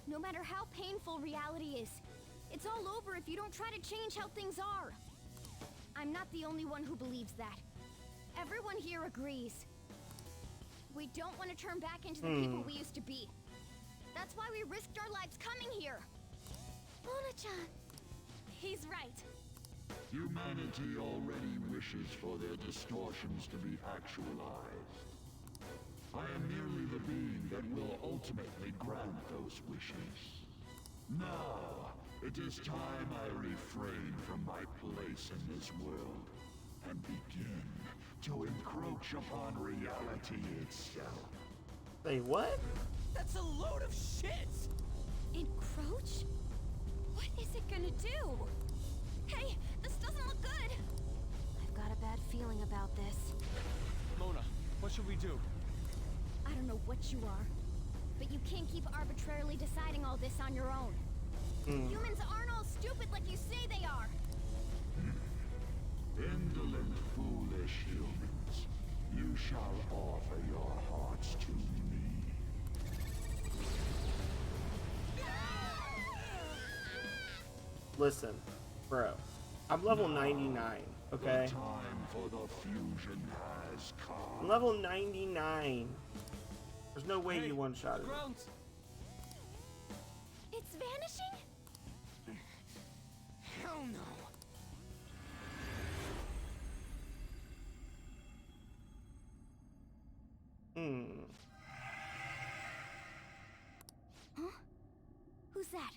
S3: No matter how painful reality is, it's all over if you don't try to change how things are. I'm not the only one who believes that. Everyone here agrees. We don't want to turn back into the people we used to be. That's why we risked our lives coming here.
S14: Mona-chan.
S3: He's right.
S18: Humanity already wishes for their distortions to be actualized. I am merely the being that will ultimately grant those wishes. Now, it is time I refrain from my place in this world and begin to encroach upon reality itself.
S1: Say what?
S10: That's a load of shit!
S3: Encroach? What is it gonna do? Hey, this doesn't look good!
S13: I've got a bad feeling about this.
S6: Mona, what should we do?
S3: I don't know what you are, but you can't keep arbitrarily deciding all this on your own. Humans aren't all stupid like you say they are.
S18: Indolent, foolish humans, you shall offer your hearts to me.
S1: Listen, bro. I'm level 99, okay?
S18: The time for the fusion has come.
S1: I'm level 99. There's no way you one-shotted it.
S3: It's vanishing?
S10: Hell no.
S3: Huh? Who's that?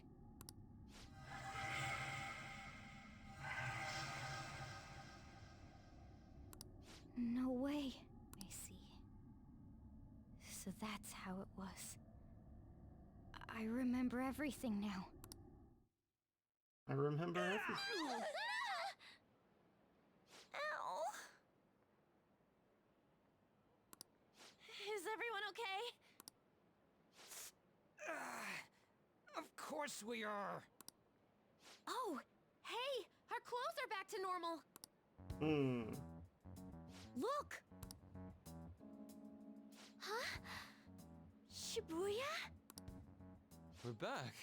S3: No way. I see. So that's how it was. I remember everything now.
S1: I remember everything.
S13: Ow. Is everyone okay?
S10: Of course we are.
S13: Oh, hey! Our clothes are back to normal!
S3: Look! Huh? Shibuya?
S6: We're back.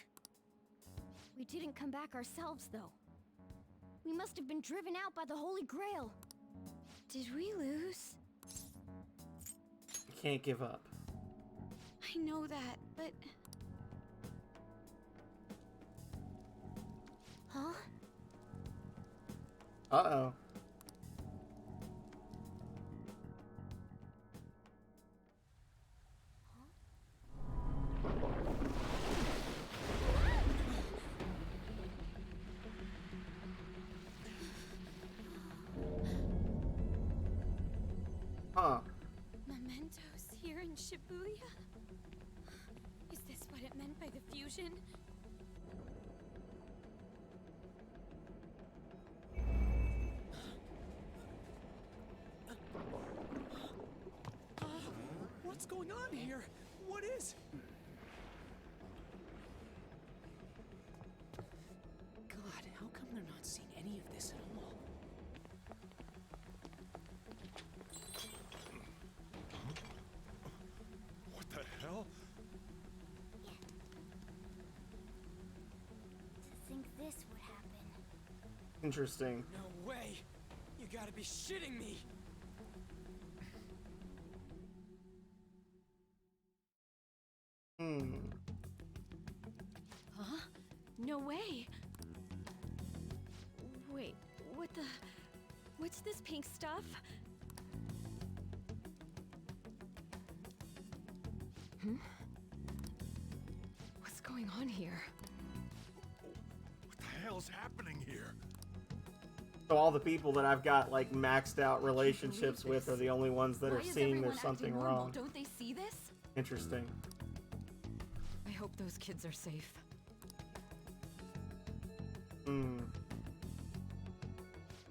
S3: We didn't come back ourselves, though. We must have been driven out by the Holy Grail. Did we lose?
S1: I can't give up.
S3: I know that, but... Huh?
S1: Uh-oh.
S3: Mementos here in Shibuya? Is this what it meant by the fusion?
S7: What's going on here? What is... God, how come they're not seeing any of this at all?
S4: What the hell?
S3: To think this would happen.
S1: Interesting.
S10: No way! You gotta be shitting me!
S3: Huh? No way! Wait, what the... What's this pink stuff? What's going on here?
S4: What the hell's happening here?
S1: So all the people that I've got like maxed out relationships with are the only ones that
S3: Why
S1: are
S3: is
S1: seeing
S3: everyone
S1: there's something
S3: acting normal?
S1: wrong.
S3: Don't they see
S9: see this?
S1: Interesting.
S9: I hope those kids are safe.
S1: Hmm.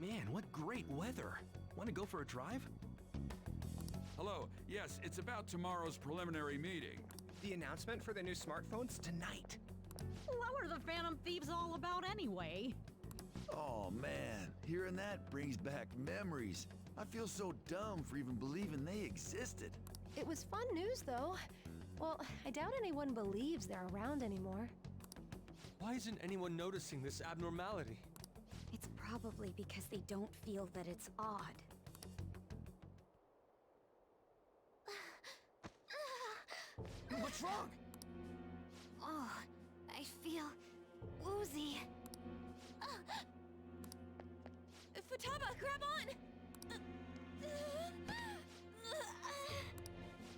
S6: Man, what great weather. Want to go for a drive?
S2: Hello, yes, it's about tomorrow's preliminary meeting.
S8: The announcement for the new smartphones tonight.
S19: What were the Phantom Thieves all about anyway?
S12: Oh man, hearing that brings back memories. I feel so dumb for even believing they existed.
S13: It was fun news, though. Well, I doubt anyone believes they're around anymore.
S6: Why isn't anyone noticing this abnormality?
S3: It's probably because they don't feel that it's odd.
S6: What's wrong?
S3: Oh, I feel woozy.
S5: Futaba, grab on!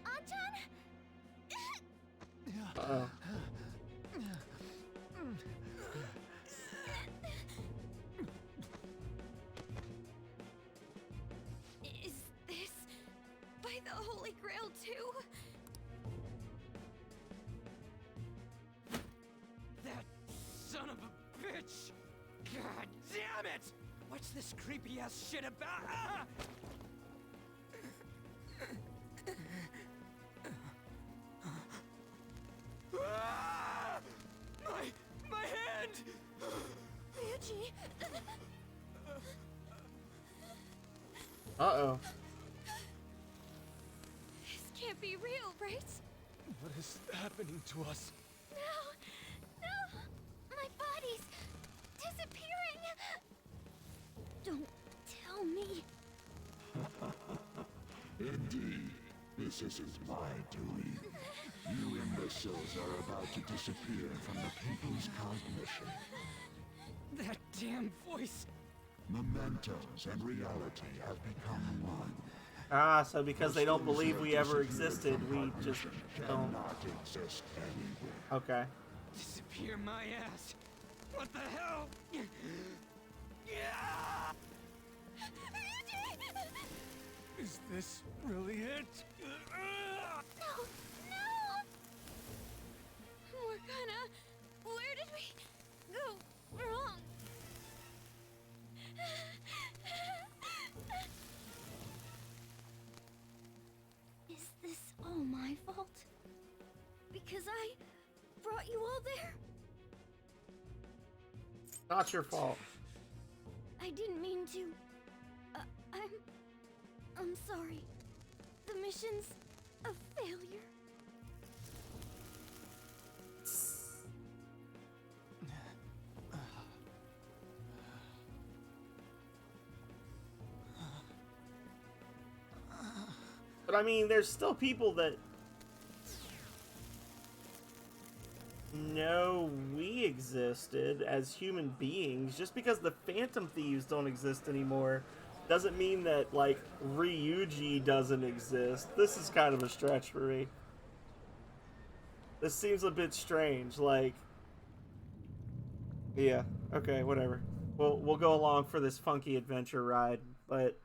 S5: Anchan?
S1: Uh-oh.
S5: Is this by the Holy Grail too?
S10: That son of a bitch! God damn it! What's this creepy ass shit about? Ah! Ah! My hand!
S5: Ryuji!
S1: Uh-oh.
S5: This can't be real, right?
S6: What is happening to us?
S5: No! My body's disappearing! Don't tell me.
S18: Indeed, this isn't my doing. You imbeciles are about to disappear from the people's cognition.
S10: That damn voice!
S18: Mementos and reality have become one.
S1: Ah, so because they don't believe we ever existed, we just don't.
S18: Cannot exist anywhere.
S1: Okay.
S10: Disappear my ass! What the hell? Is this really it?
S5: No! Morgana, where did we go wrong? Is this all my fault? Because I brought you all there?
S1: Not your fault.
S3: I didn't mean to. I'm sorry. The mission's a failure.
S1: But I mean, there's still people that know we existed as human beings. Just because the Phantom Thieves don't exist anymore doesn't mean that, like, Ryuji doesn't exist. This is kind of a stretch for me. This seems a bit strange, like... Yeah, okay, whatever. We'll go along for this funky adventure ride, but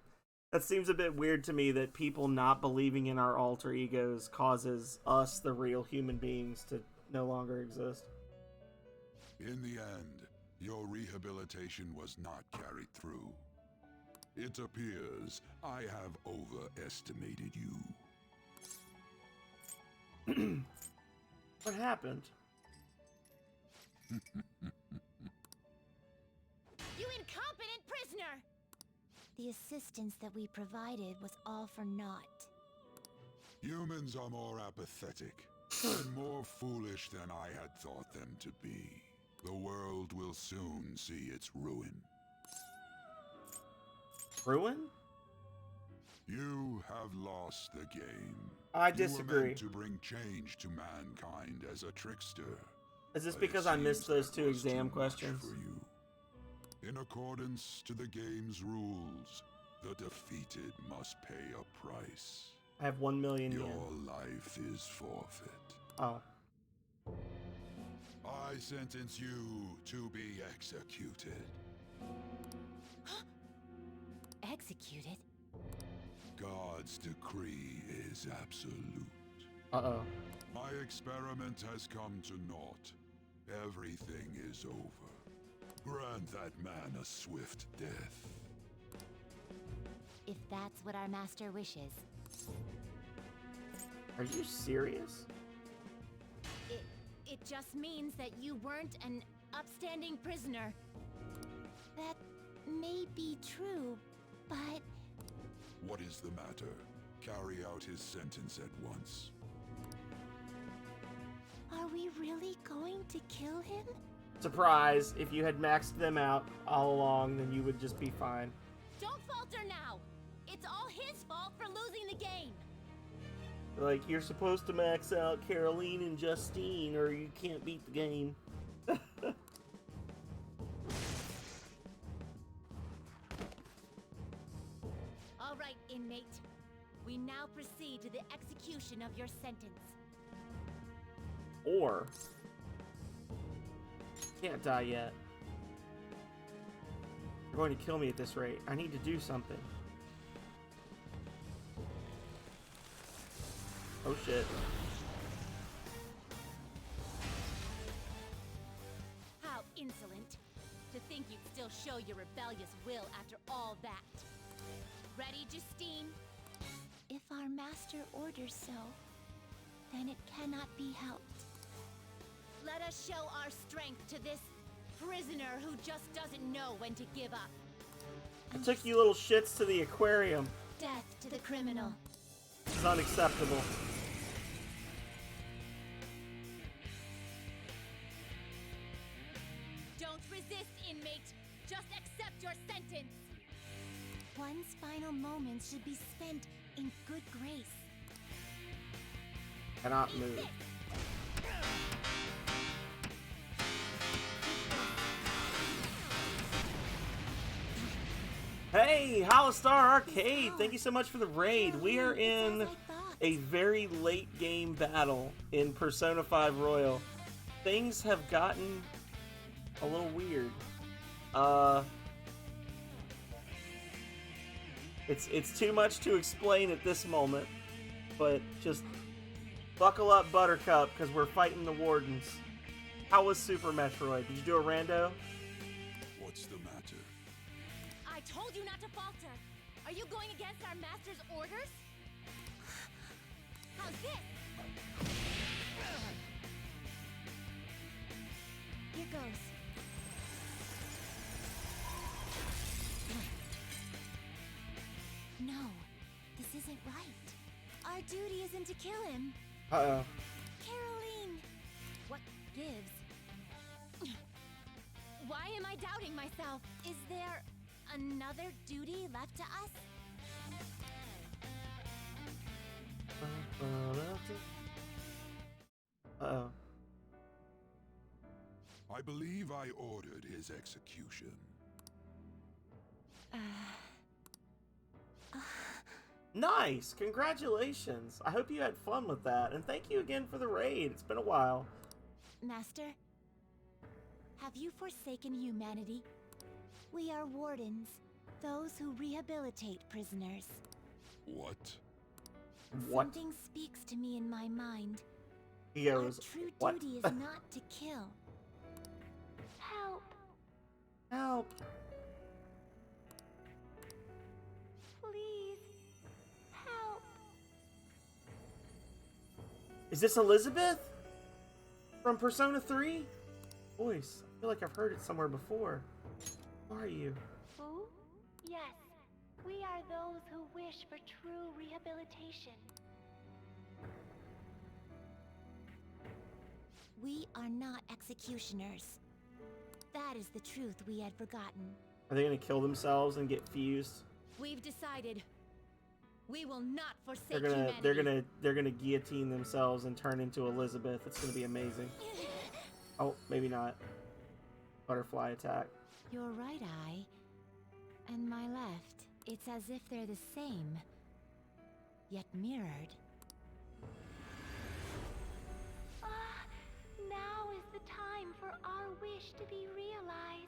S1: that seems a bit weird to me that people not believing in our alter egos causes us, the real human beings, to no longer exist.
S18: In the end, your rehabilitation was not carried through. It appears I have overestimated you.
S1: What happened?
S5: You incompetent prisoner!
S14: The assistance that we provided was all for naught.
S18: Humans are more apathetic and more foolish than I had thought them to be. The world will soon see its ruin.
S1: Ruin?
S18: You have lost the game.
S1: I
S18: You were
S1: disagree.
S18: meant to bring change to mankind as a trickster.
S1: Is this
S18: but
S1: because
S18: it
S1: I missed
S18: seems
S1: those
S18: that
S1: two
S18: was too
S1: exam
S18: much
S1: questions?
S18: for you. In accordance to the game's rules, the defeated must pay a price.
S1: I have 1 million yen.
S18: Your life is forfeit.
S1: Oh.
S18: I sentence you to be executed.
S14: Executed?
S18: God's decree is absolute.
S1: Uh-oh.
S18: My experiment has come to naught. Everything is over. Grant that man a swift death.
S14: If that's what our master wishes.
S1: Are you serious?
S3: It just means that you weren't an upstanding prisoner.
S14: That may be true, but...
S18: What is the matter? Carry out his sentence at once.
S14: Are we really going to kill him?
S1: Surprise, if you had maxed them out all along, then you would just be fine.
S3: Don't falter now! It's all his fault for losing the game!
S1: Like, you're supposed to max out Caroline and Justine, or you can't beat the game.
S3: All right, inmate. We now proceed to the execution of your sentence.
S1: Or... Can't die yet. You're going to kill me at this rate. I need to do something. Oh shit.
S3: How insolent. To think you'd still show your rebellious will after all that. Ready, Justine?
S14: If our master orders so, then it cannot be helped.
S3: Let us show our strength to this prisoner who just doesn't know when to give up.
S1: I took you little shits to the aquarium.
S3: Death to the criminal.
S1: This is unacceptable.
S3: Don't resist, inmate. Just accept your sentence.
S14: One's final moments should be spent in good grace.
S1: Cannot move. Hey, Hollistar Arcade! Thank you so much for the raid. We are in a very late game battle in Persona 5 Royal. Things have gotten a little weird. It's too much to explain at this moment, but just buckle up, Buttercup, because we're fighting the Wardens. How was Super Metroid? Did you do a rando?
S18: What's the matter?
S3: I told you not to falter. Are you going against our master's orders? How's this?
S14: Here goes. No, this isn't right. Our duty isn't to kill him.
S1: Uh-oh.
S14: Caroline!
S3: What gives? Why am I doubting myself?
S14: Is there another duty left to us?
S1: Uh-oh.
S18: I believe I ordered his execution.
S1: Nice! Congratulations! I hope you had fun with that, and thank you again for the raid. It's been a while.
S14: Master, have you forsaken humanity? We are wardens, those who rehabilitate prisoners.
S18: What?
S1: What?
S14: Something speaks to me in my mind.
S1: He goes,
S14: our true
S1: what?
S14: duty is not to kill. Help!
S1: Help!
S14: Please, help!
S1: Is this Elizabeth? From Persona 3? Voice. I feel like I've heard it somewhere before. Who are you?
S14: Who? Yes, we are those who wish for true rehabilitation. We are not executioners. That is the truth we had forgotten.
S1: Are they gonna kill themselves and get fused?
S3: We've decided. We will not forsake humanity.
S1: They're gonna guillotine themselves and turn into Elizabeth. It's gonna be amazing. Oh, maybe not. Butterfly attack.
S14: Your right eye and my left. It's as if they're the same, yet mirrored. Now is the time for our wish to be realized.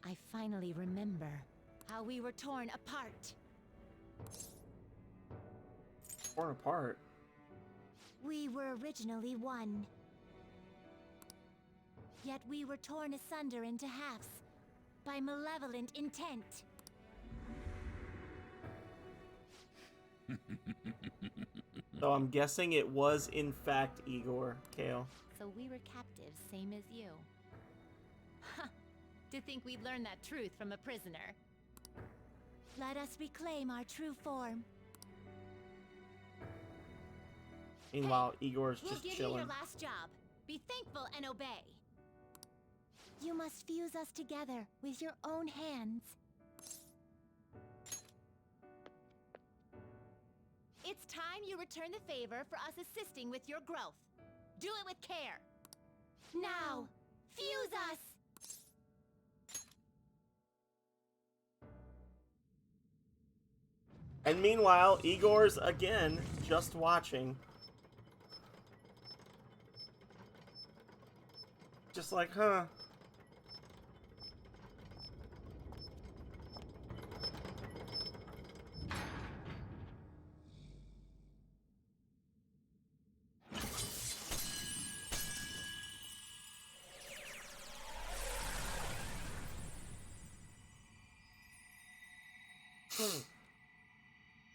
S14: I finally remember. how we were torn apart.
S1: Torn apart?
S14: We were originally one. Yet we were torn asunder into halves by malevolent intent.
S1: So I'm guessing it was in fact Igor, Kale.
S5: So we were captives, same as you. Huh. To think we'd learn that truth from a prisoner.
S14: Let us reclaim our true form.
S1: Meanwhile, Igor's
S14: We'll
S1: just
S14: give you
S1: chilling.
S14: your last job. Be thankful and obey. You must fuse us together with your own hands.
S5: It's time you return the favor for us assisting with your growth. Do it with care.
S14: Now, fuse us!
S1: And meanwhile, Igor's again just watching. Just like, huh?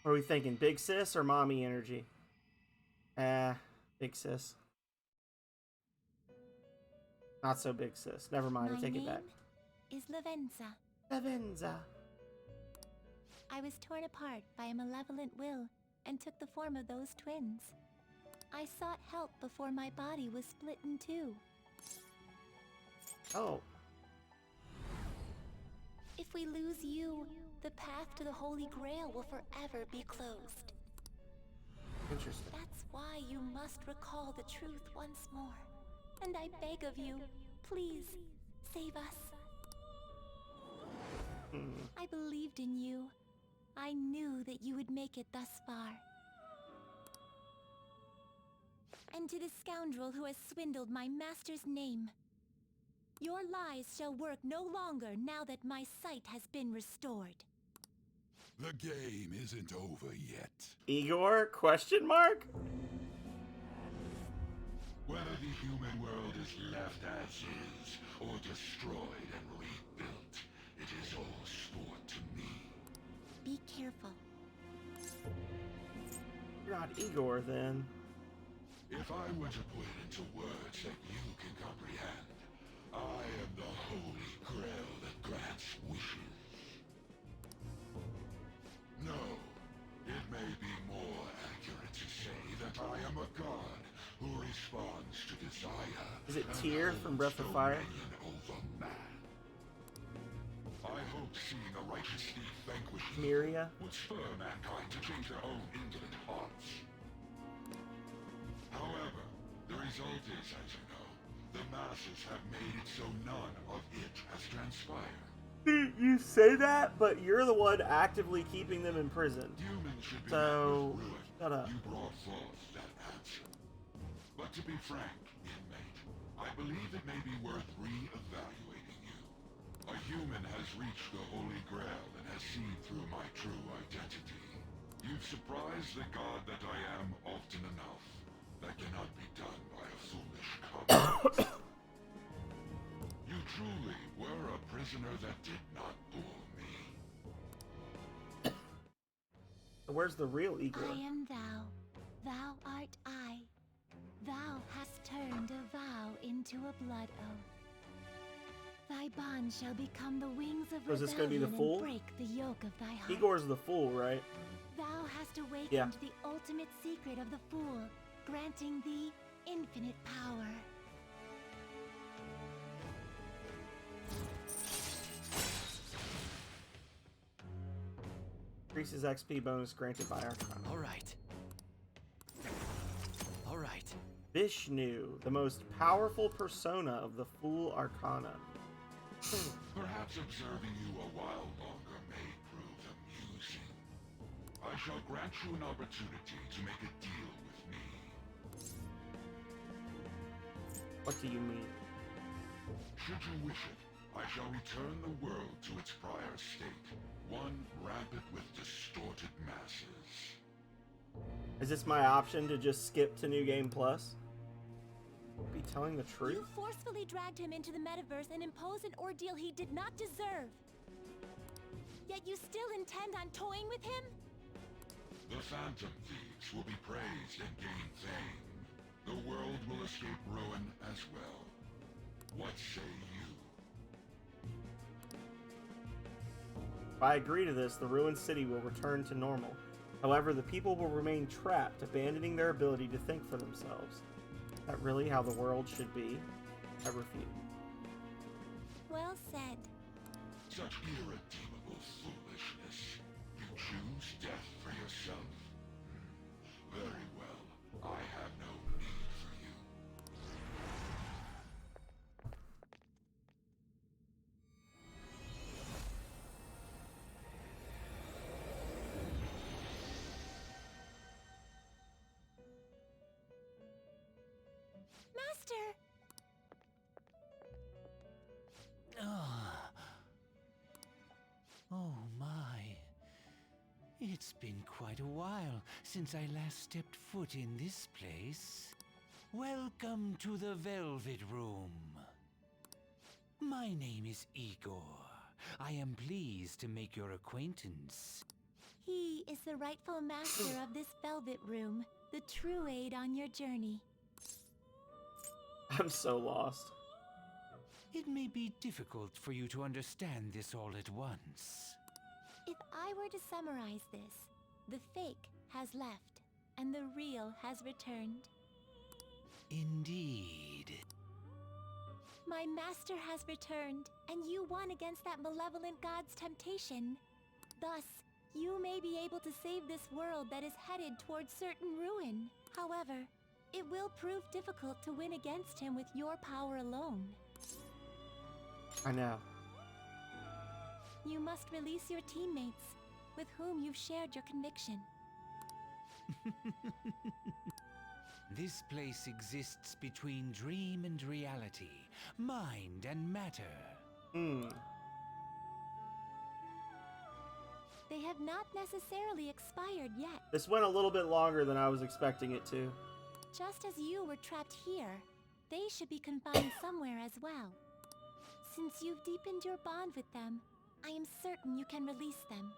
S1: What are we thinking? Big sis or mommy energy? Big sis. Not so big sis. Never mind, I take it back.
S14: My name is Lavenza.
S1: Lavenza.
S14: I was torn apart by a malevolent will and took the form of those twins. I sought help before my body was split in two.
S1: Oh.
S14: If we lose you, the path to the Holy Grail will forever be closed.
S1: Interesting.
S14: That's why you must recall the truth once more. And I beg of you, please, save us. I believed in you. I knew that you would make it thus far. And to the scoundrel who has swindled my master's name, your lies shall work no longer now that my sight has been restored.
S18: The game isn't over yet.
S1: Igor? Question mark?
S18: Whether the human world is left as is, or destroyed and rebuilt, it is all sport to me.
S14: Be careful.
S1: You're not Igor, then.
S18: If I were to put it into words that you can comprehend, I am the Holy Grail that grants wishes. No, it may be more accurate to say that I am a god who responds to desire.
S1: Is it Tyr from Breath of Fire?
S18: Over man. I hope seeing a righteous thief vanquished
S1: Miria?
S18: would spur mankind to change their own indolent hearts. However, the result is, as you know, the masses have made it so none of it has transpired.
S1: You say that, but you're the one actively keeping them imprisoned.
S18: Humans should be
S1: So, shut up.
S18: You brought forth that answer. But to be frank, inmate, I believe it may be worth re-evaluating you. A human has reached the Holy Grail and has seen through my true identity. You've surprised the god that I am often enough. That cannot be done by a foolish compromise. You truly were a prisoner that did not bore me.
S1: Where's the real Igor?
S14: I am thou. Thou art I. Thou hast turned a vow into a blood oath. Thy bond shall become the wings of
S1: So is this gonna be the
S14: rebellion
S1: fool?
S14: and break the yoke of thy heart.
S1: Igor's the fool, right?
S14: Thou hast awakened
S1: Yeah.
S14: the ultimate secret of the fool, granting thee infinite power.
S1: Increases XP bonus granted by Arcana.
S10: Alright. Alright.
S1: Vishnu, the most powerful persona of the Fool Arcana.
S18: Perhaps observing you a while longer may prove amusing. I shall grant you an opportunity to make a deal with me.
S1: What do you mean?
S18: Should you wish it, I shall return the world to its prior state, one rampant with distorted masses.
S1: Is this my option to just skip to New Game Plus? Be telling the truth?
S5: You forcefully dragged him into the metaverse and imposed an ordeal he did not deserve. Yet you still intend on toying with him?
S18: The Phantom Thieves will be praised and gain fame. The world will escape ruin as well. What say you?
S1: If I agree to this, the ruined city will return to normal. However, the people will remain trapped, abandoning their ability to think for themselves. Is that really how the world should be? I refute.
S5: Well said.
S18: Such irredeemable foolishness. You choose death for yourself? Very well. I have no need for you.
S5: Master!
S10: Oh my. It's been quite a while since I last stepped foot in this place. Welcome to the Velvet Room. My name is Igor. I am pleased to make your acquaintance.
S5: He is the rightful master of this Velvet Room, the true aid on your journey.
S1: I'm so lost.
S10: It may be difficult for you to understand this all at once.
S5: If I were to summarize this, the fake has left, and the real has returned.
S10: Indeed.
S5: My master has returned, and you won against that malevolent god's temptation. Thus, you may be able to save this world that is headed towards certain ruin. However, it will prove difficult to win against him with your power alone.
S1: I know.
S5: You must release your teammates, with whom you've shared your conviction.
S10: This place exists between dream and reality, mind and matter.
S5: They have not necessarily expired yet.
S1: This went a little bit longer than I was expecting it to.
S5: Just as you were trapped here, they should be confined somewhere as well. Since you've deepened your bond with them, I am certain you can release them.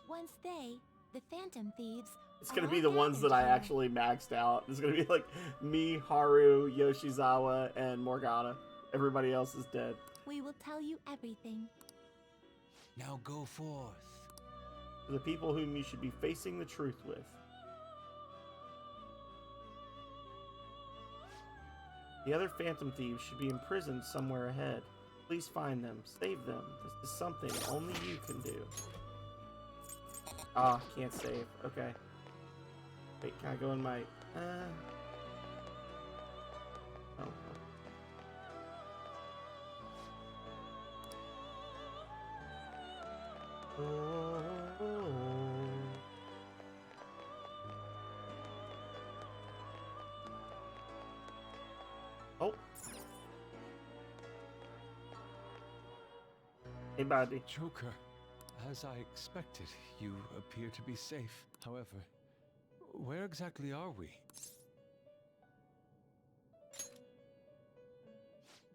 S5: Once they, the Phantom Thieves,
S1: It's gonna be the ones that I actually maxed out. It's gonna be like me, Haru, Yoshizawa, and Morgana. Everybody else is dead.
S5: we will tell you everything.
S10: Now go forth.
S1: For the people whom you should be facing the truth with. The other Phantom Thieves should be imprisoned somewhere ahead. Please find them. Save them. This is something only you can do. Ah, can't save. Okay. Wait, can I go in my... Oh. Oh. Hey, buddy.
S6: Joker, as I expected, you appear to be safe. However, where exactly are we?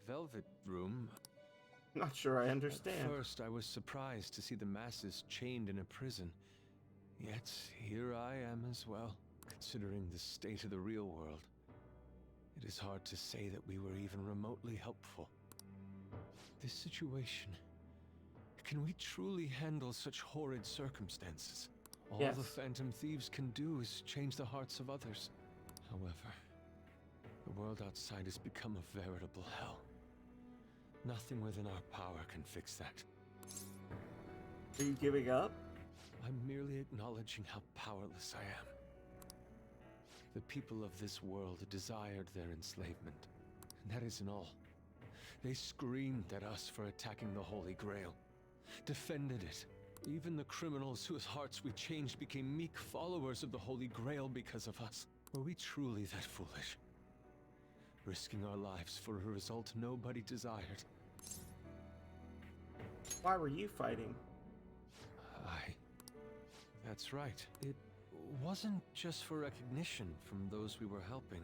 S6: Velvet Room?
S1: Not sure I understand.
S6: At first, I was surprised to see the masses chained in a prison. Yet, here I am as well, considering the state of the real world. It is hard to say that we were even remotely helpful. This situation... Can we truly handle such horrid circumstances? All
S1: Yes.
S6: the Phantom Thieves can do is change the hearts of others. However, the world outside has become a veritable hell. Nothing within our power can fix that.
S1: Are you giving up?
S6: I'm merely acknowledging how powerless I am. The people of this world desired their enslavement, and that isn't all. They screamed at us for attacking the Holy Grail, defended it. Even the criminals whose hearts we changed became meek followers of the Holy Grail because of us. Were we truly that foolish? risking our lives for a result nobody desired.
S1: Why were you fighting?
S6: That's right. It wasn't just for recognition from those we were helping.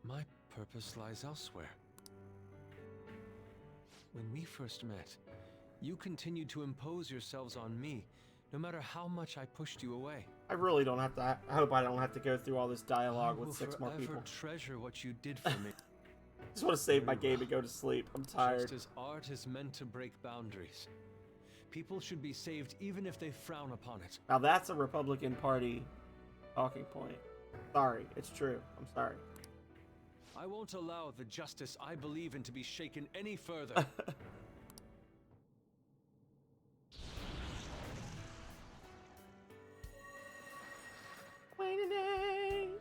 S6: My purpose lies elsewhere. When we first met, you continued to impose yourselves on me, no matter how much I pushed you away.
S1: I really don't have to. I hope I don't have to go through all this dialogue with 6 more people.
S6: I will forever treasure what you did for me.
S1: Just want to save my game and go to sleep. I'm tired.
S6: Just as art is meant to break boundaries, people should be saved even if they frown upon it.
S1: Now that's a Republican Party talking point. Sorry, it's true. I'm sorry.
S6: I won't allow the justice I believe in to be shaken any further.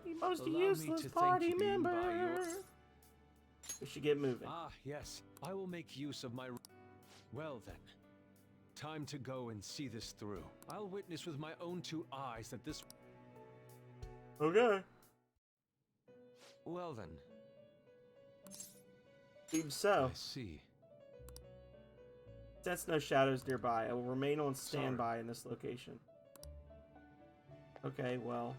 S1: The most useless party member. We should get moving.
S6: Ah, yes. I will make use of my... Well then. Time to go and see this through. I'll witness with my own 2 eyes that this...
S1: Okay.
S6: Well then.
S1: Seems so.
S6: I see.
S1: Sense no shadows nearby. I will remain on standby in this location. Okay, well.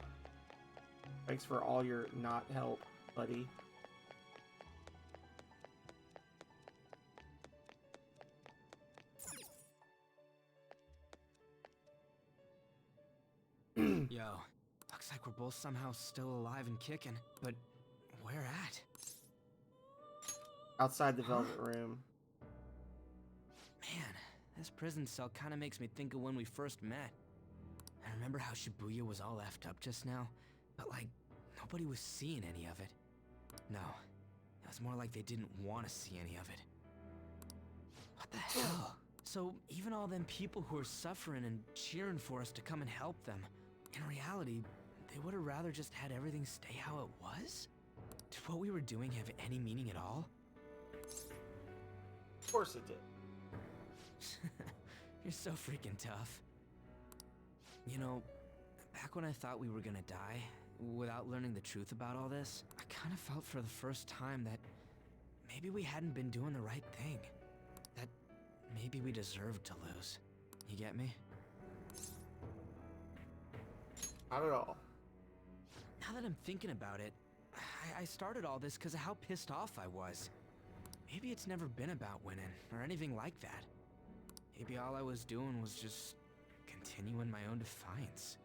S1: Thanks for all your not help, buddy.
S10: Yo, looks like we're both somehow still alive and kicking, but where at?
S1: Outside the Velvet Room.
S10: Man, this prison cell kind of makes me think of when we first met. I remember how Shibuya was all effed up just now, but like, nobody was seeing any of it. No, it was more like they didn't want to see any of it. What the hell? So even all them people who are suffering and cheering for us to come and help them, in reality, they would have rather just had everything stay how it was? Did what we were doing have any meaning at all?
S1: Of course it did.
S10: You're so freaking tough. You know, back when I thought we were gonna die, without learning the truth about all this, I kind of felt for the first time that maybe we hadn't been doing the right thing. That maybe we deserved to lose. You get me?
S1: Not at all.
S10: Now that I'm thinking about it, I started all this because of how pissed off I was. Maybe it's never been about winning, or anything like that. Maybe all I was doing was just continuing my own defiance.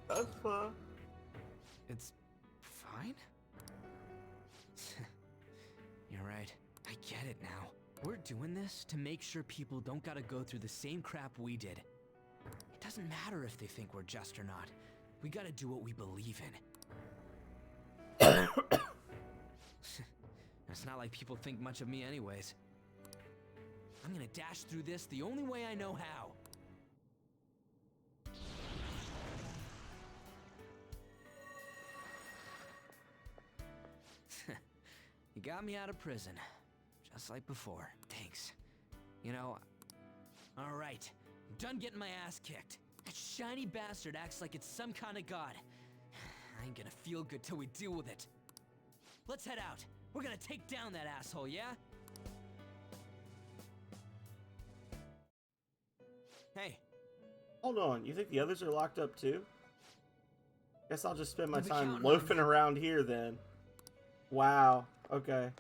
S1: That's fine.
S10: It's fine? You're right. I get it now. We're doing this to make sure people don't gotta go through the same crap we did. It doesn't matter if they think we're just or not. We gotta do what we believe in. It's not like people think much of me anyways. I'm gonna dash through this the only way I know how. You got me out of prison. Just like before. Thanks. You know, alright. I'm done getting my ass kicked. That shiny bastard acts like it's some kind of god. I ain't gonna feel good till we deal with it. Let's head out. We're gonna take down that asshole, yeah? Hey.
S1: Hold on, you think the others are locked up too? Guess I'll just spend my
S10: You'll be
S1: time
S10: counting
S1: loafing around here then. Wow, okay.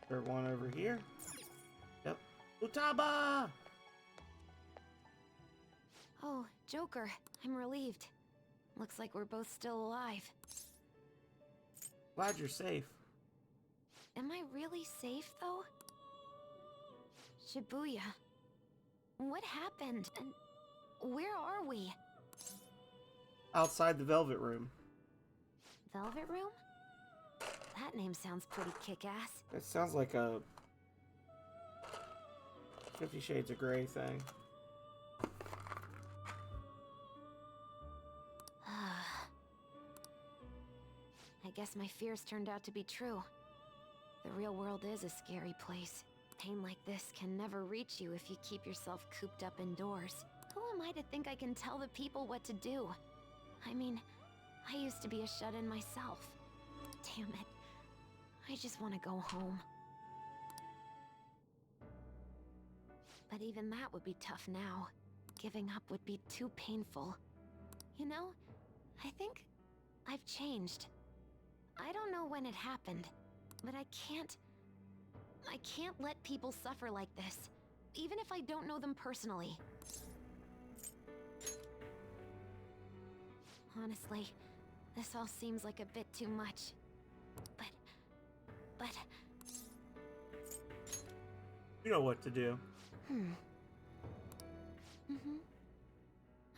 S1: There's one over here. Yep. Utaba!
S3: Oh, Joker, I'm relieved. Looks like we're both still alive.
S1: Glad you're safe.
S3: Am I really safe, though? Shibuya. What happened? And where are we?
S1: Outside the Velvet Room.
S3: Velvet Room? That name sounds pretty kick-ass.
S1: It sounds like a 50 Shades of Grey thing.
S3: I guess my fears turned out to be true. The real world is a scary place. Pain like this can never reach you if you keep yourself cooped up indoors. Who am I to think I can tell the people what to do? I mean,
S15: I used to be a shut-in myself. Damn it. I just want to go home. But even that would be tough now. Giving up would be too painful. You know, I think I've changed. I don't know when it happened, but I can't let people suffer like this, even if I don't know them personally. Honestly, this all seems like a bit too much. But...
S1: You know what to do.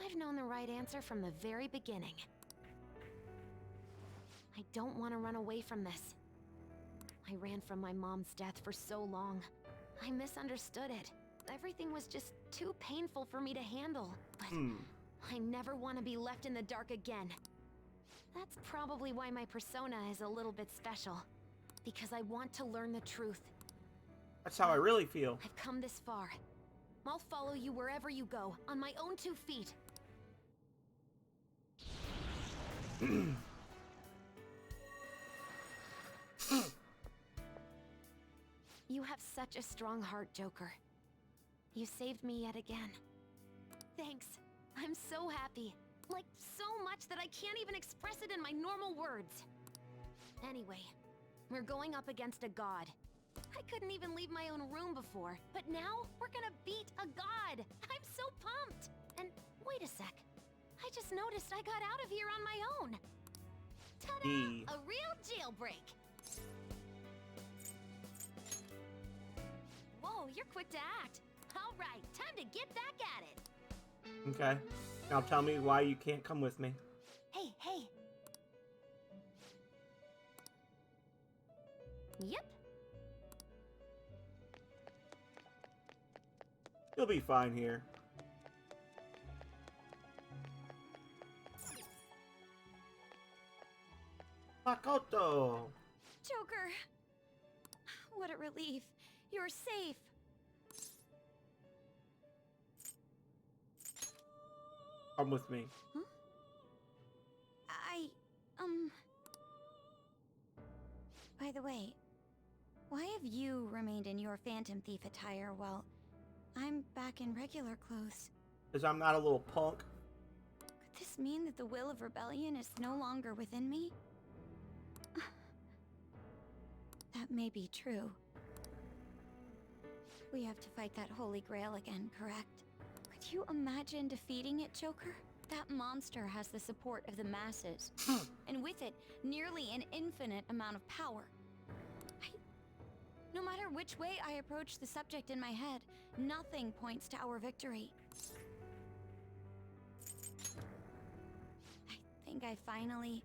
S15: I've known the right answer from the very beginning. I don't want to run away from this. I ran from my mom's death for so long. I misunderstood it. Everything was just too painful for me to handle. But I never want to be left in the dark again. That's probably why my persona is a little bit special. Because I want to learn the truth.
S1: That's how I really feel.
S15: I've come this far. I'll follow you wherever you go, on my own 2 feet. You have such a strong heart, Joker. You saved me yet again. Thanks. I'm so happy. Like, so much that I can't even express it in my normal words. Anyway, we're going up against a god. I couldn't even leave my own room before, but now we're gonna beat a god! I'm so pumped! And wait a sec. I just noticed I got out of here on my own. Ta-da! A real jailbreak! Whoa, you're quick to act. All right, time to get back at it.
S1: Okay. Now tell me why you can't come with me.
S15: Hey. Yep.
S1: You'll be fine here. Makoto!
S15: Joker! What a relief. You're safe.
S1: Come with me.
S15: Huh? By the way, why have you remained in your Phantom Thief attire while I'm back in regular clothes?
S1: Because I'm not a little punk.
S15: Could this mean that the will of rebellion is no longer within me? That may be true. We have to fight that Holy Grail again, correct? Could you imagine defeating it, Joker? That monster has the support of the masses, and with it, nearly an infinite amount of power. No matter which way I approach the subject in my head, nothing points to our victory. I think I finally,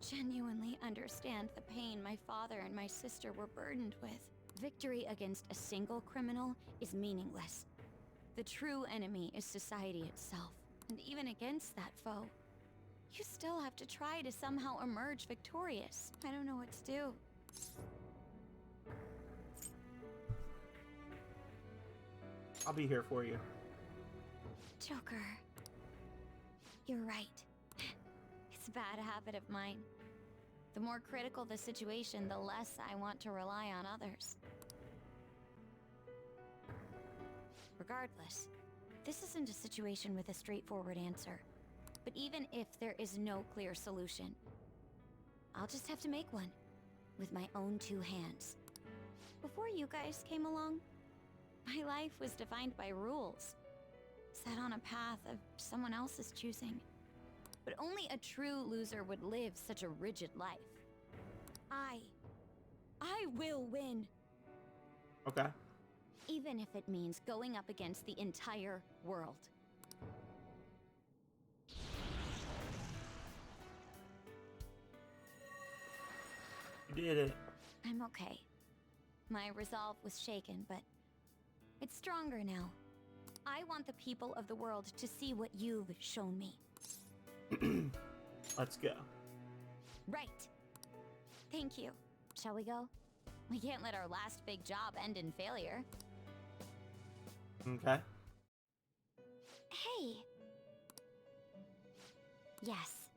S15: genuinely understand the pain my father and my sister were burdened with. Victory against a single criminal is meaningless. The true enemy is society itself. And even against that foe, you still have to try to somehow emerge victorious. I don't know what to do.
S1: I'll be here for you.
S15: Joker. You're right. It's a bad habit of mine. The more critical the situation, the less I want to rely on others. Regardless, this isn't a situation with a straightforward answer. But even if there is no clear solution, I'll just have to make one, with my own 2 hands. Before you guys came along, my life was defined by rules, set on a path of someone else's choosing. But only a true loser would live such a rigid life. I will win.
S1: Okay.
S15: Even if it means going up against the entire world.
S1: You did it.
S15: I'm okay. My resolve was shaken, but it's stronger now. I want the people of the world to see what you've shown me.
S1: Let's go.
S15: Right. Thank you. Shall we go? We can't let our last big job end in failure.
S1: Okay.
S15: Hey. Yes.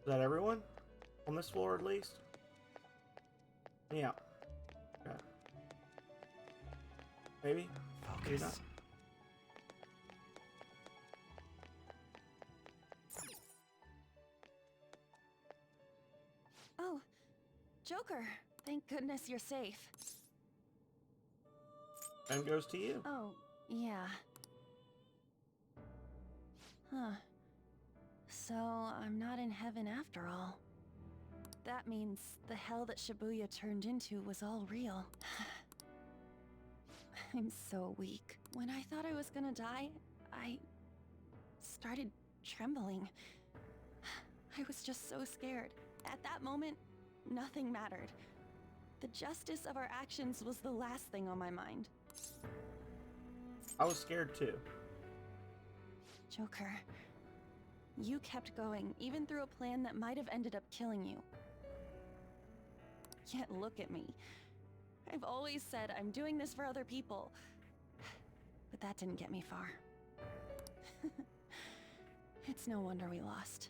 S1: that everyone? On this floor, at least? Yeah. Okay. Maybe? Maybe not.
S13: Oh, Joker. Thank goodness you're safe.
S1: And goes to you.
S13: Oh, yeah. Huh. So, I'm not in heaven after all. That means the hell that Shibuya turned into was all real. I'm so weak. When I thought I was gonna die, I started trembling. I was just so scared. At that moment, nothing mattered. The justice of our actions was the last thing on my mind.
S1: I was scared too.
S13: Joker, you kept going, even through a plan that might have ended up killing you. Yet look at me. I've always said I'm doing this for other people. But that didn't get me far. It's no wonder we lost.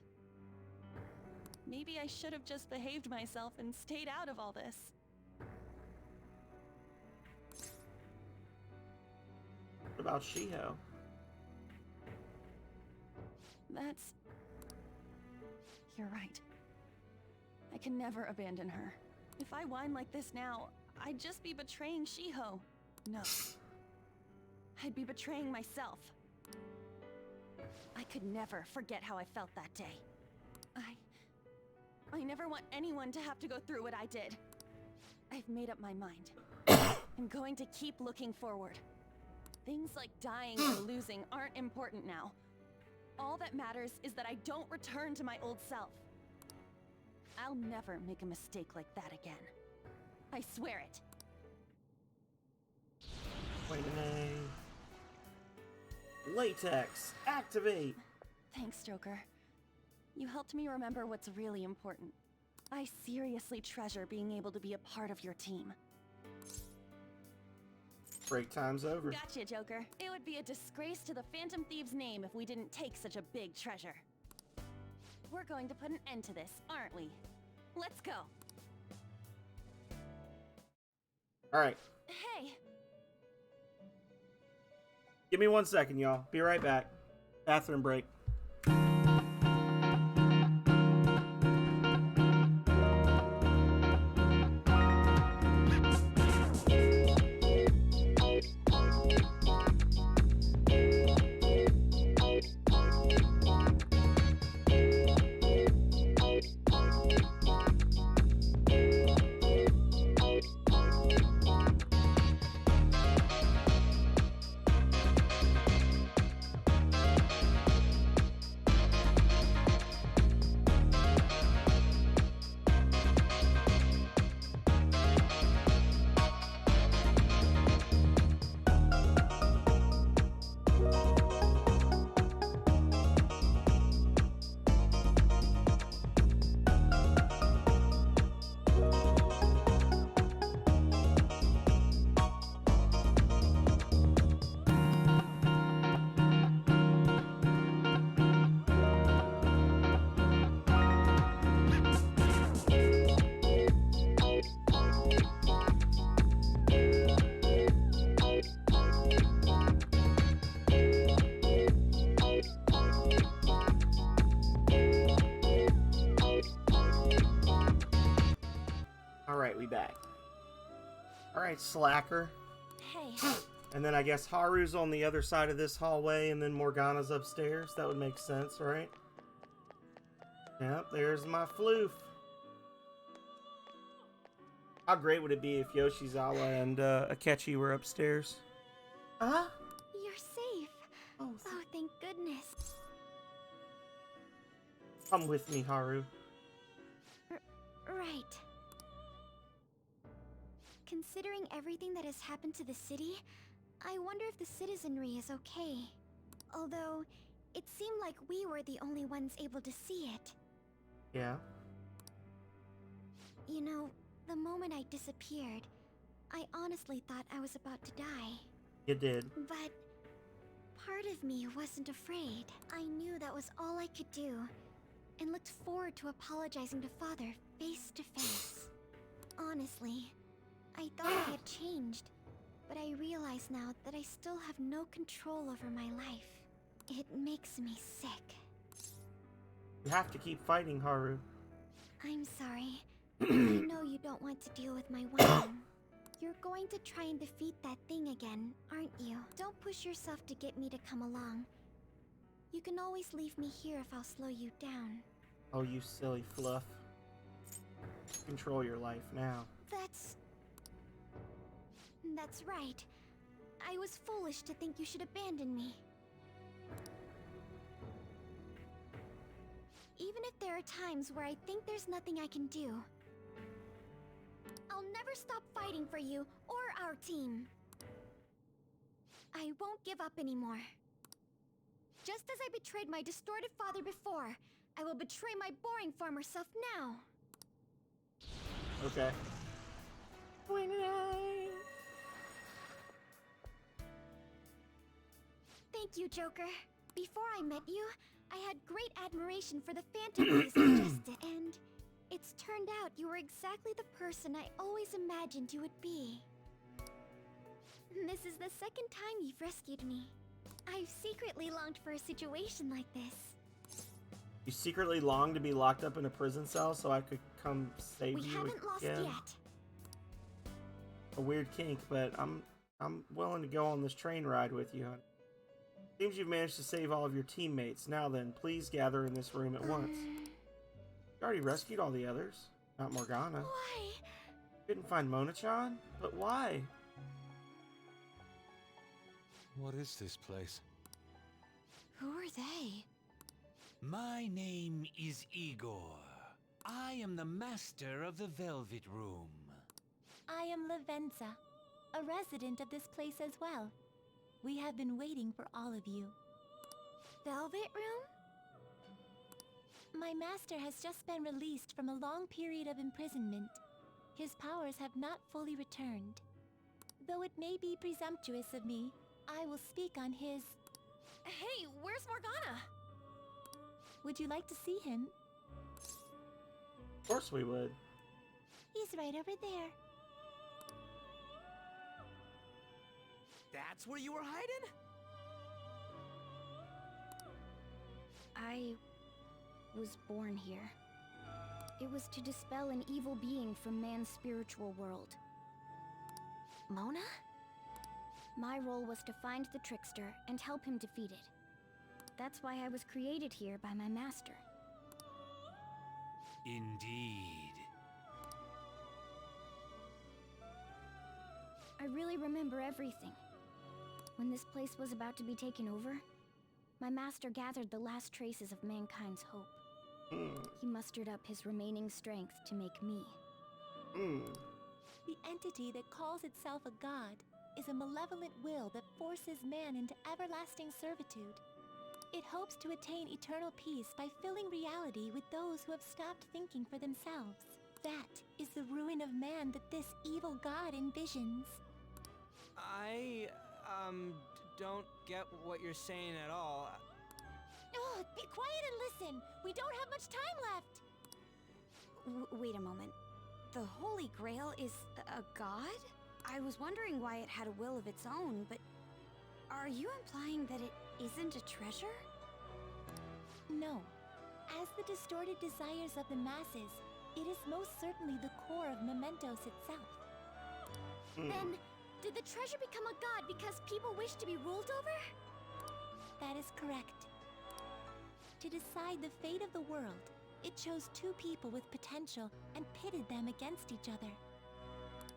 S13: Maybe I should have just behaved myself and stayed out of all this.
S1: What about Shiho?
S13: That's... You're right. I can never abandon her. If I whine like this now, I'd just be betraying Shiho. No. I'd be betraying myself. I could never forget how I felt that day. I never want anyone to have to go through what I did. I've made up my mind. I'm going to keep looking forward. Things like dying or losing aren't important now. All that matters is that I don't return to my old self. I'll never make a mistake like that again. I swear it.
S1: Wait a minute. Latex, activate!
S13: Thanks, Joker. You helped me remember what's really important. I seriously treasure being able to be a part of your team.
S1: Break time's over.
S13: Gotcha, Joker. It would be a disgrace to the Phantom Thieves' name if we didn't take such a big treasure. We're going to put an end to this, aren't we? Let's go.
S1: Alright.
S13: Hey!
S1: Give me 1 second, y'all. Be right back. Bathroom break. Alright, we back. Alright, slacker.
S13: Hey.
S1: And then I guess Haru's on the other side of this hallway, and then Morgana's upstairs. That would make sense, right? Yep, there's my floof. How great would it be if Yoshizawa and Akechi were upstairs? Huh?
S3: You're safe. Oh, thank goodness.
S1: Come with me, Haru.
S3: Right. Considering everything that has happened to the city, I wonder if the citizenry is okay. Although, it seemed like we were the only ones able to see it.
S1: Yeah?
S3: You know, the moment I disappeared, I honestly thought I was about to die.
S1: You did.
S3: But part of me wasn't afraid. I knew that was all I could do. and looked forward to apologizing to Father face to face. Honestly, I thought I had changed, but I realize now that I still have no control over my life. It makes me sick.
S1: You have to keep fighting, Haru.
S3: I'm sorry. I know you don't want to deal with my whining. You're going to try and defeat that thing again, aren't you? Don't push yourself to get me to come along. You can always leave me here if I'll slow you down.
S1: Oh, you silly fluff. Control your life now.
S3: That's right. I was foolish to think you should abandon me. Even if there are times where I think there's nothing I can do, I'll never stop fighting for you or our team. I won't give up anymore. Just as I betrayed my distorted father before, I will betray my boring farmer self now.
S1: Okay.
S3: Thank you, Joker. Before I met you, I had great admiration for the phantom ways of justice, and it's turned out you were exactly the person I always imagined you would be. This is the second time you've rescued me. I've secretly longed for a situation like this.
S1: You secretly long to be locked up in a prison cell so I could come save you again?
S3: We haven't lost yet.
S1: A weird kink, but I'm willing to go on this train ride with you, honey. Seems you've managed to save all of your teammates. Now then, please gather in this room at once. You already rescued all the others. Not Morgana.
S3: Why?
S1: Couldn't find Mona-chan? But why?
S6: What is this place?
S3: Who are they?
S16: My name is Igor. I am the master of the Velvet Room.
S5: I am Lavenza, a resident of this place as well. We have been waiting for all of you.
S3: Velvet Room?
S5: My master has just been released from a long period of imprisonment. His powers have not fully returned. Though it may be presumptuous of me, I will speak on his...
S13: Hey, where's Morgana?
S5: Would you like to see him?
S1: Of course we would.
S5: He's right over there.
S10: That's where you were hiding?
S3: I was born here. It was to dispel an evil being from man's spiritual world.
S15: Mona?
S3: My role was to find the trickster and help him defeat it. That's why I was created here by my master.
S16: Indeed.
S3: I really remember everything. When this place was about to be taken over, my master gathered the last traces of mankind's hope. He mustered up his remaining strength to make me.
S5: The entity that calls itself a god is a malevolent will that forces man into everlasting servitude. It hopes to attain eternal peace by filling reality with those who have stopped thinking for themselves. That is the ruin of man that this evil god envisions.
S10: I, don't get what you're saying at all.
S5: Oh, be quiet and listen! We don't have much time left!
S15: Wait a moment. The Holy Grail is a god? I was wondering why it had a will of its own, but are you implying that it isn't a treasure?
S5: No. As the distorted desires of the masses, it is most certainly the core of MEMENTOS itself.
S3: Then, did the treasure become a god because people wish to be ruled over?
S5: That is correct. To decide the fate of the world, it chose two people with potential and pitted them against each other.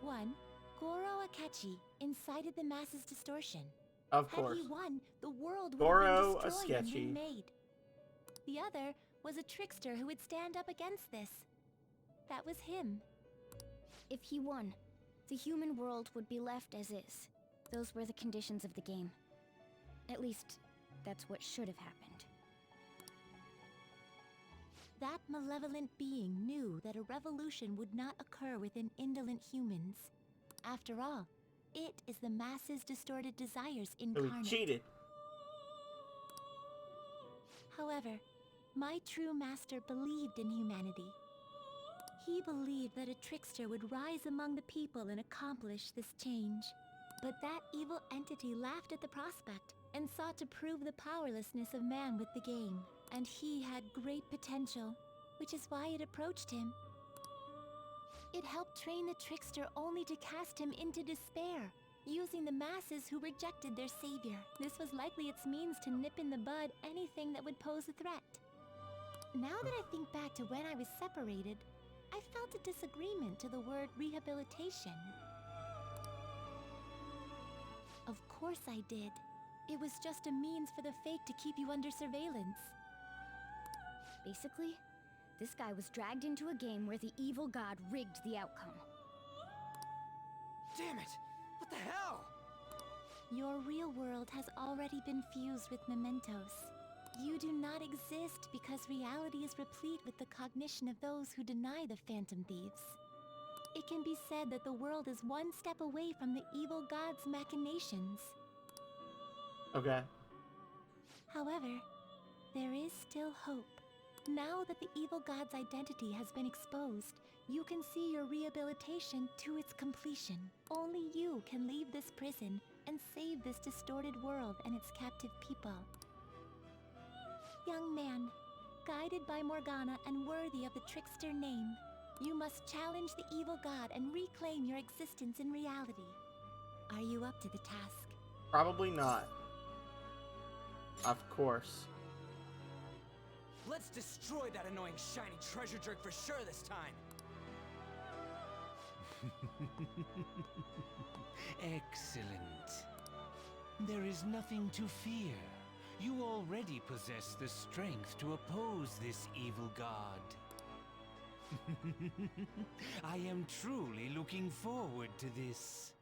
S5: One, Goro Akechi, incited the masses' distortion.
S1: Of course.
S5: Had he won, the world would
S1: Goro
S5: have been destroyed and
S1: Akechi.
S5: remade. The other was a trickster who would stand up against this. That was him.
S3: If he won, the human world would be left as is. Those were the conditions of the game. At least, that's what should have happened.
S5: That malevolent being knew that a revolution would not occur within indolent humans. After all, it is the masses' distorted desires
S1: So
S5: incarnate.
S1: we cheated.
S5: However, My true master believed in humanity. He believed that a trickster would rise among the people and accomplish this change. But that evil entity laughed at the prospect and sought to prove the powerlessness of man with the game. And he had great potential, which is why it approached him. It helped train the trickster only to cast him into despair, using the masses who rejected their savior. This was likely its means to nip in the bud anything that would pose a threat. Now that I think back to when I was separated, I felt a disagreement to the word rehabilitation. Of course I did. It was just a means for the fake to keep you under surveillance.
S3: Basically, this guy was dragged into a game where the evil god rigged the outcome.
S10: Damn it! What the hell?
S5: Your real world has already been fused with mementos. You do not exist because reality is replete with the cognition of those who deny the Phantom Thieves. It can be said that the world is one step away from the evil god's machinations.
S1: Okay.
S5: However, there is still hope. Now that the evil god's identity has been exposed, you can see your rehabilitation to its completion. Only you can leave this prison and save this distorted world and its captive people. Young man, guided by Morgana and worthy of the trickster name, you must challenge the evil god and reclaim your existence in reality. Are you up to the task?
S1: Probably not. Of course.
S10: Let's destroy that annoying shiny treasure jerk for sure this time.
S16: Excellent. There is nothing to fear. You already possess the strength to oppose this evil god. I am truly looking forward to this.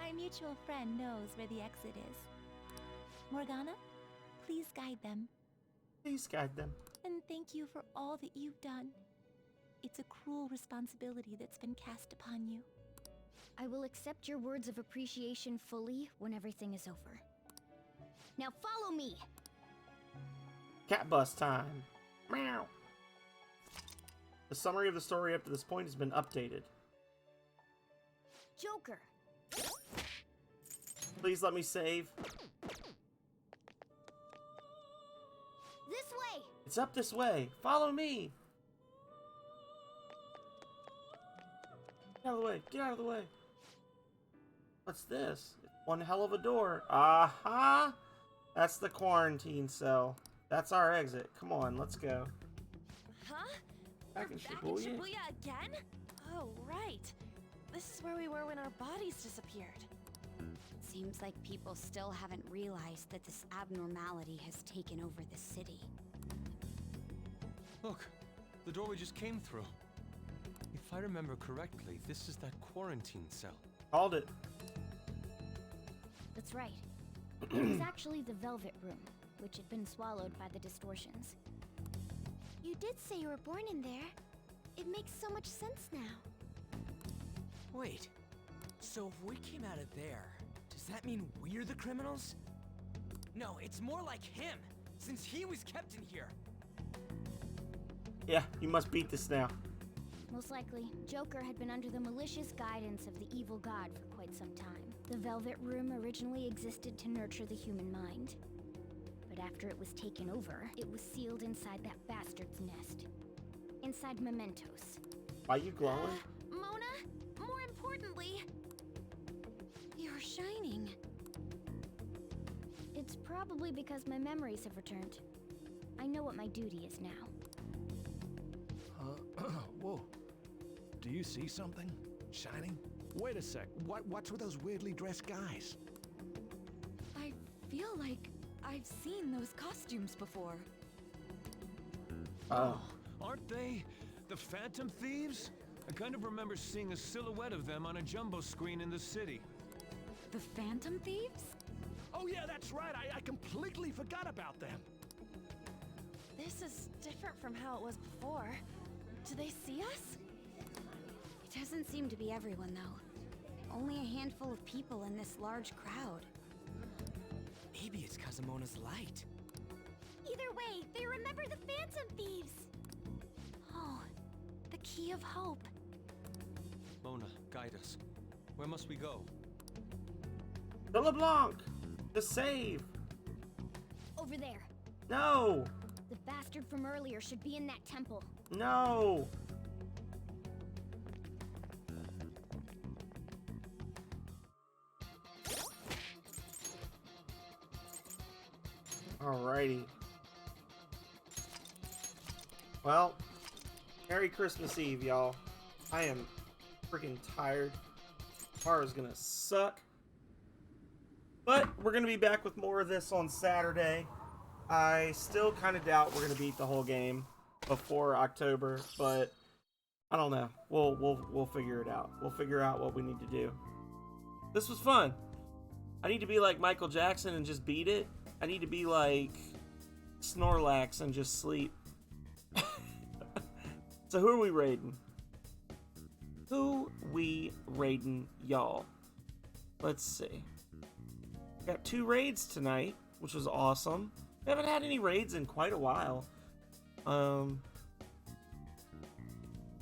S5: Our mutual friend knows where the exit is. Morgana, please guide them.
S1: Please guide them.
S5: And thank you for all that you've done. It's a cruel responsibility that's been cast upon you.
S3: I will accept your words of appreciation fully when everything is over. Now follow me!
S1: Cat bus time. Meow. The summary of the story up to this point has been updated.
S3: Joker!
S1: Please let me save.
S3: This way!
S1: It's up this way. Follow me. Get out of the way. Get out of the way. What's this? One hell of a door. Aha! That's the quarantine cell. That's our exit. Come on, let's go.
S13: Huh?
S1: Back in
S13: Back in
S1: Shibuya?
S13: Shibuya again? Oh, right. This is where we were when our bodies disappeared.
S15: Seems like people still haven't realized that this abnormality has taken over the city.
S6: Look, the door we just came through. If I remember correctly, this is that quarantine cell.
S1: Called it.
S3: That's right. It was actually the Velvet Room, which had been swallowed by the distortions.
S15: You did say you were born in there. It makes so much sense now.
S10: Wait, so if we came out of there, does that mean we're the criminals? No, it's more like him, since he was kept in here.
S1: Yeah, you must beat this now.
S3: Most likely, Joker had been under the malicious guidance of the evil god for quite some time. The Velvet Room originally existed to nurture the human mind. But after it was taken over, it was sealed inside that bastard's nest. Inside Mementos.
S1: Why you glowing?
S15: Mona, more importantly, you're shining.
S3: It's probably because my memories have returned. I know what my duty is now.
S17: Whoa. Do you see something? Shining? Wait a sec. What's with those weirdly dressed guys?
S9: I feel like I've seen those costumes before.
S1: Oh.
S6: Aren't they the Phantom Thieves? I kind of remember seeing a silhouette of them on a jumbo screen in the city.
S9: The Phantom Thieves?
S17: Oh yeah, that's right. I completely forgot about them.
S13: This is different from how it was before. Do they see us?
S15: It doesn't seem to be everyone, though. Only a handful of people in this large crowd.
S10: Maybe it's 'cause of Mona's light.
S3: Either way, they remember the Phantom Thieves!
S15: Oh, the Key of Hope.
S6: Mona, guide us. Where must we go?
S1: The LeBlanc! The save!
S3: Over there.
S1: No!
S3: The bastard from earlier should be in that temple.
S1: No! Alrighty. Well, Merry Christmas Eve, y'all. I am freaking tired. Tomorrow's gonna suck. But we're gonna be back with more of this on Saturday. I still kind of doubt we're gonna beat the whole game before October, but I don't know. We'll figure it out. We'll figure out what we need to do. This was fun. I need to be like Michael Jackson and just beat it. I need to be like Snorlax and just sleep. So who are we raiding? Who we raiding, y'all? Let's see. Got 2 raids tonight, which was awesome. We haven't had any raids in quite a while. 2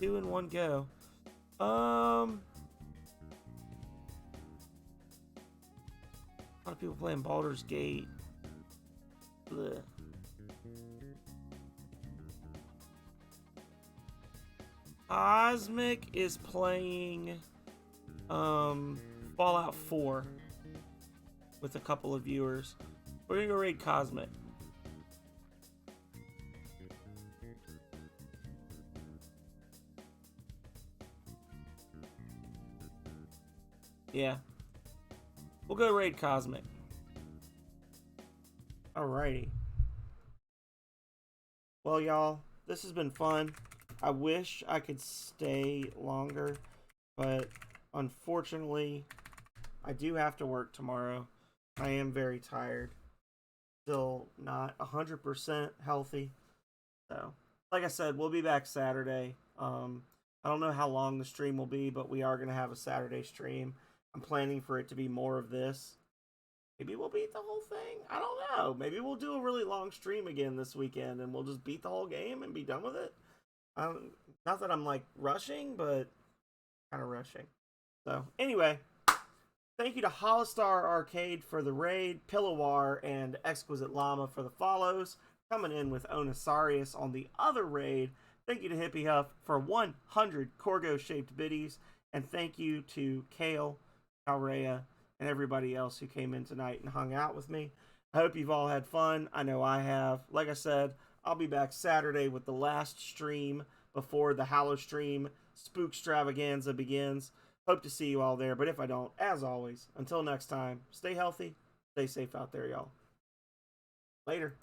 S1: in one go. A lot of people playing Baldur's Gate. Blech. Cosmic is playing Fallout 4 with a couple of viewers. We're gonna go raid Cosmic. Yeah. We'll go raid Cosmic. Alrighty. Well, y'all, this has been fun. I wish I could stay longer, but unfortunately, I do have to work tomorrow. I am very tired. Still not 100% healthy. So, like I said, we'll be back Saturday. I don't know how long the stream will be, but we are going to have a Saturday stream. I'm planning for it to be more of this. Maybe we'll beat the whole thing. I don't know. Maybe we'll do a really long stream again this weekend and we'll just beat the whole game and be done with it. Not that I'm like rushing, but kind of rushing. So anyway, thank you to Hollistar Arcade for the raid, Pillowar and Exquisite Llama for the follows. Coming in with Onisarius on the other raid. Thank you to Hippie Huff for 100 Corgo-shaped biddies. And thank you to Kale, Calrea, and everybody else who came in tonight and hung out with me. I hope you've all had fun. I know I have. Like I said, I'll be back Saturday with the last stream before the Hallow Stream Spookstravaganza begins. Hope to see you all there, but if I don't, as always, until next time, stay healthy, stay safe out there, y'all. Later.